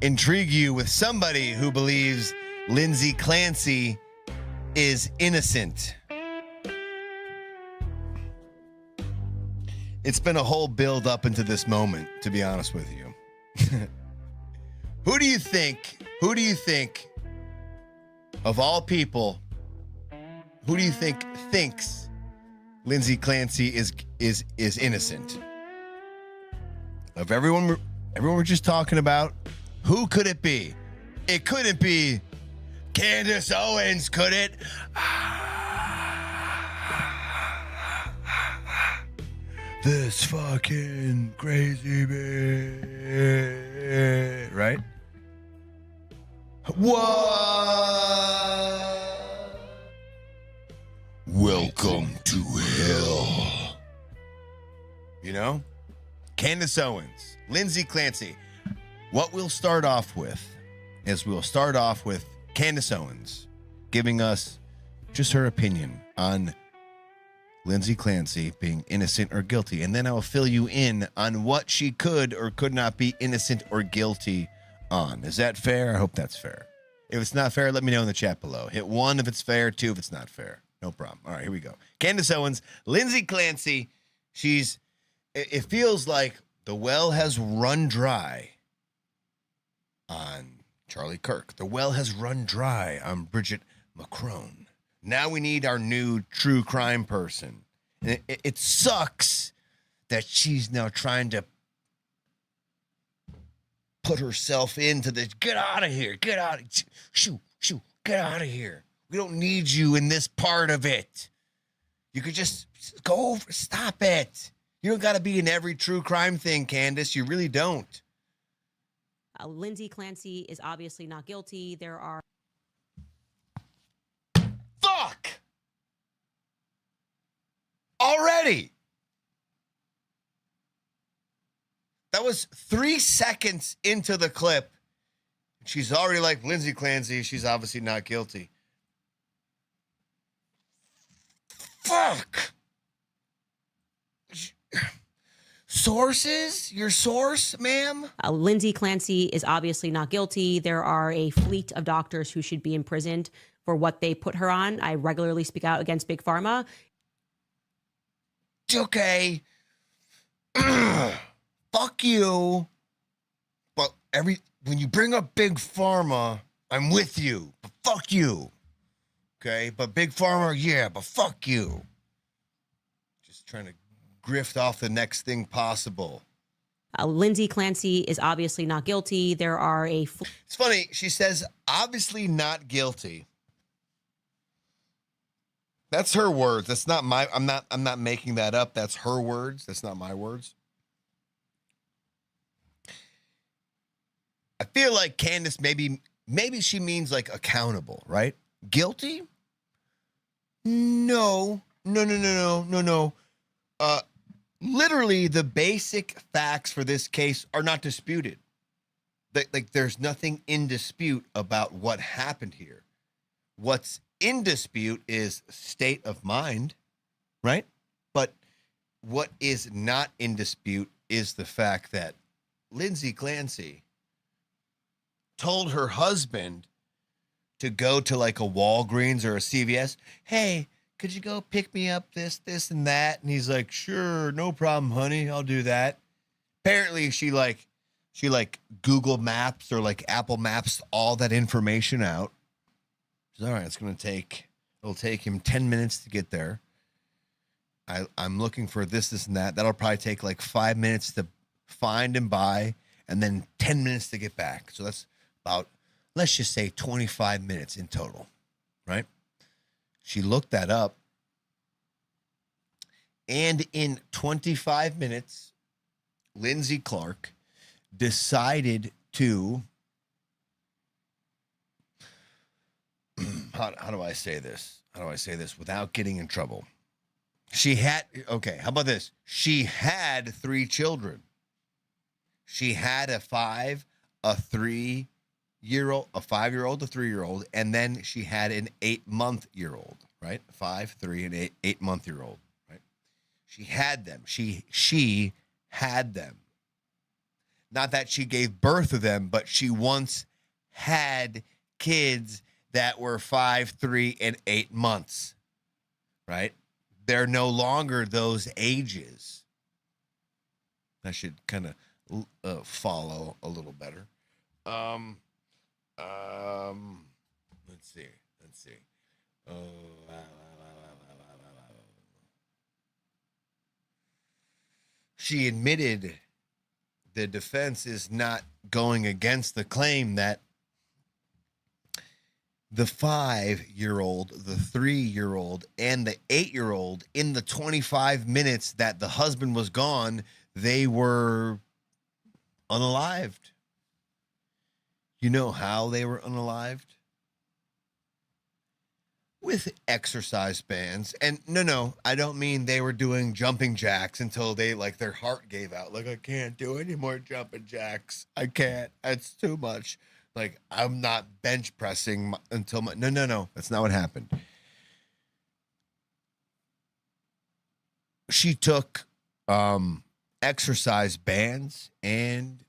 intrigue you with somebody who believes Lindsay Clancy is innocent. It's been a whole build up into this moment, to be honest with you. Who do you think of all people, who do you think thinks Lindsay Clancy is innocent? Of everyone we're just talking about, who could it be? It couldn't be Candace Owens, could it? This fucking crazy bitch, right? What? Welcome to hell. You know? Candace Owens, Lindsay Clancy. What we'll start off with is Candace Owens giving us just her opinion on Lindsay Clancy being innocent or guilty. And then I'll fill you in on what she could or could not be innocent or guilty on. Is that fair? I hope that's fair. If it's not fair, let me know in the chat below. Hit 1 if it's fair, 2 if it's not fair. No problem. All right, here we go. Candace Owens, Lindsay Clancy. It feels like the well has run dry on Charlie Kirk. The well has run dry on Bridget Macron. Now we need our new true crime person. And it sucks that she's now trying to put herself into this. Get out of here. Get out. Shoo. Get out of here. We don't need you in this part of it. You could just go over. Stop it. You don't got to be in every true crime thing, Candace. You really don't. Lindsay Clancy is obviously not guilty. There are. Fuck! Already! That was 3 seconds into the clip. She's already like, Lindsay Clancy, she's obviously not guilty. Fuck! Sources? Your source, ma'am? Lindsay Clancy is obviously not guilty. There are a fleet of doctors who should be imprisoned for what they put her on. I regularly speak out against Big Pharma. Okay. Fuck you. But when you bring up Big Pharma, I'm with you. But fuck you. Okay? But Big Pharma, yeah, but fuck you. Just trying to grift off the next thing possible. Lindsay Clancy is obviously not guilty. There are a. It's funny. She says, obviously not guilty. That's her words. That's not my. I'm not making that up. That's her words. That's not my words. I feel like Candace maybe she means like accountable, right? Guilty? No. Literally, the basic facts for this case are not disputed. Like, there's nothing in dispute about what happened here. What's in dispute is state of mind, right? But what is not in dispute is the fact that Lindsay Clancy told her husband to go to like a Walgreens or a CVS. Hey, could you go pick me up this, and that? And he's like, sure, no problem, honey. I'll do that. Apparently she Google Maps or like Apple Maps all that information out. All right, it'll take him 10 minutes to get there. I'm looking for this, and that. That'll probably take like 5 minutes to find and buy, and then 10 minutes to get back. So that's about, let's just say 25 minutes in total, right? She looked that up. And in 25 minutes, Lindsay Clark decided to, how do I say this? How do I say this without getting in trouble? How about this? She had 3 children. She had a 5-year-old, a 5-year-old, a 3-year-old, and then she had an 8-month-year-old, right? 5, 3, and 8-month-year-old, right? She had them. She had them. Not that she gave birth to them, but she once had kids that were 5, 3, and 8 months, right? They're no longer those ages. I should kind of follow a little better. Let's see. She admitted the defense is not going against the claim that the 5-year-old, the 3-year-old, and the 8-year-old, in the 25 minutes that the husband was gone, they were unalived. You know how they were unalived? With exercise bands. And no, I don't mean they were doing jumping jacks until they, like, their heart gave out. Like, I can't do any more jumping jacks. I can't. It's too much. Like, I'm not bench pressing until my... No. That's not what happened. She took exercise bands and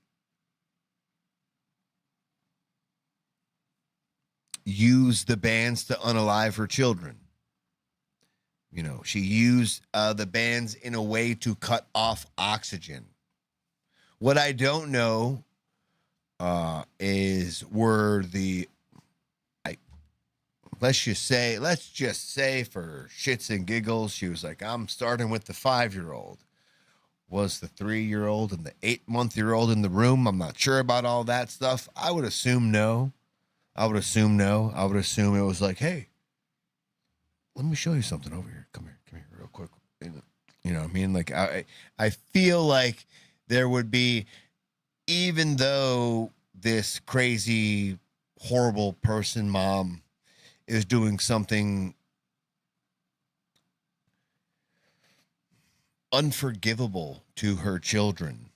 used the bands to unalive her children. You know, she used the bands in a way to cut off oxygen. What I don't know is were the... Let's just say for shits and giggles, she was like, I'm starting with the 5-year-old. Was the 3-year-old and the 8-month-year-old in the room? I'm not sure about all that stuff. I would assume no. I would assume it was like, hey, let me show you something over here. Come here real quick. You know what I mean? Like, I feel like there would be, even though this crazy, horrible person, mom, is doing something unforgivable to her children.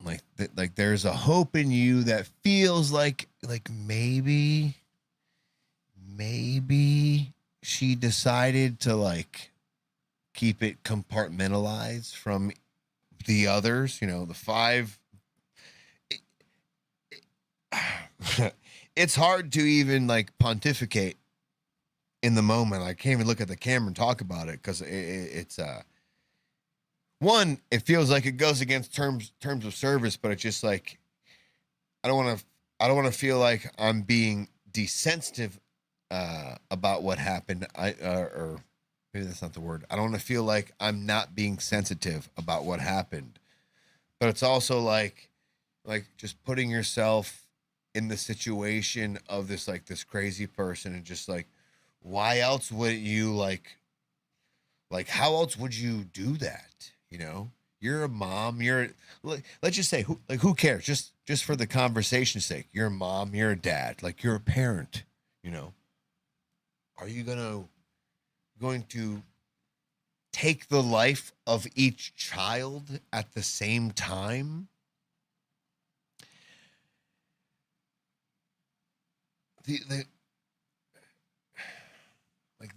Like there's a hope in you that feels like maybe she decided to, like, keep it compartmentalized from the others, you know, the 5. It's hard to even, like, pontificate in the moment. I can't even look at the camera and talk about it because it's one, it feels like it goes against terms of service, but it's just like, I don't want to feel like I'm being desensitive about what happened. Or maybe that's not the word. I don't want to feel like I'm not being sensitive about what happened, but it's also like just putting yourself in the situation of this crazy person, and just like, why else would you like how else would you do that? You know, you're a mom, let's just say, who cares? Just for the conversation's sake, you're a mom, you're a dad, like, you're a parent, you know. Are you going to take the life of each child at the same time?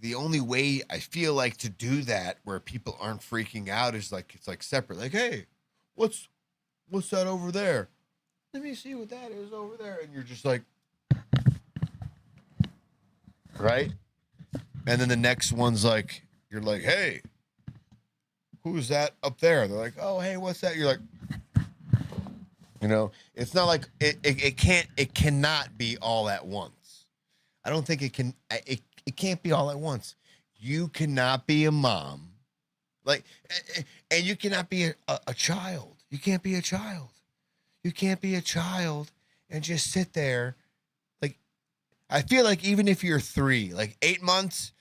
The only way I feel like to do that where people aren't freaking out is like, it's like separate. Like, hey, what's that over there? Let me see what that is over there. And you're just like, right? And then the next one's like, you're like, hey, who's that up there? They're like, oh, hey, what's that? You're like, you know, it's not like it cannot be all at once. I don't think it can. It can't be all at once. You cannot be a mom, like, and you cannot be a child. You can't be a child. You can't be a child and just sit there. Like, I feel like even if you're 3, like 8 months,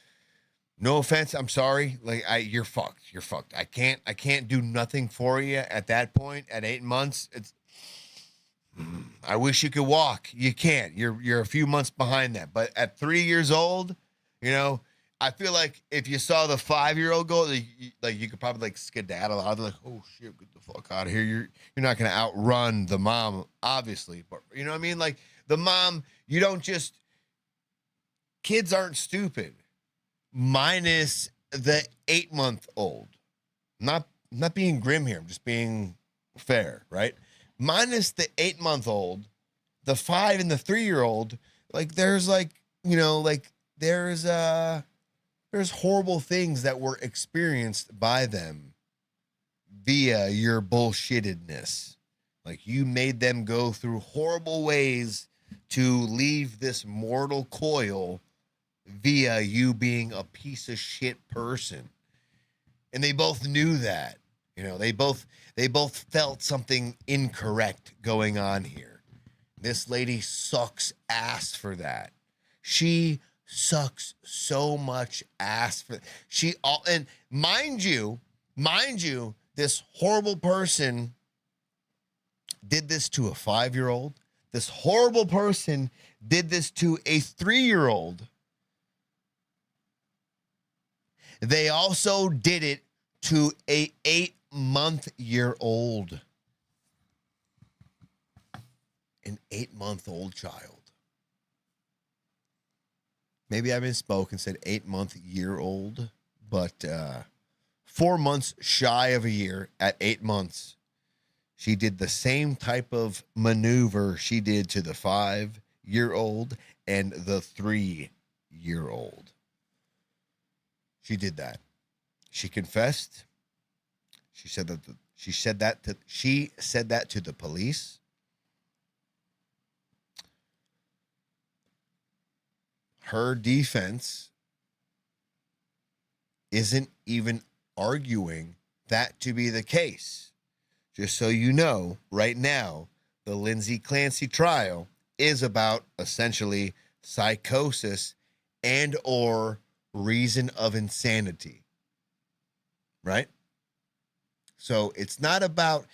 no offense, I'm sorry. Like, you're fucked. You're fucked. I can't do nothing for you at that point. At 8 months, I wish you could walk. You can't. You're a few months behind that. But at 3 years old, you know, I feel like if you saw the 5-year-old go, you could probably like skedaddle out. Like, oh shit, get the fuck out of here. You're not gonna outrun the mom, obviously, but you know what I mean? Like, the mom, you don't just... Kids aren't stupid, minus the 8-month-old. Not being grim here. I'm just being fair, right? minus the 8-month-old, the 5 and the 3-year-old, like there's like, you know, like there's horrible things that were experienced by them via your bullshittedness. Like you made them go through horrible ways to leave this mortal coil via you being a piece of shit person. And they both knew that. You know, they both felt something incorrect going on here. This lady sucks ass for that. She sucks so much ass for and mind you, this horrible person did this to a 5-year-old. This horrible person did this to a 3-year-old. They also did it to a 8-month-old. An 8-month-old child. Maybe I misspoke and said 8-month-old, but 4 months shy of a year at 8 months. She did the same type of maneuver she did to the 5-year-old and the 3-year-old. She did that. She confessed. She said that to the police. Her defense isn't even arguing that to be the case. Just so you know, right now, the Lindsay Clancy trial is about essentially psychosis and or reason of insanity. Right? So it's not about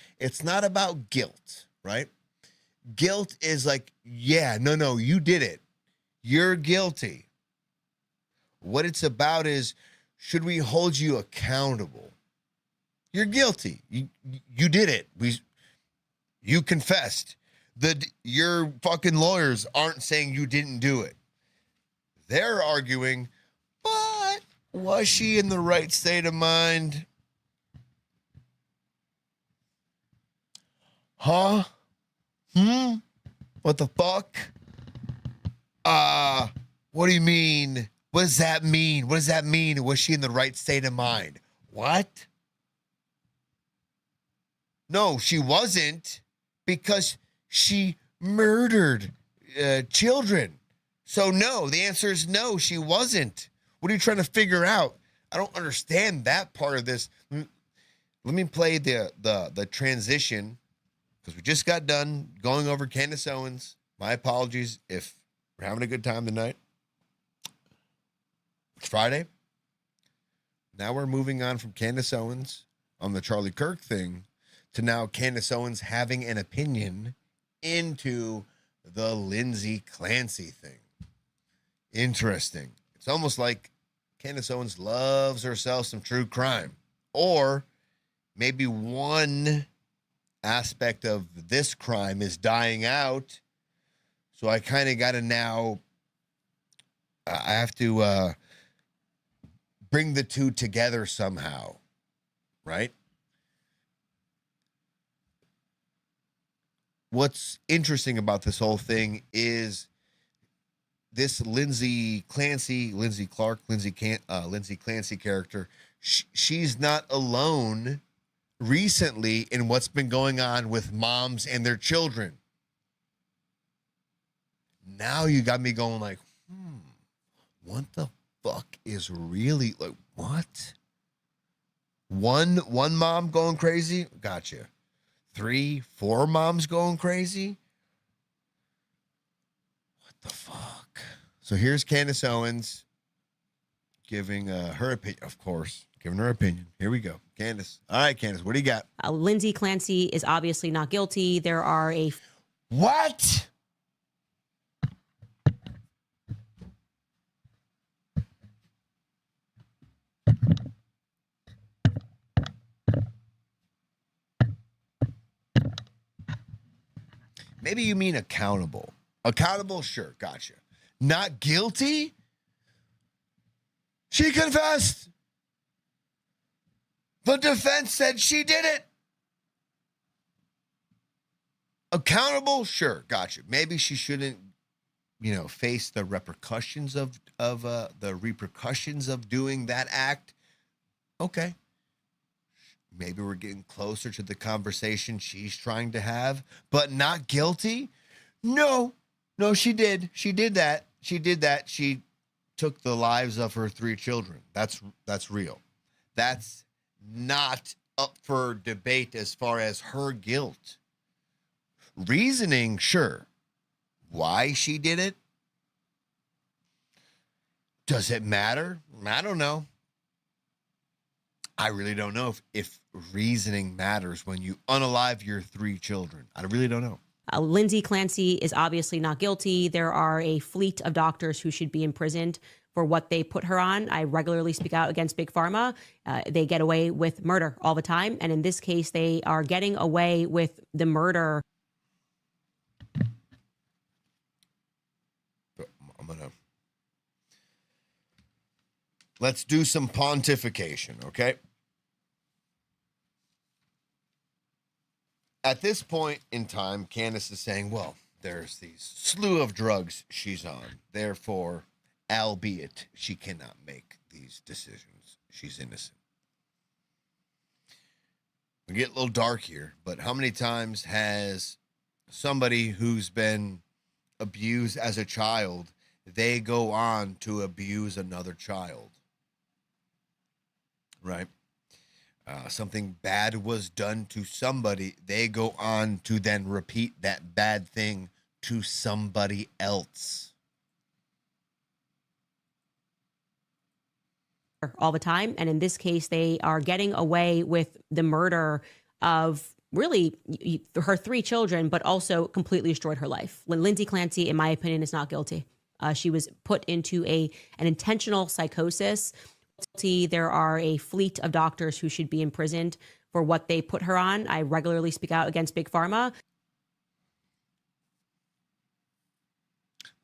guilt, right? Guilt is like, yeah, no, you did it. You're guilty. What it's about is, should we hold you accountable? You're guilty. You did it. You confessed. Your fucking lawyers aren't saying you didn't do it. They're arguing, but was she in the right state of mind? Huh? What the fuck? What do you mean? What does that mean? What does that mean? Was she in the right state of mind? What? No, she wasn't, because she murdered children. So no, the answer is no, she wasn't. What are you trying to figure out? I don't understand that part of this. Let me play the transition, because we just got done going over Candace Owens. My apologies if we're having a good time tonight. It's Friday. Now we're moving on from Candace Owens on the Charlie Kirk thing to now Candace Owens having an opinion into the Lindsay Clancy thing. Interesting. It's almost like Candace Owens loves herself some true crime. Or maybe one aspect of this crime is dying out. So I kind of got to now, I have to bring the two together somehow, right? What's interesting about this whole thing is this Lindsay Clancy character. She's not alone recently in what's been going on with moms and their children. Now you got me going like, what the fuck is really, like, what? One mom going crazy? Gotcha. 3, 4 moms going crazy? What the fuck? So here's Candace Owens giving her opinion, of course, giving her opinion. Here we go. Candace. All right, Candace, what do you got? Lindsay Clancy is obviously not guilty. There are a... What? Maybe you mean accountable. Accountable, sure, gotcha. Not guilty? She confessed. The defense said she did it. Accountable, sure, gotcha. Maybe she shouldn't, face the repercussions of doing that act. Okay, maybe we're getting closer to the conversation she's trying to have, but not guilty. No, she did. She did that. She took the lives of her 3 children. That's real. That's not up for debate as far as her guilt. Reasoning, sure. Why she did it? Does it matter? I don't know. I really don't know if reasoning matters when you unalive your 3 children. I really don't know. Lindsay Clancy is obviously not guilty. There are a fleet of doctors who should be imprisoned for what they put her on. I regularly speak out against Big Pharma. They get away with murder all the time. And in this case, they are getting away with the murder. Let's do some pontification, okay? At this point in time, Candace is saying, well, there's these slew of drugs she's on. Therefore, albeit she cannot make these decisions, she's innocent. We get a little dark here, but how many times has somebody who's been abused as a child, they go on to abuse another child? Right? Something bad was done to somebody, they go on to then repeat that bad thing to somebody else. All the time. And in this case, they are getting away with the murder of really her 3 children, but also completely destroyed her life. When Lindsay Clancy, in my opinion, is not guilty. She was put into an intentional psychosis. There are a fleet of doctors who should be imprisoned for what they put her on. I regularly speak out against Big Pharma.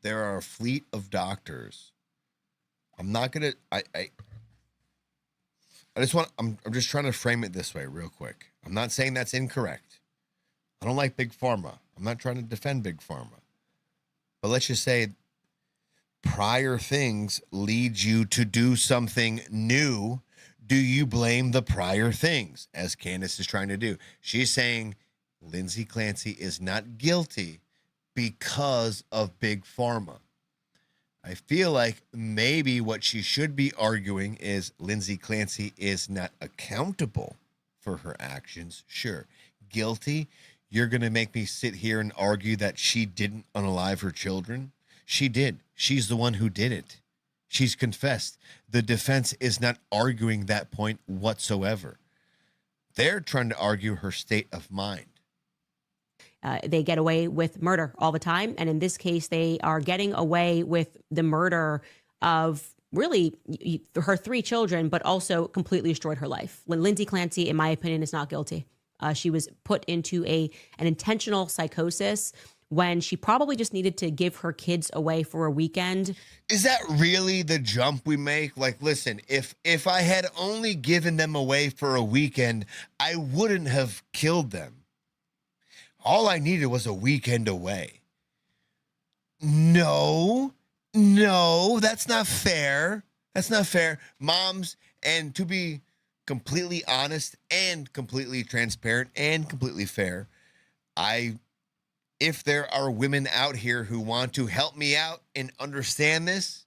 There are a fleet of doctors. I'm not going to, I just want, I'm just trying to frame it this way real quick. I'm not saying that's incorrect. I don't like Big Pharma. I'm not trying to defend Big Pharma. But let's just say prior things lead you to do something new. Do you blame the prior things, as Candace is trying to do? She's saying Lindsay Clancy is not guilty because of Big Pharma. I feel like maybe what she should be arguing is Lindsay Clancy is not accountable for her actions. Sure. Guilty? You're going to make me sit here and argue that she didn't unalive her children? She did. She's the one who did it. She's confessed. The defense is not arguing that point whatsoever. They're trying to argue her state of mind. They get away with murder all the time. And in this case, they are getting away with the murder of really her 3 children, but also completely destroyed her life. When Lindsay Clancy, in my opinion, is not guilty. She was put into an intentional psychosis when she probably just needed to give her kids away for a weekend. Is that really the jump we make? Like, listen, if I had only given them away for a weekend, I wouldn't have killed them. All I needed was a weekend away. No, that's not fair. That's not fair. Moms, and to be completely honest and completely transparent and completely fair, if there are women out here who want to help me out and understand this,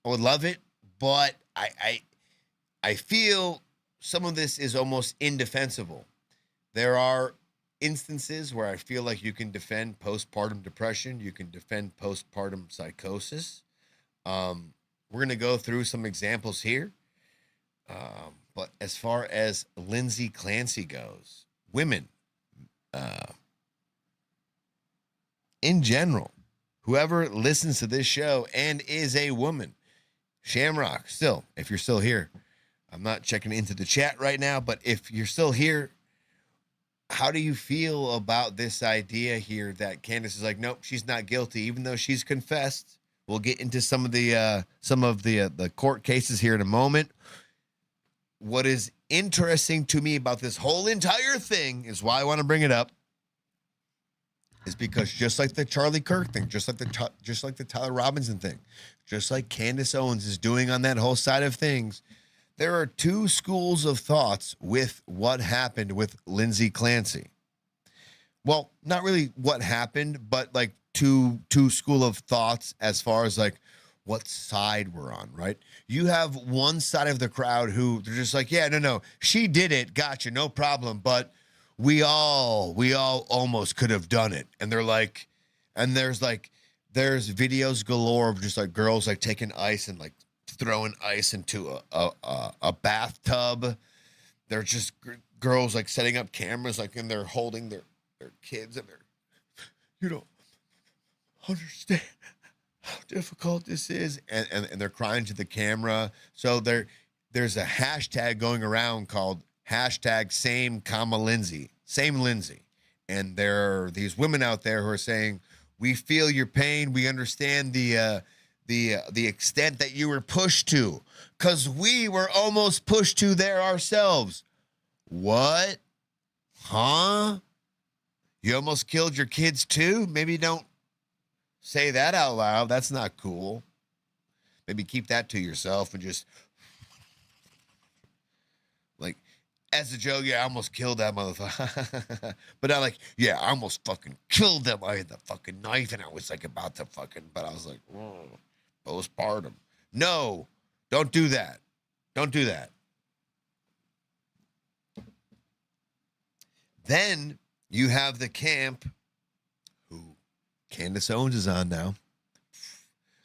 I would love it. But I feel some of this is almost indefensible. There are instances where I feel like you can defend postpartum depression. You can defend postpartum psychosis. We're going to go through some examples here. But as far as Lindsay Clancy goes, women, in general, whoever listens to this show and is a woman, Shamrock, still, if you're still here, I'm not checking into the chat right now, but if you're still here, how do you feel about this idea here that Candace is like, nope, she's not guilty, even though she's confessed? We'll get into some of the court cases here in a moment. What is interesting to me about this whole entire thing is why I want to bring it up. is because just like the Charlie Kirk thing, just like the Tyler Robinson thing, just like Candace Owens is doing on that whole side of things, there are two schools of thoughts with what happened with Lindsay Clancy. Well, not really what happened, but like two school of thoughts as far as like what side we're on, right? You have one side of the crowd who they're just like, yeah, no, she did it, gotcha, no problem, but we all almost could have done it. And they're like, and there's videos galore of just like girls like taking ice and like throwing ice into a bathtub. They're just girls like setting up cameras like and they're holding their kids and they're, you don't understand how difficult this is, and they're crying to the camera. So there's a hashtag going around called hashtag same Lindsay, and there are these women out there who are saying, we feel your pain, we understand the extent that you were pushed to, because we were almost pushed to there ourselves. What? Huh? You almost killed your kids too? Maybe don't say that out loud. That's not cool. Maybe keep that to yourself and just like as a joke, yeah, I almost killed that motherfucker. But I like, yeah, I almost fucking killed them. I had the fucking knife and I was like about to fucking, but I was like, whoa, postpartum. No, don't do that. Don't do that. Then you have the camp who Candace Owens is on now.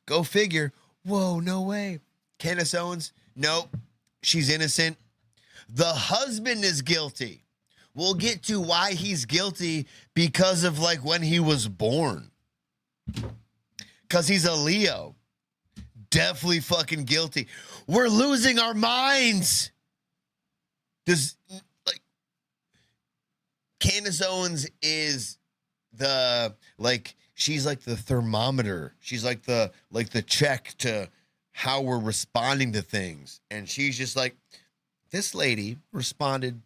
Go figure. Whoa, no way. Candace Owens, nope, she's innocent. The husband is guilty. We'll get to why he's guilty because of like when he was born. Because he's a Leo. Definitely fucking guilty. We're losing our minds. Candace Owens is she's like the thermometer. She's like the check to how we're responding to things. And she's just like, this lady responded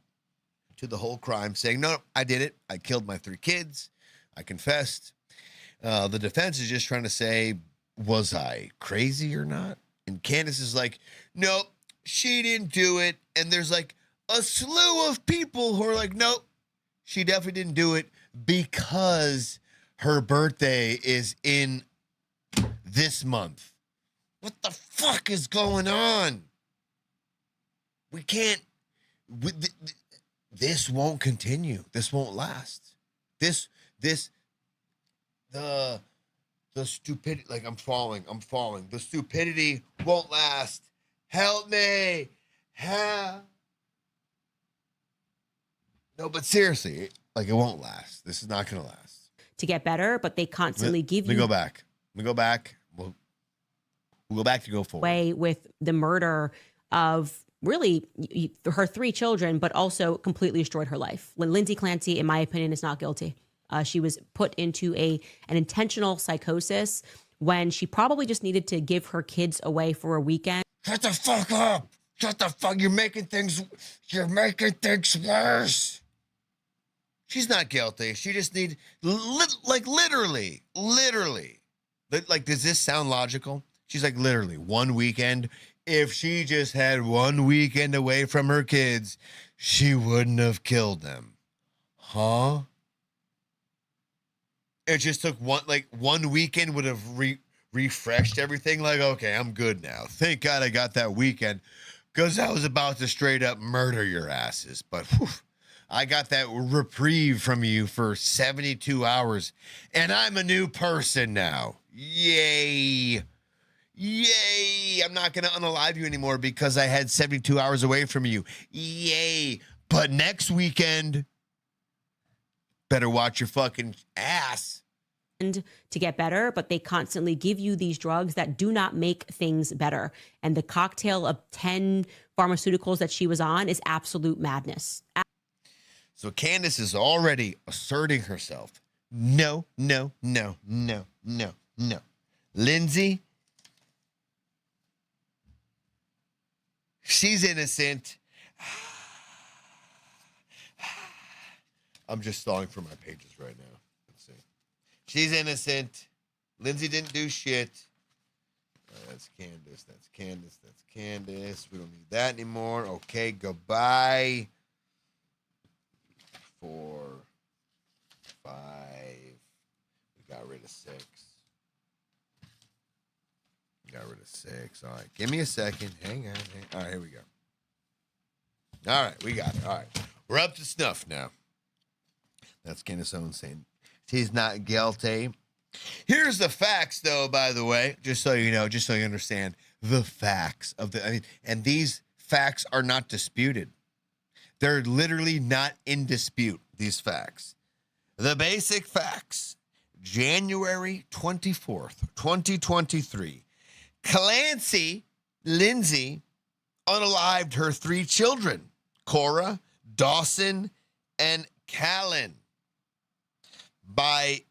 to the whole crime saying, no, I did it. I killed my 3 kids. I confessed. The defense is just trying to say, was I crazy or not? And Candace is like, nope, she didn't do it. And there's like a slew of people who are like, nope, she definitely didn't do it because her birthday is in this month. What the fuck is going on? We can't. This won't continue. This won't last. The stupidity. Like I'm falling. The stupidity won't last. Help me. Help. No, but seriously, like it won't last. This is not going to last. To get better, but they constantly give you. Let me go back. We'll go back to go forward. Way with the murder of really her 3 children, but also completely destroyed her life. When Lindsay Clancy, in my opinion, is not guilty. She was put into an intentional psychosis when she probably just needed to give her kids away for a weekend. Shut the fuck up. Shut the fuck. You're making things worse. She's not guilty. She just need literally. Like, does this sound logical? She's like, literally, one weekend. If she just had one weekend away from her kids, she wouldn't have killed them. Huh? It just took one weekend would have refreshed everything. Like, okay, I'm good now. Thank God I got that weekend because I was about to straight up murder your asses. But whew, I got that reprieve from you for 72 hours, and I'm a new person now. Yay. Yay. I'm not going to unalive you anymore because I had 72 hours away from you. Yay. But next weekend, better watch your fucking ass. To get better, but they constantly give you these drugs that do not make things better. And the cocktail of 10 pharmaceuticals that she was on is absolute madness. So Candace is already asserting herself. No. Lindsay, she's innocent. I'm just stalling for my pages right now. Let's see. She's innocent. Lindsay didn't do shit. That's Candace. That's Candace. That's Candace. We don't need that anymore. Okay, goodbye. 4, 5. We got rid of 6. Got rid of 6. All right. Give me a second. Hang on. All right, here we go. All right, we got it. All right. We're up to snuff now. That's Candace Owens saying she's not guilty. Here's the facts, though, by the way, just so you know, just so you understand the facts of and these facts are not disputed. They're literally not in dispute, these facts. The basic facts. January 24th, 2023. Clancy, Lindsay, unalived her 3 children, Cora, Dawson, and Callan, by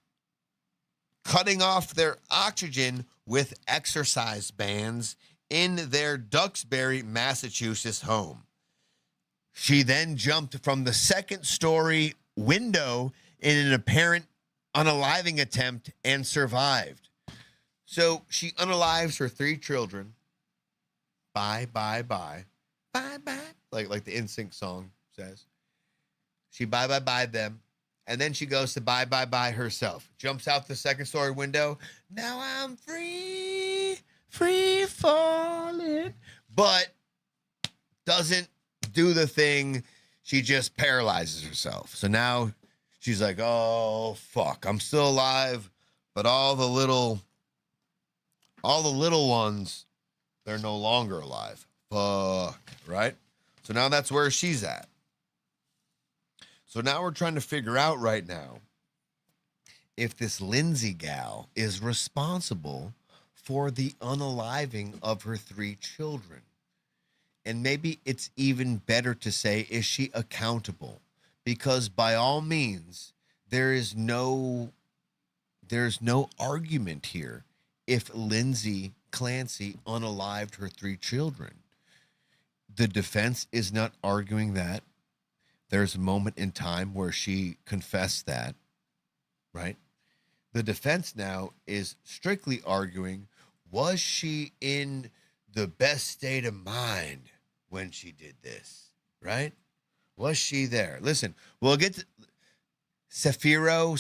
cutting off their oxygen with exercise bands in their Duxbury, Massachusetts home. She then jumped from the 2nd-story window in an apparent unaliving attempt and survived. So she unalives her 3 children. Bye, bye, bye. Bye, bye. Like the NSYNC song says. She bye them. And then she goes to bye herself. Jumps out the 2nd-story window. Now I'm free falling. But doesn't do the thing. She just paralyzes herself. So now she's like, oh, fuck. I'm still alive. But all the little ones, they're no longer alive. Fuck. Right? So now that's where she's at. So now we're trying to figure out right now if this Lindsay gal is responsible for the unaliving of her 3 children. And maybe it's even better to say, is she accountable? Because by all means, there's no argument here if Lindsay Clancy unalived her 3 children. The defense is not arguing that. There's a moment in time where she confessed that, right? The defense now is strictly arguing, was she in the best state of mind when she did this, right? Was she there? Listen, we'll get to Saphiro.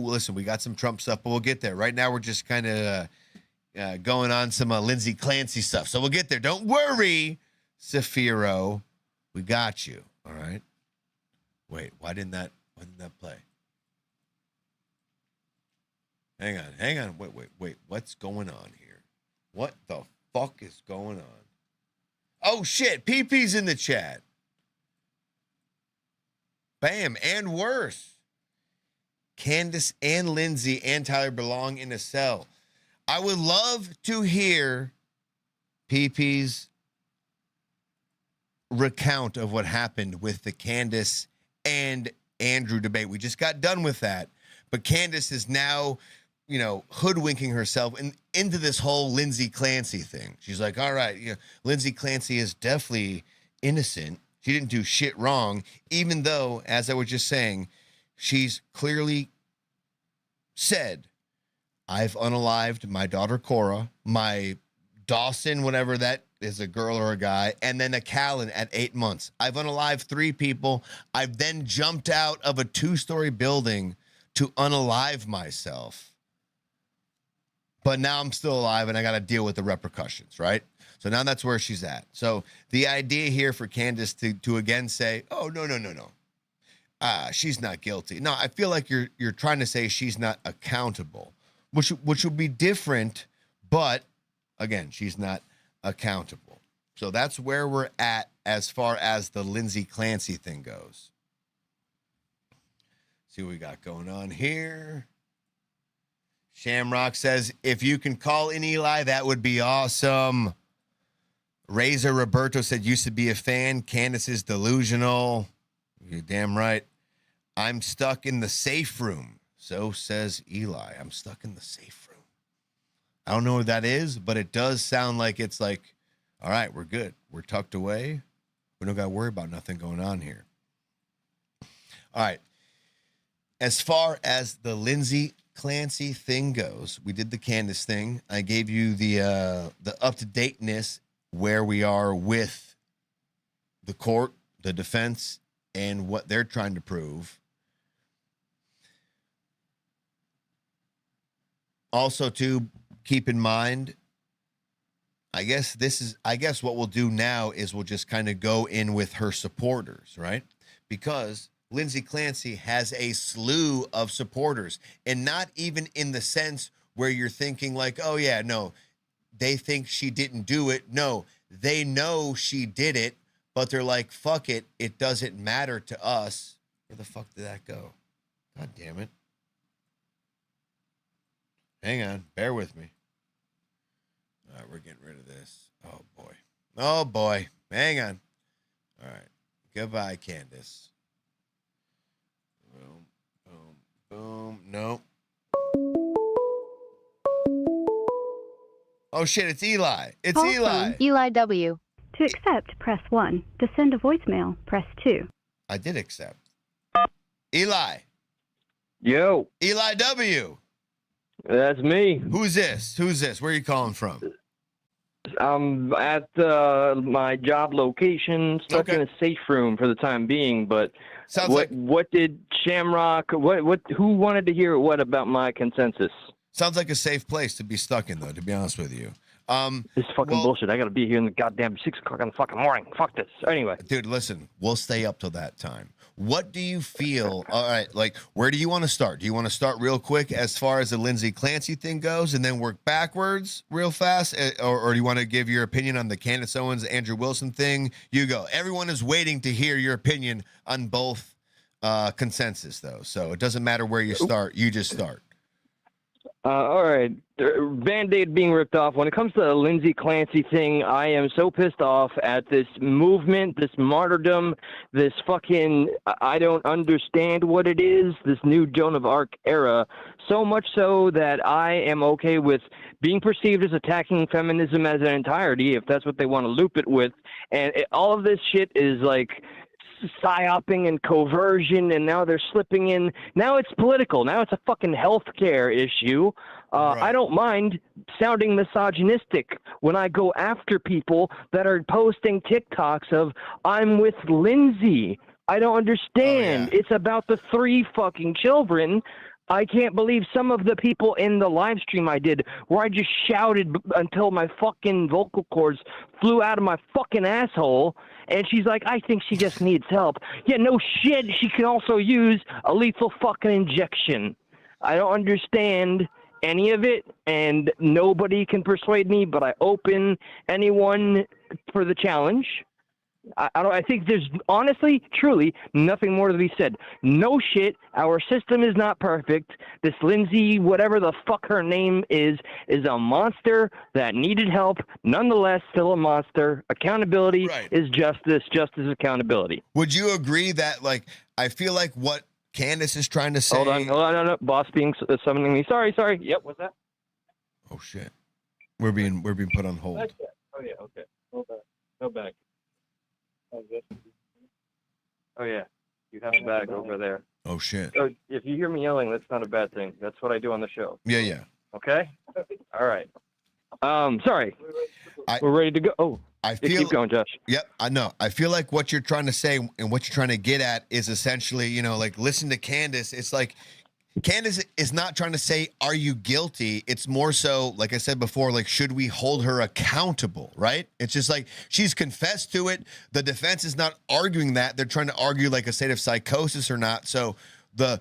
Listen, we got some Trump stuff, but we'll get there. Right now, we're just kind of going on some Lindsay Clancy stuff. So we'll get there. Don't worry, Saphiro. We got you. All right. Wait, why didn't that play? Hang on. Wait. What's going on here? What the fuck is going on? Oh shit, PP's in the chat. Bam, and worse. Candace and Lindsay and Tyler belong in a cell. I would love to hear PP's recount of what happened with the Candace and Andrew debate. We just got done with that, but Candace is now, hoodwinking herself into this whole Lindsay Clancy thing. She's like, all right, Lindsay Clancy is definitely innocent. She didn't do shit wrong, even though, as I was just saying, she's clearly said, I've unalived my daughter Cora, my Dawson, whatever that is, a girl or a guy, and then a Callan at 8 months. I've unalived 3 people. I've then jumped out of a 2-story building to unalive myself. But now I'm still alive and I got to deal with the repercussions, right? So now that's where she's at. So the idea here for Candace to again say, oh, no. She's not guilty. No, I feel like you're trying to say she's not accountable, which would be different, but again, she's not accountable. So that's where we're at as far as the Lindsay Clancy thing goes. See what we got going on here. Shamrock says, if you can call in Eli, that would be awesome. Razor Roberto said, used to be a fan. Candace is delusional. You're damn right. I'm stuck in the safe room. So says Eli. I'm stuck in the safe room. I don't know what that is, but it does sound like it's like, all right, we're good. We're tucked away. We don't got to worry about nothing going on here. All right. as far as the Lindsay Clancy thing goes, we did the Candace thing. I gave you the up-to-dateness where we are with the court, the defense, and what they're trying to prove. Also, to keep in mind, I guess what we'll do now is we'll just kind of go in with her supporters, right? Because Lindsay Clancy has a slew of supporters, and not even in the sense where you're thinking like, oh yeah, no, they think she didn't do it. No, they know she did it, but they're like, fuck it. It doesn't matter to us. Where the fuck did that go? God damn it. Hang on. Bear with me. All right, we're getting rid of this. Oh, boy. Oh, boy. Hang on. All right. Goodbye, Candace. Boom, boom, boom. No. Oh, shit. It's Eli. It's Call Eli. from Eli W. To accept, press 1. To send a voicemail, press 2. I did accept. Eli. Yo. Eli W. That's me. Who's this? Who's this? Where are you calling from? I'm at my job location, stuck in a safe room for the time being. But what did Shamrock? Who wanted to hear what about my consensus? Sounds like a safe place to be stuck in, though. To be honest with you, this is fucking bullshit. I gotta be here in the goddamn 6 o'clock in the fucking morning. Fuck this. Anyway, dude, listen. We'll stay up till that time. What do you feel? All right, like where do you want to start? Do you want to start real quick as far as the Lindsay Clancy thing goes, and then work backwards real fast, or do you want to give your opinion on the Candace Owens, Andrew Wilson thing? You go. Everyone is waiting to hear your opinion on both consensus, though. So it doesn't matter where you start. You just start. all right. Band-Aid being ripped off. When it comes to the Lindsay Clancy thing, I am so pissed off at this movement, this martyrdom, this fucking, I don't understand what it is, this new Joan of Arc era, so much so that I am okay with being perceived as attacking feminism as an entirety, if that's what they want to loop it with. And all of this shit is like psyoping and coercion, and now they're slipping in. Now it's political. Now it's a fucking healthcare issue. I don't mind sounding misogynistic when I go after people that are posting TikToks of "I'm with Lindsay." I don't understand. It's about the 3 fucking children. I can't believe some of the people in the live stream I did where I just shouted until my fucking vocal cords flew out of my fucking asshole. And she's like, I think she just needs help. Yeah, no shit. She can also use a lethal fucking injection. I don't understand any of it, and nobody can persuade me, but I open anyone for the challenge. I think there's honestly, truly, nothing more to be said. No shit. Our system is not perfect. This Lindsay, whatever the fuck her name is a monster that needed help. Nonetheless, still a monster. Accountability is justice. Justice is accountability. Would you agree that, like, I feel like what Candace is trying to say? Hold on. No. Boss being summoning me. Sorry. Yep. What's that? Oh shit. We're being put on hold. Oh yeah. Okay. Hold on. Go back. Oh yeah, you have a bag over there. Oh shit. So if you hear me yelling, that's not a bad thing. That's what I do on the show. Yeah. Okay. All right. Sorry. We're ready to go. Oh, keep going, Josh. Yep, I know. I feel like what you're trying to say and what you're trying to get at is essentially, like listen to Candace. It's like Candace is not trying to say, are you guilty? It's more so, like I said before, like, should we hold her accountable, right? It's just like she's confessed to it. The defense is not arguing that. They're trying to argue like a state of psychosis or not. So the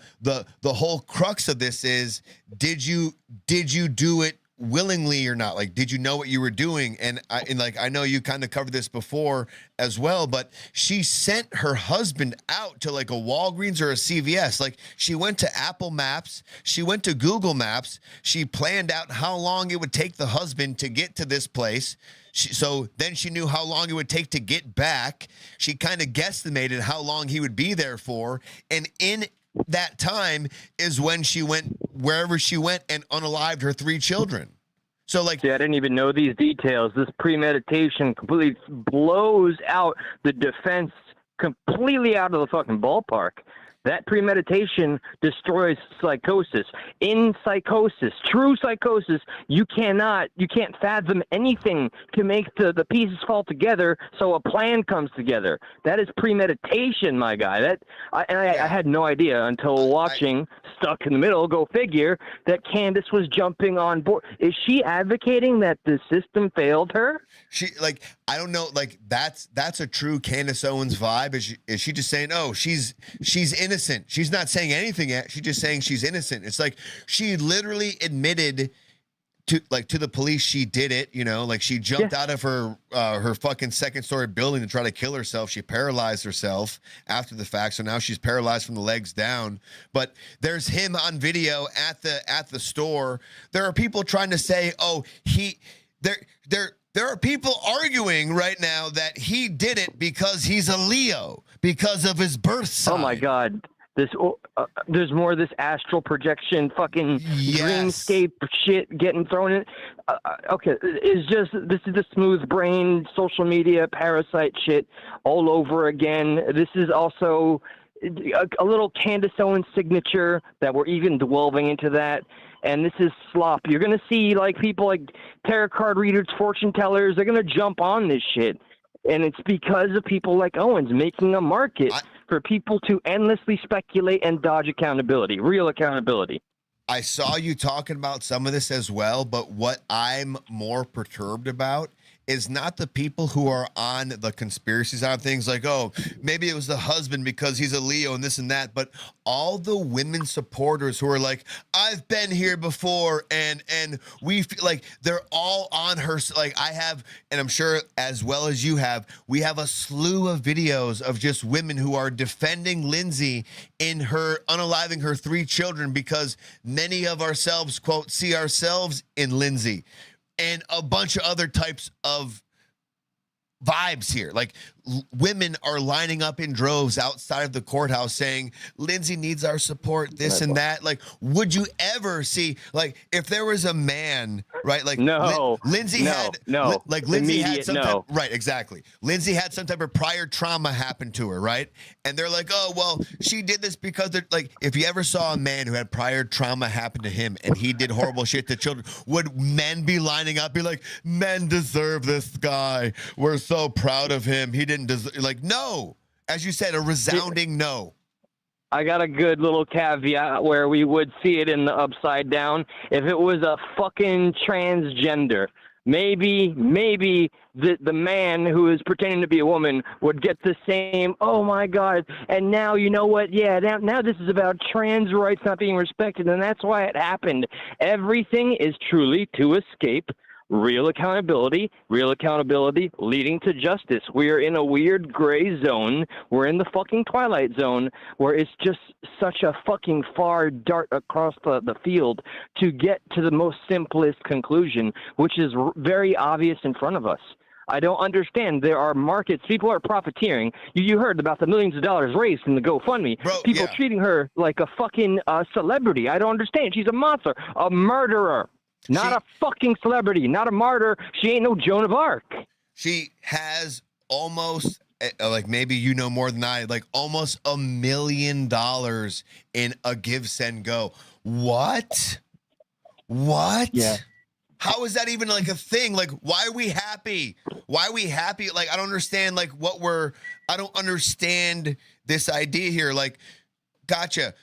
whole crux of this is, did you do it willingly or not? Like, did you know what you were doing? And I know you kind of covered this before as well, but she sent her husband out to like a Walgreens or a CVS. Like, she went to Apple Maps, she went to Google Maps, she planned out how long it would take the husband to get to this place. So then she knew how long it would take to get back. She kind of guesstimated how long he would be there for. And in that time is when she went wherever she went and unalived her 3 children. So like, see, I didn't even know these details. This premeditation completely blows out the defense completely out of the fucking ballpark. That premeditation destroys psychosis. In psychosis, true psychosis, you can't fathom anything to make the pieces fall together so a plan comes together. That is premeditation, my guy. I had no idea until watching Stuck in the Middle, go figure, that Candace was jumping on board. Is she advocating that the system failed her? I don't know, that's a true Candace Owens vibe. Is she just saying, oh, she's innocent? She's not saying anything yet. She's just saying she's innocent. It's like she literally admitted to the police she did it, she jumped out of her fucking second-story building to try to kill herself. She paralyzed herself after the fact, so now she's paralyzed from the legs down. But there's him on video at the store. There are people trying to say, oh, there are people arguing right now that he did it because he's a Leo, because of his birth sign. Oh my God. There's more of this astral projection, fucking dreamscape shit getting thrown in. Okay, this is the smooth brain social media parasite shit all over again. This is also a little Candace Owens signature that we're even delving into that. And this is slop. You're going to see people like tarot card readers, fortune tellers, they're going to jump on this shit. And it's because of people like Owens making a market for people to endlessly speculate and dodge accountability, real accountability. I saw you talking about some of this as well, but what I'm more perturbed about is not the people who are on the conspiracy side of things, like, oh, maybe it was the husband because he's a Leo and this and that, but all the women supporters who are like, I've been here before, and we feel like they're all on her. Like, I have, and I'm sure as well as you have, we have a slew of videos of just women who are defending Lindsay in her unaliving her 3 children because many of ourselves, quote, see ourselves in Lindsay. And a bunch of other types of vibes here. Like, women are lining up in droves outside of the courthouse saying, Lindsay needs our support, this and that. Like, would you ever see, if there was a man, right? Like, Lindsay had some type, right, exactly. Lindsay had some type of prior trauma happen to her, right? And they're like, oh, well, she did this because they're like, if you ever saw a man who had prior trauma happen to him and he did horrible shit to children, would men be lining up, be like, men deserve this guy. We're so proud of him. He didn't deserve, no. As you said, a resounding no. I got a good little caveat where we would see it in the upside down. If it was a fucking transgender, maybe the man who is pretending to be a woman would get the same, oh my God, and now you know what? Yeah, now this is about trans rights not being respected, and that's why it happened. Everything is truly to escape real accountability leading to justice. We are in a weird gray zone. We're in the fucking Twilight Zone where it's just such a fucking far dart across the field to get to the most simplest conclusion, which is very obvious in front of us. I don't understand. There are markets. People are profiteering. You heard about the millions of dollars raised in the GoFundMe. People treating her like a fucking celebrity. I don't understand. She's a monster, a murderer. Not a fucking celebrity, not a martyr. She ain't no Joan of Arc. She has almost, maybe you know more than I, almost $1 million in a give, send, go. What? Yeah. How is that even a thing? Why are we happy? Why are we happy? I don't understand I don't understand this idea here. Gotcha.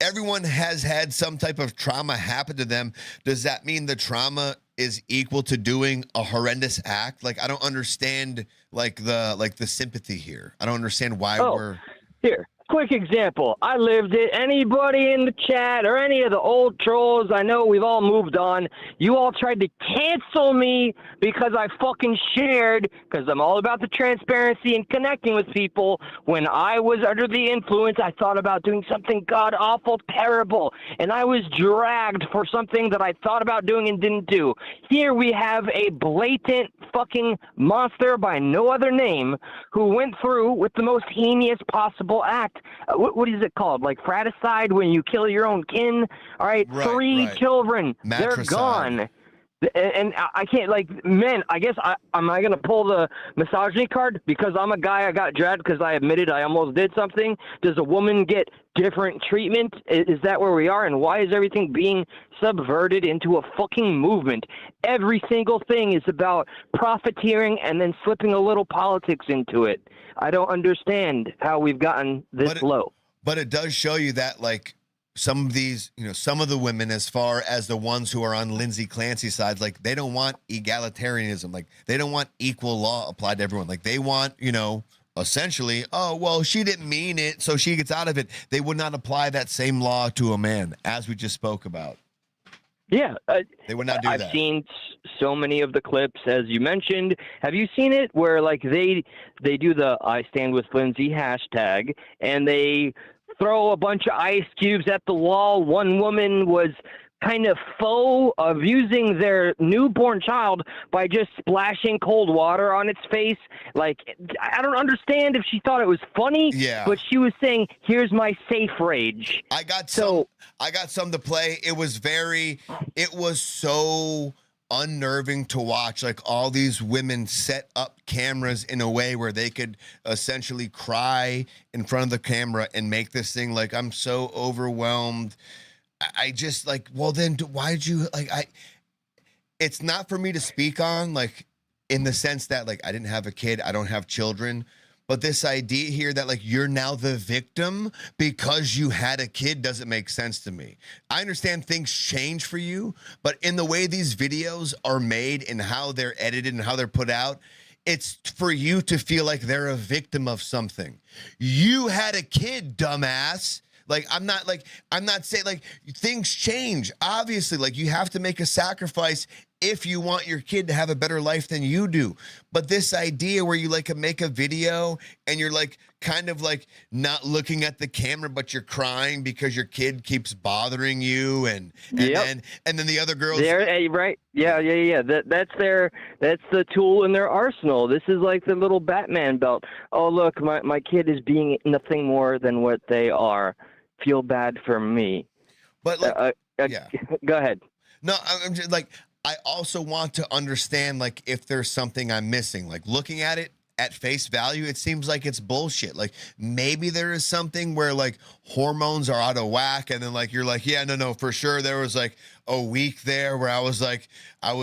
Everyone has had some type of trauma happen to them. Does that mean the trauma is equal to doing a horrendous act? I don't understand the sympathy here. I don't understand why we're here. Quick example. I lived it. Anybody in the chat or any of the old trolls, I know we've all moved on. You all tried to cancel me because I fucking shared, because I'm all about the transparency and connecting with people. When I was under the influence, I thought about doing something god-awful, terrible, and I was dragged for something that I thought about doing and didn't do. Here we have a blatant fucking monster by no other name who went through with the most heinous possible act. What is it called? Fratricide, when you kill your own kin? All right, 3 children. They're gone. And I can't, like, men, I guess, am I going to pull the misogyny card because I'm a guy, I got dragged because I admitted I almost did something? Does a woman get different treatment? Is that where we are? And why is everything being subverted into a fucking movement? Every single thing is about profiteering and then slipping a little politics into it. I don't understand how we've gotten this low. But it does show you that, like, some of these, some of the women, as far as the ones who are on Lindsay Clancy's side, like, they don't want egalitarianism. Like, they don't want equal law applied to everyone. Like, they want, essentially, oh, well, she didn't mean it, so she gets out of it. They would not apply that same law to a man, as we just spoke about. Yeah. They would not do that. I've seen so many of the clips, as you mentioned. Have you seen it where, like, they do the I Stand With Lindsay hashtag, and they throw a bunch of ice cubes at the wall? One woman was kind of faux abusing their newborn child by just splashing cold water on its face. Like, I don't understand if she thought it was funny, but she was saying, here's my safe rage. I got some to play. It was so unnerving to watch, like, all these women set up cameras in a way where they could essentially cry in front of the camera and make this thing like, I'm so overwhelmed. I just, like, well, then why'd you, like, it's not for me to speak on, like, in the sense that, like, I didn't have a kid, I don't have children. But this idea here that, like, you're now the victim because you had a kid doesn't make sense to me. I understand things change for you, but in the way these videos are made and how they're edited and how they're put out, it's for you to feel like they're a victim of something. You had a kid, dumbass. Like, I'm not saying, like, things change. Obviously, like, you have to make a sacrifice if you want your kid to have a better life than you do. But this idea where you, like, make a video and you're, like, kind of, like, not looking at the camera, but you're crying because your kid keeps bothering you, and then the other girls. Right. Yeah. That's the tool in their arsenal. This is like the little Batman belt. Oh, look, my kid is being nothing more than what they are. Feel bad for me. But, like, go ahead. No, I'm just, like, I also want to understand, like, if there's something I'm missing. Like, looking at it at face value, it seems like it's bullshit. Like, maybe there is something where, like, hormones are out of whack, and then, like, you're like, yeah, no, for sure there was, like, a week there where I was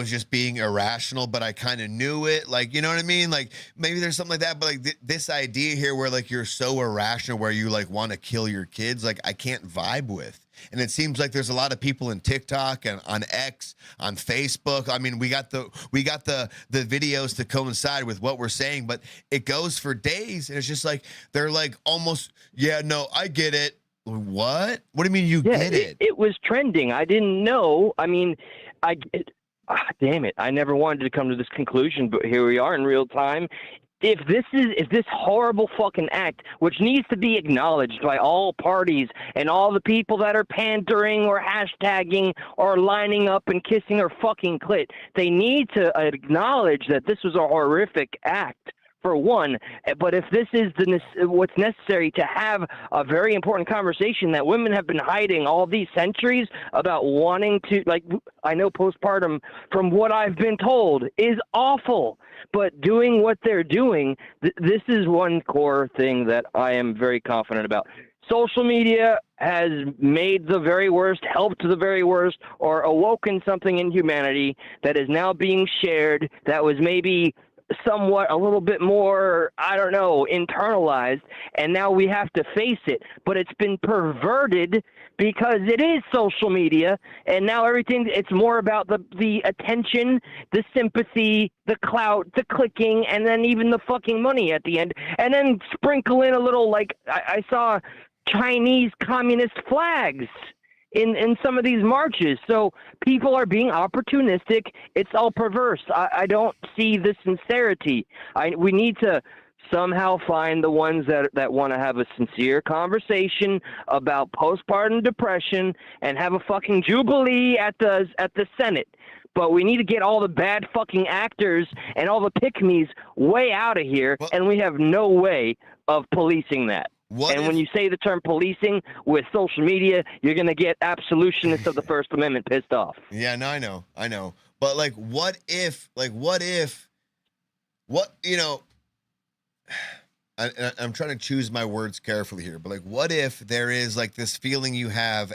just being irrational, but I kind of knew it. Like, you know what I mean? Like, maybe there's something like that, but, like, this idea here where, like, you're so irrational where you, like, want to kill your kids, like, I can't vibe with. And it seems like there's a lot of people in TikTok and on X, on Facebook. I mean, we got the videos to coincide with what we're saying, but it goes for days, and it's just like they're like almost, yeah, no, I get it. What? What do you mean you get it? It was trending. I didn't know. I mean, damn it. I never wanted to come to this conclusion, but here we are in real time. If this horrible fucking act, which needs to be acknowledged by all parties and all the people that are pandering or hashtagging or lining up and kissing her fucking clit, they need to acknowledge that this was a horrific act, for one. But if this is what's necessary to have a very important conversation that women have been hiding all these centuries about wanting to, like, I know postpartum, from what I've been told, is awful. But doing what they're doing, this is one core thing that I am very confident about. Social media has made the very worst, helped the very worst, or awoken something in humanity that is now being shared that was maybe somewhat a little bit more, I don't know, internalized, and now we have to face it. But it's been perverted because it is social media, and now it's more about the attention, the sympathy, the clout, the clicking, and then even the fucking money at the end. And then sprinkle in a little, like, I saw Chinese communist flags in some of these marches. So people are being opportunistic. It's all perverse. I don't see the sincerity. We need to somehow find the ones that want to have a sincere conversation about postpartum depression and have a fucking jubilee at the Senate. But we need to get all the bad fucking actors and all the pick-me's way out of here, and we have no way of policing that. And when you say the term policing with social media, you're going to get absolutionists of the First Amendment pissed off. Yeah, no, I know. But like, what if, you know, I'm trying to choose my words carefully here, but like, what if there is like this feeling you have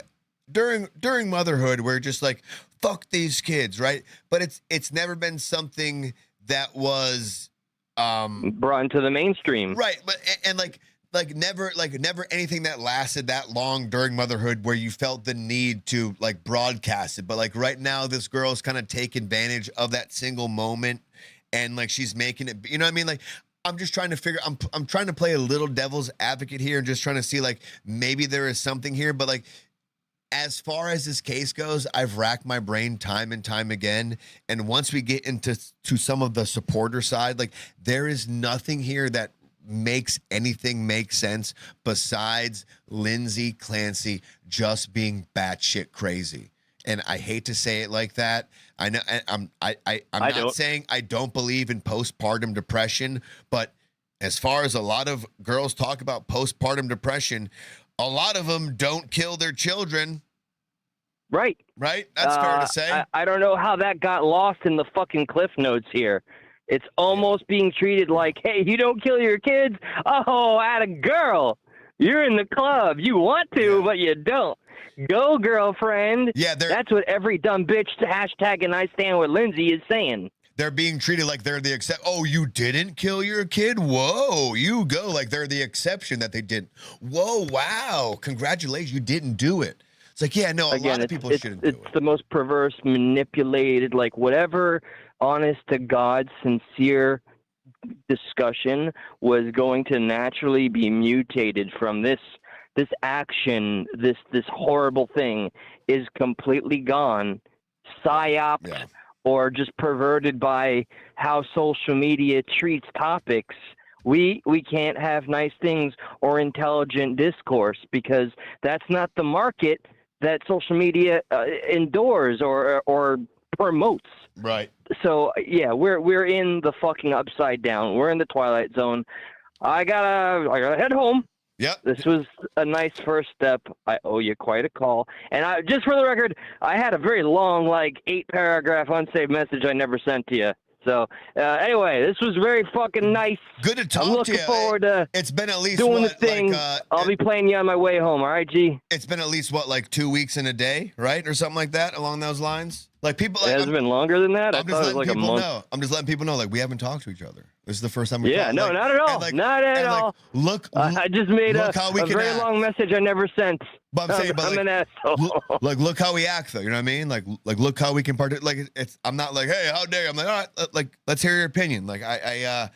during motherhood where just like, fuck these kids, right? But it's never been something that was brought into the mainstream, right? But and never anything that lasted that long during motherhood where you felt the need to like broadcast it. But like right now, this girl's kind of take advantage of that single moment, and like she's making it. You know what I mean? Like I'm just trying to figure. I'm trying to play a little devil's advocate here and just trying to see like maybe there is something here. But like as far as this case goes, I've racked my brain time and time again. And once we get into some of the supporter side, like there is nothing here that makes anything make sense besides Lindsay Clancy just being batshit crazy. And I hate to say it like that. I know I'm not saying I don't believe in postpartum depression, but as far as a lot of girls talk about postpartum depression, a lot of them don't kill their children. Right. Right? That's fair to say. I don't know how that got lost in the fucking cliff notes here. It's almost being treated like, hey, you don't kill your kids? Oh, atta girl. You're in the club. You want to, but you don't. Go, girlfriend. Yeah, that's what every dumb bitch hashtag and I stand with Lindsay is saying. They're being treated like they're the exception. Oh, you didn't kill your kid? Whoa, you go. Like they're the exception that they didn't. Whoa, wow. Congratulations, you didn't do it. It's like, yeah, no, a lot of people shouldn't do it. It's the most perverse, manipulated, like whatever honest to God, sincere discussion was going to naturally be mutated from this action, this horrible thing is completely gone, psyoped or just perverted by how social media treats topics. We can't have nice things or intelligent discourse because that's not the market that social media endorses or promotes. Right. So yeah, we're in the fucking upside down. We're in the twilight zone. I gotta head home. Yep. This was a nice first step. I owe you quite a call. And just for the record, I had a very long, like 8-paragraph unsaved message I never sent to you. So anyway, this was very fucking nice. Good to talk to you. I'm looking forward to it's been at least doing the thing. I'll be playing you on my way home. All right, G? It's been at least like 2 weeks and a day, right? Or something like that along those lines. Like people like, it's been longer than that. I I'm thought it was like a month. I'm just letting people know like we haven't talked to each other. This is the first time we Yeah, talked. no, like, not at all. Not at all. Look, I just made a very long message I never sent. But I'm saying, I'm an asshole. Look how we act, though. You know what I mean? Like look how we can part. Like it's. I'm not like, hey, how dare you? I'm like, all right, like let's hear your opinion. Like I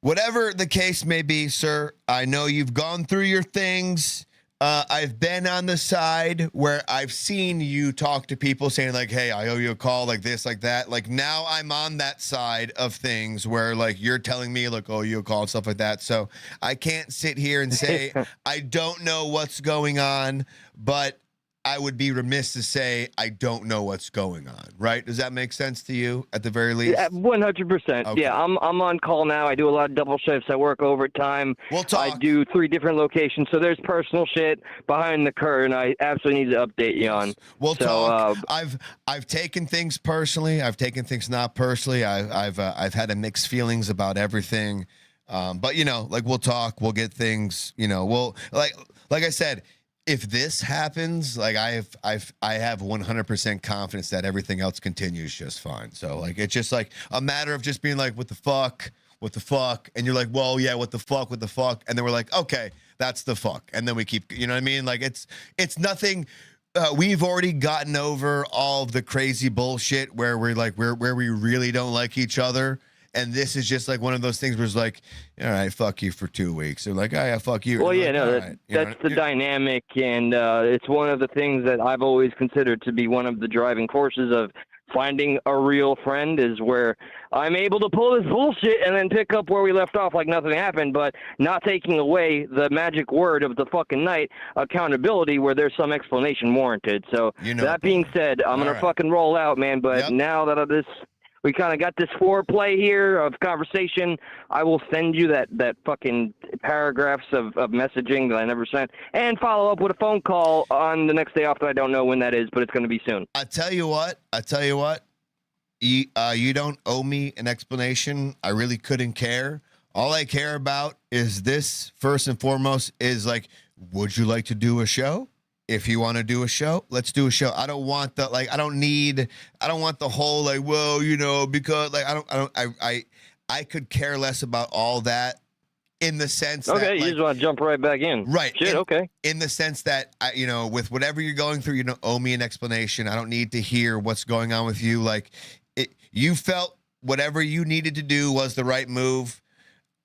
whatever the case may be, sir. I know you've gone through your things. I've been on the side where I've seen you talk to people saying like, hey, I owe you a call, like this, like that. Like now I'm on that side of things where like you're telling me like, oh, you a call and stuff like that. So I can't sit here and say I don't know what's going on, but I would be remiss to say I don't know what's going on, right? Does that make sense to you at the very least? Yeah, 100%. Okay. Yeah, I'm on call now. I do a lot of double shifts. I work overtime. We'll talk. I do 3 different locations. So there's personal shit behind the curtain I absolutely need to update you on. We'll talk. I've taken things personally. I've taken things not personally. I've had a mixed feelings about everything. But you know, like we'll talk. We'll get things. You know, we'll like I said. If this happens, like I have 100% confidence that everything else continues just fine. So like it's just like a matter of just being like, what the fuck, and you're like, well, yeah, what the fuck, and then we're like, okay, that's the fuck, and then we keep, you know what I mean? Like it's nothing. We've already gotten over all of the crazy bullshit where we're like where we really don't like each other. And this is just like one of those things where it's like, all right, fuck you for 2 weeks. They're like, oh, yeah, fuck you. Well, yeah, like, no, that's the dynamic. And it's one of the things that I've always considered to be one of the driving forces of finding a real friend is where I'm able to pull this bullshit and then pick up where we left off like nothing happened, but not taking away the magic word of the fucking night, accountability, where there's some explanation warranted. So that being said, I'm going to fucking roll out, man. But now that we kind of got this foreplay here of conversation, I will send you that fucking paragraphs of messaging that I never sent, and follow up with a phone call on the next day off that I don't know when that is, but it's going to be soon. I tell you what. You don't owe me an explanation. I really couldn't care. All I care about is this, first and foremost, is like, would you like to do a show? If you want to do a show, let's do a show. I don't want the I don't want the whole like, well, you know, because like I could care less about all that, in the sense that, Okay, you just want to jump right back in. Right. Shit, okay. In the sense that, with whatever you're going through, you don't owe me an explanation. I don't need to hear what's going on with you. Like, you felt whatever you needed to do was the right move.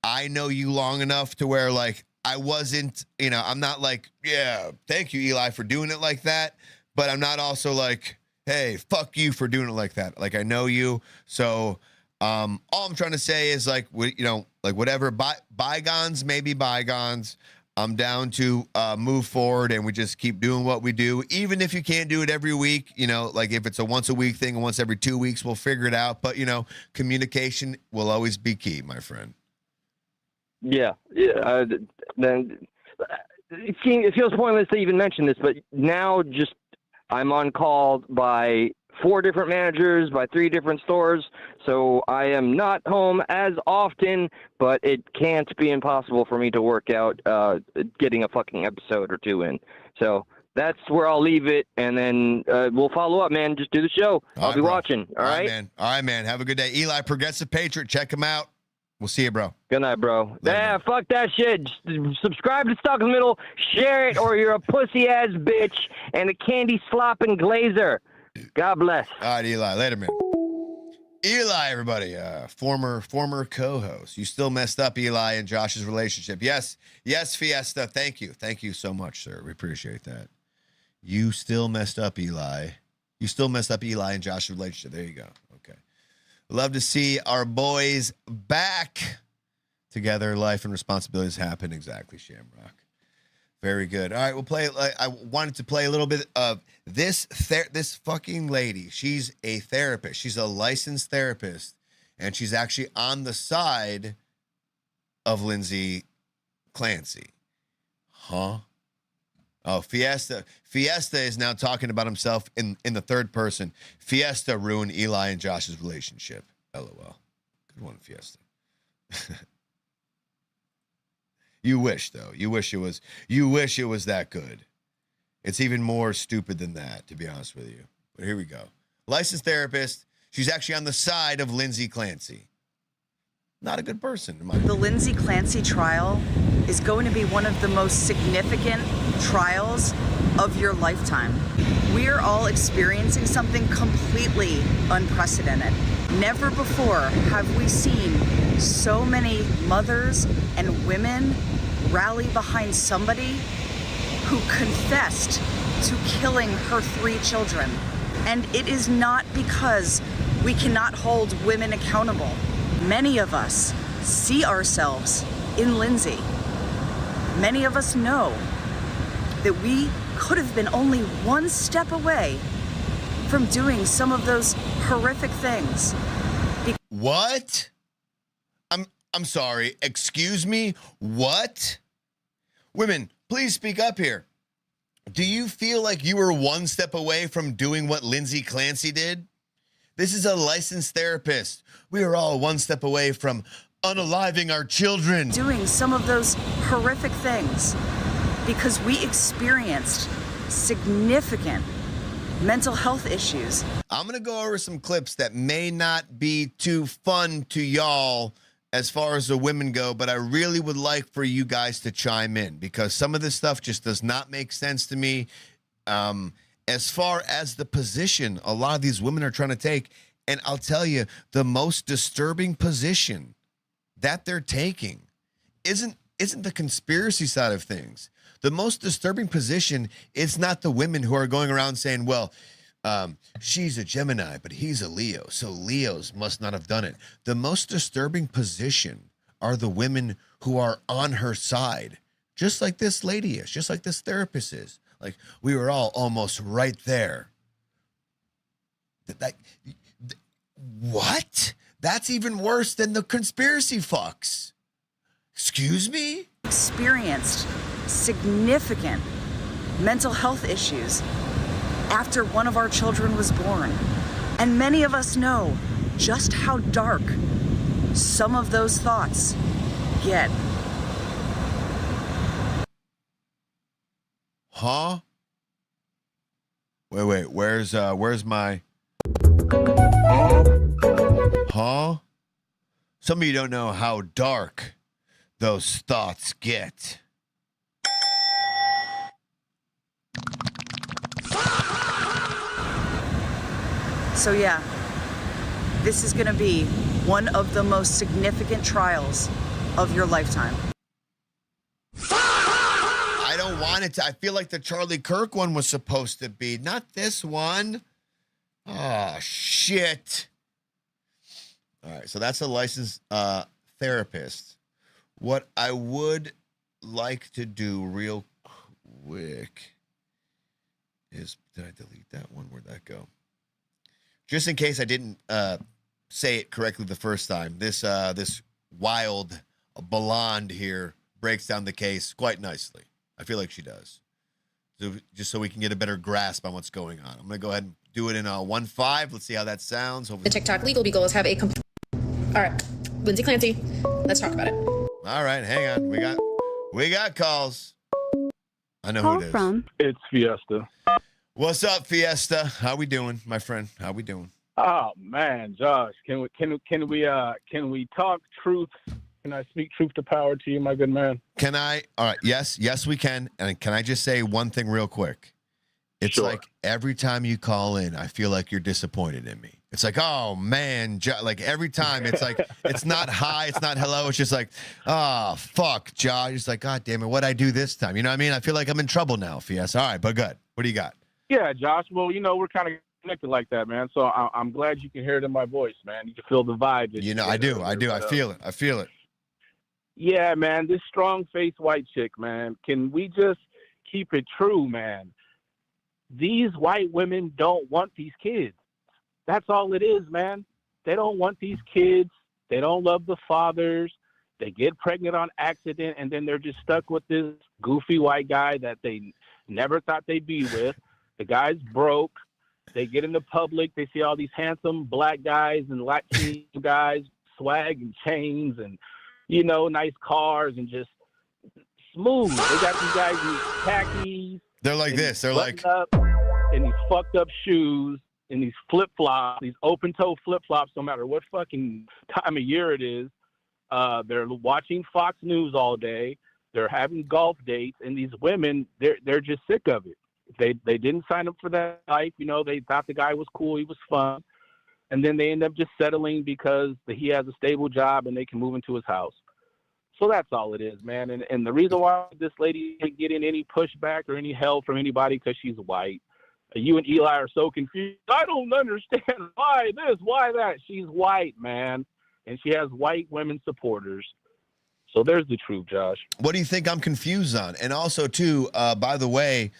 I know you long enough to where, like, I wasn't, I'm not like, yeah, thank you, Eli, for doing it like that. But I'm not also like, hey, fuck you for doing it like that. Like, I know you. So all I'm trying to say is, like, whatever, bygones may be bygones. I'm down to move forward, and we just keep doing what we do. Even if you can't do it every week, like if it's a once a week thing, once every 2 weeks, we'll figure it out. But, communication will always be key, my friend. Yeah. Then it feels pointless to even mention this, but now I'm on call by 4 different managers, by 3 different stores, so I am not home as often, but it can't be impossible for me to work out getting a fucking episode or 2 in. So that's where I'll leave it, and then we'll follow up, man. Just do the show. I'll be watching. All right, man. All right, man. Have a good day. Eli, Progressive Patriot. Check him out. We'll see you, bro. Good night, bro. Yeah, fuck that shit. Just subscribe to Stuck in the Middle, share it, or you're a pussy-ass bitch and a candy-slopping glazer. God bless. All right, Eli. Later, man. Eli, everybody. Former co-host. You still messed up, Eli, and Josh's relationship. Yes, Fiesta. Thank you. Thank you so much, sir. We appreciate that. You still messed up, Eli. You still messed up Eli and Josh's relationship. There you go. Okay. Love to see our boys back together. Life and responsibilities happen. Exactly, Shamrock. Very good. All right, we'll play. I wanted to play a little bit of this fucking lady. She's a therapist. She's a licensed therapist, and she's actually on the side of Lindsay Clancy. Huh? Oh, Fiesta is now talking about himself in the third person. Fiesta ruined Eli and Josh's relationship. LOL. Good one, Fiesta. You wish, though. You wish it was that good. It's even more stupid than that, to be honest with you. But here we go. Licensed therapist. She's actually on the side of Lindsay Clancy. Not a good person. The Lindsay Clancy trial is going to be one of the most significant trials of your lifetime. We are all experiencing something completely unprecedented. Never before have we seen so many mothers and women rally behind somebody who confessed to killing her 3 children. And it is not because we cannot hold women accountable. Many of us see ourselves in Lindsay. Many of us know that we could have been only one step away from doing some of those horrific things. What? I'm sorry. Excuse me? What? Women, please speak up here. Do you feel like you were one step away from doing what Lindsay Clancy did? This is a licensed therapist. We are all one step away from unaliving our children. Doing some of those horrific things because we experienced significant mental health issues. I'm going to go over some clips that may not be too fun to y'all as far as the women go, but I really would like for you guys to chime in because some of this stuff just does not make sense to me. As far as the position a lot of these women are trying to take, and I'll tell you, the most disturbing position that they're taking isn't the conspiracy side of things. The most disturbing position is not the women who are going around saying, well, she's a Gemini, but he's a Leo, so Leos must not have done it. The most disturbing position are the women who are on her side, just like this lady is, just like this therapist is. Like, we were all almost right there. What? That's even worse than the conspiracy fucks. Excuse me? experienced significant mental health issues after one of our children was born. And many of us know just how dark some of those thoughts get. Huh? Wait, where's my huh? Some of you don't know how dark those thoughts get. So yeah, this is gonna be one of the most significant trials of your lifetime. I don't want it to. I feel like the Charlie Kirk one was supposed to be, not this one. Oh, shit. All right, so that's a licensed therapist. What I would like to do real quick is, did I delete that one? Where'd that go? Just in case I didn't say it correctly the first time, this wild blonde here breaks down the case quite nicely. I feel like she does. So just so we can get a better grasp on what's going on. I'm going to go ahead and do it in 1.5. Let's see how that sounds. Hopefully. The TikTok legal beagles have a complete... All right, Lindsay Clancy, let's talk about it. All right, hang on. We got calls. I know who it is. It's Fiesta. What's up, Fiesta? How we doing, my friend? How we doing? Oh man, Josh, can we talk truth? Can I speak truth to power to you, my good man? Can I? All right. Yes, we can. And can I just say one thing real quick? It's Sure. like every time you call in, I feel like you're disappointed in me. It's like, oh man, like every time it's like, it's not hi, it's not hello. It's just like, oh, fuck, Josh. It's like, God damn it, what'd I do this time? You know what I mean? I feel like I'm in trouble now, Fiesta. All right, but good. What do you got? Yeah, Josh. Well, we're kind of connected like that, man. So I'm glad you can hear it in my voice, man. You can feel the vibe. That You know, I do. I feel it. I feel it. Yeah, man. This strong-faced white chick, man. Can we just keep it true, man? These white women don't want these kids. That's all it is, man. They don't want these kids. They don't love the fathers. They get pregnant on accident, and then they're just stuck with this goofy white guy that they never thought they'd be with. The guy's broke. They get into public. They see all these handsome black guys and Latino guys, swag and chains and, nice cars and just smooth. They got these guys in khakis. They're like this. They're like... Up, and these fucked up shoes and these flip-flops, these open-toe flip-flops, no matter what fucking time of year it is. They're watching Fox News all day. They're having golf dates. And these women, they're just sick of it. They didn't sign up for that life. They thought the guy was cool. He was fun. And then they end up just settling because he has a stable job and they can move into his house. So that's all it is, man. And the reason why this lady ain't getting any pushback or any help from anybody because she's white. You and Eli are so confused. I don't understand why this, why that. She's white, man. And she has white women supporters. So there's the truth, Josh. What do you think I'm confused on? And also, too, by the way,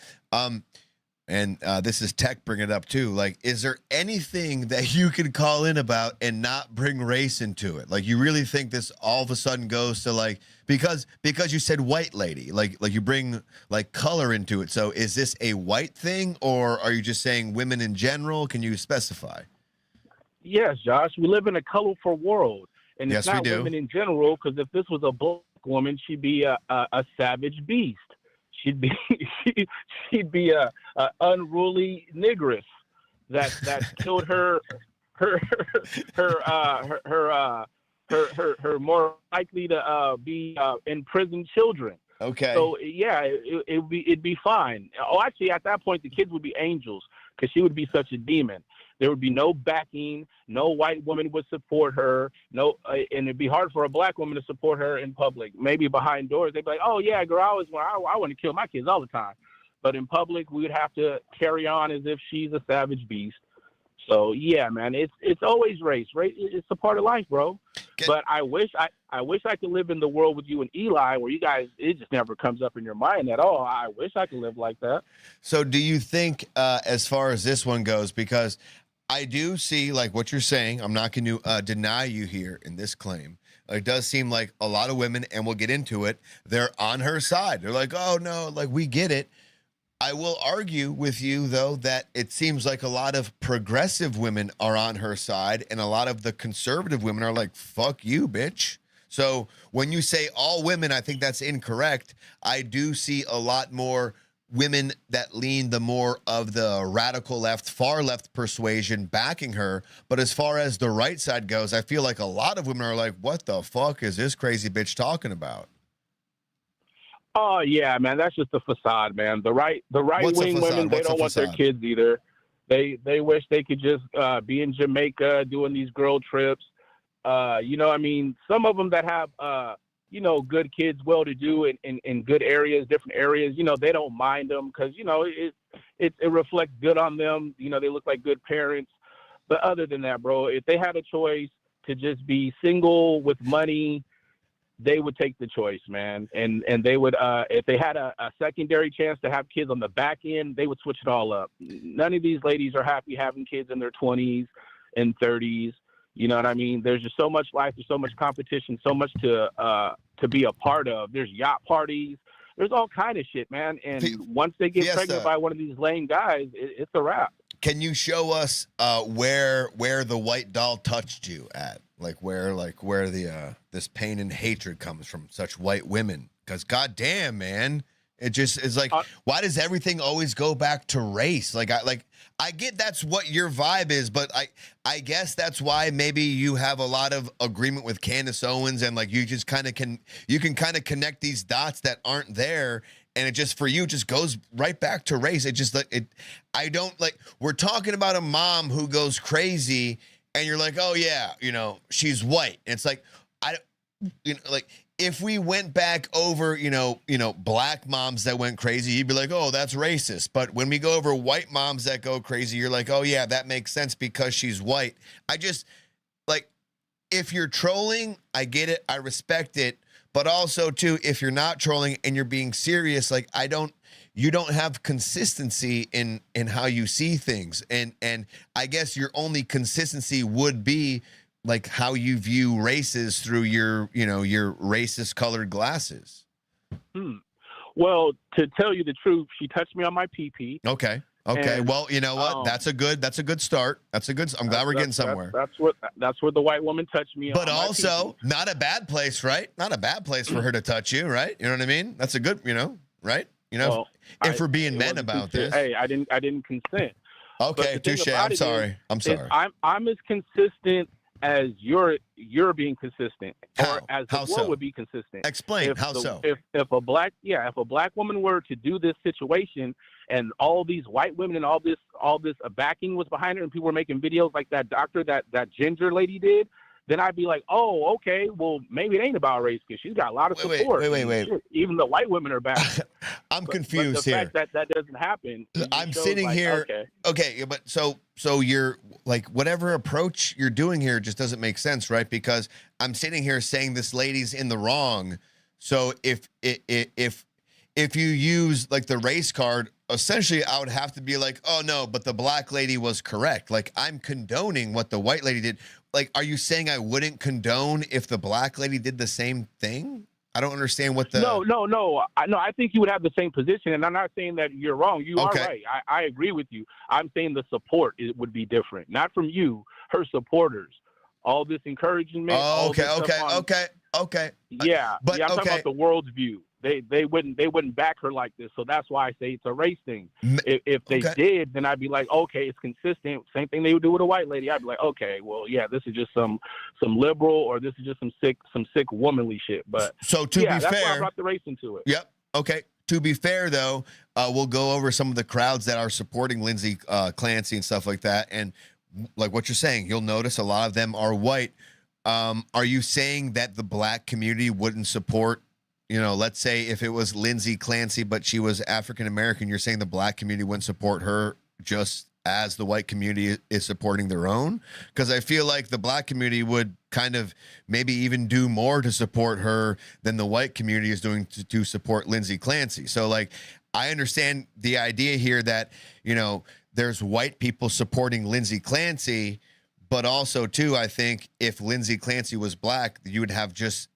this is Tech bringing it up, too. Like, is there anything that you can call in about and not bring race into it? Like, you really think this all of a sudden goes to, like, because you said white lady, like you bring, like, color into it. So is this a white thing, or are you just saying women in general? Can you specify? Yes, Josh. We live in a colorful world. And it's Yes, we not do. women in general, because if this was a black woman, she'd be a savage beast. She'd be a unruly negress that killed her more likely to be imprisoned children. Okay. So yeah, it'd be fine. Oh, actually, at that point, the kids would be angels because she would be such a demon. There would be no backing. No white woman would support her. No, and it'd be hard for a black woman to support her in public. Maybe behind doors, they'd be like, "Oh yeah, girl, I want to kill my kids all the time." But in public, we would have to carry on as if she's a savage beast. So yeah, man, it's always race. Race, it's a part of life, bro. But I wish I could live in the world with you and Eli, where you guys, it just never comes up in your mind at all. I wish I could live like that. So do you think, as far as this one goes, because I do see, like, what you're saying, I'm not going to deny you here in this claim, it does seem like a lot of women, and we'll get into it, they're on her side. They're like, oh no, like we get it. I will argue with you, though, that it seems like a lot of progressive women are on her side, and a lot of the conservative women are like, fuck you, bitch. So when you say all women, I think that's incorrect. I do see a lot more women that lean the more of the radical left, far left persuasion backing her. But as far as the right side goes, I feel like a lot of women are like, what the fuck is this crazy bitch talking about? Oh yeah, man, that's just a facade, man. The right wing women, they don't want their kids either. They wish they could just be in Jamaica doing these girl trips. You know, I mean, some of them that have you know, good kids, well-to-do in good areas, different areas, you know, they don't mind them because, you know, it reflects good on them. You know, they look like good parents. But other than that, bro, if they had a choice to just be single with money, they would take the choice, man. And they would, if they had a secondary chance to have kids on the back end, they would switch it all up. None of these ladies are happy having kids in their 20s and 30s. You know what I mean? There's just so much life. There's so much competition, so much to be a part of. There's yacht parties. There's all kind of shit, man. And once they get pregnant by one of these lame guys, it's a wrap. Can you show us where the white doll touched you at? Like where the this pain and hatred comes from such white women? Because goddamn, man, it just is like, why does everything always go back to race? I get that's what your vibe is, but I guess that's why maybe you have a lot of agreement with Candace Owens, and like you just kind of can connect these dots that aren't there, and it just for you just goes right back to race. It just I don't like, we're talking about a mom who goes crazy, and you're like, oh yeah, you know, she's white. And it's like, if we went back over, you know, black moms that went crazy, you'd be like, oh, that's racist. But when we go over white moms that go crazy, you're like, oh yeah, that makes sense because she's white. I just like, if you're trolling, I get it, I respect it. But also too, if you're not trolling and you're being serious, like you don't have consistency in how you see things. And I guess your only consistency would be like how you view races through your racist colored glasses. Well, to tell you the truth, she touched me on my pee-pee. Okay. And, well, you know what? That's a good start. I'm glad we're getting somewhere. That's where the white woman touched me. But also not a bad place, right? Not a bad place for her to touch you, right? You know what I mean? That's a good, right? You know, well, if we're being men about this. Hey, I didn't consent. Okay, touche. I'm sorry. I'm as consistent as you're being consistent, or as the world would be consistent. Explain how so. If a black woman were to do this situation, and all these white women and all this backing was behind her, and people were making videos like that doctor, that ginger lady did, then I'd be like, oh, okay, well, maybe it ain't about race because she's got a lot of support. Wait. Even the white women are back. I'm confused but the here. fact that doesn't happen. I'm sitting here. Okay, but so you're like, whatever approach you're doing here just doesn't make sense, right? Because I'm sitting here saying this lady's in the wrong. So if you use like the race card, essentially I would have to be like, oh no, but the black lady was correct. Like I'm condoning what the white lady did. Like, are you saying I wouldn't condone if the black lady did the same thing? I don't understand what the... No. I think you would have the same position, and I'm not saying that you're wrong. You are right. I agree with you. I'm saying the support would be different. Not from you, her supporters. All this encouragement. Okay. Yeah, I'm talking about the world's view. They wouldn't back her like this. So that's why I say it's a race thing. If they did, then I'd be like, okay, it's consistent. Same thing they would do with a white lady. I'd be like, okay, well, yeah, this is just some liberal, or this is just some sick womanly shit. But so to be that's fair, why I brought the race into it. Yep. Okay. To be fair, though, we'll go over some of the crowds that are supporting Lindsay Clancy and stuff like that. And like what you're saying, you'll notice a lot of them are white. Are you saying that the black community wouldn't support? You know, let's say if it was Lindsay Clancy, but she was African American, you're saying the black community wouldn't support her just as the white community is supporting their own? Because I feel like the black community would kind of maybe even do more to support her than the white community is doing to support Lindsay Clancy. So, like, I understand the idea here that, you know, there's white people supporting Lindsay Clancy, But also, too, I think if Lindsay Clancy was black, you would have just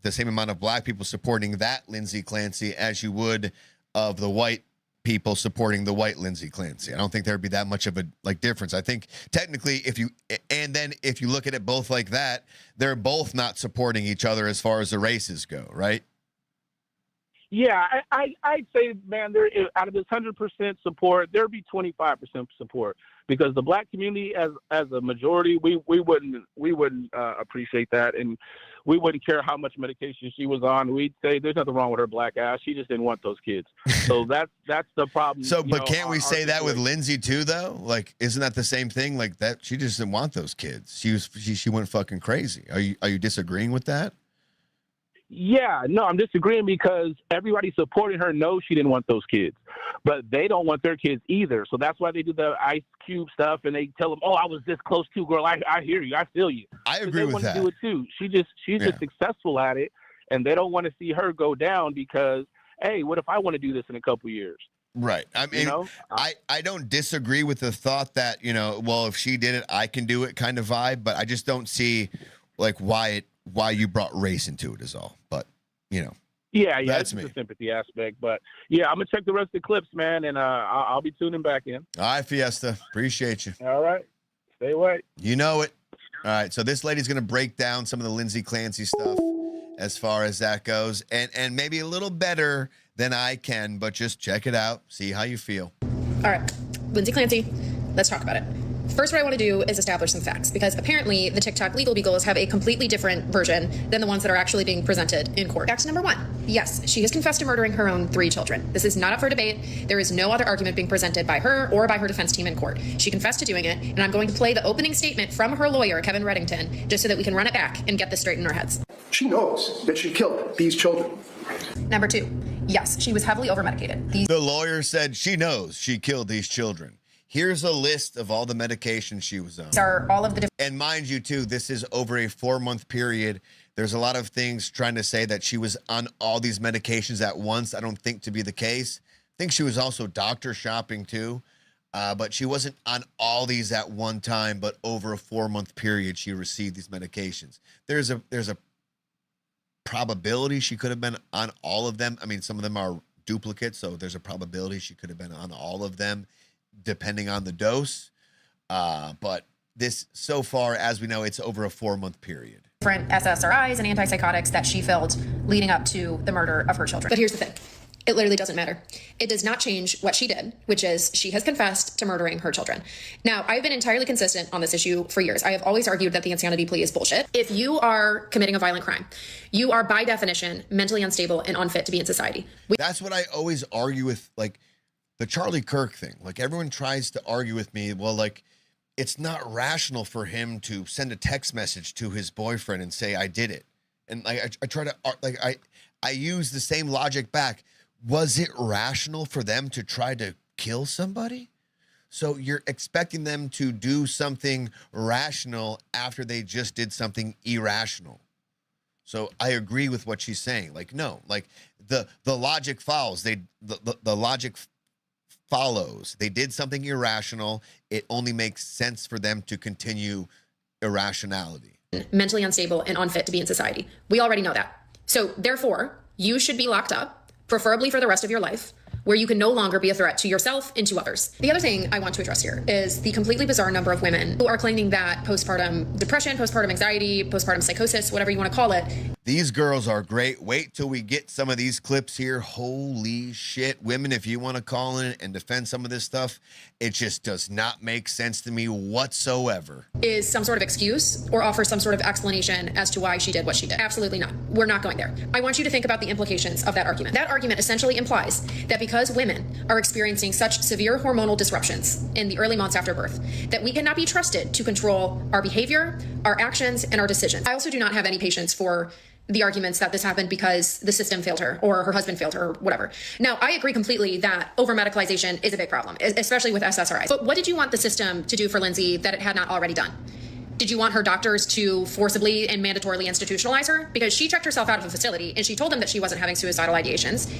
the same amount of black people supporting that Lindsay Clancy as you would of the white people supporting the white Lindsay Clancy. I don't think there'd be that much of a difference. I think technically if you look at it both like that, they're both not supporting each other as far as the races go, right? Yeah, I'd say, man, there out of this 100% support, there'd be 25% support because the black community, as a majority, we wouldn't appreciate that, and we wouldn't care how much medication she was on. We'd say there's nothing wrong with her black ass. She just didn't want those kids. So that's the problem. So, but can't we say that with Lindsay too, though? Like, isn't that the same thing? Like that, she just didn't want those kids. She went fucking crazy. Are you disagreeing with that? Yeah, no, I'm disagreeing because everybody supporting her knows she didn't want those kids, but they don't want their kids either. So that's why they do the Ice Cube stuff, and they tell them, "Oh, I was this close too, girl. I hear you. I feel you." I agree with that. They want to do it too. She's just successful at it, and they don't want to see her go down because, hey, what if I want to do this in a couple years? Right. I mean, I don't disagree with the thought that, well, if she did it, I can do it kind of vibe, but I just don't see like why you brought race into it is all. But, Yeah, that's it's me. the sympathy aspect. But yeah, I'm gonna check the rest of the clips, man, and I'll be tuning back in. All right, Fiesta. Appreciate you. All right. Stay away. You know it. All right. So this lady's gonna break down some of the Lindsay Clancy stuff as far as that goes, and maybe a little better than I can, but just check it out, see how you feel. All right, Lindsay Clancy, let's talk about it. First, what I want to do is establish some facts, because apparently the TikTok legal beagles have a completely different version than the ones that are actually being presented in court. Fact number one, yes, she has confessed to murdering her own 3 children. This is not up for debate. There is no other argument being presented by her or by her defense team in court. She confessed to doing it, and I'm going to play the opening statement from her lawyer, Kevin Reddington, just so that we can run it back and get this straight in our heads. She knows that she killed these children. Number 2, yes, she was heavily over-medicated. The lawyer said she knows she killed these children. Here's a list of all the medications she was on. Are all of the and mind you, too, this is over a 4-month period. There's a lot of things trying to say that she was on all these medications at once. I don't think to be the case. I think she was also doctor shopping, too. But she wasn't on all these at one time, but over a 4-month period, she received these medications. There's a probability she could have been on all of them. I mean, some of them are duplicates, so there's a probability she could have been on all of them, depending on the dose. But this, so far, as we know, it's over a 4-month period. Different SSRIs and antipsychotics that she filled leading up to the murder of her children. But here's the thing. It literally doesn't matter. It does not change what she did, which is she has confessed to murdering her children. Now, I've been entirely consistent on this issue for years. I have always argued that the insanity plea is bullshit. If you are committing a violent crime, you are by definition mentally unstable and unfit to be in society. That's what I always argue with, like, the Charlie Kirk thing. Like, everyone tries to argue with me, well, like, it's not rational for him to send a text message to his boyfriend and say, I did it. And like, I try to, like, I use the same logic back. Was it rational for them to try to kill somebody? So you're expecting them to do something rational after they just did something irrational. So I agree with what she's saying. Like, no, like the logic follows. The logic follows. They did something irrational. It only makes sense for them to continue irrationality. Mentally unstable and unfit to be in society. We already know that. So therefore, you should be locked up, preferably for the rest of your life, where you can no longer be a threat to yourself and to others. The other thing I want to address here is the completely bizarre number of women who are claiming that postpartum depression, postpartum anxiety, postpartum psychosis, whatever you want to call it. These girls are great. Wait till we get some of these clips here. Holy shit. Women, if you want to call in and defend some of this stuff, it just does not make sense to me whatsoever. Is some sort of excuse or offer some sort of explanation as to why she did what she did. Absolutely not. We're not going there. I want you to think about the implications of that argument. That argument essentially implies that because women are experiencing such severe hormonal disruptions in the early months after birth, that we cannot be trusted to control our behavior, our actions, and our decisions. I also do not have any patience for the arguments that this happened because the system failed her or her husband failed her or whatever. Now, I agree completely that over-medicalization is a big problem, especially with SSRIs. But what did you want the system to do for Lindsay that it had not already done? Did you want her doctors to forcibly and mandatorily institutionalize her? Because she checked herself out of a facility and she told them that she wasn't having suicidal ideations.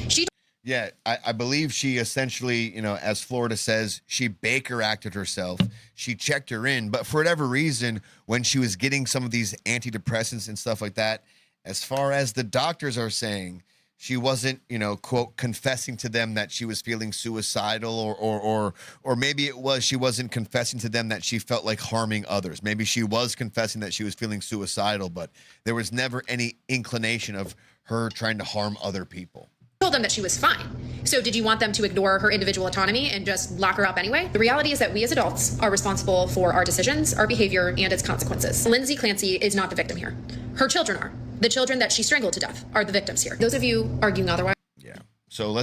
Yeah, I believe she essentially, as Florida says, she Baker acted herself. She checked her in, but for whatever reason, when she was getting some of these antidepressants and stuff like that, as far as the doctors are saying, she wasn't, quote, confessing to them that she was feeling suicidal, or maybe it was she wasn't confessing to them that she felt like harming others. Maybe she was confessing that she was feeling suicidal, but there was never any inclination of her trying to harm other people. Told them that she was fine. So did you want them to ignore her individual autonomy and just lock her up anyway? The reality is that we as adults are responsible for our decisions, our behavior, and its consequences. Lindsay Clancy is not the victim here. Her children are. The children that she strangled to death are the victims here. Those of you arguing otherwise. Yeah. So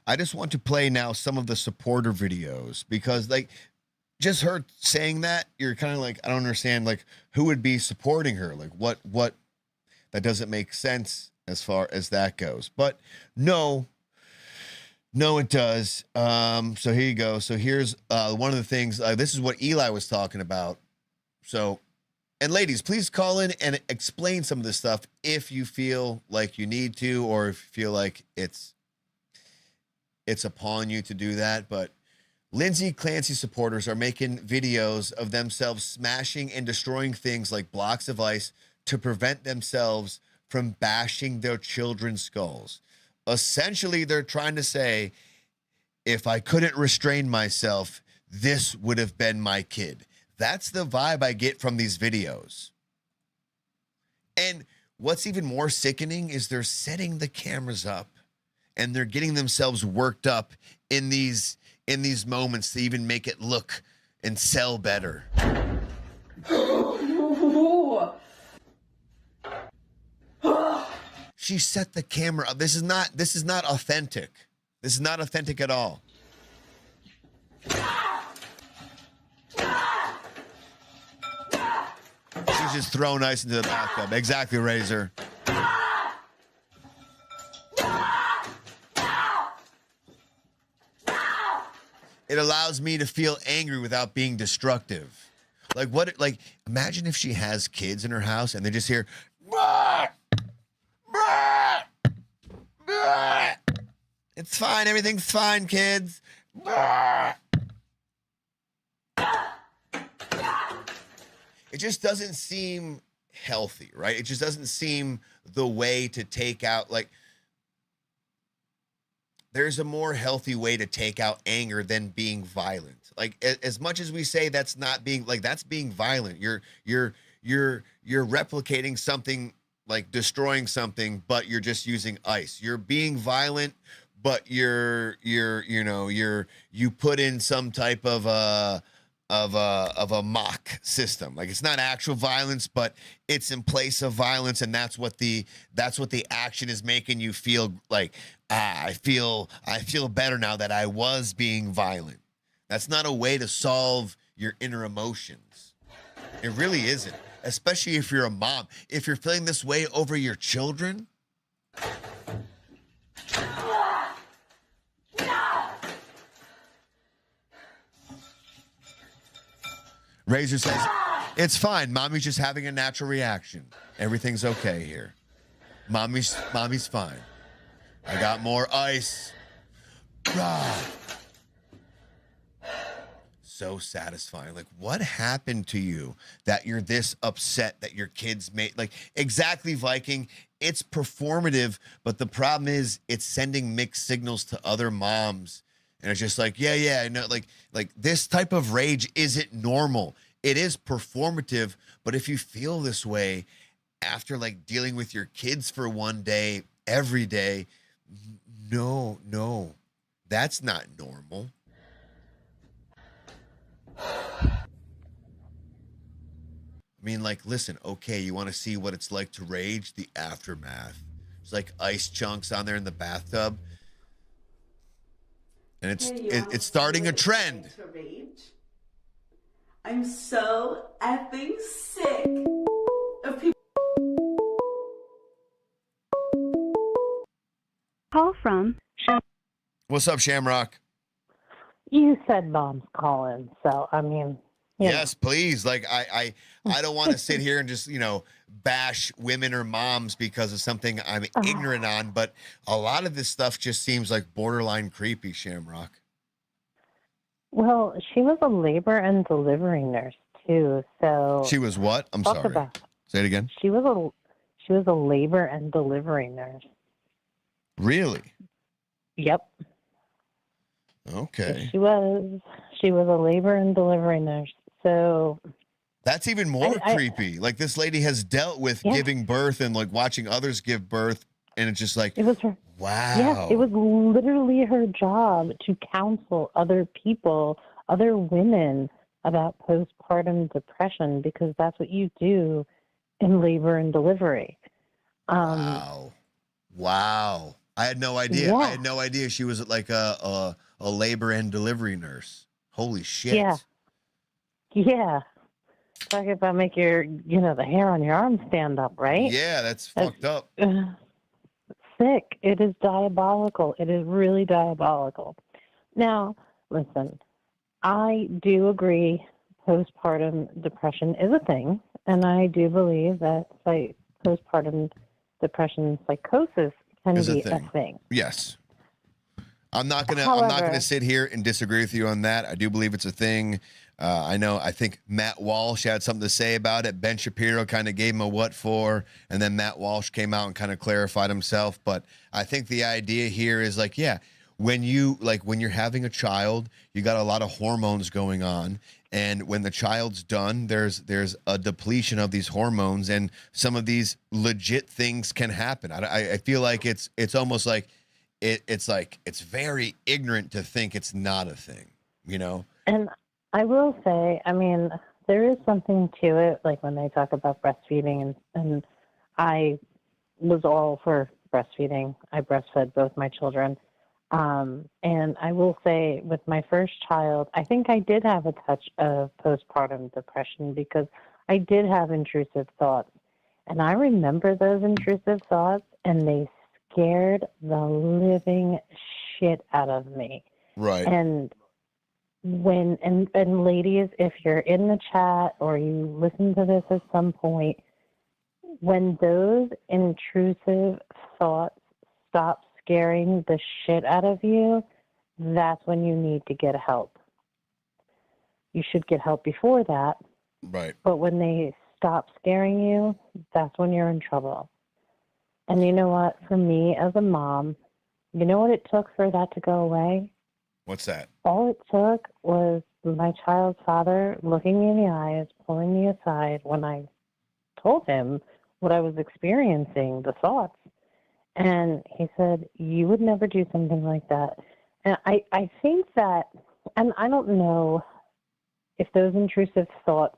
I just want to play now some of the supporter videos, because just her saying that, you're kind of like, I don't understand, who would be supporting her? What that doesn't make sense as far as that goes. But no, it does. So here you go. So here's one of the things. This is what Eli was talking about. So, and ladies, please call in and explain some of this stuff if you feel like you need to, or if you feel like it's upon you to do that. But Lindsay Clancy supporters are making videos of themselves smashing and destroying things like blocks of ice to prevent themselves from bashing their children's skulls. Essentially, they're trying to say, if I couldn't restrain myself, this would have been my kid. That's the vibe I get from these videos. And what's even more sickening is they're setting the cameras up and they're getting themselves worked up in these moments to even make it look and sell better. She set the camera up. This is not authentic. This is not authentic at all. She's just throwing ice into the bathtub. Exactly, Razor. It allows me to feel angry without being destructive. Imagine if she has kids in her house and they just hear, "Bah! Bah! Bah! It's fine. Everything's fine, kids." Bah! It just doesn't seem healthy, right? It just doesn't seem the way to take out, there's a more healthy way to take out anger than being violent. As much as we say that's not being, that's being violent. You're replicating something, destroying something, but you're just using ice. You're being violent, but you put in some type of a mock system. It's not actual violence, but it's in place of violence, and that's what the action is making you feel like. I feel better now that I was being violent. That's not a way to solve your inner emotions. It really isn't, especially if you're a mom. If you're feeling this way over your children, Razor says, "It's fine. Mommy's just having a natural reaction. Everything's okay here. Mommy's fine. I got more ice." Rah. So satisfying. What happened to you that you're this upset that your kids made? Exactly, Viking. It's performative, but the problem is it's sending mixed signals to other moms. And it's just yeah, I know, this type of rage isn't normal. It is performative, but if you feel this way after dealing with your kids for one day, every day, no, that's not normal. I mean, listen, okay, you want to see what it's like to rage? The aftermath. There's ice chunks on there in the bathtub. And it's starting a trend. I'm so effing sick of people. Call from. What's up, Shamrock? You said mom's calling, so I mean, Yes, please. Like I don't want to sit here and just, bash women or moms because of something I'm ignorant on, but a lot of this stuff just seems like borderline creepy, Shamrock. Well, she was a labor and delivery nurse too. So She was what? I'm talk sorry. about- Say it again. She was a labor and delivery nurse. Really? Yep. Okay. She was a labor and delivery nurse. So That's even more creepy. Like this lady has dealt with giving birth and like watching others give birth, and it's just like it was her. Wow. Yes, it was literally her job to counsel other people, other women about postpartum depression because that's what you do in labor and delivery. Wow. I had no idea. Yeah. I had no idea she was like a labor and delivery nurse. Holy shit. Yeah. Talk about make your, the hair on your arm stand up, right? Yeah, that's fucked up. Sick. It is diabolical. It is really diabolical. Now, listen, I do agree postpartum depression is a thing, and I do believe that postpartum depression psychosis can Is be a thing. Yes. I'm not gonna sit here and disagree with you on that. I do believe it's a thing. I think Matt Walsh had something to say about it. Ben Shapiro kind of gave him a what for, and then Matt Walsh came out and kind of clarified himself. But I think the idea here is like, when you're having a child, you got a lot of hormones going on. And when the child's done, there's a depletion of these hormones, and some of these legit things can happen. I feel like it's almost like it's very ignorant to think it's not a thing, And I will say, there is something to it, like when they talk about breastfeeding, and I was all for breastfeeding. I breastfed both my children. And I will say with my first child, I think I did have a touch of postpartum depression because I did have intrusive thoughts. And I remember those intrusive thoughts, and they scared the living shit out of me. Right. And and ladies, if you're in the chat or you listen to this at some point, when those intrusive thoughts stop scaring the shit out of you, that's when you need to get help. You should get help before that. Right. But when they stop scaring you, that's when you're in trouble. And you know what? For me as a mom, you know what it took for that to go away? What's that? All it took was my child's father looking me in the eyes, pulling me aside when I told him what I was experiencing, the thoughts. And he said, you would never do something like that. And I think that, and I don't know if those intrusive thoughts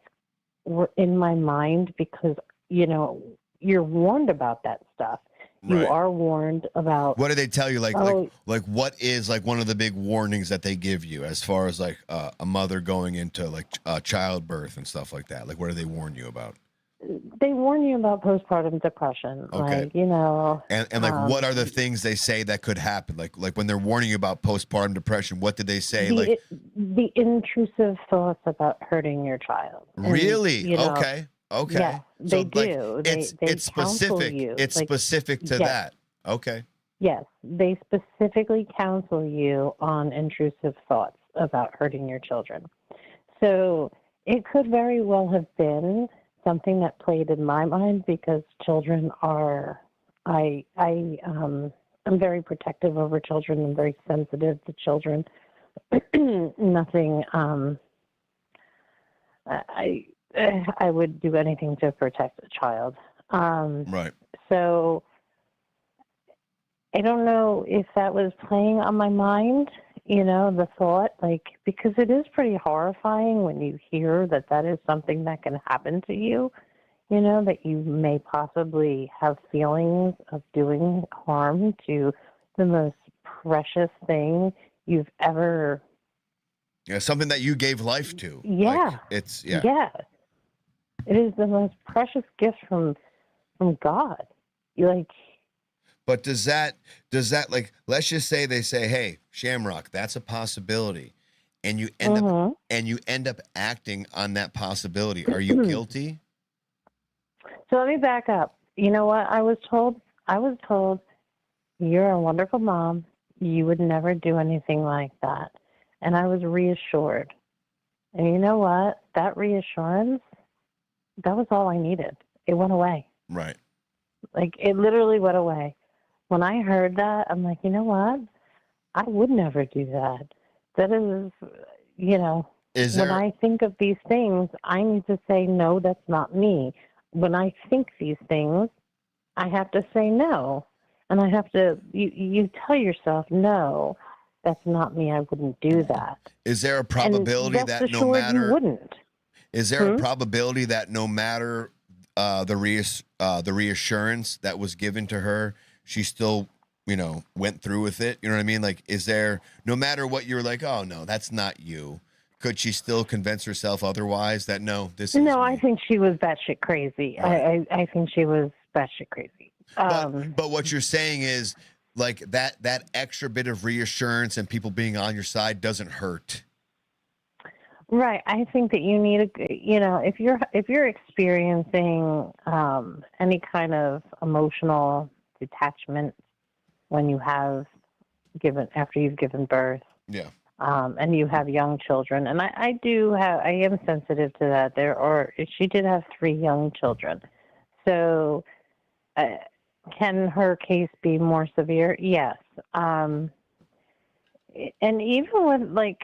were in my mind because, you're warned about that stuff. You Right. are warned about. What do they tell you? Like what is like one of the big warnings that they give you as far as like a mother going into like childbirth and stuff like that? Like what do they warn you about? They warn you about postpartum depression. Okay. And like what are the things they say that could happen? Like when they're warning you about postpartum depression, what did they say? The intrusive thoughts about hurting your child. And, Really? Okay. Yes, they do. It's counsel specific. you. It's specific to that. Okay. Yes, they specifically counsel you on intrusive thoughts about hurting your children. So it could very well have been something that played in my mind because children are, I'm very protective over children. I'm very sensitive to children. Nothing, I would do anything to protect a child. Right. So I don't know if that was playing on my mind, the thought, because it is pretty horrifying when you hear that is something that can happen to you, that you may possibly have feelings of doing harm to the most precious thing you've ever. Yeah, something that you gave life to. Yeah. Yeah. It is the most precious gift from God. But does that like let's just say they say, hey, Shamrock, that's a possibility. and you end up acting on that possibility. Are you guilty? So let me back up. You know what I was told? I was told, you're a wonderful mom. You would never do anything like that. And I was reassured. And you know what? That reassurance, that was all I needed. It went away. Right. Like, it literally went away. When I heard that, I'm like, you know what? I would never do that. That is, you know, when I think of these things, I need to say, no, that's not me. When I think these things, I have to say no. And I have to, you tell yourself, no, that's not me. I wouldn't do that. Is there a probability that no matter you wouldn't? Is there a probability that no matter the reassurance that was given to her, she still, you know, went through with it? You know what I mean? Like, is there, no matter what you're like, oh no, that's not you, could she still convince herself otherwise that no, this is No, me? I think she was batshit crazy. Right. I think she was batshit crazy. But what you're saying is, like, that extra bit of reassurance and people being on your side doesn't hurt. Right. I think that you need you know, if you're experiencing any kind of emotional detachment when you have after you've given birth, yeah, and you have young children, and I am sensitive to that. She did have 3 young children, so can her case be more severe? Yes. And even with, like,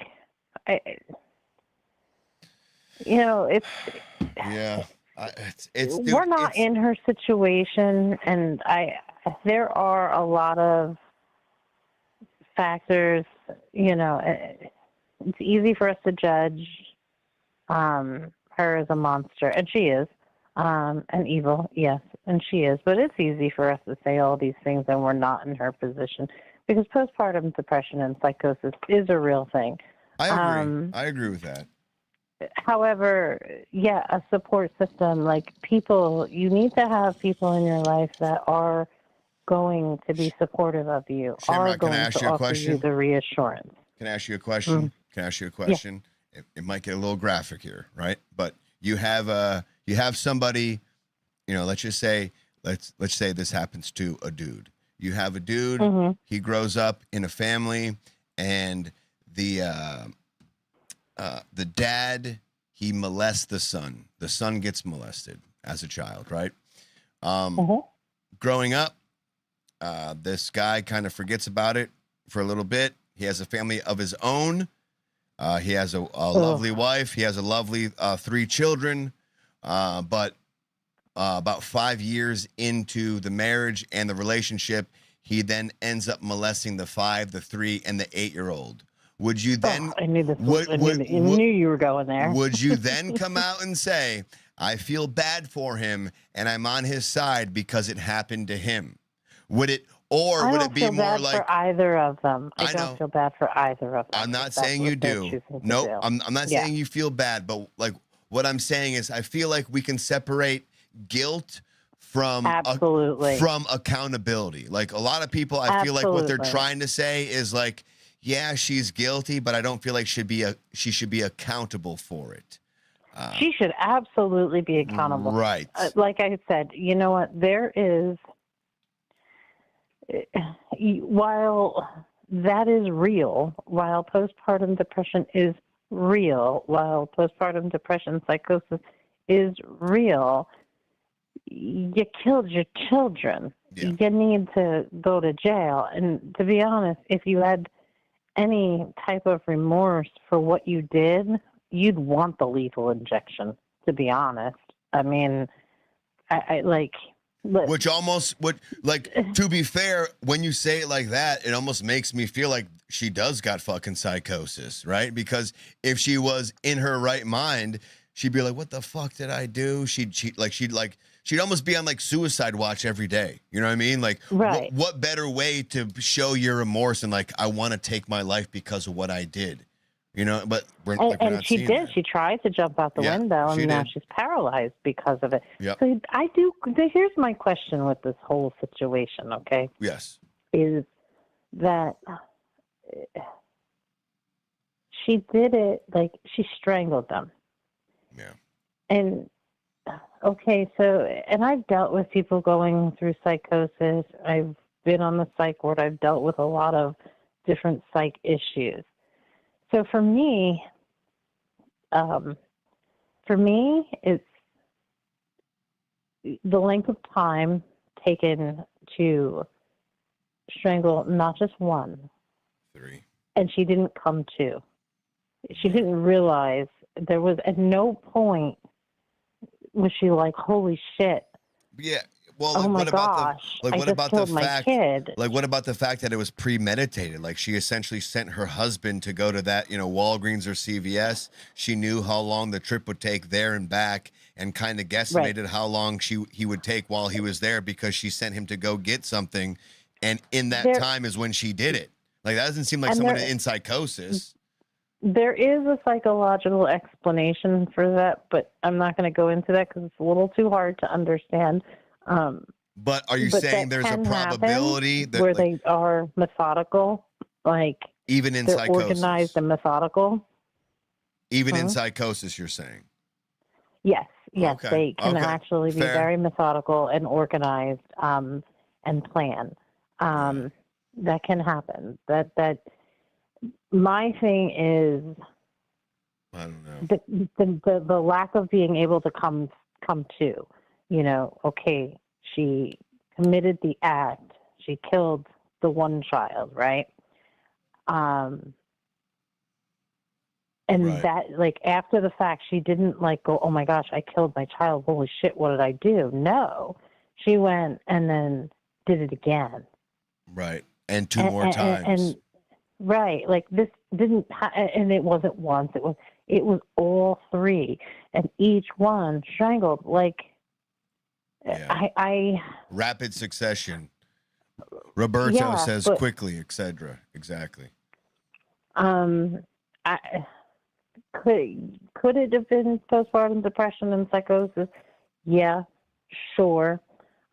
you know, it's we're not in her situation, and there are a lot of factors. You know, it's easy for us to judge her as a monster, and she is, and evil, yes, and she is. But it's easy for us to say all these things, and we're not in her position, because postpartum depression and psychosis is a real thing. I agree. I agree with that. However, yeah, a support system, like people, you need to have people in your life that are going to be supportive of you, Shamrock, are going to offer you the reassurance. Can I ask you a question? Can I ask you a question? Yeah. It might get a little graphic here, right? But you have somebody, you know, let's say this happens to a dude. You have a dude, he grows up in a family, and the dad, he molests the son. The son gets molested as a child, right? Growing up, this guy kind of forgets about it for a little bit. He has a family of his own. He has a lovely wife. He has a lovely 3 children. But about 5 years into the marriage and the relationship, he then ends up molesting the 5, the 3, and the 8-year-old. Would you then? I knew this. I knew you were going there. Would you then come out and say, "I feel bad for him, and I'm on his side because it happened to him"? Would it, or would it be more like? For either of them, I don't feel bad for either of them. I'm not saying you do. No, I'm not saying you feel bad, but like what I'm saying is, I feel like we can separate guilt from from accountability. Like a lot of people, I feel like what they're trying to say is like, yeah, she's guilty, but I don't feel like she should be accountable for it. She should absolutely be accountable. Right. Like I said, you know what? There is, while that is real, while postpartum depression is real, while postpartum depression psychosis is real, you killed your children. Yeah. You need to go to jail. And to be honest, if you had any type of remorse for what you did, you'd want the lethal injection, to be honest. I mean, I like... Which almost would, like, to be fair, when you say it like that, it almost makes me feel like she does got fucking psychosis, right? Because if she was in her right mind, she'd be like, what the fuck did I do? She'd almost be on like suicide watch every day. You know what I mean? Like, right. What better way to show your remorse and like, I want to take my life because of what I did, you know? But we're not she seeing did. that. She tried to jump out the window, and now she's paralyzed because of it. Yep. So here's my question with this whole situation. Okay. Yes. Is that she did it like she strangled them. Yeah. And okay, so, and I've dealt with people going through psychosis. I've been on the psych ward. I've dealt with a lot of different psych issues. So for me, it's the length of time taken to strangle not just one, 3, and she didn't come to. She didn't realize there was at no point was she like, holy shit. Yeah. Well, Oh like, my what about gosh, the like? I What just about the killed my fact? kid. Like, what about the fact that it was premeditated? Like, she essentially sent her husband to go to that, Walgreens or CVS. She knew how long the trip would take there and back, and kind of guesstimated how long he would take while he was there because she sent him to go get something, and in that time is when she did it. Like, that doesn't seem like someone in psychosis. There is a psychological explanation for that, but I'm not going to go into that because it's a little too hard to understand. But are you saying there's a probability that where they are methodical, like even in they're psychosis, organized and methodical? Even in psychosis, you're saying? Yes, Okay. they can actually be Fair. very methodical and organized and plan. That can happen. That my thing is, I don't know, the lack of being able to come to, okay, she committed the act, she killed the one child, right? And that, like, after the fact, she didn't like go, oh my gosh, I killed my child, holy shit, what did I do? No, she went and then did it again. Right. And two more times. And right, like this didn't, and it wasn't once. It was all 3, and each one strangled. Like, I rapid succession. Roberto says quickly, etc. Exactly. Could it have been postpartum depression and psychosis? Yeah, sure.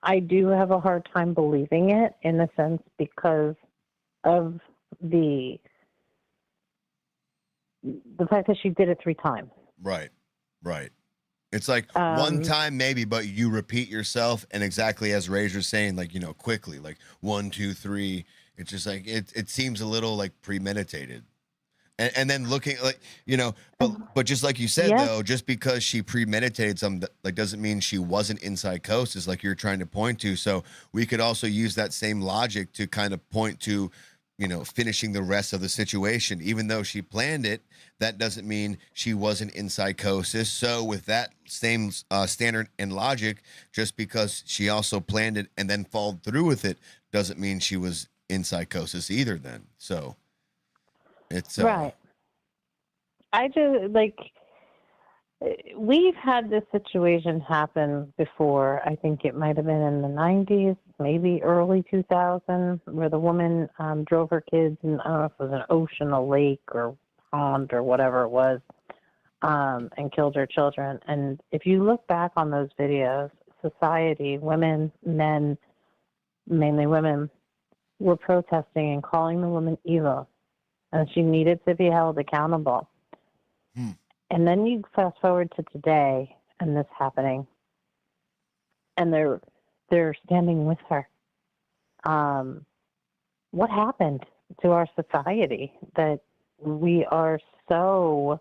I do have a hard time believing it in a sense because of the fact that she did it 3 times. Right. It's like one time maybe, but you repeat yourself, and exactly as Razor's saying, like, quickly, like 1, 2, 3. It's just like it seems a little like premeditated. And then looking like, but just like you said, though, just because she premeditated something, like, doesn't mean she wasn't in psychosis, like you're trying to point to. So we could also use that same logic to kind of point to, finishing the rest of the situation. Even though she planned it, that doesn't mean she wasn't in psychosis. So with that same standard and logic, just because she also planned it and then followed through with it, doesn't mean she was in psychosis either then. So it's right. I just we've had this situation happen before. I think it might have been in the 90s, maybe early 2000, where the woman drove her kids, and I don't know if it was an ocean, a lake, or pond, or whatever it was, and killed her children. And if you look back on those videos, society, women, men, mainly women, were protesting and calling the woman evil. And she needed to be held accountable. And then you fast forward to today and this happening, and they're standing with her. What happened to our society that we are so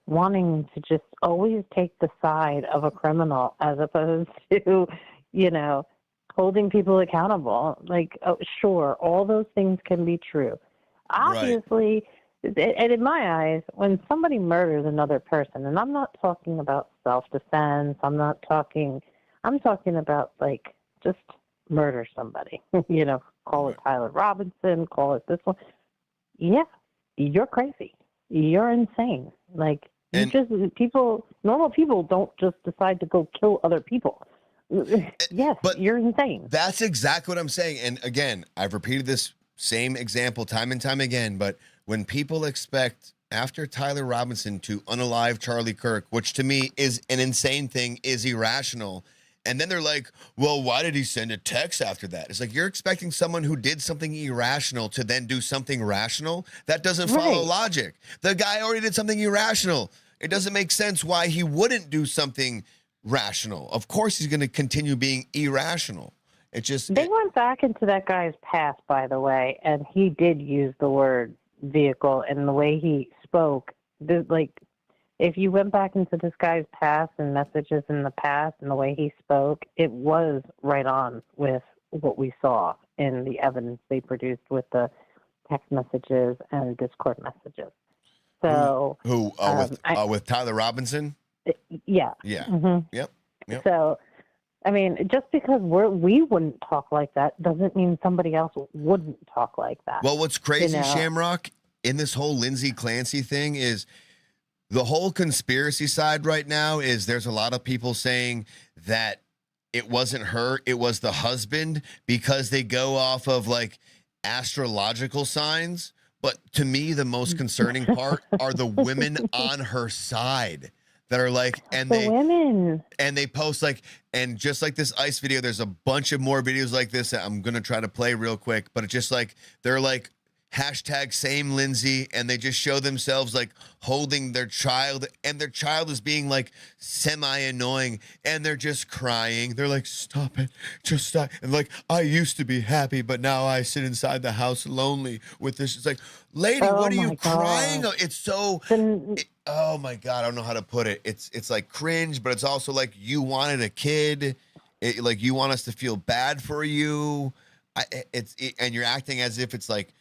wanting to just always take the side of a criminal as opposed to, holding people accountable? Like, oh, sure, all those things can be true. Obviously, and in my eyes, when somebody murders another person, and I'm not talking about self-defense, I'm talking about, like, just murder somebody, call it Tyler Robinson, call it this one. Yeah, you're crazy. You're insane. Like, normal people don't just decide to go kill other people. Yes, but you're insane. That's exactly what I'm saying. And again, I've repeated this same example time and time again, but when people expect after Tyler Robinson to unalive Charlie Kirk, which to me is an insane thing, is irrational, And then they're like, well, why did he send a text after that? It's like, you're expecting someone who did something irrational to then do something rational? That doesn't follow logic. The guy already did something irrational. It doesn't make sense why he wouldn't do something rational. Of course he's going to continue being irrational. It just... They went back into that guy's past, by the way, and he did use the word vehicle, and the way he spoke, like, if you went back into this guy's past and messages in the past and the way he spoke, it was right on with what we saw in the evidence they produced with the text messages and Discord messages. So with Tyler Robinson? Yeah. Yeah. Mm-hmm. Yep. So, I mean, just because we wouldn't talk like that doesn't mean somebody else wouldn't talk like that. Well, what's crazy, you know? Shamrock, in this whole Lindsay Clancy thing is the whole conspiracy side right now is there's a lot of people saying that it wasn't her, it was the husband, because they go off of like astrological signs. But to me, the most concerning part are the women on her side that are like, and they post like, and just like this ICE video, there's a bunch of more videos like this that I'm gonna try to play real quick, but it's just like, they're like, hashtag same Lindsay, and they just show themselves like holding their child, and their child is being like semi-annoying, and they're just crying. They're like, stop it, just stop. And like, I used to be happy, but now I sit inside the house lonely with this. It's like, lady, what are you crying? It's so, oh my God, I don't know how to put it. It's like cringe, but it's also like, you wanted a kid. Like, you want us to feel bad for you. And you're acting as if it's like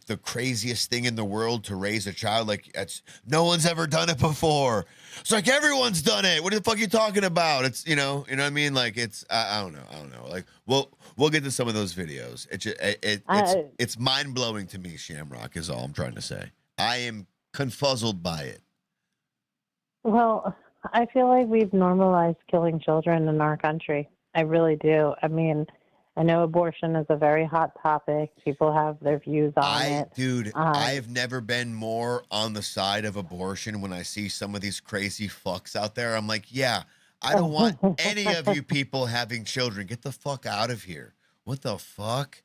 the craziest thing in the world to raise a child. Like, no one's ever done it before. It's like, everyone's done it. What the fuck are you talking about? It's, you know what I mean? Like, it's, I don't know. Like, we'll get to some of those videos. It's mind blowing to me, Shamrock, is all I'm trying to say. I am confuzzled by it. Well, I feel like we've normalized killing children in our country. I really do. I mean, I know abortion is a very hot topic. People have their views on it. Dude, I've never been more on the side of abortion when I see some of these crazy fucks out there. I'm like, yeah, I don't want any of you people having children. Get the fuck out of here. What the fuck?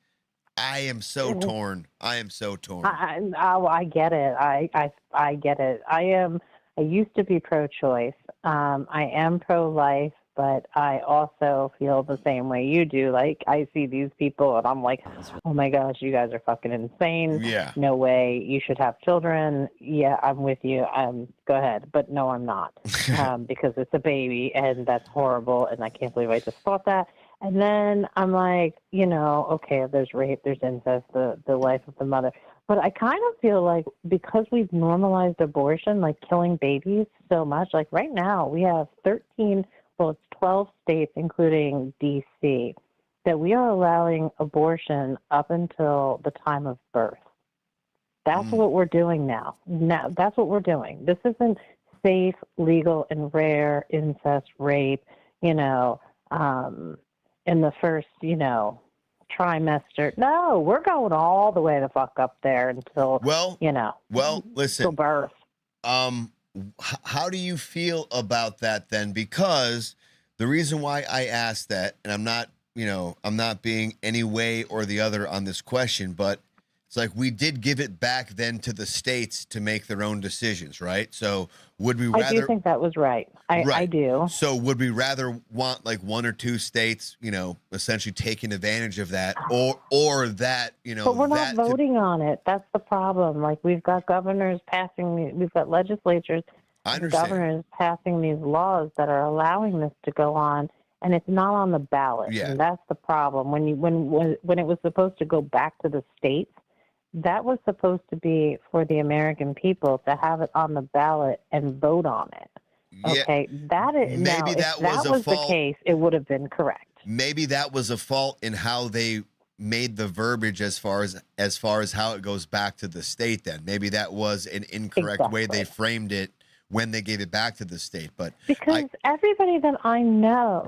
I am so torn. I am so torn. I get it. I get it. I used to be pro-choice. I am pro-life. But I also feel the same way you do. Like, I see these people and I'm like, oh my gosh, you guys are fucking insane. Yeah. No way. You should have children. Yeah, I'm with you. Go ahead. But no, I'm not. Because it's a baby and that's horrible. And I can't believe I just thought that. And then I'm like, okay, there's rape, there's incest, the life of the mother. But I kind of feel like because we've normalized abortion, like killing babies so much, like right now we have 12 states, including D.C., that we are allowing abortion up until the time of birth. That's what we're doing now. That's what we're doing. This isn't safe, legal, and rare incest, rape, in the first, trimester. No, we're going all the way the fuck up there until, listen, till birth. How do you feel about that then? Because the reason why I asked that, and I'm not being any way or the other on this question, but it's like we did give it back then to the states to make their own decisions, right? So would we rather... I do think that was right. I do. So would we rather want like one or two states, essentially taking advantage of that or that, But we're not voting on it. That's the problem. Like, we've got governors we've got legislatures, and governors passing these laws that are allowing this to go on, and it's not on the ballot. Yeah. And that's the problem. When it was supposed to go back to the states, that was supposed to be for the American people to have it on the ballot and vote on it. Okay, if that was the case, it would have been correct. Maybe that was a fault in how they made the verbiage as far as how it goes back to the state. Then maybe that was an incorrect way they framed it when they gave it back to the state. But because everybody that I know,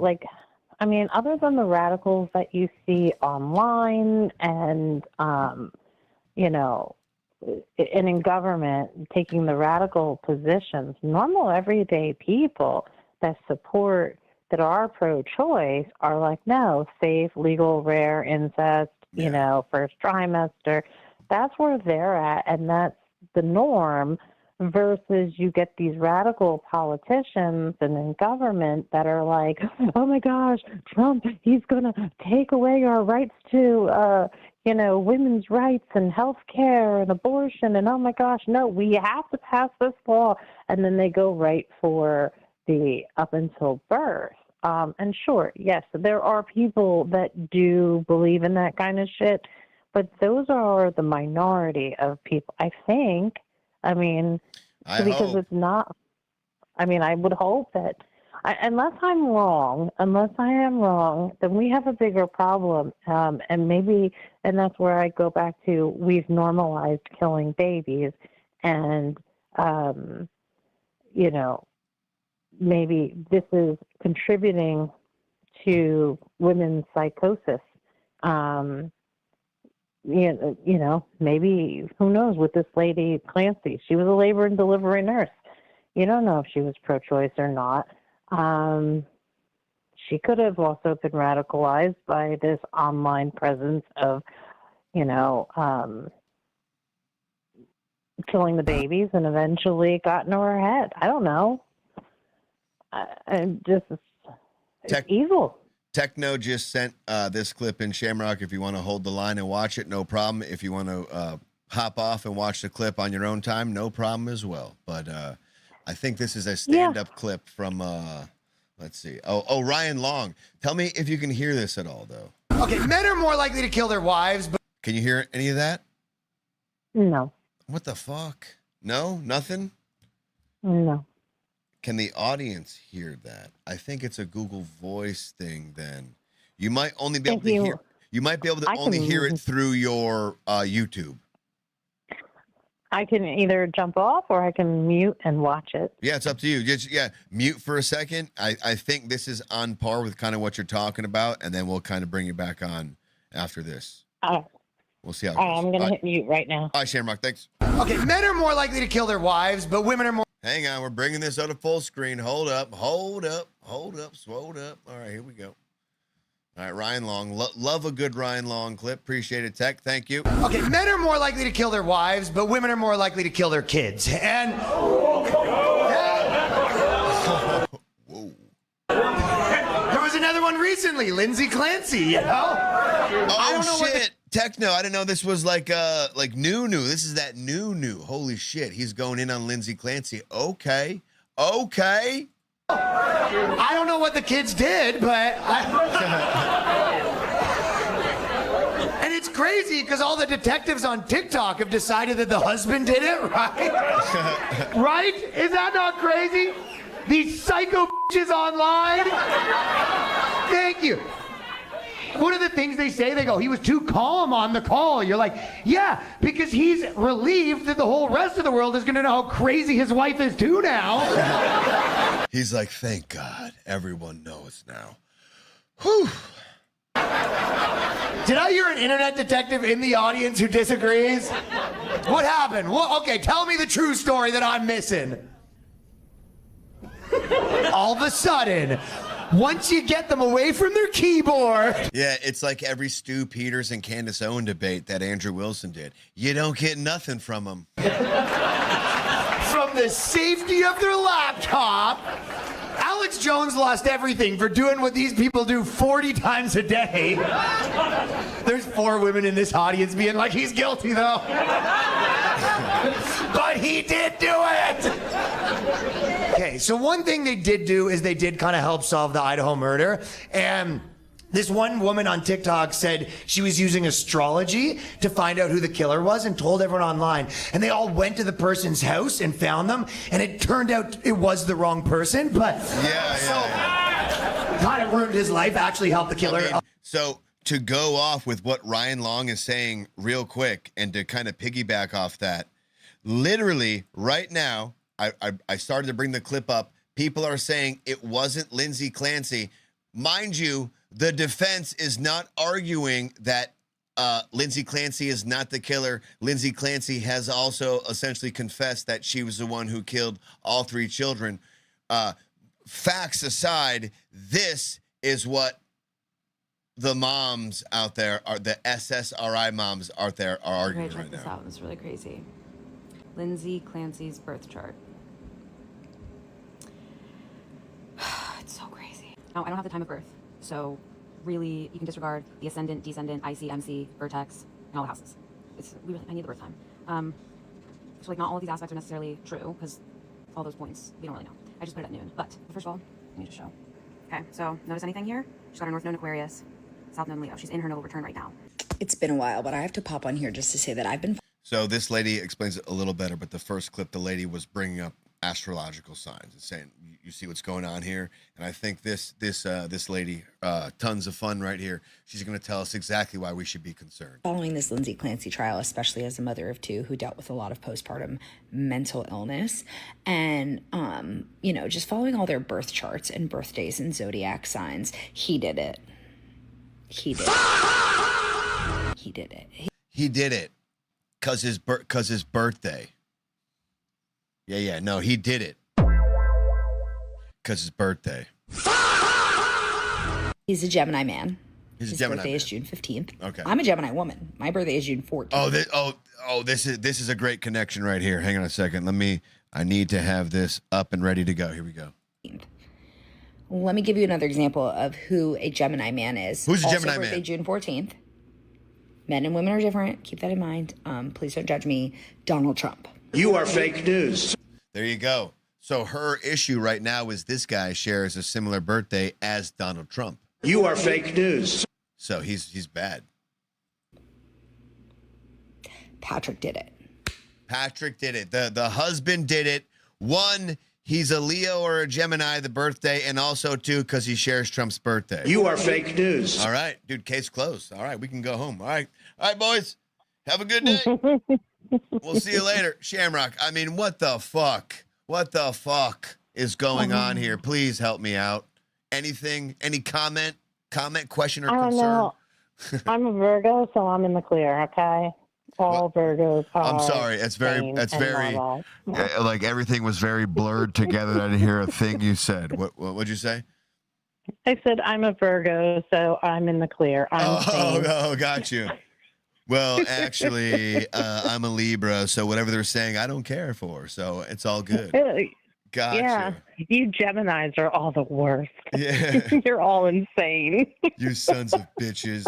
other than the radicals that you see online and and in government taking the radical positions, normal everyday people that support that are pro-choice are like, no, safe, legal, rare incest, you know, first trimester. That's where they're at, and that's the norm, versus you get these radical politicians and in government that are like, oh my gosh, Trump, he's going to take away our rights to, you know, women's rights and health care and abortion. And oh my gosh, no, we have to pass this law. And then they go right for the up until birth. And sure, yes, there are people that do believe in that kind of shit, but those are the minority of people, I think. I mean, because it's not, I mean, I would hope that, unless I am wrong, then we have a bigger problem. And maybe, and that's where I go back to, we've normalized killing babies. And, you know, maybe this is contributing to women's psychosis. You know, maybe, who knows, with this lady, Clancy, she was a labor and delivery nurse. You don't know if she was pro-choice or not. She could have also been radicalized by this online presence of, you know, killing the babies, and eventually got into her head. I don't know. It's evil. Techno just sent this clip in. Shamrock, if you want to hold the line and watch it, no problem. If you want to hop off and watch the clip on your own time, no problem as well. But I think this is a stand-up clip from, let's see. Oh, Ryan Long. Tell me if you can hear this at all, though. Okay, men are more likely to kill their wives, but... Can you hear any of that? No. What the fuck? No? Nothing? No. Can the audience hear that? I think it's a Google Voice thing. Then you might only be able to hear. You might be able to only hear it through your YouTube. I can either jump off or I can mute and watch it. Yeah, it's up to you. Just mute for a second. I think this is on par with kind of what you're talking about, and then we'll kind of bring you back on after this. We'll see how it goes. I'm going to hit mute right now. All right, Shamrock, thanks. Okay, men are more likely to kill their wives, but women are more... Hang on, we're bringing this out of full screen. Hold up. All right, here we go. All right, Ryan Long. Love a good Ryan Long clip. Appreciate it, Tech. Thank you. Okay, men are more likely to kill their wives, but women are more likely to kill their kids. And... Whoa. There was another one recently, Lindsay Clancy, you know? Oh, shit. Techno, I didn't know this was like new. This is that new. Holy shit. He's going in on Lindsay Clancy. Okay. I don't know what the kids did, but and it's crazy because all the detectives on TikTok have decided that the husband did it, right? Right? Is that not crazy? These psycho bitches online? Thank you. One of the things they say, they go, he was too calm on the call. You're like, yeah, because he's relieved that the whole rest of the world is going to know how crazy his wife is too now. He's like, thank God, everyone knows now. Whew. Did I hear an internet detective in the audience who disagrees? What happened? Okay, tell me the true story that I'm missing. All of a sudden... Once you get them away from their keyboard. Yeah, it's like every Stu Peters and Candace Owen debate that Andrew Wilson did. You don't get nothing from them. From the safety of their laptop. Alex Jones lost everything for doing what these people do 40 times a day. There's 4 women in this audience being like, he's guilty though. But he did do it. Okay, so one thing they did do is they did kind of help solve the Idaho murder. And this one woman on TikTok said she was using astrology to find out who the killer was and told everyone online. And they all went to the person's house and found them. And it turned out it was the wrong person. But kind of ruined his life, actually helped the killer. So to go off with what Ryan Long is saying real quick and to kind of piggyback off that, literally right now, I started to bring the clip up. People are saying it wasn't Lindsay Clancy. Mind you, the defense is not arguing that Lindsay Clancy is not the killer. Lindsay Clancy has also essentially confessed that she was the one who killed all 3 children. facts aside, this is what the moms out there are, the SSRI moms out there are arguing check right this now. out. It's really crazy. Lindsay Clancy's birth chart. It's so crazy. Now, I don't have the time of birth, so really, you can disregard the ascendant, descendant, IC, MC, vertex, and all the houses. I need the birth time. So, like, not all of these aspects are necessarily true, because all those points, we don't really know. I just put it at noon. But, first of all, I need to show. Okay, so, notice anything here? She's got her North Node Aquarius, South Node Leo. She's in her nodal return right now. It's been a while, but I have to pop on here just to say that I've been... So this lady explains it a little better, but the first clip, the lady was bringing up astrological signs and saying, "You see what's going on here?" And I think this lady, tons of fun right here. She's going to tell us exactly why we should be concerned. Following this Lindsay Clancy trial, especially as a mother of two who dealt with a lot of postpartum mental illness, and just following all their birth charts and birthdays and zodiac signs, he did it. He did it. He did it. He did it. Cause his birthday. Yeah. No, he did it. Cause his birthday. He's a Gemini man. His birthday is June 15th. Okay. I'm a Gemini woman. My birthday is June 14th. This is a great connection right here. Hang on a second. I need to have this up and ready to go. Here we go. Let me give you another example of who a Gemini man is. Who's a also Gemini birthday man? June 14th. Men and women are different. Keep that in mind. Please don't judge me. Donald Trump. You are fake news. There you go. So her issue right now is this guy shares a similar birthday as Donald Trump. You are fake news. So he's bad. Patrick did it. Patrick did it. The husband did it. One, he's a Leo or a Gemini, the birthday, and also two, because he shares Trump's birthday. You are fake news. All right, dude, case closed. All right, we can go home. All right, boys, have a good day. We'll see you later. Shamrock, I mean, what the fuck? What the fuck is going on here? Please help me out. Anything, any comment, question, or I don't concern? know. I'm a Virgo, so I'm in the clear, okay? All Virgos are I'm sorry. It's very, normal. like everything was very blurred together. I didn't hear a thing you said. What'd you say? I said I'm a Virgo, so I'm in the clear. I'm sane. Got you. Well, actually, I'm a Libra, so whatever they're saying, I don't care for. So it's all good. Gotcha. Yeah, you Geminis are all the worst. Yeah. You're all insane. You sons of bitches.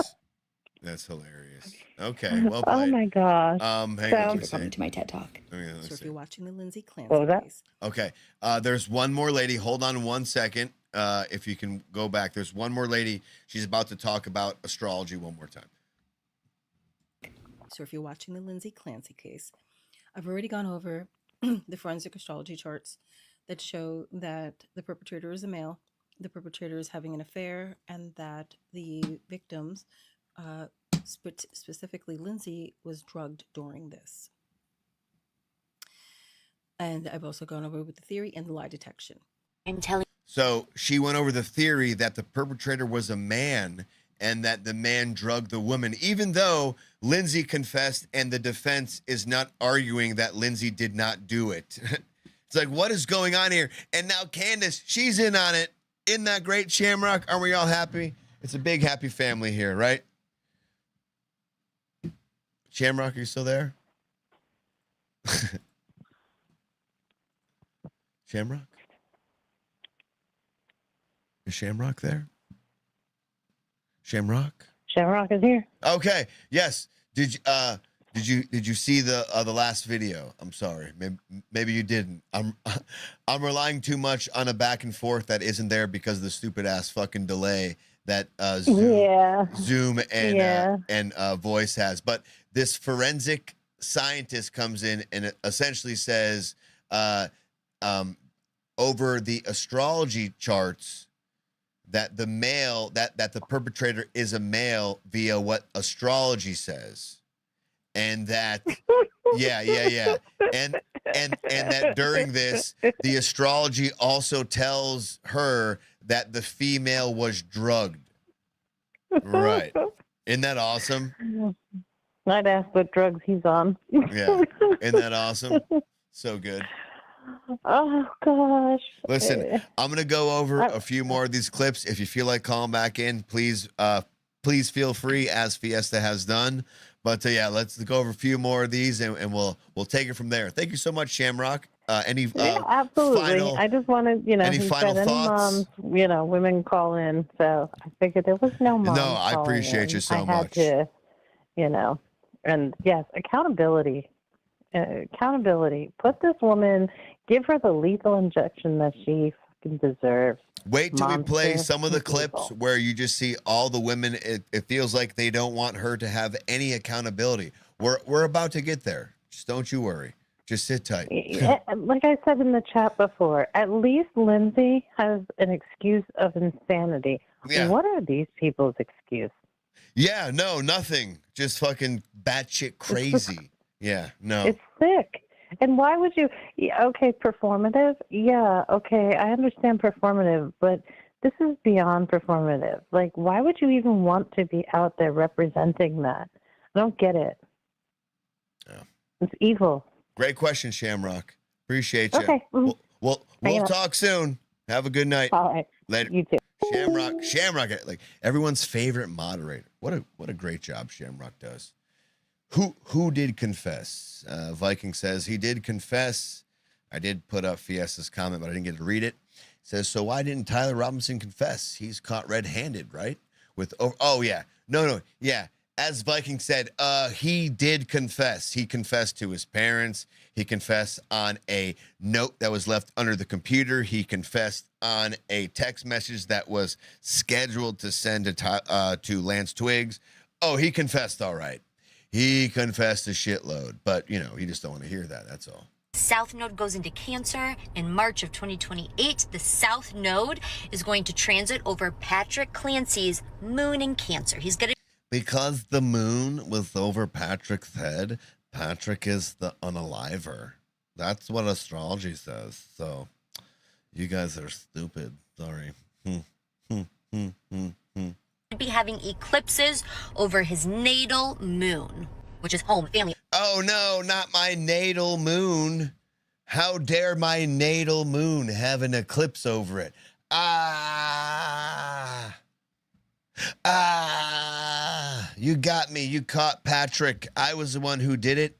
That's hilarious. Okay, well Oh played. my gosh. Hang on, You're coming to my TED Talk. let's So if see. you're watching the Lindsay Clancy What was that? case, Okay, there's one more lady. Hold on 1 second. If you can go back, there's one more lady. She's about to talk about astrology one more time. So if you're watching the Lindsay Clancy case, I've already gone over the forensic astrology charts that show that the perpetrator is a male, the perpetrator is having an affair, and that the victims, specifically Lindsay, was drugged during this. And I've also gone over with the theory and the lie detection. So she went over the theory that the perpetrator was a man and that the man drugged the woman, even though Lindsay confessed and the defense is not arguing that Lindsay did not do it. It's like, what is going on here? And now Candace, she's in on it. Isn't that great, Shamrock? Aren't we all happy? It's a big happy family here, right? Shamrock, are you still there? Shamrock? Is Shamrock there? Shamrock? Shamrock is here. Okay. Yes. Did you see the last video? I'm sorry. Maybe you didn't. I'm relying too much on a back and forth that isn't there because of the stupid ass fucking delay that Zoom and Voice has. But this forensic scientist comes in and it essentially says over the astrology charts that the male that the perpetrator is a male via what astrology says. And that, and that during this, the astrology also tells her that the female was drugged. Right? Isn't that awesome? I'd ask what drugs he's on. Yeah, isn't that awesome? So good. Oh gosh. Listen, I'm gonna go over a few more of these clips. If you feel like calling back in, please feel free, as Fiesta has done. But yeah, let's go over a few more of these, and we'll take it from there. Thank you so much, Shamrock. Yeah, absolutely. Final, I just wanted, any he final said thoughts? any moms, women call in. So I figured there was no moms. No, I calling appreciate in. you so I had much. to, and yes, accountability. Accountability. Put this woman, give her the lethal injection that she fucking deserves. Wait till we play Monster some of the people. clips where you just see all the women. It feels like they don't want her to have any accountability. We're about to get there. Just don't you worry. Just sit tight. Like I said in the chat before, at least Lindsay has an excuse of insanity. Yeah. What are these people's excuse? Yeah, no, nothing. Just fucking batshit crazy. Yeah, no. It's sick. And why would you? Okay, performative. Yeah, okay, I understand performative, but this is beyond performative. Like, why would you even want to be out there representing that? I don't get it. Yeah. It's evil. Great question, Shamrock. Appreciate you. Okay. We'll talk soon. Have a good night. All right. Later. You too. Shamrock, like everyone's favorite moderator. What a great job Shamrock does. Who did confess? Viking says he did confess. I did put up Fiesta's comment, but I didn't get to read it. Says, so why didn't Tyler Robinson confess? He's caught red-handed, right? Yeah. As Viking said, he did confess. He confessed to his parents. He confessed on a note that was left under the computer. He confessed on a text message that was scheduled to send to Lance Twiggs. Oh, he confessed all right. He confessed a shitload, but, you just don't want to hear that. That's all. South Node goes into Cancer in March of 2028. The South Node is going to transit over Patrick Clancy's moon in Cancer. He's going to... Because the moon was over Patrick's head, Patrick is the unaliver. That's what astrology says. So, you guys are stupid. Sorry. be having eclipses over his natal moon, which is home, family. Oh no, not my natal moon. How dare my natal moon have an eclipse over it? You got me. You caught Patrick. I was the one who did it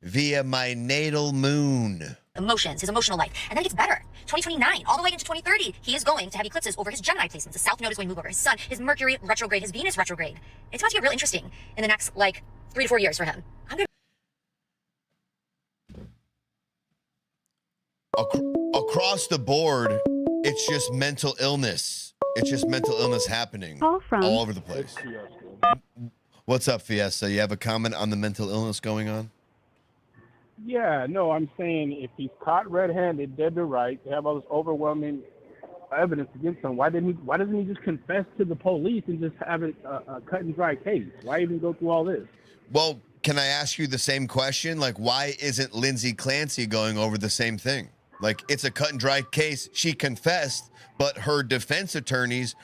via my natal moon. Emotions, his emotional life. And then it gets better. 2029, all the way into 2030, he is going to have eclipses over his Gemini placements. The South Node is going to move over his Sun, his Mercury retrograde, his Venus retrograde. It's about to get real interesting in the next, 3 to 4 years for him. Across the board, it's just mental illness. It's just mental illness happening all over the place. What's up, Fiesta? You have a comment on the mental illness going on? Yeah, no, I'm saying if he's caught red-handed, dead to rights, they have all this overwhelming evidence against him. Why doesn't he just confess to the police and just have it a cut and dry case? Why even go through all this? Well, can I ask you the same question? Why isn't Lindsay Clancy going over the same thing? It's a cut and dry case. She confessed, but her defense attorneys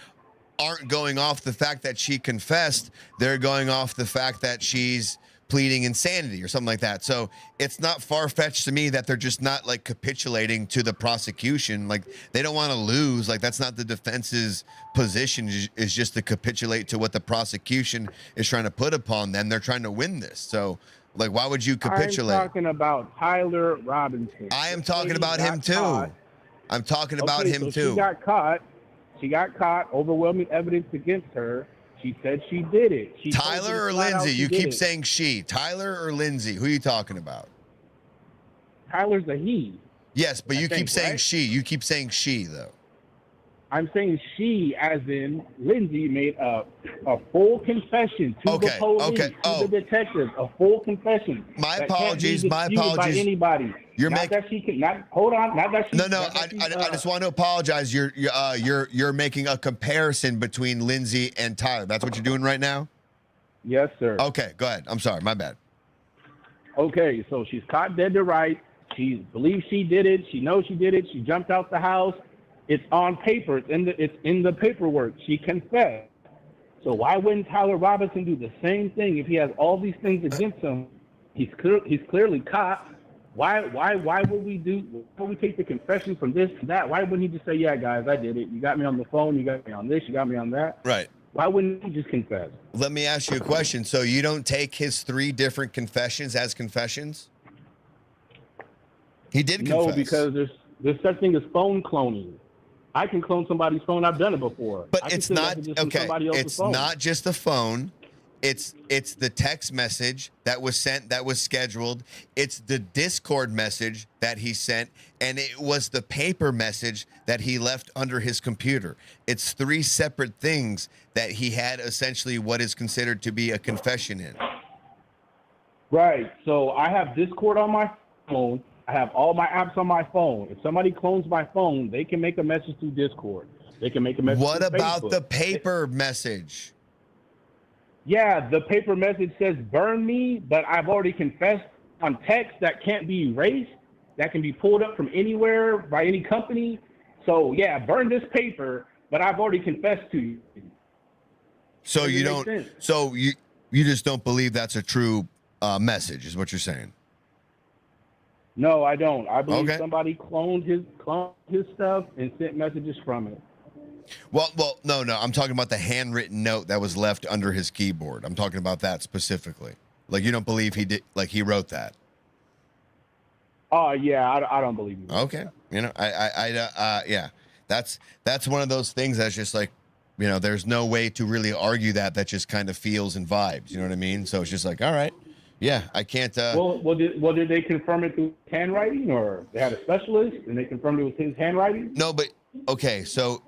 aren't going off the fact that she confessed. They're going off the fact that she's pleading insanity or something like that. So it's not far-fetched to me that they're just not capitulating to the prosecution. They don't want to lose. That's not the defense's position, is just to capitulate to what the prosecution is trying to put upon them. They're trying to win this. So why would you capitulate? I'm talking about Tyler Robinson. I am talking about him too. I'm talking about him too. She got caught. Overwhelming evidence against her. She said she did it. Tyler or Lindsay? You keep saying she. Tyler or Lindsay? Who are you talking about? Tyler's a he. Yes, but you keep saying she. You keep saying she, though. I'm saying she, as in Lindsay, made a full confession to the police, to the detectives, a full confession. My apologies. My apologies. By anybody. You're not that she can. Not hold on. Not that she. No. I just want to apologize. You're making a comparison between Lindsay and Tyler. That's what you're doing right now. Yes, sir. Okay, go ahead. I'm sorry. My bad. Okay, so she's caught dead to rights. She believes she did it. She knows she did it. She jumped out the house. It's on paper. It's in the paperwork. She confessed. So why wouldn't Tyler Robinson do the same thing if he has all these things against him? He's clearly caught. Why would we take the confession from this to that? Why wouldn't he just say, yeah, guys, I did it. You got me on the phone. You got me on this. You got me on that. Right. Why wouldn't he just confess? Let me ask you a question. So you don't take his 3 different confessions as confessions? He did confess. No, because there's such thing as phone cloning. I can clone somebody's phone. I've done it before. But it's not okay. It's phone. not just the phone. It's the text message that was sent, that was scheduled. It's the Discord message that he sent, and it was the paper message that he left under his computer. It's 3 separate things that he had essentially what is considered to be a confession in. Right. So I have Discord on my phone. I have all my apps on my phone. If somebody clones my phone, they can make a message through Discord. They can make a message What through about Facebook. the paper message? Yeah, the paper message says burn me, but I've already confessed on text that can't be erased, that can be pulled up from anywhere by any company. So yeah, burn this paper, but I've already confessed to you. So Does it you make don't. sense? So you just don't believe that's a true message, is what you're saying? No, I don't. I believe Okay. somebody cloned his stuff and sent messages from it. Well, no. I'm talking about the handwritten note that was left under his keyboard. I'm talking about that specifically. Like, you don't believe he did, like he wrote that. Oh yeah, I don't believe you. Okay. You know, yeah. That's one of those things that's just like, you know, there's no way to really argue that just kind of feels and vibes. You know what I mean? So it's just like, all right, yeah, I can't. Well, did they confirm it through handwriting, or they had a specialist and they confirmed it was his handwriting? No, but okay. So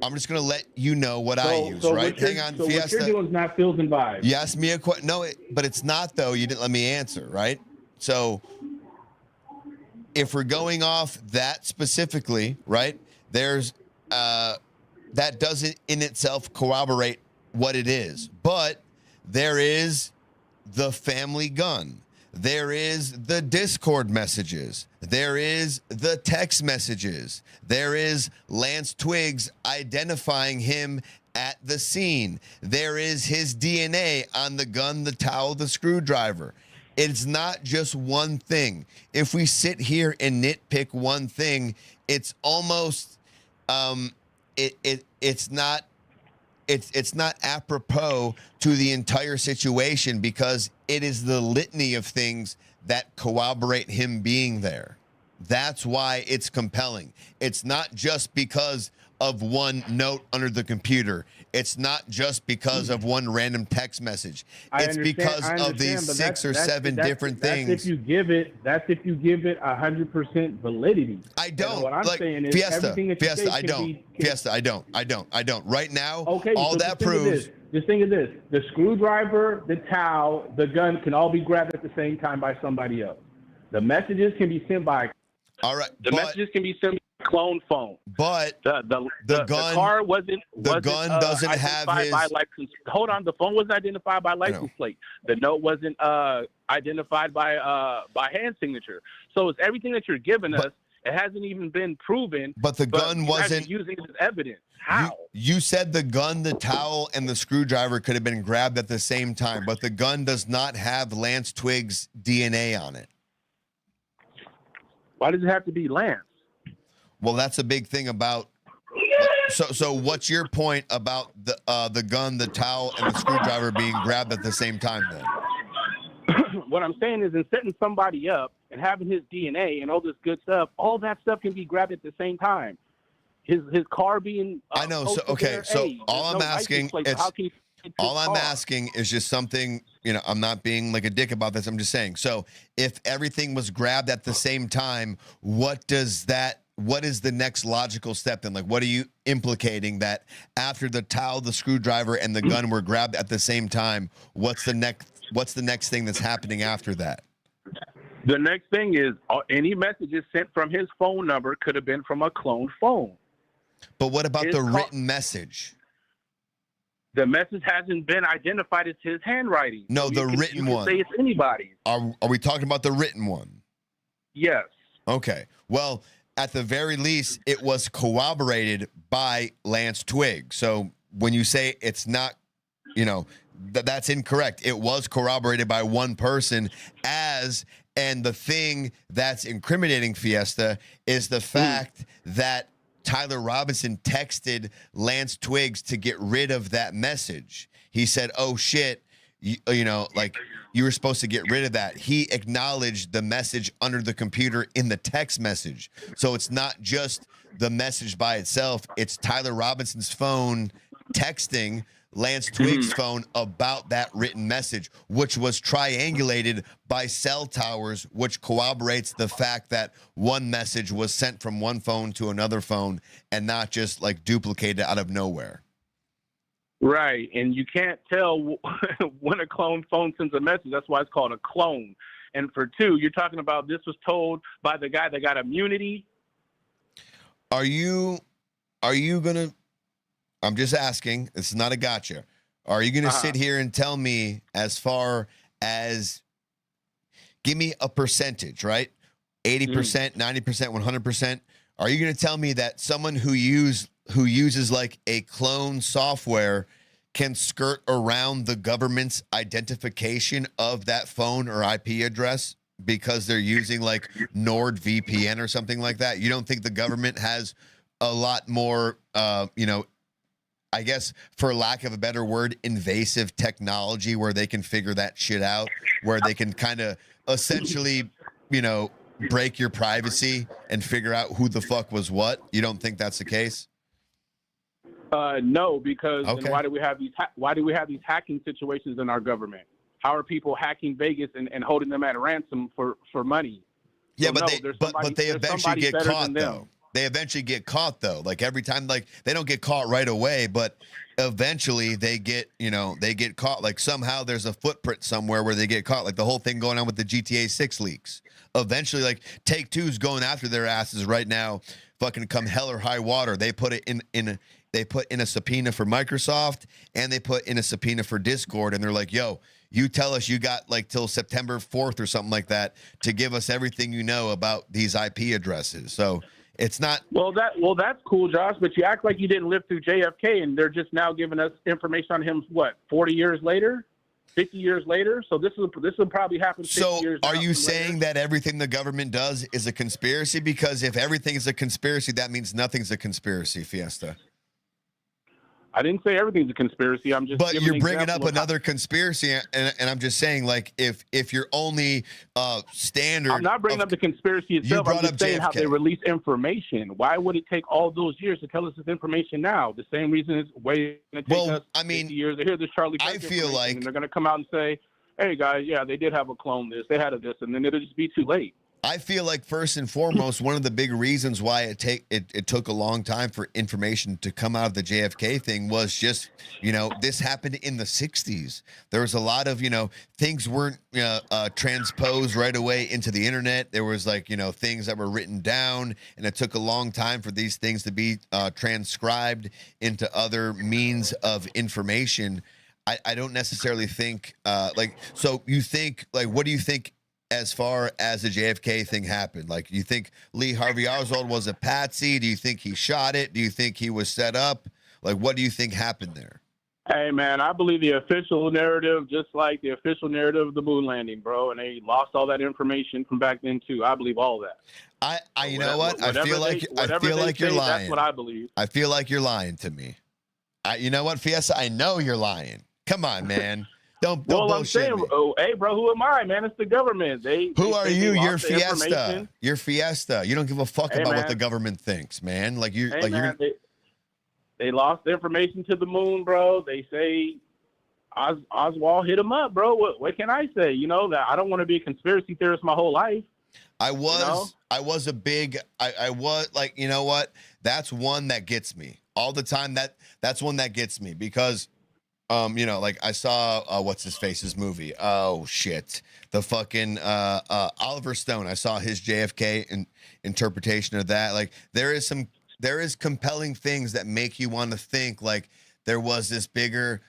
I'm just gonna let you know what I use, right? Hang on, so Fiesta. what you're doing is not feels and vibes. You asked me a question. No, but it's not though. You didn't let me answer, right? So if we're going off that specifically, right? There's that doesn't in itself corroborate what it is, but there is the family gun. There is the Discord messages. There is the text messages. There is Lance Twiggs identifying him at the scene. There is his DNA on the gun, the towel, the screwdriver. It's not just one thing. If we sit here and nitpick one thing, it's almost it's not apropos to the entire situation, because it is the litany of things that corroborate him being there. That's why it's compelling. It's not just because of one note under the computer. It's not just because of one random text message. It's because of these 6 or 7 different things. That's if you give it 100% validity. I don't. What I'm like, saying is Fiesta, everything that you Fiesta, say I can don't. be- Fiesta, I don't. Right now, Okay, all so that just think of proves. this. Just think of this: the screwdriver, the towel, the gun can all be grabbed at the same time by somebody else. The messages can be sent by. All right. The messages can be sent by a clone phone. But the gun, car wasn't. The gun doesn't have identified his. by license. Hold on, the phone wasn't identified by license plate. The note wasn't identified by hand signature. So it's everything that you're giving us. It hasn't even been proven. But the gun wasn't using it as evidence. How? You said the gun, the towel, and the screwdriver could have been grabbed at the same time, but the gun does not have Lance Twiggs' DNA on it. Why does it have to be Lance? Well, that's a big thing about. So what's your point about the gun, the towel, and the screwdriver being grabbed at the same time then? What I'm saying is, in setting somebody up and having his DNA and all this good stuff, all that stuff can be grabbed at the same time. His car being. I know. So okay. There, So hey, all I'm asking is. How can you All I'm asking is just something, you know, I'm not being like a dick about this. I'm just saying. So if everything was grabbed at the same time, what is the next logical step then? Like, what are you implicating that after the towel, the screwdriver, and the gun were grabbed at the same time, what's the next thing that's happening after that? The next thing is any messages sent from his phone number could have been from a cloned phone. But what about the written message? The message hasn't been identified as his handwriting. No, So the you can- written you can one. say it's anybody's. Are we talking about the written one? Yes. Okay. Well, at the very least, it was corroborated by Lance Twigg. So when you say it's not, you know, That's incorrect. It was corroborated by one person and the thing that's incriminating Fiesta is the fact that Tyler Robinson texted Lance Twiggs to get rid of that message. He said, oh shit, you know, like you were supposed to get rid of that. He acknowledged the message under the computer in the text message. So it's not just the message by itself. It's Tyler Robinson's phone texting Lance Twiggs' phone about that written message, which was triangulated by cell towers, which corroborates the fact that one message was sent from one phone to another phone and not just like duplicated out of nowhere. Right, and you can't tell when a clone phone sends a message. That's why it's called a clone. And for two, you're talking about this was told by the guy that got immunity. Are you gonna? I'm just asking. This is not a gotcha. Are you gonna sit here and tell me as far as give me a percentage, right? 80%, 90%, 100%. Are you gonna tell me that someone who uses like a clone software can skirt around the government's identification of that phone or IP address because they're using like NordVPN or something like that? You don't think the government has a lot more, I guess, for lack of a better word, invasive technology where they can figure that shit out, where they can kind of essentially, break your privacy and figure out who the fuck was what? You don't think that's the case? No, because then why do we have these hacking situations in our government? How are people hacking Vegas and holding them at ransom for money? Yeah, So but they eventually get caught though. They eventually get caught though. Like every time, like they don't get caught right away, but eventually they get caught. Like somehow there's a footprint somewhere where they get caught. Like the whole thing going on with the GTA 6 leaks. Eventually, like Take-Two's going after their asses right now. Fucking come hell or high water. They put it they put in a subpoena for Microsoft and they put in a subpoena for Discord, and they're like, yo, you tell us you got like till September 4th or something like that to give us everything you know about these IP addresses. So it's not. Well, that's cool, Josh, but you act like you didn't live through JFK and they're just now giving us information on him, 40 years later? 50 years later? So this will probably happen 50 years are you later. saying that everything the government does is a conspiracy? Because if everything is a conspiracy, that means nothing's a conspiracy, Fiesta. I didn't say everything's a conspiracy. I'm just. But you're bringing up another conspiracy, and I'm just saying, like, if you're only standard. I'm not bringing up the conspiracy itself. I'm just saying how they release information. Why would it take all those years to tell us this information now? The same reason it's going to take us 50 years to hear this Charlie Kirk information, and they're going to come out and say, "Hey guys, yeah, they did have a clone this, they had a this," and then it'll just be too late. I feel like first and foremost, one of the big reasons why it took a long time for information to come out of the JFK thing was just, this happened in the 60s. There was a lot of, things weren't transposed right away into the internet. There was things that were written down, and it took a long time for these things to be transcribed into other means of information. I don't necessarily think so you think what do you think as far as the JFK thing happened? Like, you think Lee Harvey Oswald was a patsy? Do you think he shot it? Do you think he was set up? Like, what do you think happened there? Hey, man, I believe the official narrative, just like the official narrative of the moon landing, bro. And they lost all that information from back then, too. I believe all that. You know what? I feel like you're lying. That's what I believe. I feel like you're lying to me. You know what, Fiesta? I know you're lying. Come on, man. Don't I'm saying, hey, bro, who am I, man? It's the government. Who are you? You're Fiesta. You're Fiesta. You don't give a fuck about what the government thinks, man. They lost the information to the moon, bro. They say Oswald hit him up, bro. What can I say? That I don't want to be a conspiracy theorist my whole life. I was a big. I was like, you know what? That's one that gets me all the time. That's one that gets me because. I saw what's his face's movie. Oh shit, the fucking Oliver Stone. I saw his JFK interpretation of that. Like there is compelling things that make you want to think like there was this bigger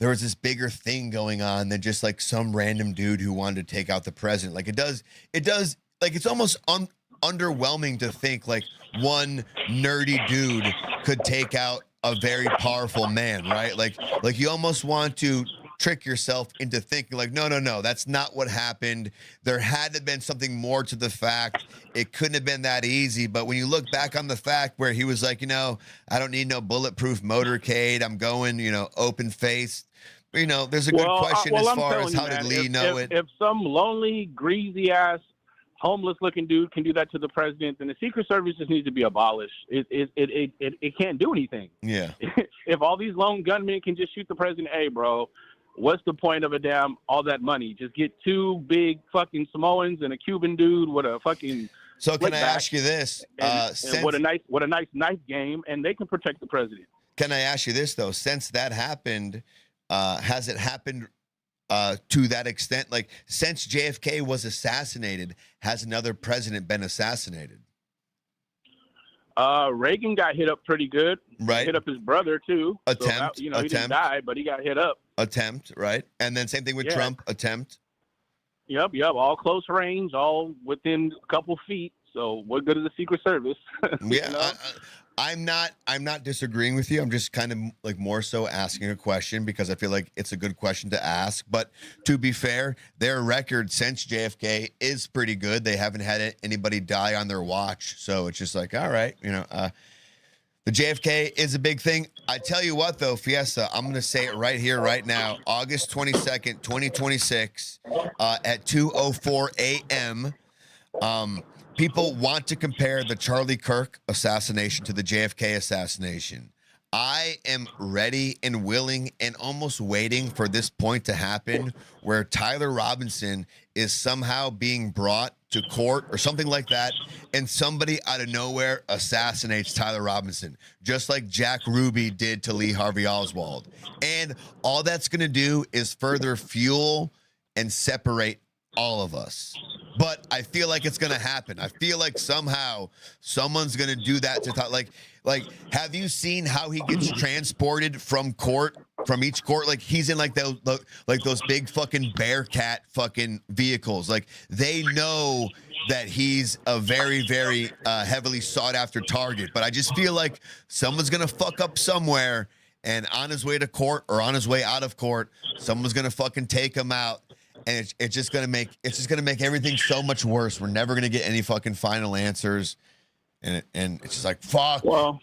thing going on than just like some random dude who wanted to take out the president. Like it does like it's almost underwhelming to think like one nerdy dude could take out a very powerful man, right? Like you almost want to trick yourself into thinking like, no, that's not what happened. There had to have been something more to the fact. It couldn't have been that easy. But when you look back on the fact where he was like, I don't need no bulletproof motorcade. I'm going, open faced. There's a good question as far as how did Lee know it. If some lonely, greasy ass, homeless looking dude can do that to the president, then the Secret Service just needs to be abolished. It can't do anything. Yeah. If all these lone gunmen can just shoot the president, hey, bro, what's the point of all that money? Just get two big fucking Samoans and a Cuban dude with a fucking. So can I ask you this? And what a nice knife game, and they can protect the president. Can I ask you this though? Since that happened, has it happened to that extent? Like since JFK was assassinated, has another president been assassinated? Reagan got hit up pretty good. Right. Hit up his brother too. Attempt. So, he didn't die, but he got hit up. Attempt, right? And then same thing with Trump. Attempt. Yep. All close range, all within a couple feet. So what good is the Secret Service? Yeah. I'm not disagreeing with you. I'm just kind of like more so asking a question because I feel like it's a good question to ask. But to be fair, their record since JFK is pretty good. They haven't had anybody die on their watch. So it's just like, all right, the JFK is a big thing. I tell you what, though, Fiesta, I'm going to say it right here, right now. August 22nd, 2026 at 2:04 a.m. People want to compare the Charlie Kirk assassination to the JFK assassination. I am ready and willing and almost waiting for this point to happen where Tyler Robinson is somehow being brought to court or something like that, and somebody out of nowhere assassinates Tyler Robinson, just like Jack Ruby did to Lee Harvey Oswald. And all that's going to do is further fuel and separate all of us. But I feel like it's going to happen. I feel like somehow someone's going to do that to like have you seen how he gets transported from each court? Like he's in like those big fucking Bearcat fucking vehicles. Like they know that he's a very, very heavily sought after target. But I just feel like someone's going to fuck up somewhere, and on his way to court or on his way out of court, someone's going to fucking take him out. And it's just gonna make everything so much worse. We're never gonna get any fucking final answers, and it's just like fuck. Well,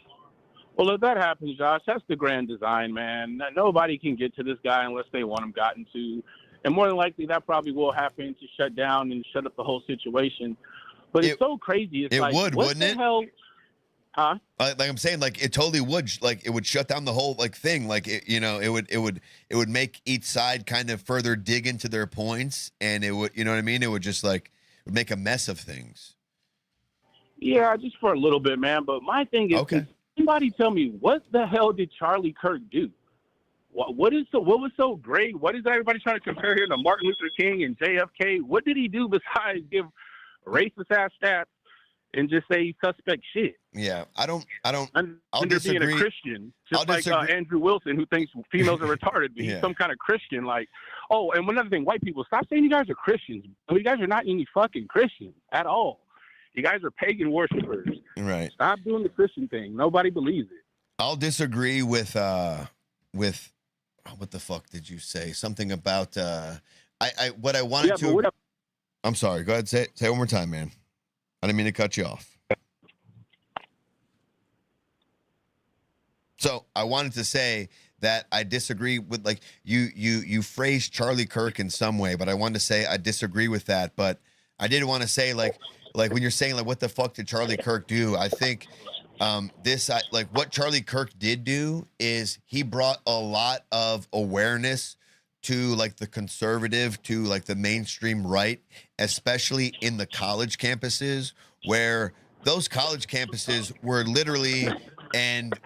if that happens, Josh, that's the grand design, man. Nobody can get to this guy unless they want him gotten to, and more than likely that probably will happen to shut down and shut up the whole situation. But it's so crazy. It's like, wouldn't it? Hell? Huh? Like I'm saying, like it totally would. Like it would shut down the whole thing. Like it would make each side kind of further dig into their points, and it would, what I mean? It would just would make a mess of things. Yeah, just for a little bit, man. But my thing is, okay. Somebody tell me, what the hell did Charlie Kirk do? What was so great? What is everybody trying to compare him to Martin Luther King and JFK? What did he do besides give racist ass stats and just say suspect shit? Yeah, I don't. I'll disagree. Being a Christian, just like Andrew Wilson, who thinks females are retarded, but he's some kind of Christian. Like, oh, and another thing, white people, stop saying you guys are Christians. You guys are not any fucking Christians at all. You guys are pagan worshipers. Right. Stop doing the Christian thing. Nobody believes it. I'll disagree with what the fuck did you say? Something about what I wanted to. I'm sorry. Go ahead. Say it one more time, man. I didn't mean to cut you off. So I wanted to say that I disagree with you phrased Charlie Kirk in some way, but I wanted to say I disagree with that. But I did want to say like when you're saying what the fuck did Charlie Kirk do? I think what Charlie Kirk did do is he brought a lot of awareness to the conservative, to the mainstream right, especially in the college campuses, where those college campuses were literally and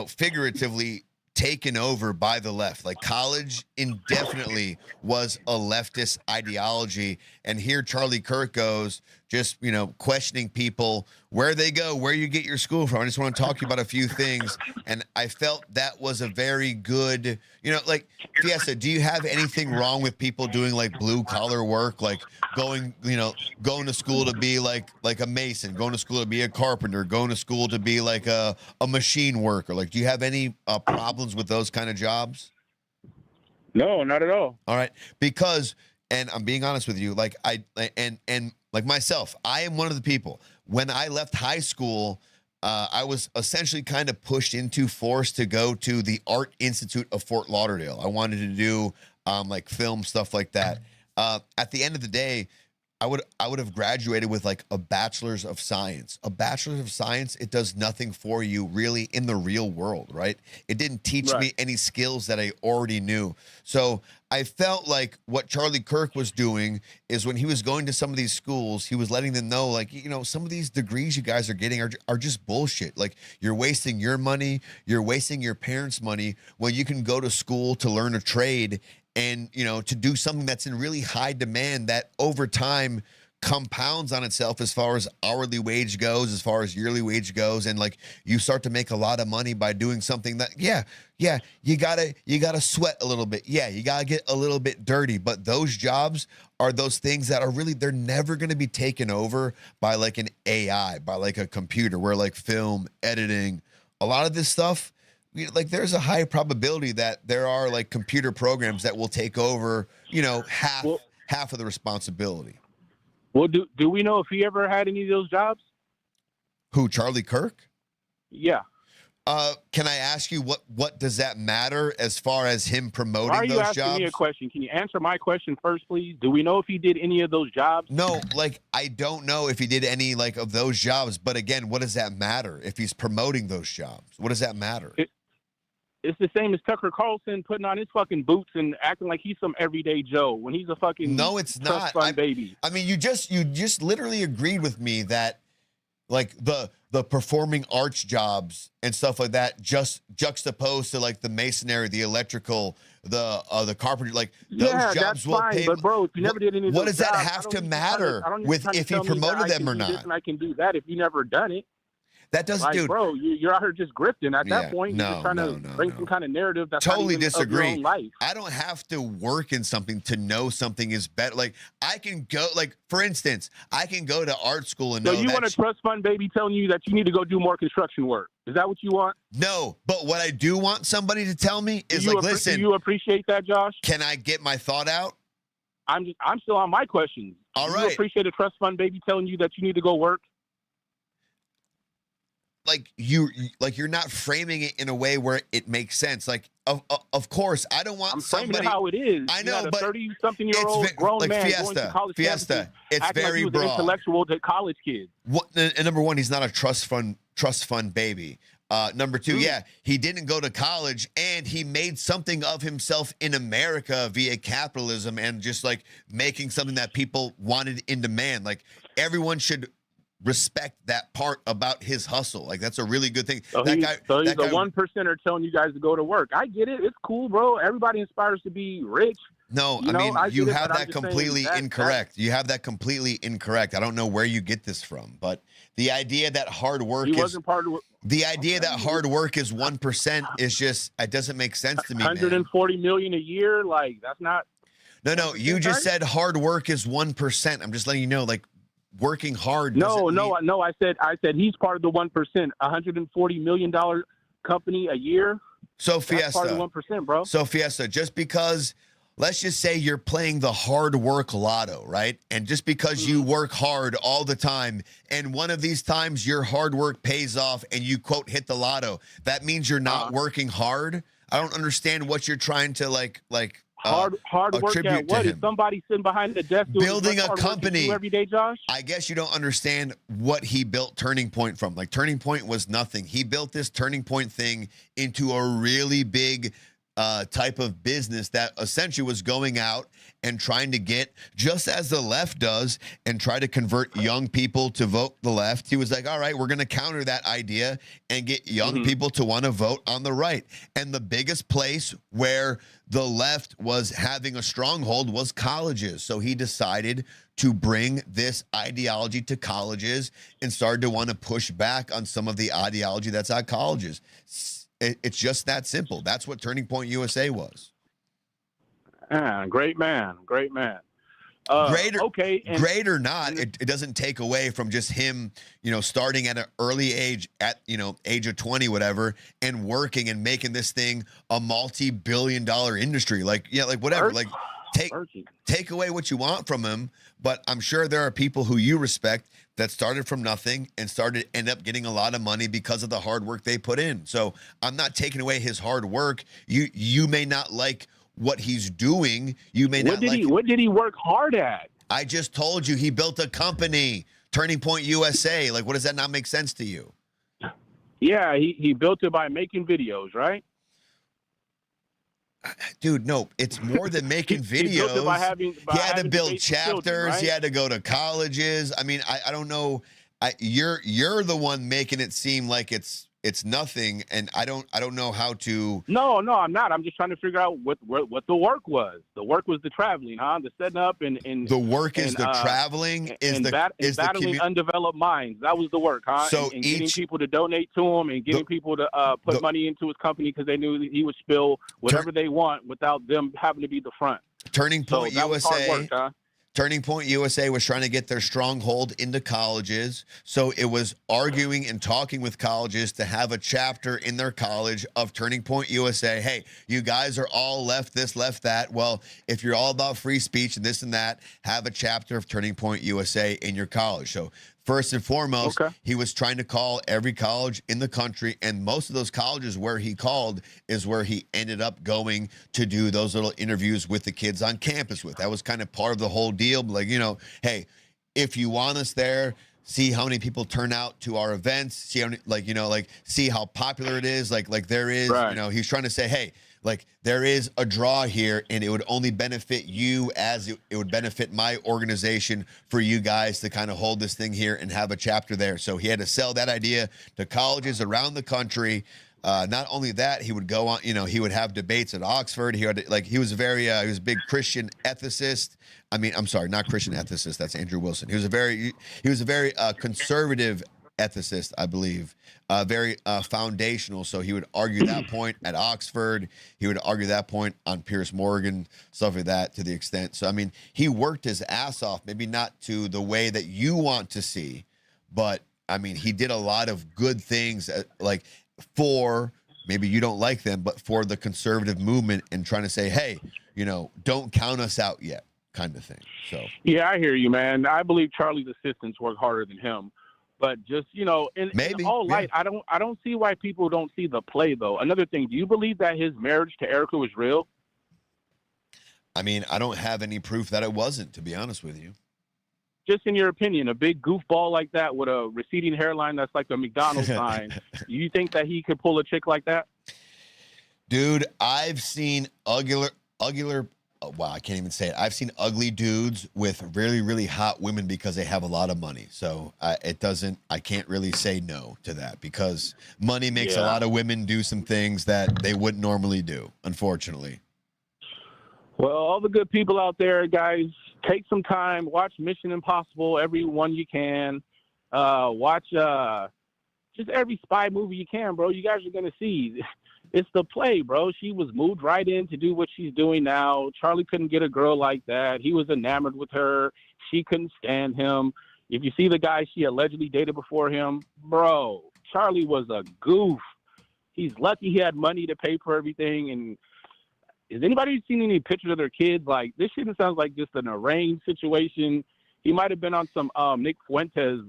figuratively taken over by the left. Like college indefinitely was a leftist ideology, and here Charlie Kirk goes just questioning people where they go, where you get your school from. I just want to talk to you about a few things, and I felt that was a very good, Fiesta, do you have anything wrong with people doing blue collar work, going to school to be like a mason, going to school to be a carpenter, going to school to be a machine worker? Do you have any problems with those kind of jobs? No, not at all. All right, because, and I'm being honest with you, like and like myself, I am one of the people. When I left high school, I was essentially kind of forced to go to the Art Institute of Fort Lauderdale. I wanted to do like film stuff like that. At the end of the day, I would have graduated with like a bachelor's of science. A bachelor's of science, it does nothing for you really in the real world, right? It didn't teach me any skills that I already knew. So I felt like what Charlie Kirk was doing is when he was going to some of these schools, he was letting them know, like, you know, some of these degrees you guys are getting are just bullshit. Like, you're wasting your money, you're wasting your parents' money when you can go to school to learn a trade and, you know, to do something that's in really high demand that over time compounds on itself as far as hourly wage goes, as far as yearly wage goes. And like, you start to make a lot of money by doing something that, you gotta sweat a little bit. Yeah, you gotta get a little bit dirty. But those jobs are those things that are really, they're never going to be taken over by like an AI, by like a computer, where like film, editing, a lot of this stuff, like there's a high probability that there are like computer programs that will take over, you know, half of the responsibility. Well, do we know if he ever had any of those jobs? Who, Charlie Kirk? Yeah. Can I ask you what does that matter as far as him promoting Why are you those asking jobs? me a question? Can you answer my question first, please? Do we know if he did any of those jobs? No, like I don't know if he did any like of those jobs, but again, what does that matter if he's promoting those jobs? What does that matter? It's the same as Tucker Carlson putting on his fucking boots and acting like he's some everyday Joe when he's a fucking it's trust not fund baby. I mean, you just literally agreed with me that like the performing arts jobs and stuff like that just juxtaposed to like the masonry, the electrical, the carpentry, like those jobs that's will fine, pay. but bro, if you never did any of What those does that jobs, have to matter with if he promoted them or not? And I can do that if you never done it. That doesn't, like, dude. Bro, you're out here just grifting. At that point, you're just trying to bring some kind of narrative that's totally not even of your own disagree. life. I don't have to work in something to know something is better. Like I can go, like for instance, I can go to art school and So know you want a trust fund baby telling you that you need to go do more construction work? Is that what you want? No, but what I do want somebody to tell me is like, listen. Do you appreciate that, Josh? Can I get my thought out? I'm still on my questions. All Do right. you appreciate a trust fund baby telling you that you need to go work? Like you're not framing it in a way where it makes sense. Like of course I don't want somebody. Framing it how it is. I know, but 30-something-year-old grown like man Fiesta, going to college Fiesta. It's acting very like he was broad. an intellectual to college kids. And number one, he's not a trust fund baby. Number two, he didn't go to college and he made something of himself in America via capitalism and just like making something that people wanted in demand. Like everyone should respect that part about his hustle. Like that's a really good thing. So he's a 1%er telling you guys to go to work. I get it. It's cool, bro. Everybody inspires to be rich. No, I mean, you have that completely incorrect. You have that completely incorrect. I don't know where you get this from, but the idea that hard work the idea that hard work is 1% is just, it doesn't make sense to me. 140 million a year, like that's not. No. You just said hard work is 1%. I'm just letting you know, like working hard. No. I said he's part of the 1%. $140 million company a year. So Fiesta, that's part of the 1%, bro. So Fiesta, just because. Let's just say you're playing the hard work lotto, right? And just because you work hard all the time, and one of these times your hard work pays off and you, quote, hit the lotto, that means you're not working hard? I don't understand what you're trying to hard work at what? Is somebody sitting behind the desk building a company every day, Josh? I guess you don't understand what he built Turning Point from. Like Turning Point was nothing. He built this Turning Point thing into a really big type of business that essentially was going out and trying to get, just as the left does, and try to convert young people to vote the left. He was like, all right, we're going to counter that idea and get young people to want to vote on the right. And the biggest place where the left was having a stronghold was colleges. So he decided to bring this ideology to colleges and started to want to push back on some of the ideology that's at colleges. It's just that simple. That's what Turning Point USA was. Great man. Great or not, it doesn't take away from just him, starting at an early age, at age of 20, whatever, and working and making this thing a multi-billion-dollar industry. Like whatever. Like take away what you want from him, but I'm sure there are people who you respect that started from nothing and end up getting a lot of money because of the hard work they put in. So I'm not taking away his hard work. You may not like what he's doing. You may not like. What did he work hard at? I just told you he built a company, Turning Point USA. Like, what does that not make sense to you? Yeah, he built it by making videos, right? Dude, no, it's more than making videos. He built it by he had to build debates with chapters. children, right? He had to go to colleges. I mean, I don't know. You're the one making it seem like it's nothing, and I don't know how to. No, I'm not. I'm just trying to figure out what the work was. The work was the traveling, huh? The setting up and the work is the traveling battling undeveloped minds. That was the work, huh? So and getting people to donate to him and getting people to put money into his company because they knew that he would spill whatever they want without them having to be the front. Turning Point USA. Was hard work, huh? Turning Point USA was trying to get their stronghold into colleges. So it was arguing and talking with colleges to have a chapter in their college of Turning Point USA. Hey, you guys are all left this, left that. Well, if you're all about free speech and this and that, have a chapter of Turning Point USA in your college. So first and foremost, he was trying to call every college in the country, and most of those colleges where he called is where he ended up going to do those little interviews with the kids on campus with. That was kind of part of the whole deal. Like, hey, if you want us there, see how many people turn out to our events, see how many, see how popular it is. Like there is, he's trying to say, hey, like there is a draw here, and it would only benefit you as it would benefit my organization for you guys to kind of hold this thing here and have a chapter there. So he had to sell that idea to colleges around the country. Not only that, he would go on, he would have debates at Oxford. He was a big Christian ethicist. I mean, I'm sorry, not Christian ethicist. That's Andrew Wilson. He was a very conservative ethicist, I believe, very foundational. So he would argue that point at Oxford. He would argue that point on Piers Morgan, stuff like that, to the extent. So, I mean, he worked his ass off, maybe not to the way that you want to see, but, I mean, he did a lot of good things, for, maybe you don't like them, but for the conservative movement and trying to say, hey, don't count us out yet, kind of thing. So yeah, I hear you, man. I believe Charlie's assistants work harder than him. But just, in all light, I don't see why people don't see the play, though. Another thing, do you believe that his marriage to Erica was real? I mean, I don't have any proof that it wasn't, to be honest with you. Just in your opinion, a big goofball like that with a receding hairline that's like a McDonald's sign, you think that he could pull a chick like that? Dude, I've seen wow, I can't even say it. I've seen ugly dudes with really, really hot women because they have a lot of money. So I can't really say no to that because money makes a lot of women do some things that they wouldn't normally do, unfortunately. Well, all the good people out there, guys, take some time, watch Mission Impossible, every one you can. Watch just every spy movie you can, bro. You guys are going to see. It's the play, bro. She was moved right in to do what she's doing now. Charlie couldn't get a girl like that. He was enamored with her. She couldn't stand him. If you see the guy she allegedly dated before him, bro, Charlie was a goof. He's lucky he had money to pay for everything. And has anybody seen any pictures of their kids? Like, this shit sounds like just an arranged situation. He might have been on some Nick Fuentes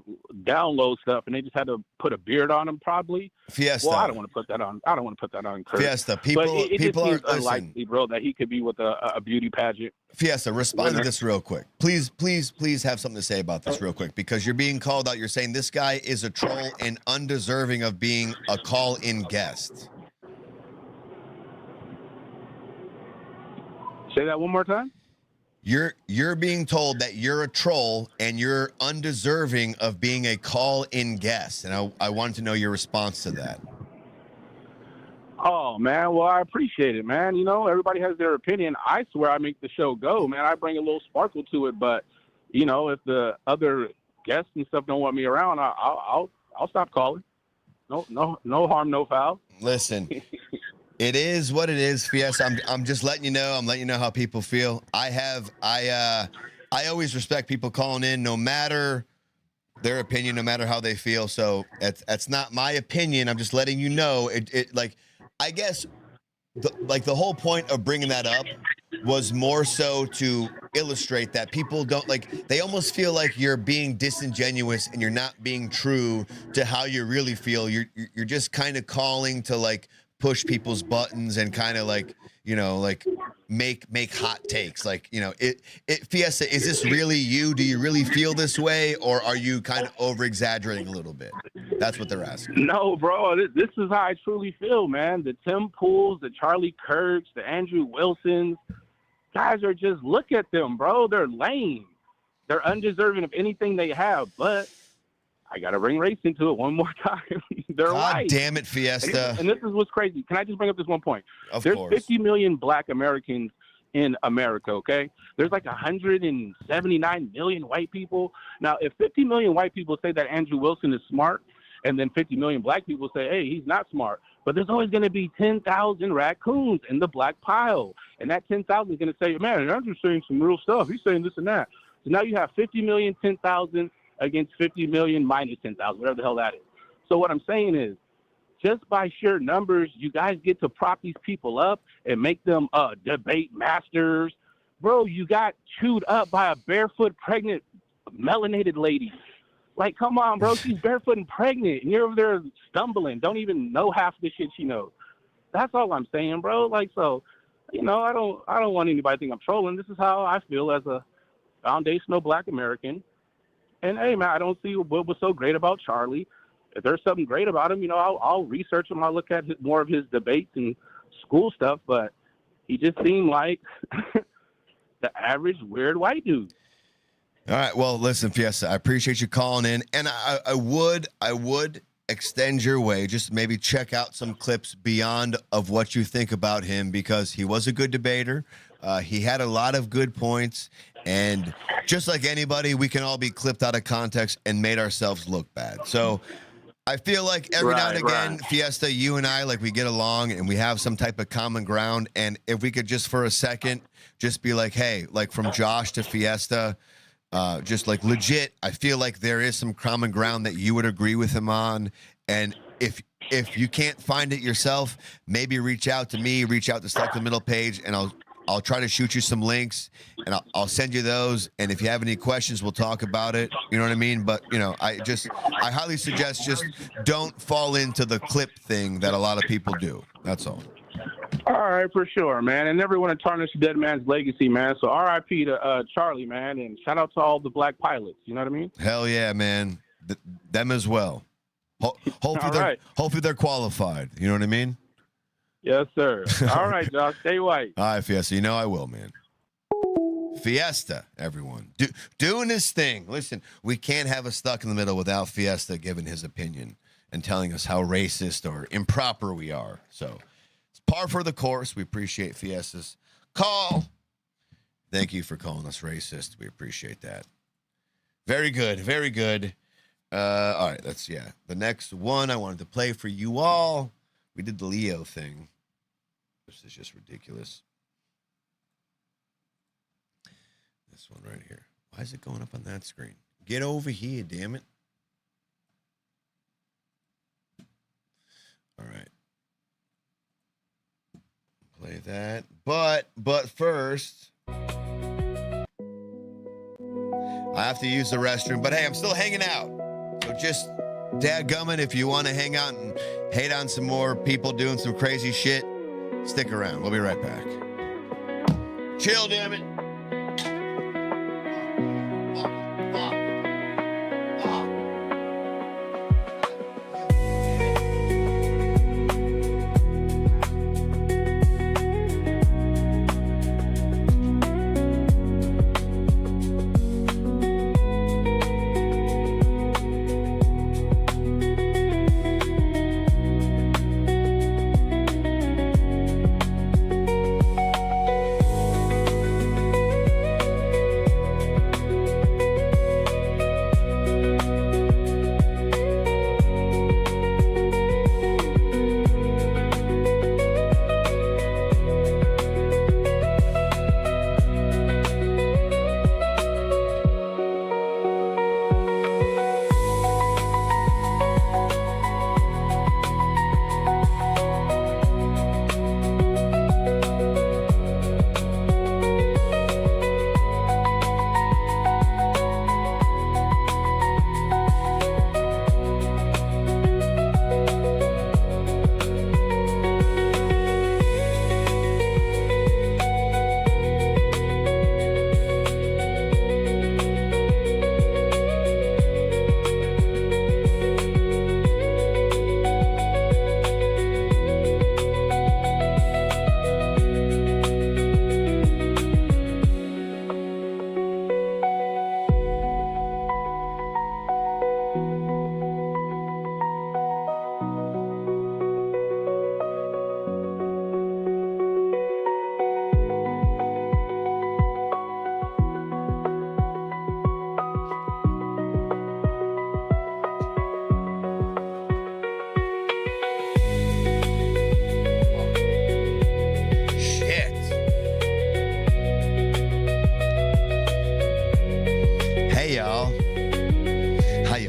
download stuff, and they just had to put a beard on him, probably. Fiesta. Well, I don't want to put that on. I don't want to put that on Kurt. Fiesta. People just are seems unlikely, bro, that he could be with a beauty pageant. Fiesta, respond to this real quick. Please have something to say about this real quick, because you're being called out. You're saying this guy is a troll and undeserving of being a call-in guest. Say that one more time. You're being told that you're a troll and you're undeserving of being a call-in guest, and I wanted to know your response to that. Oh, man, well, I appreciate it, man. Everybody has their opinion. I swear I make the show go, man. I bring a little sparkle to it, but if the other guests and stuff don't want me around, I'll stop calling. No harm, no foul. Listen. It is what it is, Fiesta. I'm just letting you know. I'm letting you know how people feel. I I always respect people calling in, no matter their opinion, no matter how they feel. So that's not my opinion. I'm just letting you know. Like, I guess, the whole point of bringing that up was more so to illustrate that people don't, like, they almost feel like you're being disingenuous and you're not being true to how you really feel. You're just kind of calling to, like, push people's buttons and kind of, like, you know, like, make hot takes. Like, you know, Fiesta, is this really you? Do you really feel this way, or are you kind of over exaggerating a little bit? That's what they're asking. No, bro, this is how I truly feel, man. The Tim Pools, the Charlie Kirks, the Andrew Wilsons, guys are just, look at them, bro. They're lame. They're undeserving of anything they have. But I got to bring race into it one more time. They're God right. damn it, Fiesta. And this is what's crazy. Can I just bring up this one point? There's 50 million black Americans in America, okay? There's like 179 million white people. Now, if 50 million white people say that Andrew Wilson is smart, and then 50 million black people say, hey, he's not smart, but there's always going to be 10,000 raccoons in the black pile. And that 10,000 is going to say, man, Andrew's saying some real stuff. He's saying this and that. So now you have 50 million, 10,000 against 50 million minus 10,000, whatever the hell that is. So what I'm saying is, just by sheer numbers, you guys get to prop these people up and make them debate masters. Bro, you got chewed up by a barefoot, pregnant, melanated lady. Like, come on, bro. She's barefoot and pregnant, and you're over there stumbling. Don't even know half the shit she knows. That's all I'm saying, bro. Like, so, you know, I don't want anybody to think I'm trolling. This is how I feel as a foundational black American. And, hey, man, I don't see what was so great about Charlie. If there's something great about him, you know, I'll research him. I'll look at more of his debates and school stuff. But he just seemed like the average weird white dude. All right. Well, listen, Fiesta, I appreciate you calling in. And I would extend your way. Just maybe check out some clips beyond of what you think about him, because he was a good debater. He had a lot of good points. And just like anybody, we can all be clipped out of context and made ourselves look bad. So I feel like every now and again, Fiesta, you and I, like, we get along and we have some type of common ground. And if we could just for a second just be like, hey, like from Josh to Fiesta, just like legit, I feel like there is some common ground that you would agree with him on. And if you can't find it yourself, maybe reach out to me, reach out to Select the Middle page, and I'll try to shoot you some links, and I'll send you those. And if you have any questions, we'll talk about it. You know what I mean? But, you know, I highly suggest just don't fall into the clip thing that a lot of people do. That's all. All right, for sure, man. And never want to tarnish a dead man's legacy, man. So RIP to Charlie, man. And shout out to all the black pilots. You know what I mean? Hell yeah, man. Them as well. Hopefully they're qualified. You know what I mean? Yes, sir. All right, Josh. Stay white. All right, Fiesta. You know I will, man. Fiesta, everyone. Doing his thing. Listen, we can't have us stuck in the middle without Fiesta giving his opinion and telling us how racist or improper we are. So it's par for the course. We appreciate Fiesta's call. Thank you for calling us racist. We appreciate that. Very good. Very good. All right, the next one I wanted to play for you all. We did the Leo thing. This is just ridiculous. This one right here. Why is it going up on that screen? Get over here, damn it. All right. Play that. But first, I have to use the restroom. But hey, I'm still hanging out. So just dadgummit, if you want to hang out and hate on some more people doing some crazy shit, stick around. We'll be right back. Chill, damn it.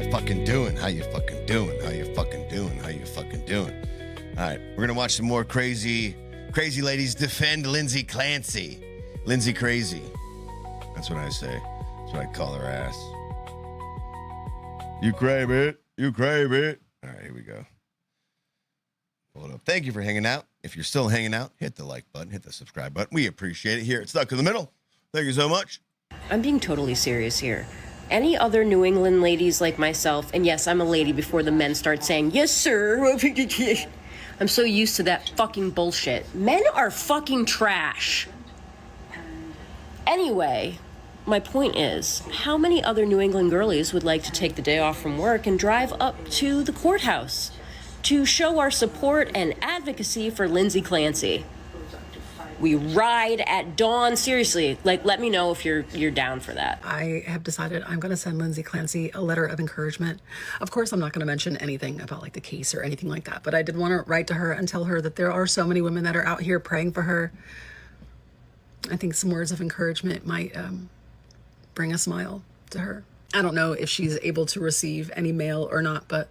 you fucking doing? How you fucking doing? How you fucking doing? How you fucking doing? All right, we're gonna watch some more crazy ladies defend Lindsay Clancy. Lindsay Crazy. That's what I say. That's what I call her ass. You crave it. You crave it. All right, here we go. Hold up. Thank you for hanging out. If you're still hanging out, hit the like button, hit the subscribe button. We appreciate it here. It's Stuck in the Middle. Thank you so much. I'm being totally serious here. Any other New England ladies like myself, and yes, I'm a lady before the men start saying, yes, sir. I'm so used to that fucking bullshit. Men are fucking trash. Anyway, my point is, how many other New England girlies would like to take the day off from work and drive up to the courthouse to show our support and advocacy for Lindsay Clancy? We ride at dawn. Seriously, like, let me know if you're down for that. I have decided I'm going to send Lindsay Clancy a letter of encouragement. Of course, I'm not going to mention anything about like the case or anything like that, but I did want to write to her and tell her that there are so many women that are out here praying for her. I think some words of encouragement might bring a smile to her. I don't know if she's able to receive any mail or not, but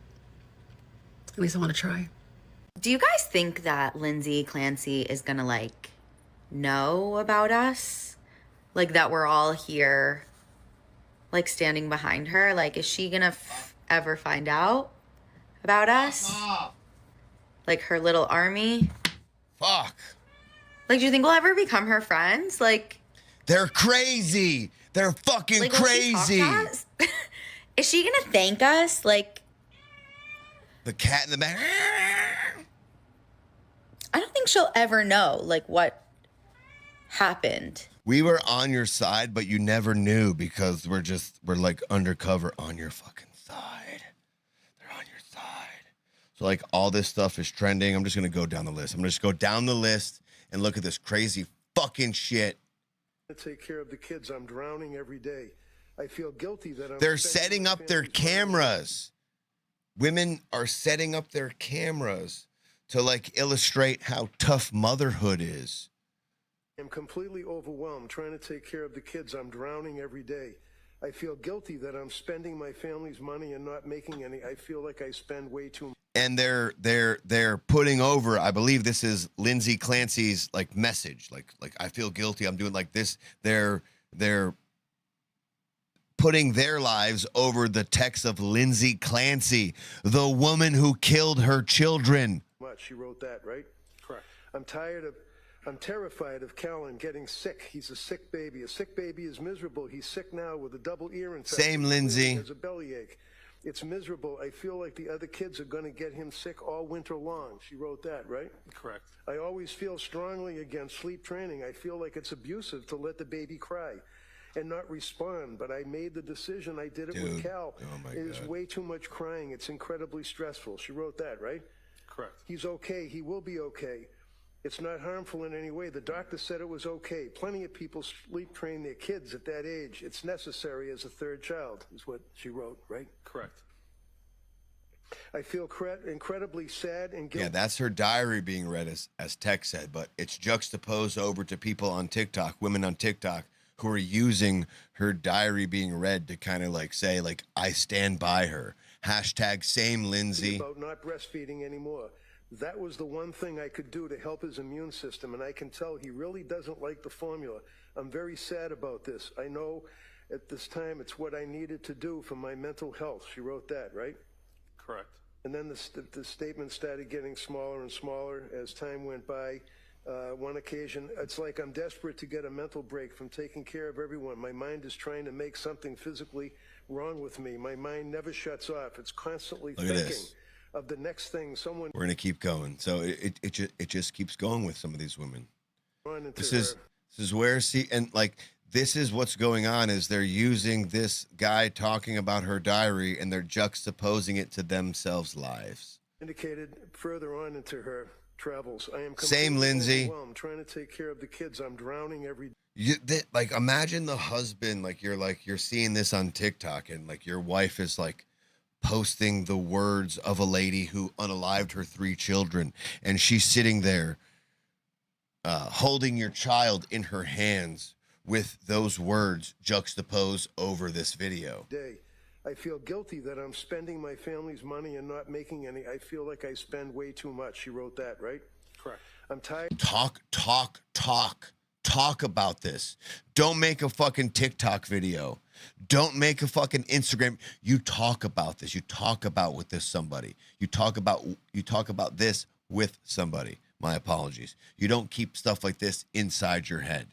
at least I want to try. Do you guys think that Lindsay Clancy is going to like know about us? Like that we're all here like standing behind her? Like is she going to ever find out about us? Like her little army? Fuck. Like, do you think we'll ever become her friends? Like, they're crazy. They're fucking like, will she talk crazy. to us? Is she gonna thank us? Like, the cat in the back. I don't think she'll ever know, like, what happened. We were on your side, but you never knew because we're like undercover on your fucking side. They're on your side. So like all this stuff is trending. I'm just gonna go down the list. I'm gonna just go down the list and look at this crazy fucking shit. Take care of the kids. I'm drowning every day. I feel guilty that They're setting up their cameras. Women are setting up their cameras to like illustrate how tough motherhood is. I'm completely overwhelmed trying to take care of the kids. I'm drowning every day. I feel guilty that I'm spending my family's money and not making any. I feel like I spend way too much. And they're putting over, I believe this is Lindsay Clancy's like message. Like I feel guilty. I'm doing like this. They're putting their lives over the text of Lindsay Clancy, the woman who killed her children. She wrote that, right? Correct. I'm terrified of Callan getting sick. He's a sick baby. A sick baby is miserable. He's sick now with a double ear infection. Same Lindsay. He has a bellyache. It's miserable. I feel like the other kids are going to get him sick all winter long. She wrote that, right? Correct. I always feel strongly against sleep training. I feel like it's abusive to let the baby cry and not respond, but I made the decision. I did it with Cal. Oh my it is God. way too much crying. It's incredibly stressful. She wrote that, right? Correct. He's okay. He will be okay. It's not harmful in any way. The doctor said it was okay. Plenty of people sleep train their kids at that age. It's necessary as a third child, is what she wrote, right? Correct. I feel incredibly sad and guilty. Yeah, that's her diary being read as Tech said, but it's juxtaposed over to people on TikTok, women on TikTok, who are using her diary being read to kind of like say, like, I stand by her. Hashtag same Lindsay. About not breastfeeding anymore. That was the one thing I could do to help his immune system, and I can tell he really doesn't like the formula. I'm very sad about this. I know at this time it's what I needed to do for my mental health. She wrote that, right? Correct. And then the statement started getting smaller and smaller as time went by. One occasion, it's like I'm desperate to get a mental break from taking care of everyone. My mind is trying to make something physically wrong with me. My mind never shuts off. It's constantly thinking of the next thing someone. We're gonna keep going. So it just keeps going with some of these women. This is where this is what's going on is they're using this guy talking about her diary and they're juxtaposing it to themselves' lives. Indicated further on into her travels. I am Same Lindsay. I'm trying to take care of the kids. I'm drowning every day. Like imagine the husband, like you're seeing this on TikTok and like your wife is like posting the words of a lady who unalived her 3 children and she's sitting there holding your child in her hands with those words juxtaposed over this video. day. I feel guilty that I'm spending my family's money and not making any. I feel like I spend way too much. She wrote that, right? Correct. I'm tired. Talk about this. Don't make a fucking TikTok video. Don't make a fucking Instagram. You talk about this. You talk about with this somebody. You talk about this with somebody. My apologies. You don't keep stuff like this inside your head.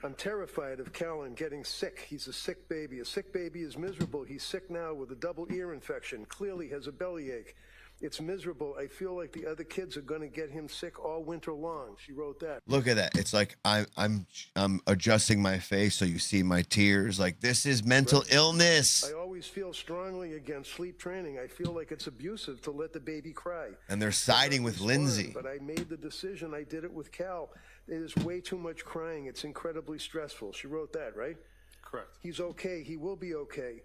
I'm terrified of Callan getting sick. He's a sick baby. A sick baby is miserable. He's sick now with a double ear infection. Clearly has a bellyache. It's miserable. I feel like the other kids are going to get him sick all winter long. She wrote that. Look at that. It's like I'm adjusting my face so you see my tears. Like, this is mental illness. I always feel strongly against sleep training. I feel like it's abusive to let the baby cry. And they're siding with Lindsay. But I made the decision. I did it with Cal. It is way too much crying. It's incredibly stressful. She wrote that, right? Correct. He's okay. He will be okay.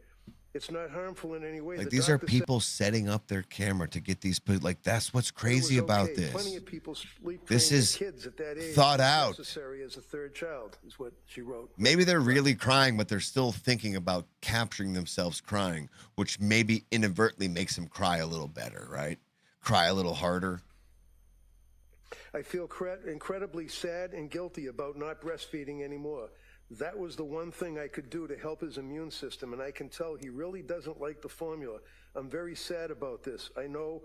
It's not harmful in any way. Like, these are people setting up their camera to get these. Like, that's what's crazy about this. Plenty of people sleep this training is kids at that age. thought out. Necessary as a third child is what she wrote. Maybe they're really crying, but they're still thinking about capturing themselves crying, which maybe inadvertently makes them cry a little better, right? Cry a little harder. I feel incredibly sad and guilty about not breastfeeding anymore. That was the one thing I could do to help his immune system, and I can tell he really doesn't like the formula. I'm very sad about this. I know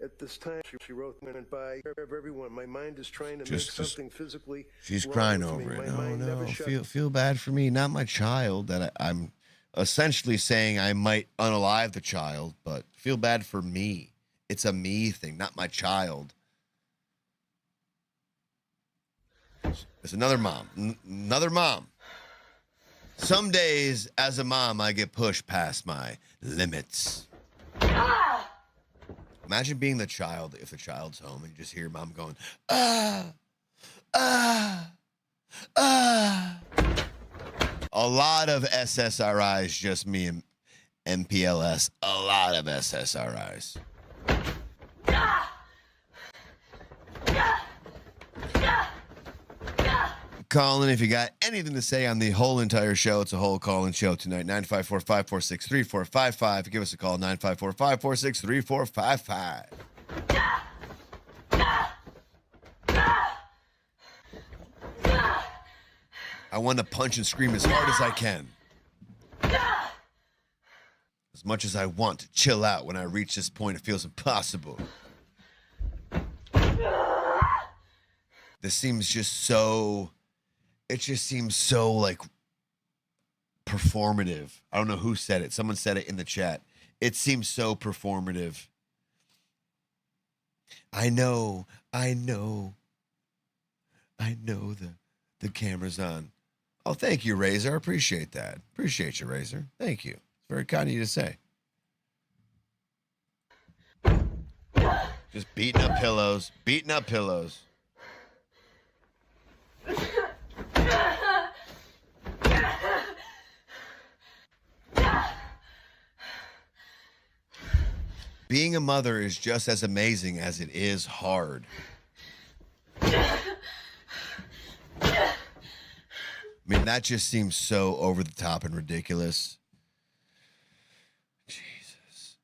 at this time, she wrote, and by everyone, my mind is trying to make something physically. She's crying over it. No, feel bad for me, not my child. That I'm essentially saying I might unalive the child, but feel bad for me. It's a me thing, not my child. It's another mom. Another mom. Some days, as a mom, I get pushed past my limits. Imagine being the child, if the child's home, and you just hear mom going, ah, ah, ah. A lot of SSRIs, just me and MPLS. A lot of SSRIs. Colin, if you got anything to say on the whole entire show, it's a whole call-in show tonight. 954-546-3455. Give us a call, 954-546-3455. I want to punch and scream as hard as I can. As much as I want to chill out when I reach this point, it feels impossible. This seems just so... It just seems so, like, performative. I don't know who said it. Someone said it in the chat. It seems so performative. I know the camera's on. Oh, thank you, Razor. I appreciate that. Appreciate you, Razor. Thank you. It's very kind of you to say. Just beating up pillows. Beating up pillows. Being a mother is just as amazing as it is hard. I mean, that just seems so over the top and ridiculous. Jesus.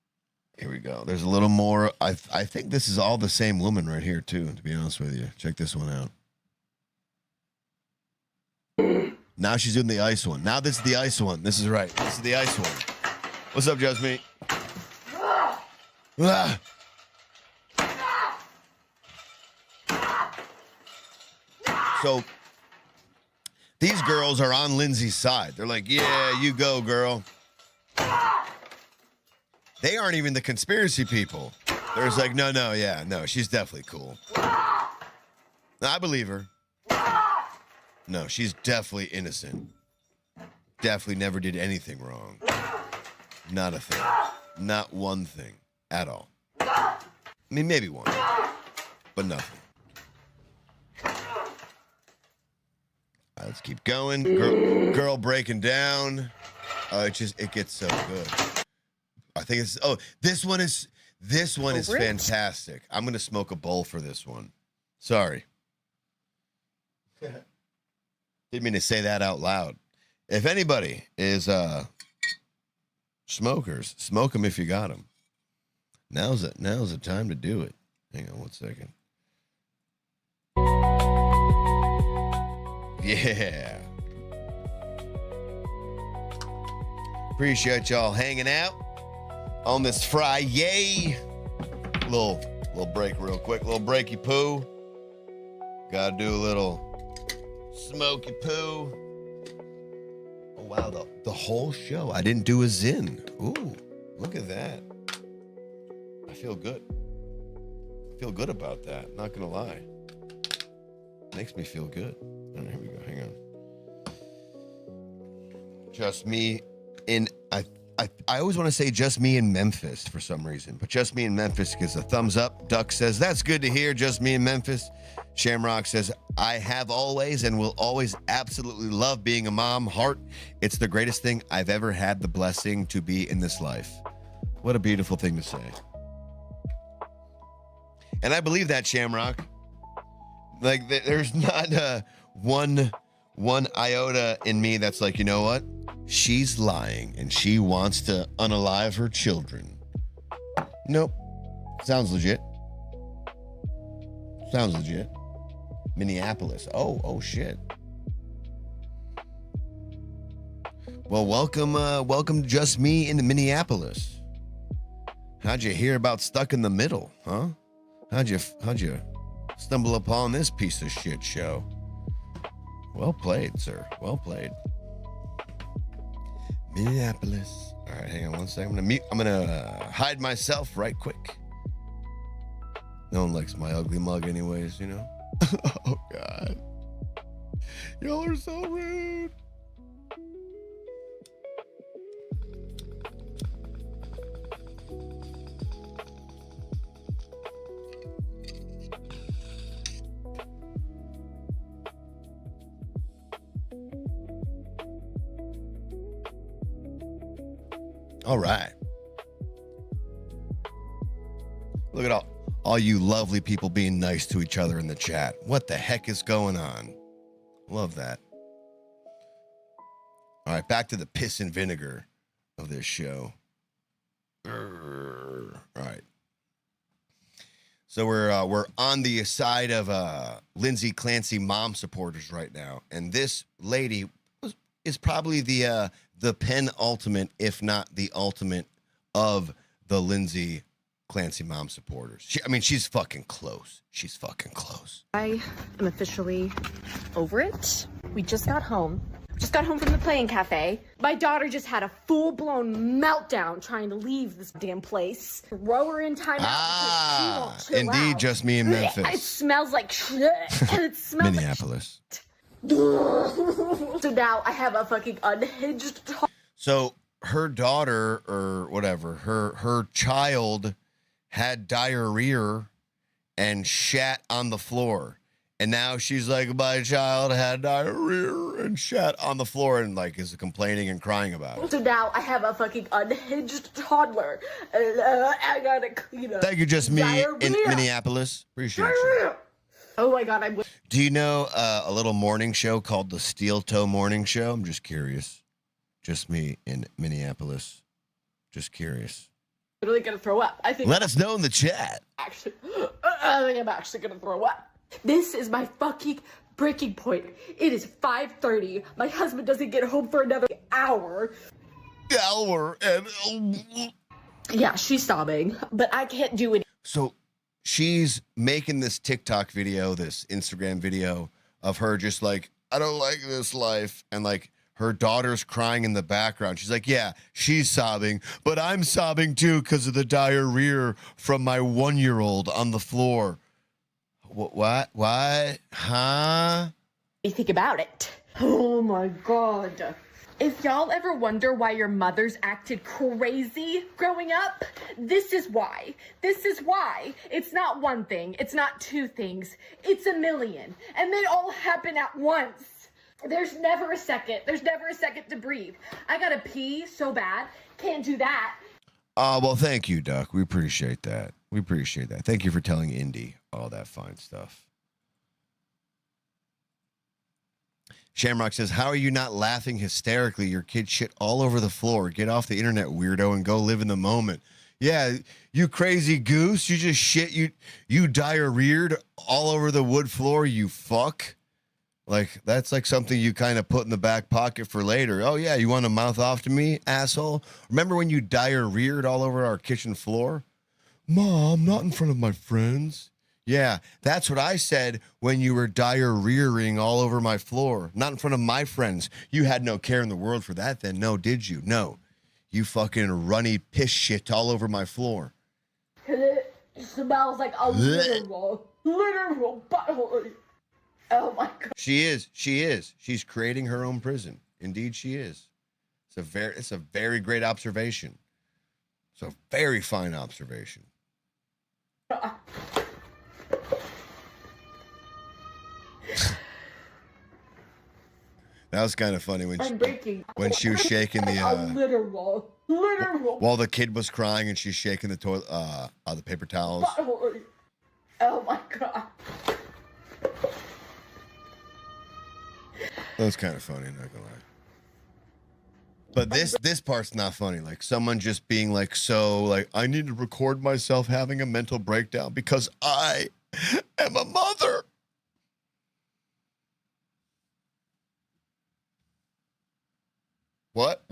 Here we go. There's a little more. I think this is all the same woman right here, too, to be honest with you. Check this one out. Now she's doing the ice one. Now this is the ice one. This is right. This is the ice one. What's up, Jasmine? Ah. So these girls are on Lindsay's side. They're like, yeah, you go, girl. They aren't even the conspiracy people. They're just like, no, she's definitely cool. I believe her. No, she's definitely innocent. Definitely never did anything wrong. Not a thing. Not one thing at all. I mean, maybe one, but nothing. All right, let's keep going. Girl breaking down. It gets so good. I think it's, this one is fantastic. I'm going to smoke a bowl for this one. Sorry. Didn't mean to say that out loud. If anybody is smokers, smoke them if you got them. Now's the time to do it. Hang on one second. Yeah. Appreciate y'all hanging out on this Friday. Little break real quick. Little breaky poo. Gotta do a little smoky poo. Oh, wow. The whole show. I didn't do a Zin. Ooh, look at that. I feel good. I feel good about that. Not gonna lie. Makes me feel good. Oh, here we go. Hang on. Just me in I always want to say just me in Memphis for some reason, but just me in Memphis gives a thumbs up. Duck says that's good to hear. Just me in Memphis. Shamrock says I have always and will always absolutely love being a mom. Heart, it's the greatest thing I've ever had the blessing to be in this life. What a beautiful thing to say. And I believe that, Shamrock. Like there's not one iota in me that's like, you know what? She's lying and she wants to unalive her children. Nope. Sounds legit. Sounds legit. Minneapolis. Oh shit. Well, welcome just me in Minneapolis. How'd you hear about Stuck in the Middle, huh? How'd you stumble upon this piece of shit show? Well played, sir. Well played. Minneapolis. All right, hang on one second. I'm gonna hide myself right quick. No one likes my ugly mug anyways, you know? Oh, God. Y'all are so rude. All right. Look at all you lovely people being nice to each other in the chat. What the heck is going on? Love that. All right, back to the piss and vinegar of this show. All right. So we're on the side of Lindsay Clancy mom supporters right now, and this lady is probably the penultimate, if not the ultimate, of the Lindsay Clancy mom supporters. She's fucking close. She's fucking close. I am officially over it. We just got home. Just got home from the playing cafe. My daughter just had a full-blown meltdown trying to leave this damn place. Throw her in timeout because she won't chill Indeed, out. just me in Memphis. It smells like shit. It smells Minneapolis. So now I have a fucking unhinged. So her daughter or whatever, her child had diarrhea and shat on the floor. And now she's like, my child had diarrhea and shat on the floor, and like is complaining and crying about it. So now I have a fucking unhinged toddler. And I gotta clean up. Thank you, just me diarrhea. in Minneapolis. Appreciate you. Oh my God, I'm. Do you know a little morning show called the Steel Toe Morning Show? I'm just curious. Just me in Minneapolis. Just curious. Literally gonna throw up. I think. Let us know in the chat. Actually, I think I'm actually gonna throw up. This is my fucking breaking point. It is 5:30. My husband doesn't get home for another hour. Yeah, she's sobbing, but I can't do it. So she's making this TikTok video, this Instagram video of her just like, I don't like this life. And like her daughter's crying in the background. She's like, yeah, she's sobbing, but I'm sobbing too because of the diarrhea from my 1-year-old on the floor. What? Huh? You think about it. Oh my God. If y'all ever wonder why your mothers acted crazy growing up, this is why. This is why. It's not one thing. It's not two things. It's a million. And they all happen at once. There's never a second. There's never a second to breathe. I gotta pee so bad. Can't do that. Well, thank you, Duck. We appreciate that. We appreciate that. Thank you for telling Indy all that fine stuff. Shamrock says, how are you not laughing hysterically? Your kid shit all over the floor. Get off the internet, weirdo, and go live in the moment. Yeah, you crazy goose. You just shit. You diarrheaed all over the wood floor, you fuck. Like, that's like something you kind of put in the back pocket for later. Oh, yeah, you want to mouth off to me, asshole? Remember when you diarrheaed all over our kitchen floor? Mom, not in front of my friends. Yeah, that's what I said when you were diarrheaing all over my floor. Not in front of my friends. You had no care in the world for that then. No, did you? No. You fucking runny piss shit all over my floor. It smells like a literal butthole. Oh my God. She is. She's creating her own prison. Indeed, she is. It's a very great observation. It's a very fine observation. That was kind of funny when she was shaking the literal while the kid was crying and she's shaking the toilet the paper towels. butthole. Oh my God. That was kind of funny, not gonna lie. But this part's not funny. Like someone just being like, so like, I need to record myself having a mental breakdown because I am a mother. What?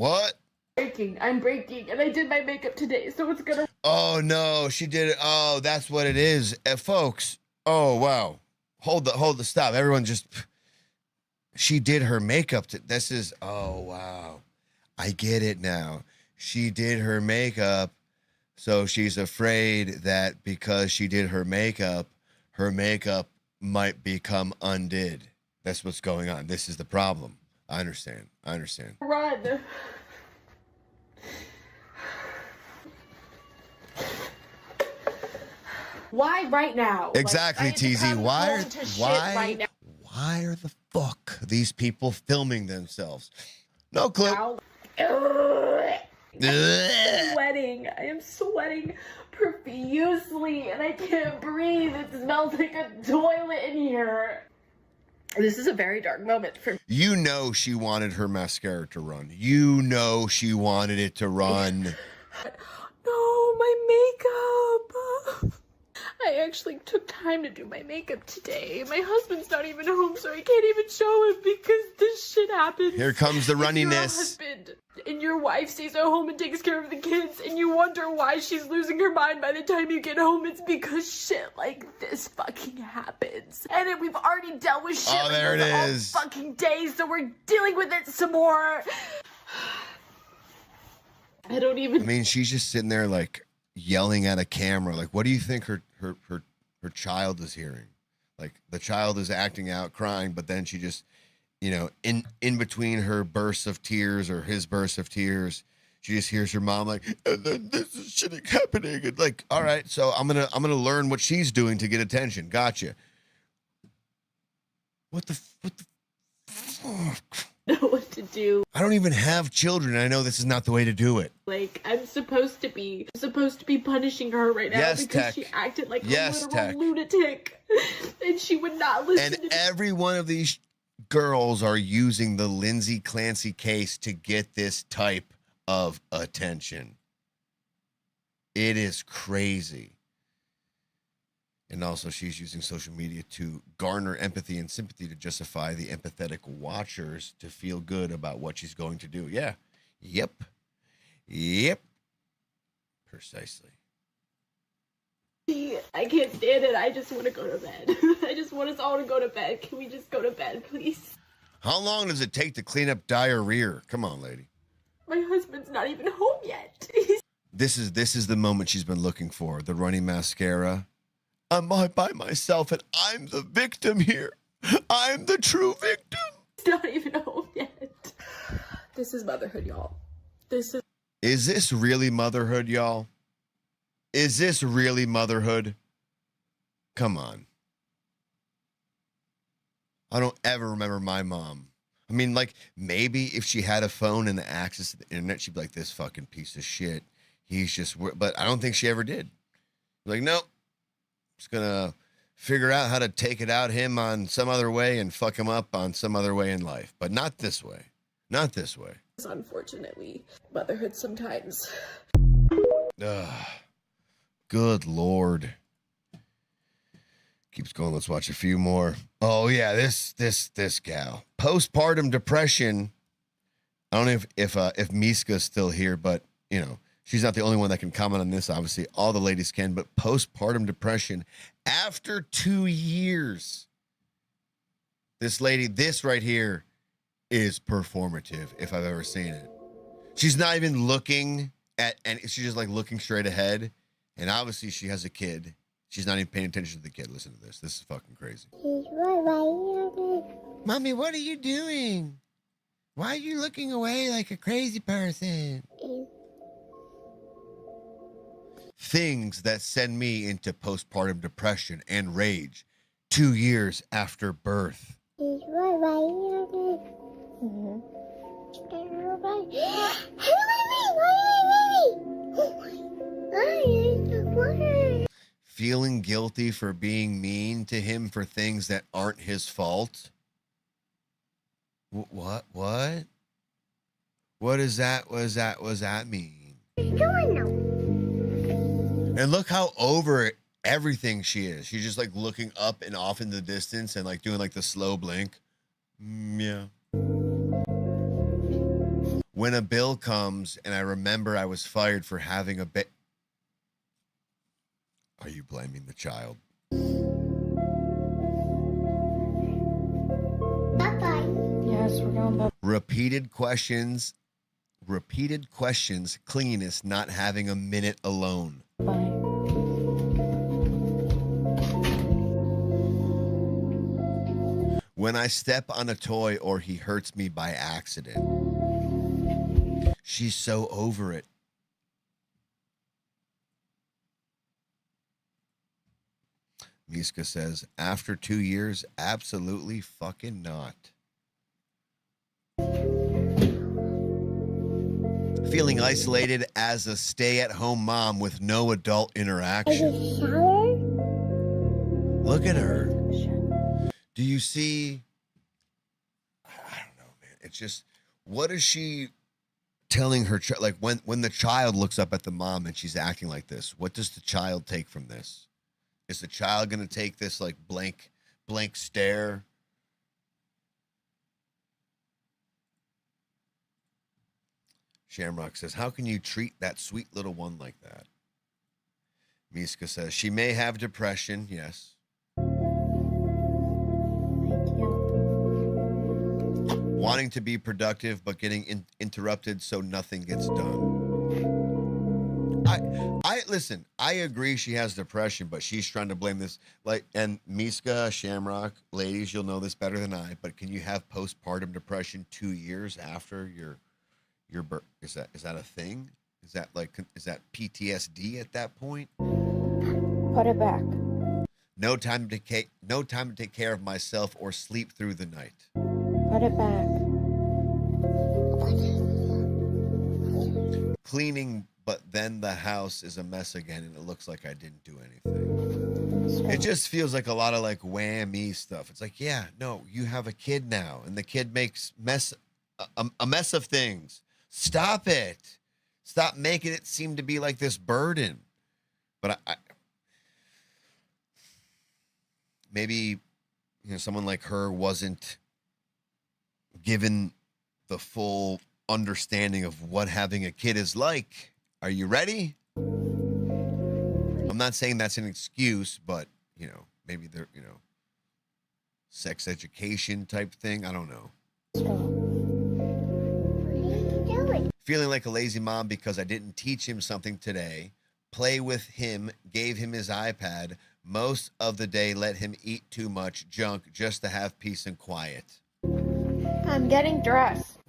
I'm breaking, and I did my makeup today, so it's gonna. Oh no, she did it. Oh, that's what it is, folks. Oh wow, hold the stop. Everyone just. She did her makeup. This is. Oh wow, I get it now. She did her makeup, so she's afraid that because she did her makeup might become undid. That's what's going on. This is the problem. I understand. Run. Why right now? Exactly, like, TZ. Why right now. why are the fuck these people filming themselves? No clue. Sweating. I am sweating profusely and I can't breathe. It smells like a toilet in here. This is a very dark moment for me. You know she wanted her mascara to run. You know she wanted it to run. No, my makeup. I actually took time to do my makeup today. My husband's not even home, so I can't even show him because this shit happens. Here comes the runniness. Your husband and your wife stays at home and takes care of the kids, and you wonder why she's losing her mind by the time you get home. It's because shit like this fucking happens. And then we've already dealt with shit like there this it all is. fucking day, so we're dealing with it some more. I don't even. I mean, she's just sitting there like yelling at a camera. Like, what do you think her child is hearing? Like, the child is acting out, crying, but then she just, in between her bursts of tears or his bursts of tears, she just hears her mom like, and then this is shit happening. And like, all right, so I'm gonna learn what she's doing to get attention. Gotcha. What the fuck? Know what to do. I don't even have children. I know this is not the way to do it. Like, I'm supposed to be punishing her right now Yes, because Tech. she acted like Yes, a literal Tech. lunatic, and she would not listen And to me. every one of these girls are using the Lindsay Clancy case to get this type of attention. It is crazy. And also, she's using social media to garner empathy and sympathy to justify the empathetic watchers to feel good about what she's going to do. Yeah. Yep. Precisely. I can't stand it. I just want to go to bed. I just want us all to go to bed. Can we just go to bed, please? How long does it take to clean up diarrhea? Come on, lady. My husband's not even home yet. This is the moment she's been looking for. The running mascara. I'm by myself and I'm the victim here. I'm the true victim. He's not even home yet. This is motherhood, y'all. Is this really motherhood, y'all? Is this really motherhood? Come on. I don't ever remember my mom. I mean, like, maybe if she had a phone and access to the internet, she'd be like, this fucking piece of shit. He's just, but I don't think she ever did. Like, nope. Just gonna figure out how to take it out him on some other way and fuck him up on some other way in life. But not this way. Not this way. Unfortunately, motherhood sometimes. Ugh. Good Lord. Keeps going. Let's watch a few more. Oh yeah, this gal. Postpartum depression. I don't know if Miska's still here, but you know, she's not the only one that can comment on this. Obviously, all the ladies can, but postpartum depression after 2 years. This lady, this right here is performative if I've ever seen it. She's not even looking at, and she's just like looking straight ahead. And obviously she has a kid. She's not even paying attention to the kid. Listen to this. This is fucking crazy. Mommy, what are you doing? Why are you looking away like a crazy person? Things that send me into postpartum depression and rage 2 years after birth. Feeling guilty for being mean to him for things that aren't his fault. What? What is that? What does that mean? And look how over it everything she is. She's just like looking up and off in the distance and like doing like the slow blink. Yeah. When a bill comes and I remember I was fired for having a bit. Are you blaming the child? Bye-bye. Yes, we're going bye. Repeated questions, cleanest, not having a minute alone. Bye. When I step on a toy or he hurts me by accident. She's so over it. Miska says, after 2 years, absolutely fucking not. Feeling isolated as a stay-at-home mom with no adult interaction. Look at her. Do you see? I don't know, man. It's just, what is she telling her child? Like when the child looks up at the mom and she's acting like this, what does the child take from this? Is the child going to take this like blank stare? Shamrock says, how can you treat that sweet little one like that? Miska says, she may have depression. Yes. Wanting to be productive, but getting interrupted so nothing gets done. I listen, I agree she has depression, but she's trying to blame this. Like, and Miska, Shamrock, ladies, you'll know this better than I, but can you have postpartum depression 2 years after your birth? Is that a thing? Is that PTSD at that point? Put it back. No time to take care of myself or sleep through the night. Put it back. Cleaning, but then the house is a mess again and it looks like I didn't do anything. It just feels like a lot of like whammy stuff. It's like, yeah, no, you have a kid now and the kid makes a mess of things. Stop it. Stop making it seem to be like this burden. But I maybe, someone like her wasn't given the full understanding of what having a kid is like. Are you ready? I'm not saying that's an excuse, but maybe they're, sex education type thing. I don't know. Feeling like a lazy mom because I didn't teach him something today. Play with him, gave him his iPad. Most of the day, let him eat too much junk just to have peace and quiet. I'm getting dressed.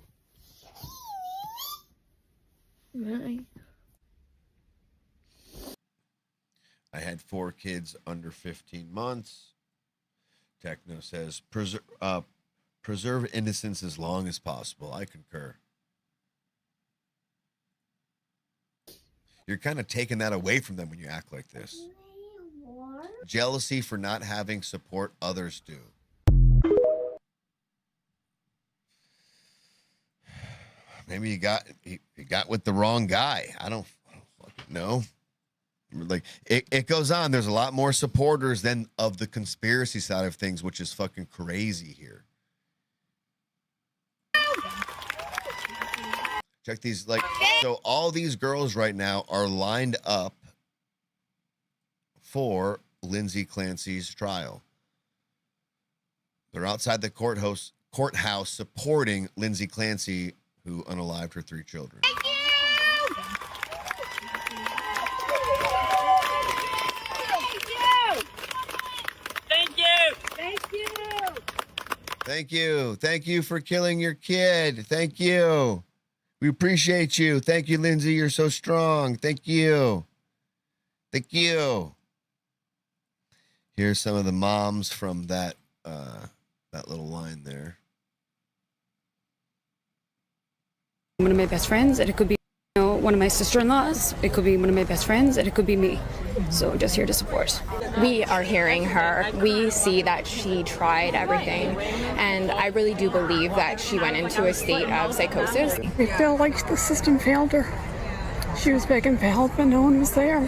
Bye. I had 4 kids under 15 months. Techno says, preserve innocence as long as possible. I concur. You're kind of taking that away from them when you act like this. Jealousy for not having support others do. Maybe you got with the wrong guy. I don't fucking know. Like it goes on. There's a lot more supporters than of the conspiracy side of things, which is fucking crazy here. Check these, like, so all these girls right now are lined up for Lindsay Clancy's trial. They're outside the courthouse supporting Lindsay Clancy, who unalived her 3 children. Thank you. Thank you. Thank you. Thank you. Thank you for killing your kid. Thank you. We appreciate you. Thank you, Lindsay. You're so strong. Thank you. Thank you. Here's some of the moms from that little line there. One of my best friends, and it could be one of my sister-in-laws. It could be one of my best friends, and it could be me. So just here to support. We are hearing her. We see that she tried everything, and I really do believe that she went into a state of psychosis. I feel like the system failed her. She was begging for help, but no one was there.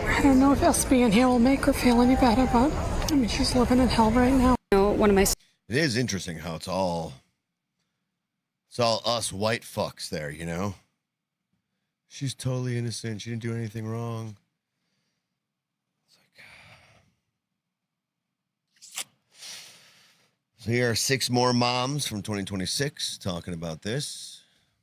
I don't know if us being here will make her feel any better, but I mean, she's living in hell right now. One of my. It is interesting how it's all us white fucks there, you know? She's totally innocent. She didn't do anything wrong. So here are 6 more moms from 2026 talking about this.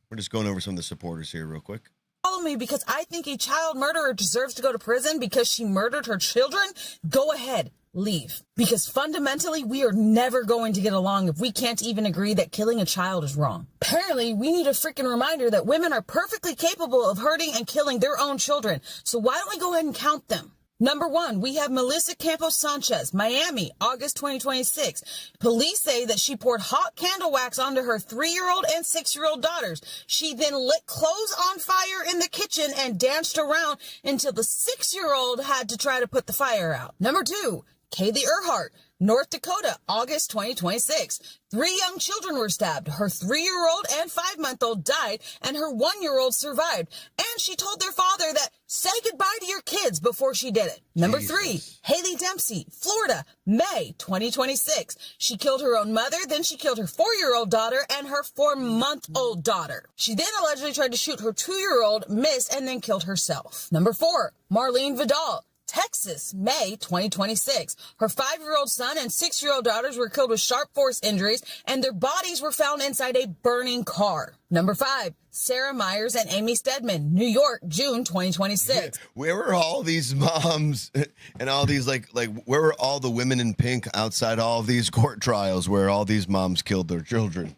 We're just going over some of the supporters here real quick. Follow me because I think a child murderer deserves to go to prison because she murdered her children. Go ahead, leave. Because fundamentally, we are never going to get along if we can't even agree that killing a child is wrong. Apparently, we need a freaking reminder that women are perfectly capable of hurting and killing their own children. So why don't we go ahead and count them? Number 1, we have Melissa Campos Sanchez, Miami, August 2026. Police say that she poured hot candle wax onto her 3-year-old and 6-year-old daughters. She then lit clothes on fire in the kitchen and danced around until the 6-year-old had to try to put the fire out. Number 2, Kaylee Earhart, North Dakota, August 2026. 3 young children were stabbed. Her 3-year-old and 5-month-old died, and her 1-year-old survived. And she told their father that, say goodbye to your kids before she did it. Number 3, Haley Dempsey, Florida, May 2026. She killed her own mother, then she killed her 4-year-old daughter and her 4-month-old daughter. She then allegedly tried to shoot her 2-year-old, missed, and then killed herself. Number 4, Marlene Vidal, Texas, May 2026. Her 5-year-old son and 6-year-old daughters were killed with sharp force injuries, and their bodies were found inside a burning car. Number 5, Sarah Myers and Amy Stedman, New York, June 2026. Where were all these moms and all these, like where were all the women in pink outside all of these court trials where all these moms killed their children?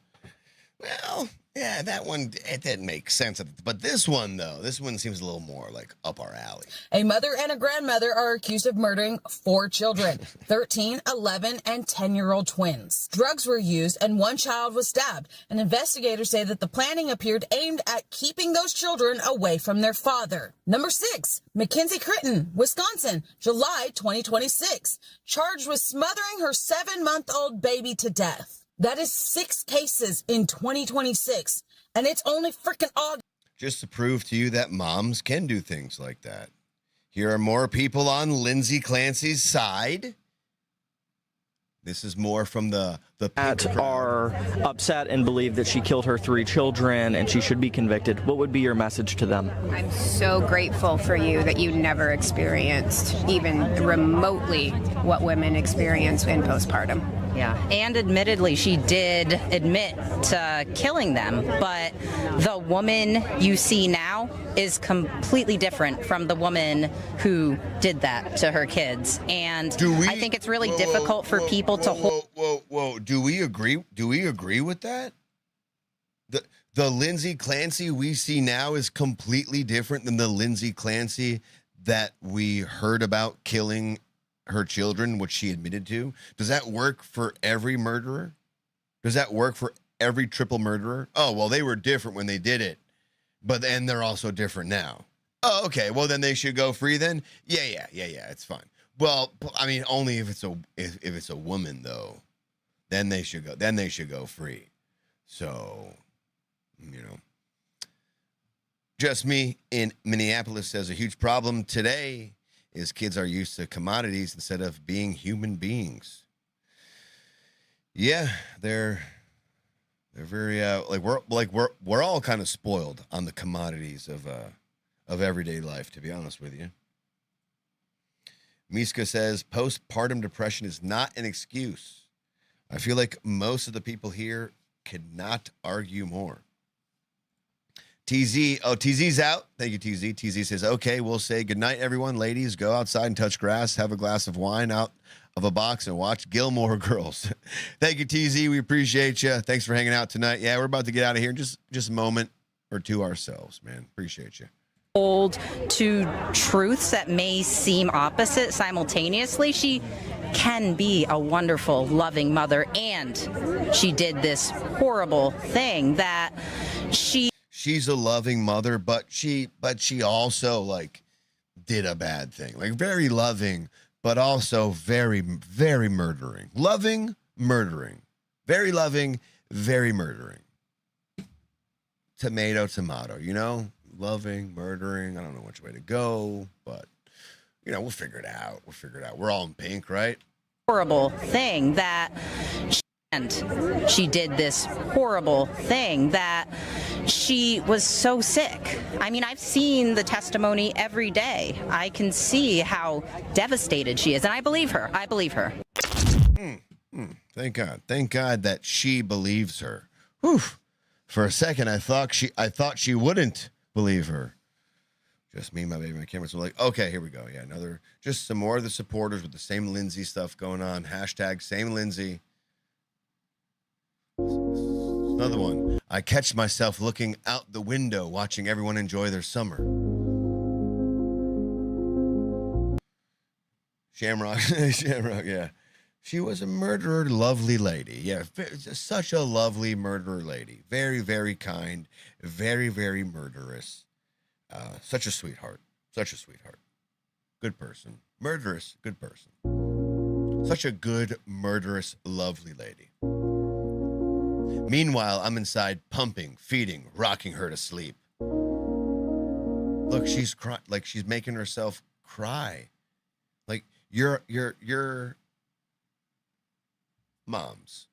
Well, yeah, that one, it didn't make sense. But this one, though, this one seems a little more like up our alley. A mother and a grandmother are accused of murdering 4 children, 13, 11, and 10-year-old twins. Drugs were used and 1 child was stabbed. And investigators say that the planning appeared aimed at keeping those children away from their father. Number 6, Mackenzie Critton, Wisconsin, July 2026. Charged with smothering her 7-month-old baby to death. That is 6 cases in 2026, and it's only freaking August. Just to prove to you that moms can do things like that. Here are more people on Lindsay Clancy's side. This is more from the that are upset and believe that she killed her 3 children and she should be convicted. What would be your message to them? I'm so grateful for you that you never experienced even remotely what women experience in postpartum. Yeah, and admittedly, she did admit to killing them, but the woman you see now is completely different from the woman who did that to her kids. And I think it's really difficult for people to hold. Whoa. Do we agree? Do we agree with that? The Lindsay Clancy we see now is completely different than the Lindsay Clancy that we heard about killing her children, which she admitted to. Does that work for every murderer? Does that work for every triple murderer? Oh, well, they were different when they did it, but then they're also different now. Oh, okay. Well, then they should go free then? Yeah, it's fine. Well, I mean, only if it's a woman though, then they should go. Then they should go free. So, just me in Minneapolis says a huge problem today is kids are used to commodities instead of being human beings. Yeah, they're very we're all kind of spoiled on the commodities of everyday life, to be honest with you. Miska says postpartum depression is not an excuse. I feel like most of the people here could not argue more. TZ's out. Thank you, TZ. TZ says, okay, we'll say goodnight, everyone. Ladies, go outside and touch grass, have a glass of wine out of a box, and watch Gilmore Girls. Thank you, TZ. We appreciate you. Thanks for hanging out tonight. Yeah, we're about to get out of here in just a moment or two ourselves, man. Appreciate you. Hold to truths that may seem opposite simultaneously. She can be a wonderful, loving mother, and she did this horrible thing that she's a loving mother, but she also like did a bad thing. Like very loving, but also very, very murdering. Loving, murdering. Very loving, very murdering. Tomato, loving, murdering. I don't know which way to go, but we'll figure it out. We're all in pink, right? Horrible thing that she did this horrible thing that she was so sick. I mean, I've seen the testimony every day. I can see how devastated she is, and I believe her. Thank God that she believes her. Whew. For a second, I thought she wouldn't believe her. Just me, my baby, my camera. So like, okay, here we go. Yeah, just some more of the supporters with the same Lindsay stuff going on. Hashtag same Lindsay. Another one. I catch myself looking out the window, watching everyone enjoy their summer. Shamrock, yeah. She was a murderer, lovely lady. Yeah, such a lovely murderer lady. Very, very kind. Very, very murderous. Such a sweetheart. Good person. Murderous, good person. Such a good, murderous, lovely lady. Meanwhile, I'm inside pumping, feeding, rocking her to sleep. Look, she's crying, like she's making herself cry. Like you're moms.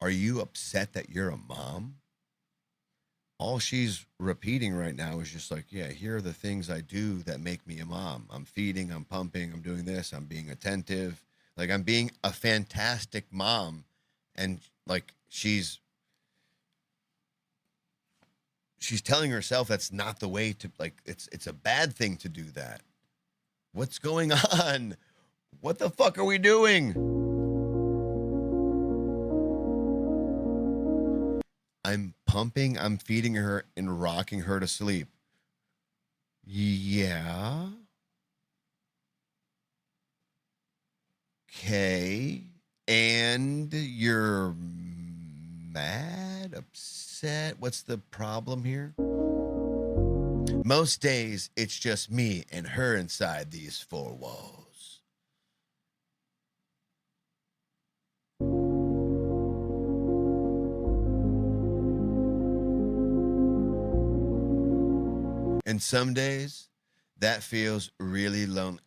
Are you upset that you're a mom? All she's repeating right now is just like, yeah, here are the things I do that make me a mom. I'm feeding, I'm pumping, I'm doing this, I'm being attentive. Like I'm being a fantastic mom. And like she's telling herself that's not the way to, like, it's a bad thing to do that. What's going on? What the fuck are we doing? I'm pumping, I'm feeding her and rocking her to sleep. Yeah. Okay. And you're mad, upset? What's the problem here? Most days, it's just me and her inside these four walls. And some days, that feels really lonely.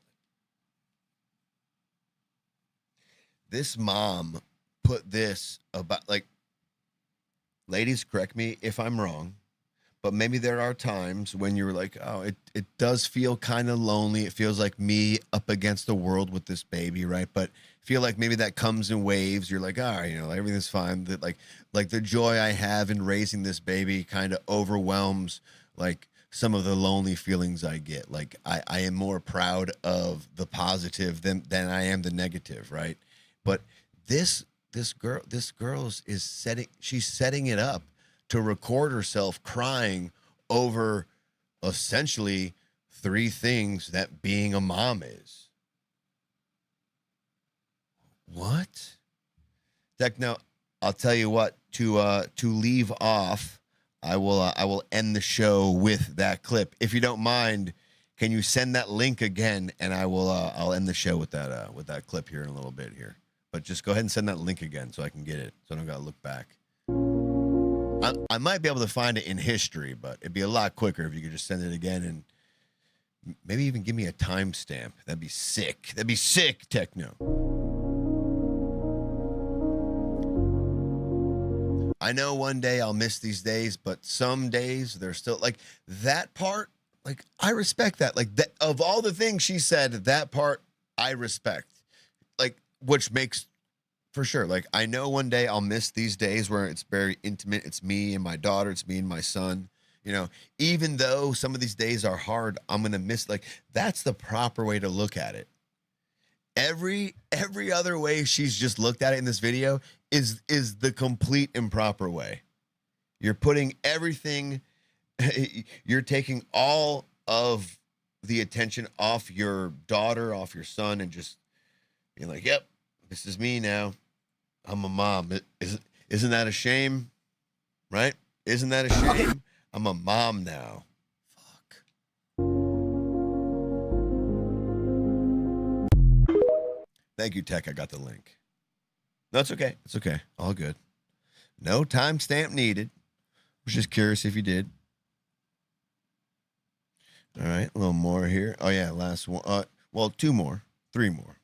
This mom put this about, like, ladies, correct me if I'm wrong, but maybe there are times when you're like, oh, it does feel kind of lonely. It feels like me up against the world with this baby, right? But feel like maybe that comes in waves. You're like, all right, everything's fine. That like the joy I have in raising this baby kind of overwhelms like some of the lonely feelings I get. Like I am more proud of the positive than I am the negative, right? But this girl is setting it up to record herself crying over essentially 3 things that being a mom is. What? Techno, I'll tell you what, to leave off, I will end the show with that clip. If you don't mind, Can you send that link again? And I will. I'll end the show with that clip here in a little bit here. But just go ahead and send that link again so I can get it. So I don't got to look back. I might be able to find it in history, but it'd be a lot quicker if you could just send it again and maybe even give me a timestamp. That'd be sick. That'd be sick, Techno. I know one day I'll miss these days, but some days they're still like that part. Like, I respect that. Like, that, of all the things she said, that part I respect. Like, which makes, for sure, like, I know one day I'll miss these days where it's very intimate. It's me and my daughter. It's me and my son. You know, even though some of these days are hard, I'm going to miss, like, that's the proper way to look at it. Every other way she's just looked at it in this video is the complete improper way. You're putting everything... You're taking all of the attention off your daughter, off your son, and just being like, yep, this is me now. I'm a mom. Isn't that a shame? Right? Isn't that a shame? I'm a mom now. Fuck. Thank you, Tech. I got the link. No, it's okay. It's okay. All good. No timestamp needed. Was just curious if you did. All right, a little more here. Oh, yeah, last one. Well, 2 more. 3 more.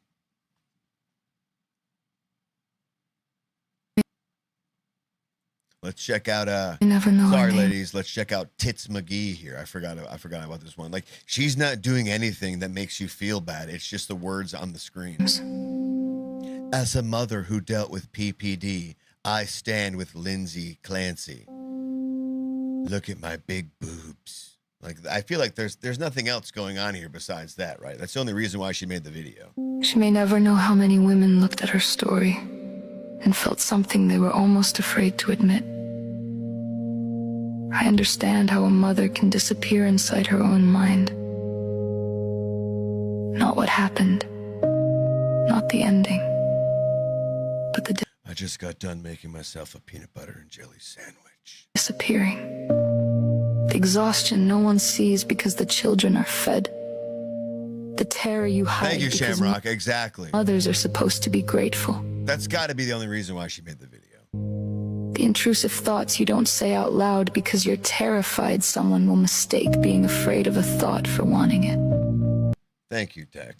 Let's check out, sorry, ladies. Let's check out Tits McGee here. I forgot about this one. Like, she's not doing anything that makes you feel bad. It's just the words on the screen. As a mother who dealt with PPD, I stand with Lindsay Clancy. Look at my big boobs. Like, I feel like there's nothing else going on here besides that, right? That's the only reason why she made the video. She may never know how many women looked at her story and felt something they were almost afraid to admit. I understand how a mother can disappear inside her own mind. Not what happened, not the ending, but the I just got done making myself a peanut butter and jelly sandwich. Disappearing. The exhaustion no one sees because the children are fed. The terror you hide. Thank you, Shamrock. Exactly. Others are supposed to be grateful. That's got to be the only reason why she made the video. The intrusive thoughts you don't say out loud because you're terrified someone will mistake being afraid of a thought for wanting it. Thank you, Tech.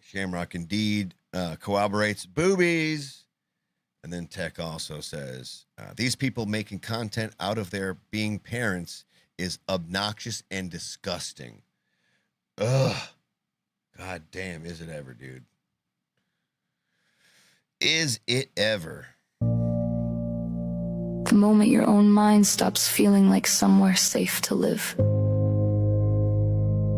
Shamrock indeed corroborates boobies. And then Tech also says, these people making content out of their being parents is obnoxious and disgusting. Ugh. God damn, is it ever, dude? Is it ever? The moment your own mind stops feeling like somewhere safe to live.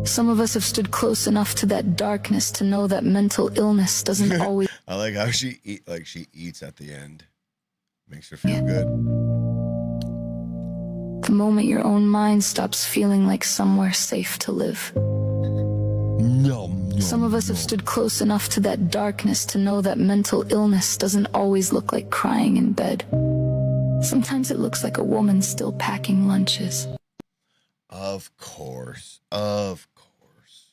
Some of us have stood close enough to that darkness to know that mental illness doesn't always... I like how she eats at the end. Makes her feel good. The moment your own mind stops feeling like somewhere safe to live. Some of us have stood close enough to that darkness to know that mental illness doesn't always look like crying in bed. Sometimes it looks like a woman still packing lunches. Of course. Of course.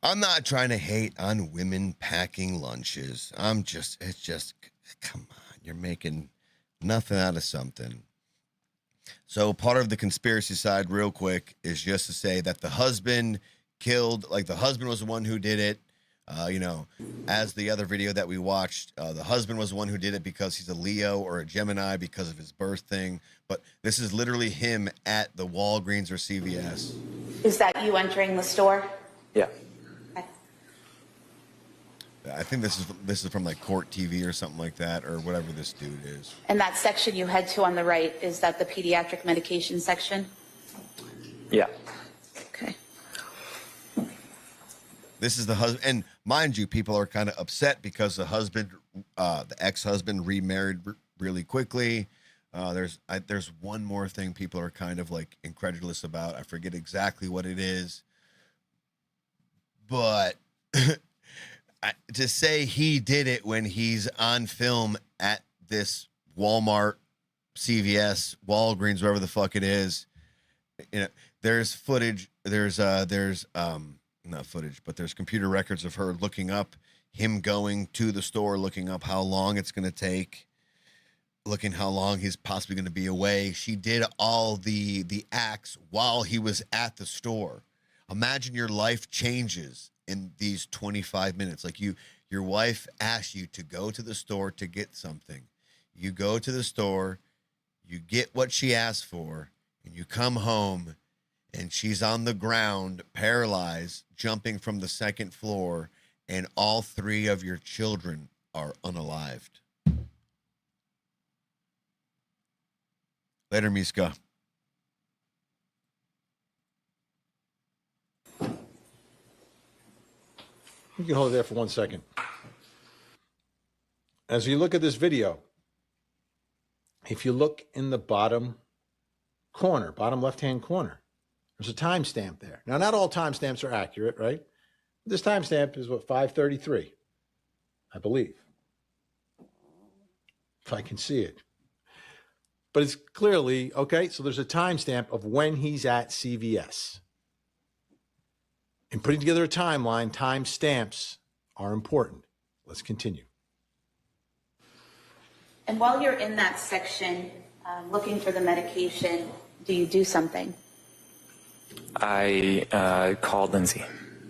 I'm not trying to hate on women packing lunches. It's just, come on, you're making nothing out of something. So part of the conspiracy side, real quick, is just to say that the husband killed, like the husband was the one who did it. As the other video that we watched, the husband was the one who did it because he's a Leo or a Gemini because of his birth thing. But this is literally him at the Walgreens or CVS. Is that you entering the store? Yeah. I think this is from like Court TV or something like that, or whatever this dude is. And that section you head to on the right, is that the pediatric medication section? Yeah. Okay. This is the husband, and mind you, people are kind of upset because the husband, the ex-husband, remarried really quickly. There's one more thing people are kind of like incredulous about. I forget exactly what it is, but to say he did it when he's on film at this Walmart, CVS, Walgreens, wherever the fuck it is, You know, there's footage. There's not footage, but there's computer records of her looking up him going to the store, looking up how long it's going to take, looking how long he's possibly going to be away. She did all the acts while he was at the store. Imagine your life changes in these 25 minutes. Like your wife asks you to go to the store to get something. You go to the store, you get what she asked for, and you come home and she's on the ground, paralyzed, jumping from the second floor, and all 3 of your children are unalived. Later, Miska. You can hold it there for 1 second. As you look at this video, if you look in the bottom corner, bottom left-hand corner, there's a timestamp there. Now, not all timestamps are accurate, right? This timestamp is what, 5:33, I believe, if I can see it. But it's clearly, okay, so there's a timestamp of when he's at CVS. In putting together a timeline, timestamps are important. Let's continue. And while you're in that section, looking for the medication, do you do something? I called Lindsay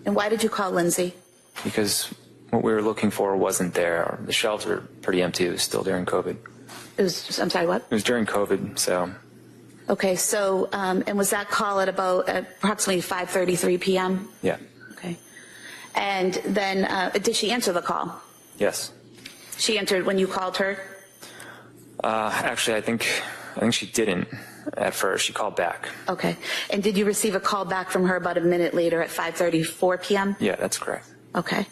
And why did you call Lindsay? because what we were looking for wasn't there. The shelves were pretty empty. It was still during COVID. It was, I'm sorry, what? It was during COVID, so Okay, so, and was that call at about approximately 5:33 p.m.? yeah, Okay. And then, did she answer the call? yes. She answered when you called her? Actually, I think she didn't at first. She called back. Okay. And did you receive a call back from her about a minute later at 5:34 p.m.? Yeah, that's correct. Okay.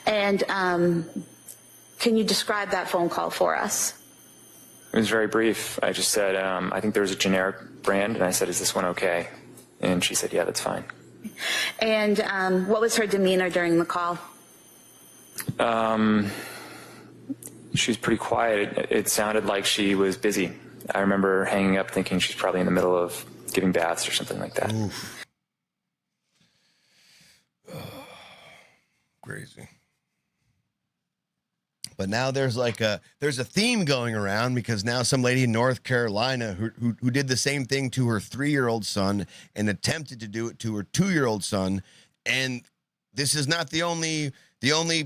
And can you describe that phone call for us? It was very brief. I just said, I think there was a generic brand, and I said, is this one okay? And she said, yeah, that's fine. And what was her demeanor during the call? She was pretty quiet. It sounded like she was busy. I remember hanging up thinking she's probably in the middle of giving baths or something like that. Crazy. But now there's a theme going around because now some lady in North Carolina who did the same thing to her 3-year-old son and attempted to do it to her 2-year-old son. And this is not the only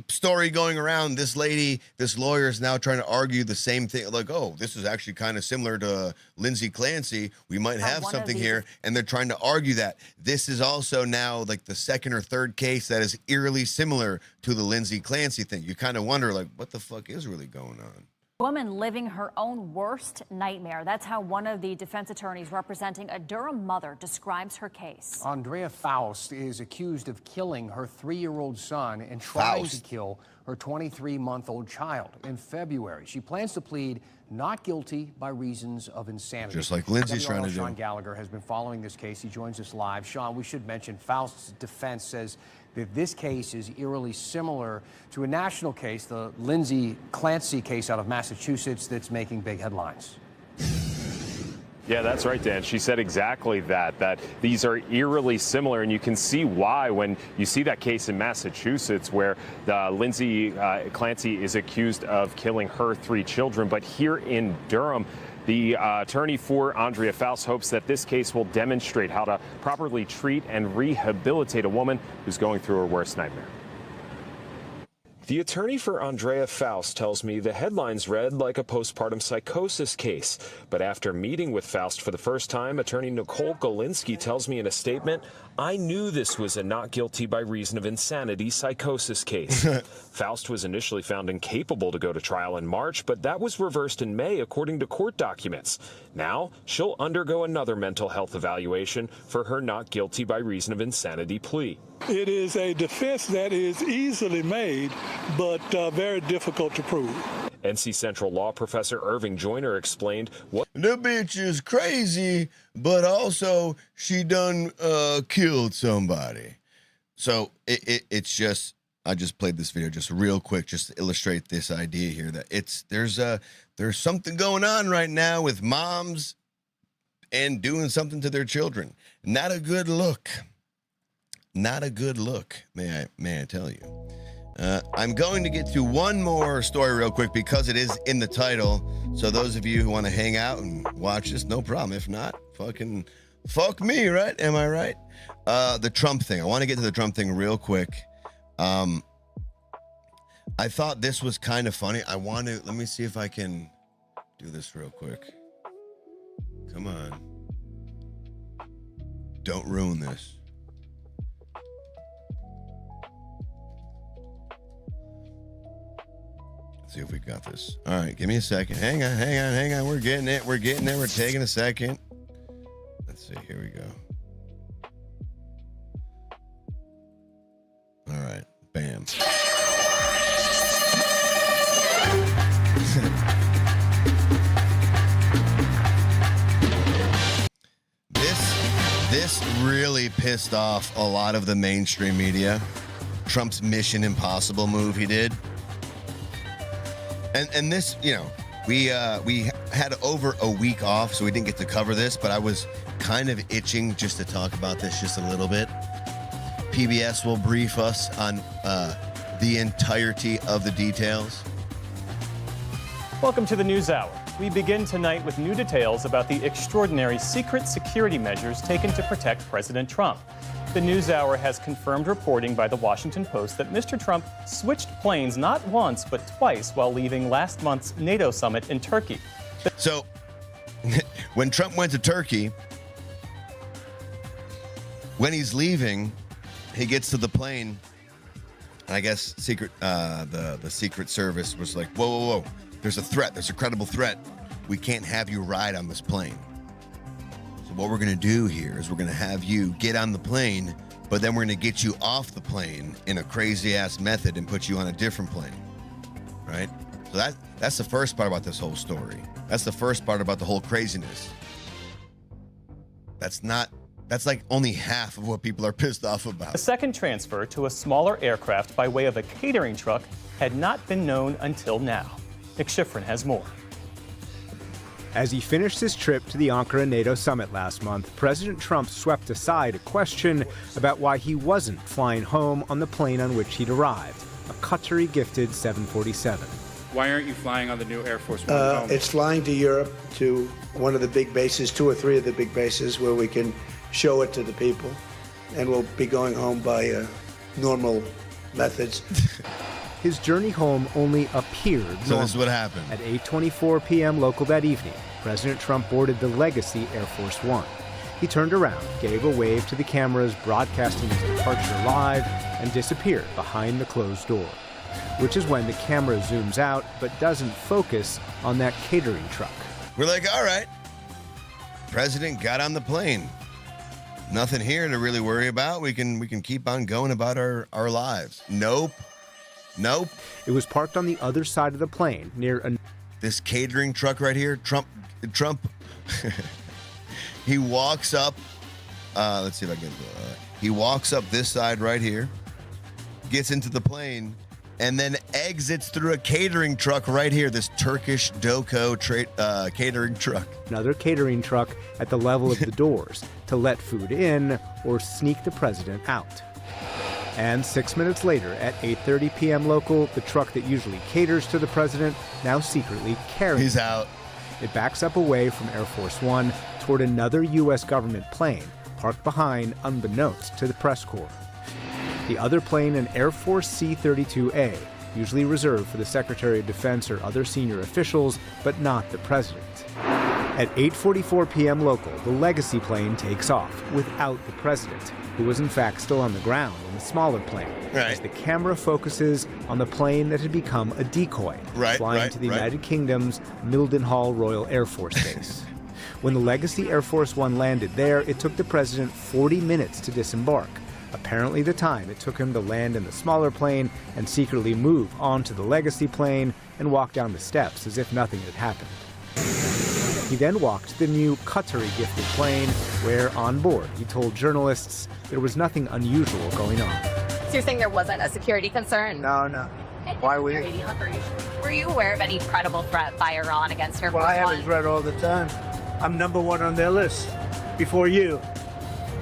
story going around. This lawyer is now trying to argue the same thing. Like, oh, this is actually kind of similar to Lindsay Clancy. We might have something here. And they're trying to argue that. This is also now like the second or third case that is eerily similar to the Lindsay Clancy thing. You kind of wonder, like, what the fuck is really going on? Woman living her own worst nightmare. That's how one of the defense attorneys representing a Durham mother describes her case. Andrea Faust is accused of killing her 3-year-old son and trying to kill her 23-month-old child. In February, she plans to plead not guilty by reasons of insanity. Just like Lindsay's trying to do. Sean Gallagher has been following this case. He joins us live. Sean, we should mention Faust's defense says that this case is eerily similar to a national case, the Lindsay Clancy case out of Massachusetts, that's making big headlines. Yeah, that's right, Dan. She said exactly that these are eerily similar, and you can see why when you see that case in Massachusetts where Lindsay Clancy is accused of killing her 3 children. But here in Durham, the attorney for Andrea Faust hopes that this case will demonstrate how to properly treat and rehabilitate a woman who's going through her worst nightmare. The attorney for Andrea Faust tells me the headlines read like a postpartum psychosis case. But after meeting with Faust for the first time, attorney Nicole Golinsky tells me in a statement, I knew this was a not guilty by reason of insanity psychosis case. Faust was initially found incapable to go to trial in March, but that was reversed in May, according to court documents. Now, she'll undergo another mental health evaluation for her not guilty by reason of insanity plea. It is a defense that is easily made, but very difficult to prove. NC Central law professor Irving Joyner explained what the bitch is crazy, but also she done killed somebody. So it's just, I just played this video just real quick just to illustrate this idea here that there's something going on right now with moms and doing something to their children. Not a good look. Not a good look, may I tell you. I'm going to get to one more story real quick because it is in the title. So those of you who want to hang out and watch this, no problem. If not, fuck me, right? Am I right? The Trump thing. I want to get to the Trump thing real quick. I thought this was kind of funny. Let me see if I can do this real quick. Come on. Don't ruin this. Let's see if we got this. All right, give me a second. Hang on. We're getting it. We're taking a second. Let's see. Here we go. All right. Bam. This really pissed off a lot of the mainstream media. Trump's Mission Impossible move he did. And this, we had over a week off, so we didn't get to cover this, but I was kind of itching just to talk about this just a little bit. PBS will brief us on the entirety of the details. Welcome to the NewsHour. We begin tonight with new details about the extraordinary secret security measures taken to protect President Trump. The NewsHour has confirmed reporting by the Washington Post that Mr. Trump switched planes not once but twice while leaving last month's NATO summit in Turkey. So, when Trump went to Turkey, when he's leaving, he gets to the plane. I guess the Secret Service was like, whoa. There's a threat. There's a credible threat. We can't have you ride on this plane. So what we're going to do here is we're going to have you get on the plane, but then we're going to get you off the plane in a crazy-ass method and put you on a different plane, right? So that's the first part about this whole story. That's the first part about the whole craziness. That's like only half of what people are pissed off about. The second transfer to a smaller aircraft by way of a catering truck had not been known until now. Nick Schifrin has more. As he finished his trip to the Ankara NATO summit last month, President Trump swept aside a question about why he wasn't flying home on the plane on which he'd arrived, a Qatari-gifted 747. Why aren't you flying on the new Air Force One home? It's flying to Europe, to one of the big bases, 2 or 3 of the big bases, where we can show it to the people. And we'll be going home by normal methods. His journey home only appeared normal. So this is what happened. At 8:24 p.m. local that evening, President Trump boarded the Legacy Air Force One. He turned around, gave a wave to the cameras broadcasting his departure live, and disappeared behind the closed door, which is when the camera zooms out but doesn't focus on that catering truck. We're like, all right, President got on the plane. Nothing here to really worry about. We can keep on going about our lives. Nope. It was parked on the other side of the plane near this catering truck right here. Trump, he walks up. Let's see if I can. He walks up this side right here, gets into the plane, and then exits through a catering truck right here. This Turkish Doko catering truck. Another catering truck at the level of the doors to let food in or sneak the president out. And 6 minutes later, at 8:30 p.m. local, the truck that usually caters to the president now secretly carries. He's out. It backs up away from Air Force One toward another U.S. government plane parked behind, unbeknownst to the press corps. The other plane, an Air Force C-32A, usually reserved for the Secretary of Defense or other senior officials, but not the president. At 8:44 p.m. local, the Legacy plane takes off without the president, who was in fact still on the ground in the smaller plane, as the camera focuses on the plane that had become a decoy, flying to the United Kingdom's Mildenhall Royal Air Force Base. When the Legacy Air Force One landed there, it took the president 40 minutes to disembark, apparently the time it took him to land in the smaller plane and secretly move onto the Legacy plane and walk down the steps as if nothing had happened. He then walked to the new Qatari-gifted plane, where on board he told journalists there was nothing unusual going on. So you're saying there wasn't a security concern? No. Why we? Were you aware of any credible threat by Iran against Air Force Well, I have One? a threat all the time. I'm number one on their list before you.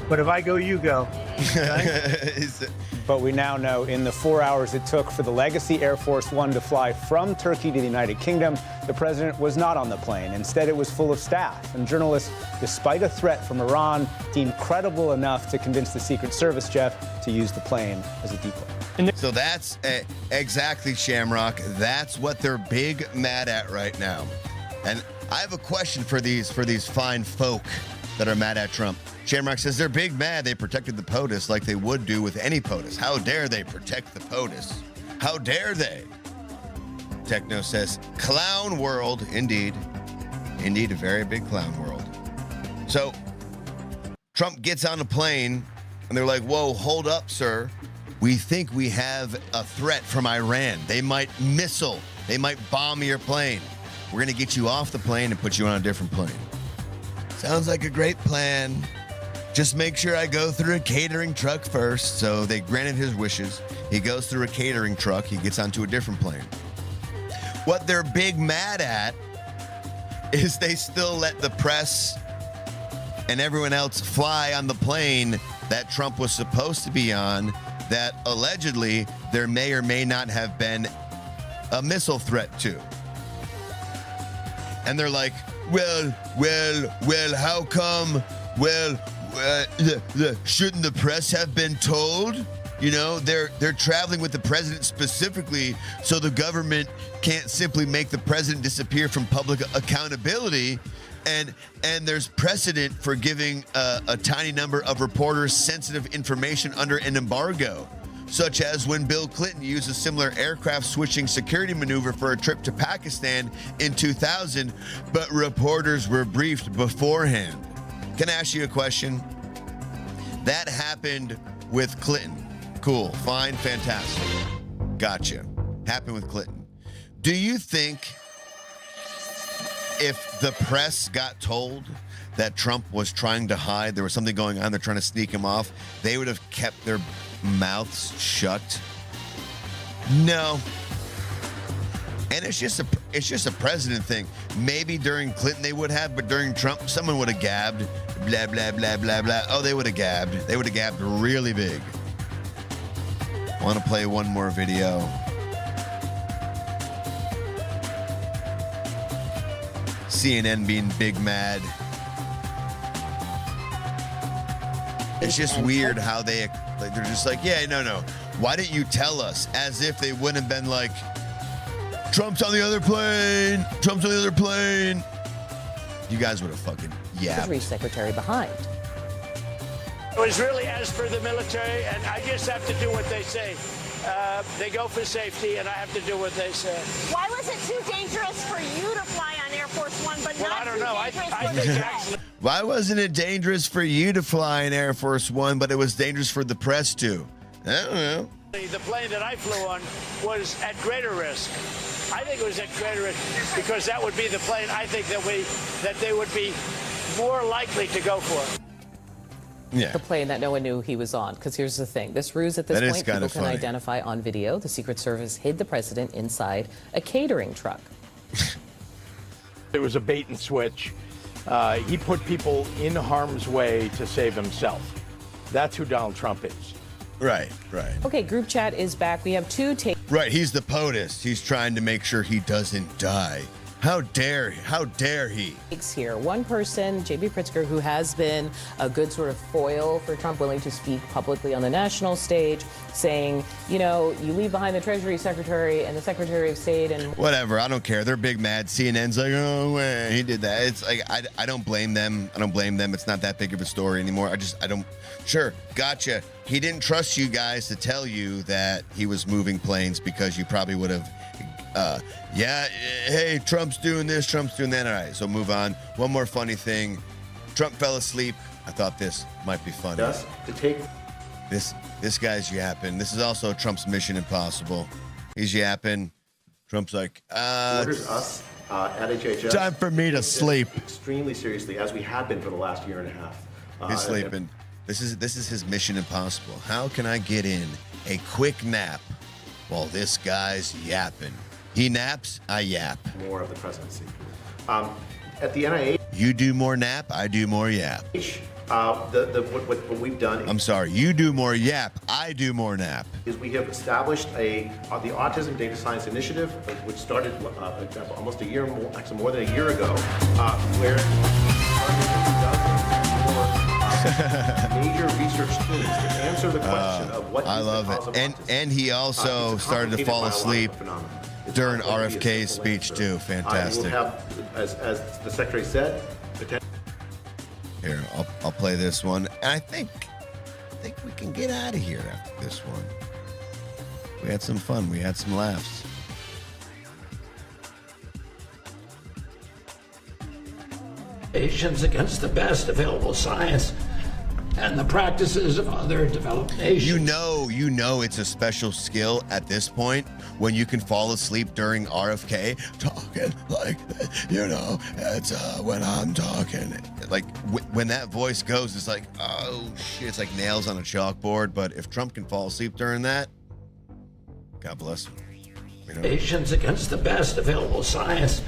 But if I go, you go. But we now know in the 4 hours it took for the Legacy Air Force One to fly from Turkey to the United Kingdom, the president was not on the plane. Instead, it was full of staff. And journalists, despite a threat from Iran, deemed credible enough to convince the Secret Service, Jeff, to use the plane as a decoy. So that's exactly, Shamrock. That's what they're big mad at right now. And I have a question for these fine folk that are mad at Trump. Shamrock says they're big mad they protected the POTUS like they would do with any POTUS. How dare they protect the POTUS? How dare they? Techno says, clown world, indeed. Indeed, a very big clown world. So Trump gets on a plane and they're like, whoa, hold up, sir. We think we have a threat from Iran. They might missile. They might bomb your plane. We're going to get you off the plane and put you on a different plane. Sounds like a great plan. Just make sure I go through a catering truck first. So they granted his wishes. He goes through a catering truck. He gets onto a different plane. What they're big mad at is they still let the press and everyone else fly on the plane that Trump was supposed to be on, that allegedly there may or may not have been a missile threat to. And they're like, well, how come? Well, shouldn't the press have been told? You know, they're traveling with the president specifically so the government can't simply make the president disappear from public accountability. And there's precedent for giving a tiny number of reporters sensitive information under an embargo, such as when Bill Clinton used a similar aircraft switching security maneuver for a trip to Pakistan in 2000, but reporters were briefed beforehand. Can I ask you a question? That happened with Clinton. Cool, fine, fantastic. Gotcha. Happened with Clinton. Do you think if the press got told that Trump was trying to hide, there was something going on, they're trying to sneak him off, they would have kept their mouths shut? No. And it's just a president thing. Maybe during Clinton they would have, but during Trump, someone would have gabbed. Blah, blah, blah, blah, blah. Oh, they would have gabbed. They would have gabbed really big. I want to play one more video. CNN being big mad. It's just weird how they're just like, yeah, no. Why didn't you tell us? As if they wouldn't have been like, Trump's on the other plane. Trump's on the other plane. You guys would have fucking yapped. Treasury Secretary behind. It was really as per the military, and I just have to do what they say. They go for safety, and I have to do what they say. Why was it too dangerous for you to fly on Air Force One, but not I don't too know. dangerous I for the think press? actually, Why wasn't it dangerous for you to fly in Air Force One, but it was dangerous for the press to? I don't know. the plane that I flew on was at greater risk. I think it was at greater risk because that would be the plane I think that they would be more likely to go for. Yeah. The plane that no one knew he was on. Because here's the thing. This ruse at this point, people can identify on video. The Secret Service hid the president inside a catering truck. It was a bait and switch. He put people in harm's way to save himself. That's who Donald Trump is. Right, right. Okay, group chat is back. We have two takes. Right, he's the POTUS. He's trying to make sure he doesn't die. How dare he? Here, one person, JB Pritzker, who has been a good sort of foil for Trump, willing to speak publicly on the national stage, saying, you know, you leave behind the Treasury Secretary and the Secretary of State and whatever. I don't care. They're big mad. CNN's like, oh, man, he did that. It's like I don't blame them. I don't blame them. It's not that big of a story anymore. I don't. Sure, gotcha. He didn't trust you guys to tell you that he was moving planes because you probably would have. Hey, Trump's doing this, Trump's doing that. All right, so move on. One more funny thing. Trump fell asleep. I thought this might be funny. Just to take this guy's yapping. This is also Trump's Mission Impossible. He's yapping. Trump's like, orders us at HHS. Time for me to sleep. Extremely seriously, as we have been for the last year and a half. He's sleeping. This is his Mission Impossible. How can I get in a quick nap while this guy's yapping? He naps, I yap. More of the presidency. At the NIH. You do more nap, I do more yap. What we've done I'm sorry, you do more yap, I do more nap. is we have established the Autism Data Science Initiative, which started almost a year, actually more than a year ago, where major research teams to answer the question of what I is love the cause it. of autism. And he also It's a started to complicated fall asleep biological phenomenon. It's during not going to be a RFK's simple speech answer. too. Fantastic. We'll have, as the Secretary said, Here, I'll play this one. And I think we can get out of here after this one. We had some fun. We had some laughs. Against the best available science and the practices of other developed nations. You know it's a special skill at this point when you can fall asleep during RFK talking like, it's when I'm talking. Like when that voice goes, it's like, oh shit, it's like nails on a chalkboard. But if Trump can fall asleep during that, God bless him. Nations against the best available science.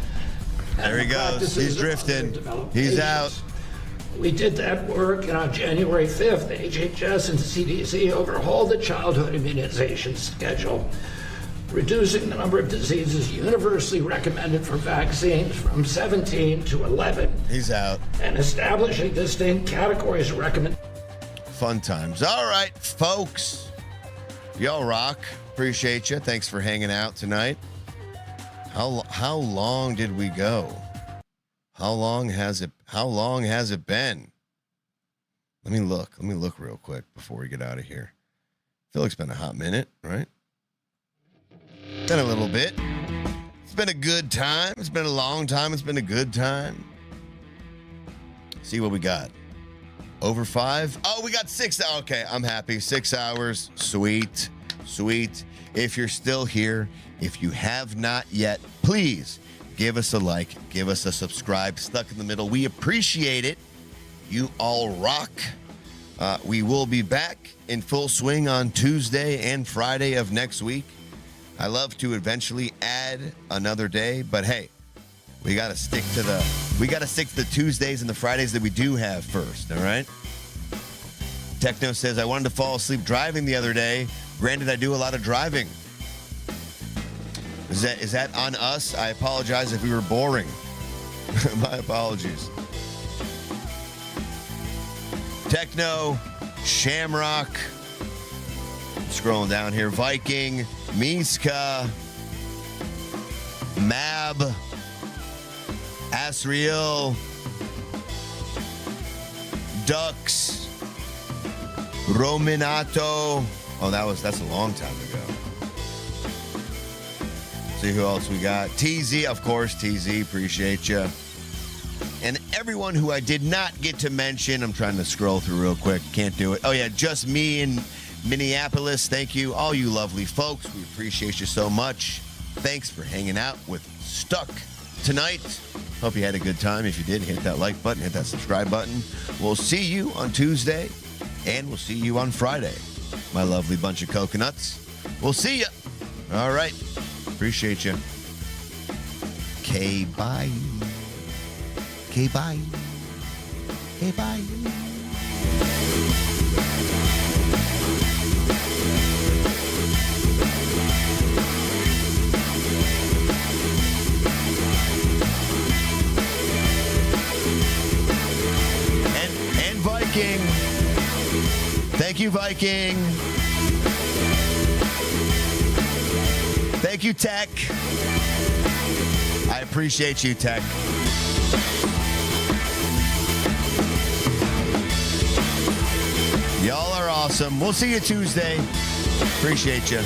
There he goes. He's drifting. He's out. We did that work, and on January 5th, HHS and CDC overhauled the childhood immunization schedule, reducing the number of diseases universally recommended for vaccines from 17 to 11. He's out. And establishing distinct categories of recommend. Fun times. All right, folks. Y'all rock. Appreciate you. Thanks for hanging out tonight. How long did we go? How long has it been? Let me look real quick before we get out of here. I feel like it's been a hot minute, right? Been a little bit. It's been a good time. It's been a long time. It's been a good time. See what we got. Over 5? Oh, we got 6. Okay, I'm happy. 6 hours. Sweet. If you're still here, if you have not yet, please give us a like, give us a subscribe. Stuck in the middle. We appreciate it. You all rock. We will be back in full swing on Tuesday and Friday of next week. I love to eventually add another day, but hey, we got to stick to the Tuesdays and the Fridays that we do have first, all right? Techno says, I wanted to fall asleep driving the other day. Granted, I do a lot of driving. Is that on us? I apologize if we were boring. My apologies. Techno, Shamrock. Scrolling down here. Viking, Miska, Mab, Asriel, Ducks, Rominato. Oh, that's a long time ago. See who else we got. TZ, of course. TZ, appreciate you. And everyone who I did not get to mention, I'm trying to scroll through real quick. Can't do it. Oh, yeah, just me in Minneapolis. Thank you, all you lovely folks. We appreciate you so much. Thanks for hanging out with Stuck tonight. Hope you had a good time. If you did, hit that like button, hit that subscribe button. We'll see you on Tuesday, and we'll see you on Friday. My lovely bunch of coconuts. We'll see you. All right. Appreciate you. Bye. Bye. Bye. And Viking. Thank you, Viking. Thank you, Tech. I appreciate you, Tech. Y'all are awesome. We'll see you Tuesday. Appreciate you.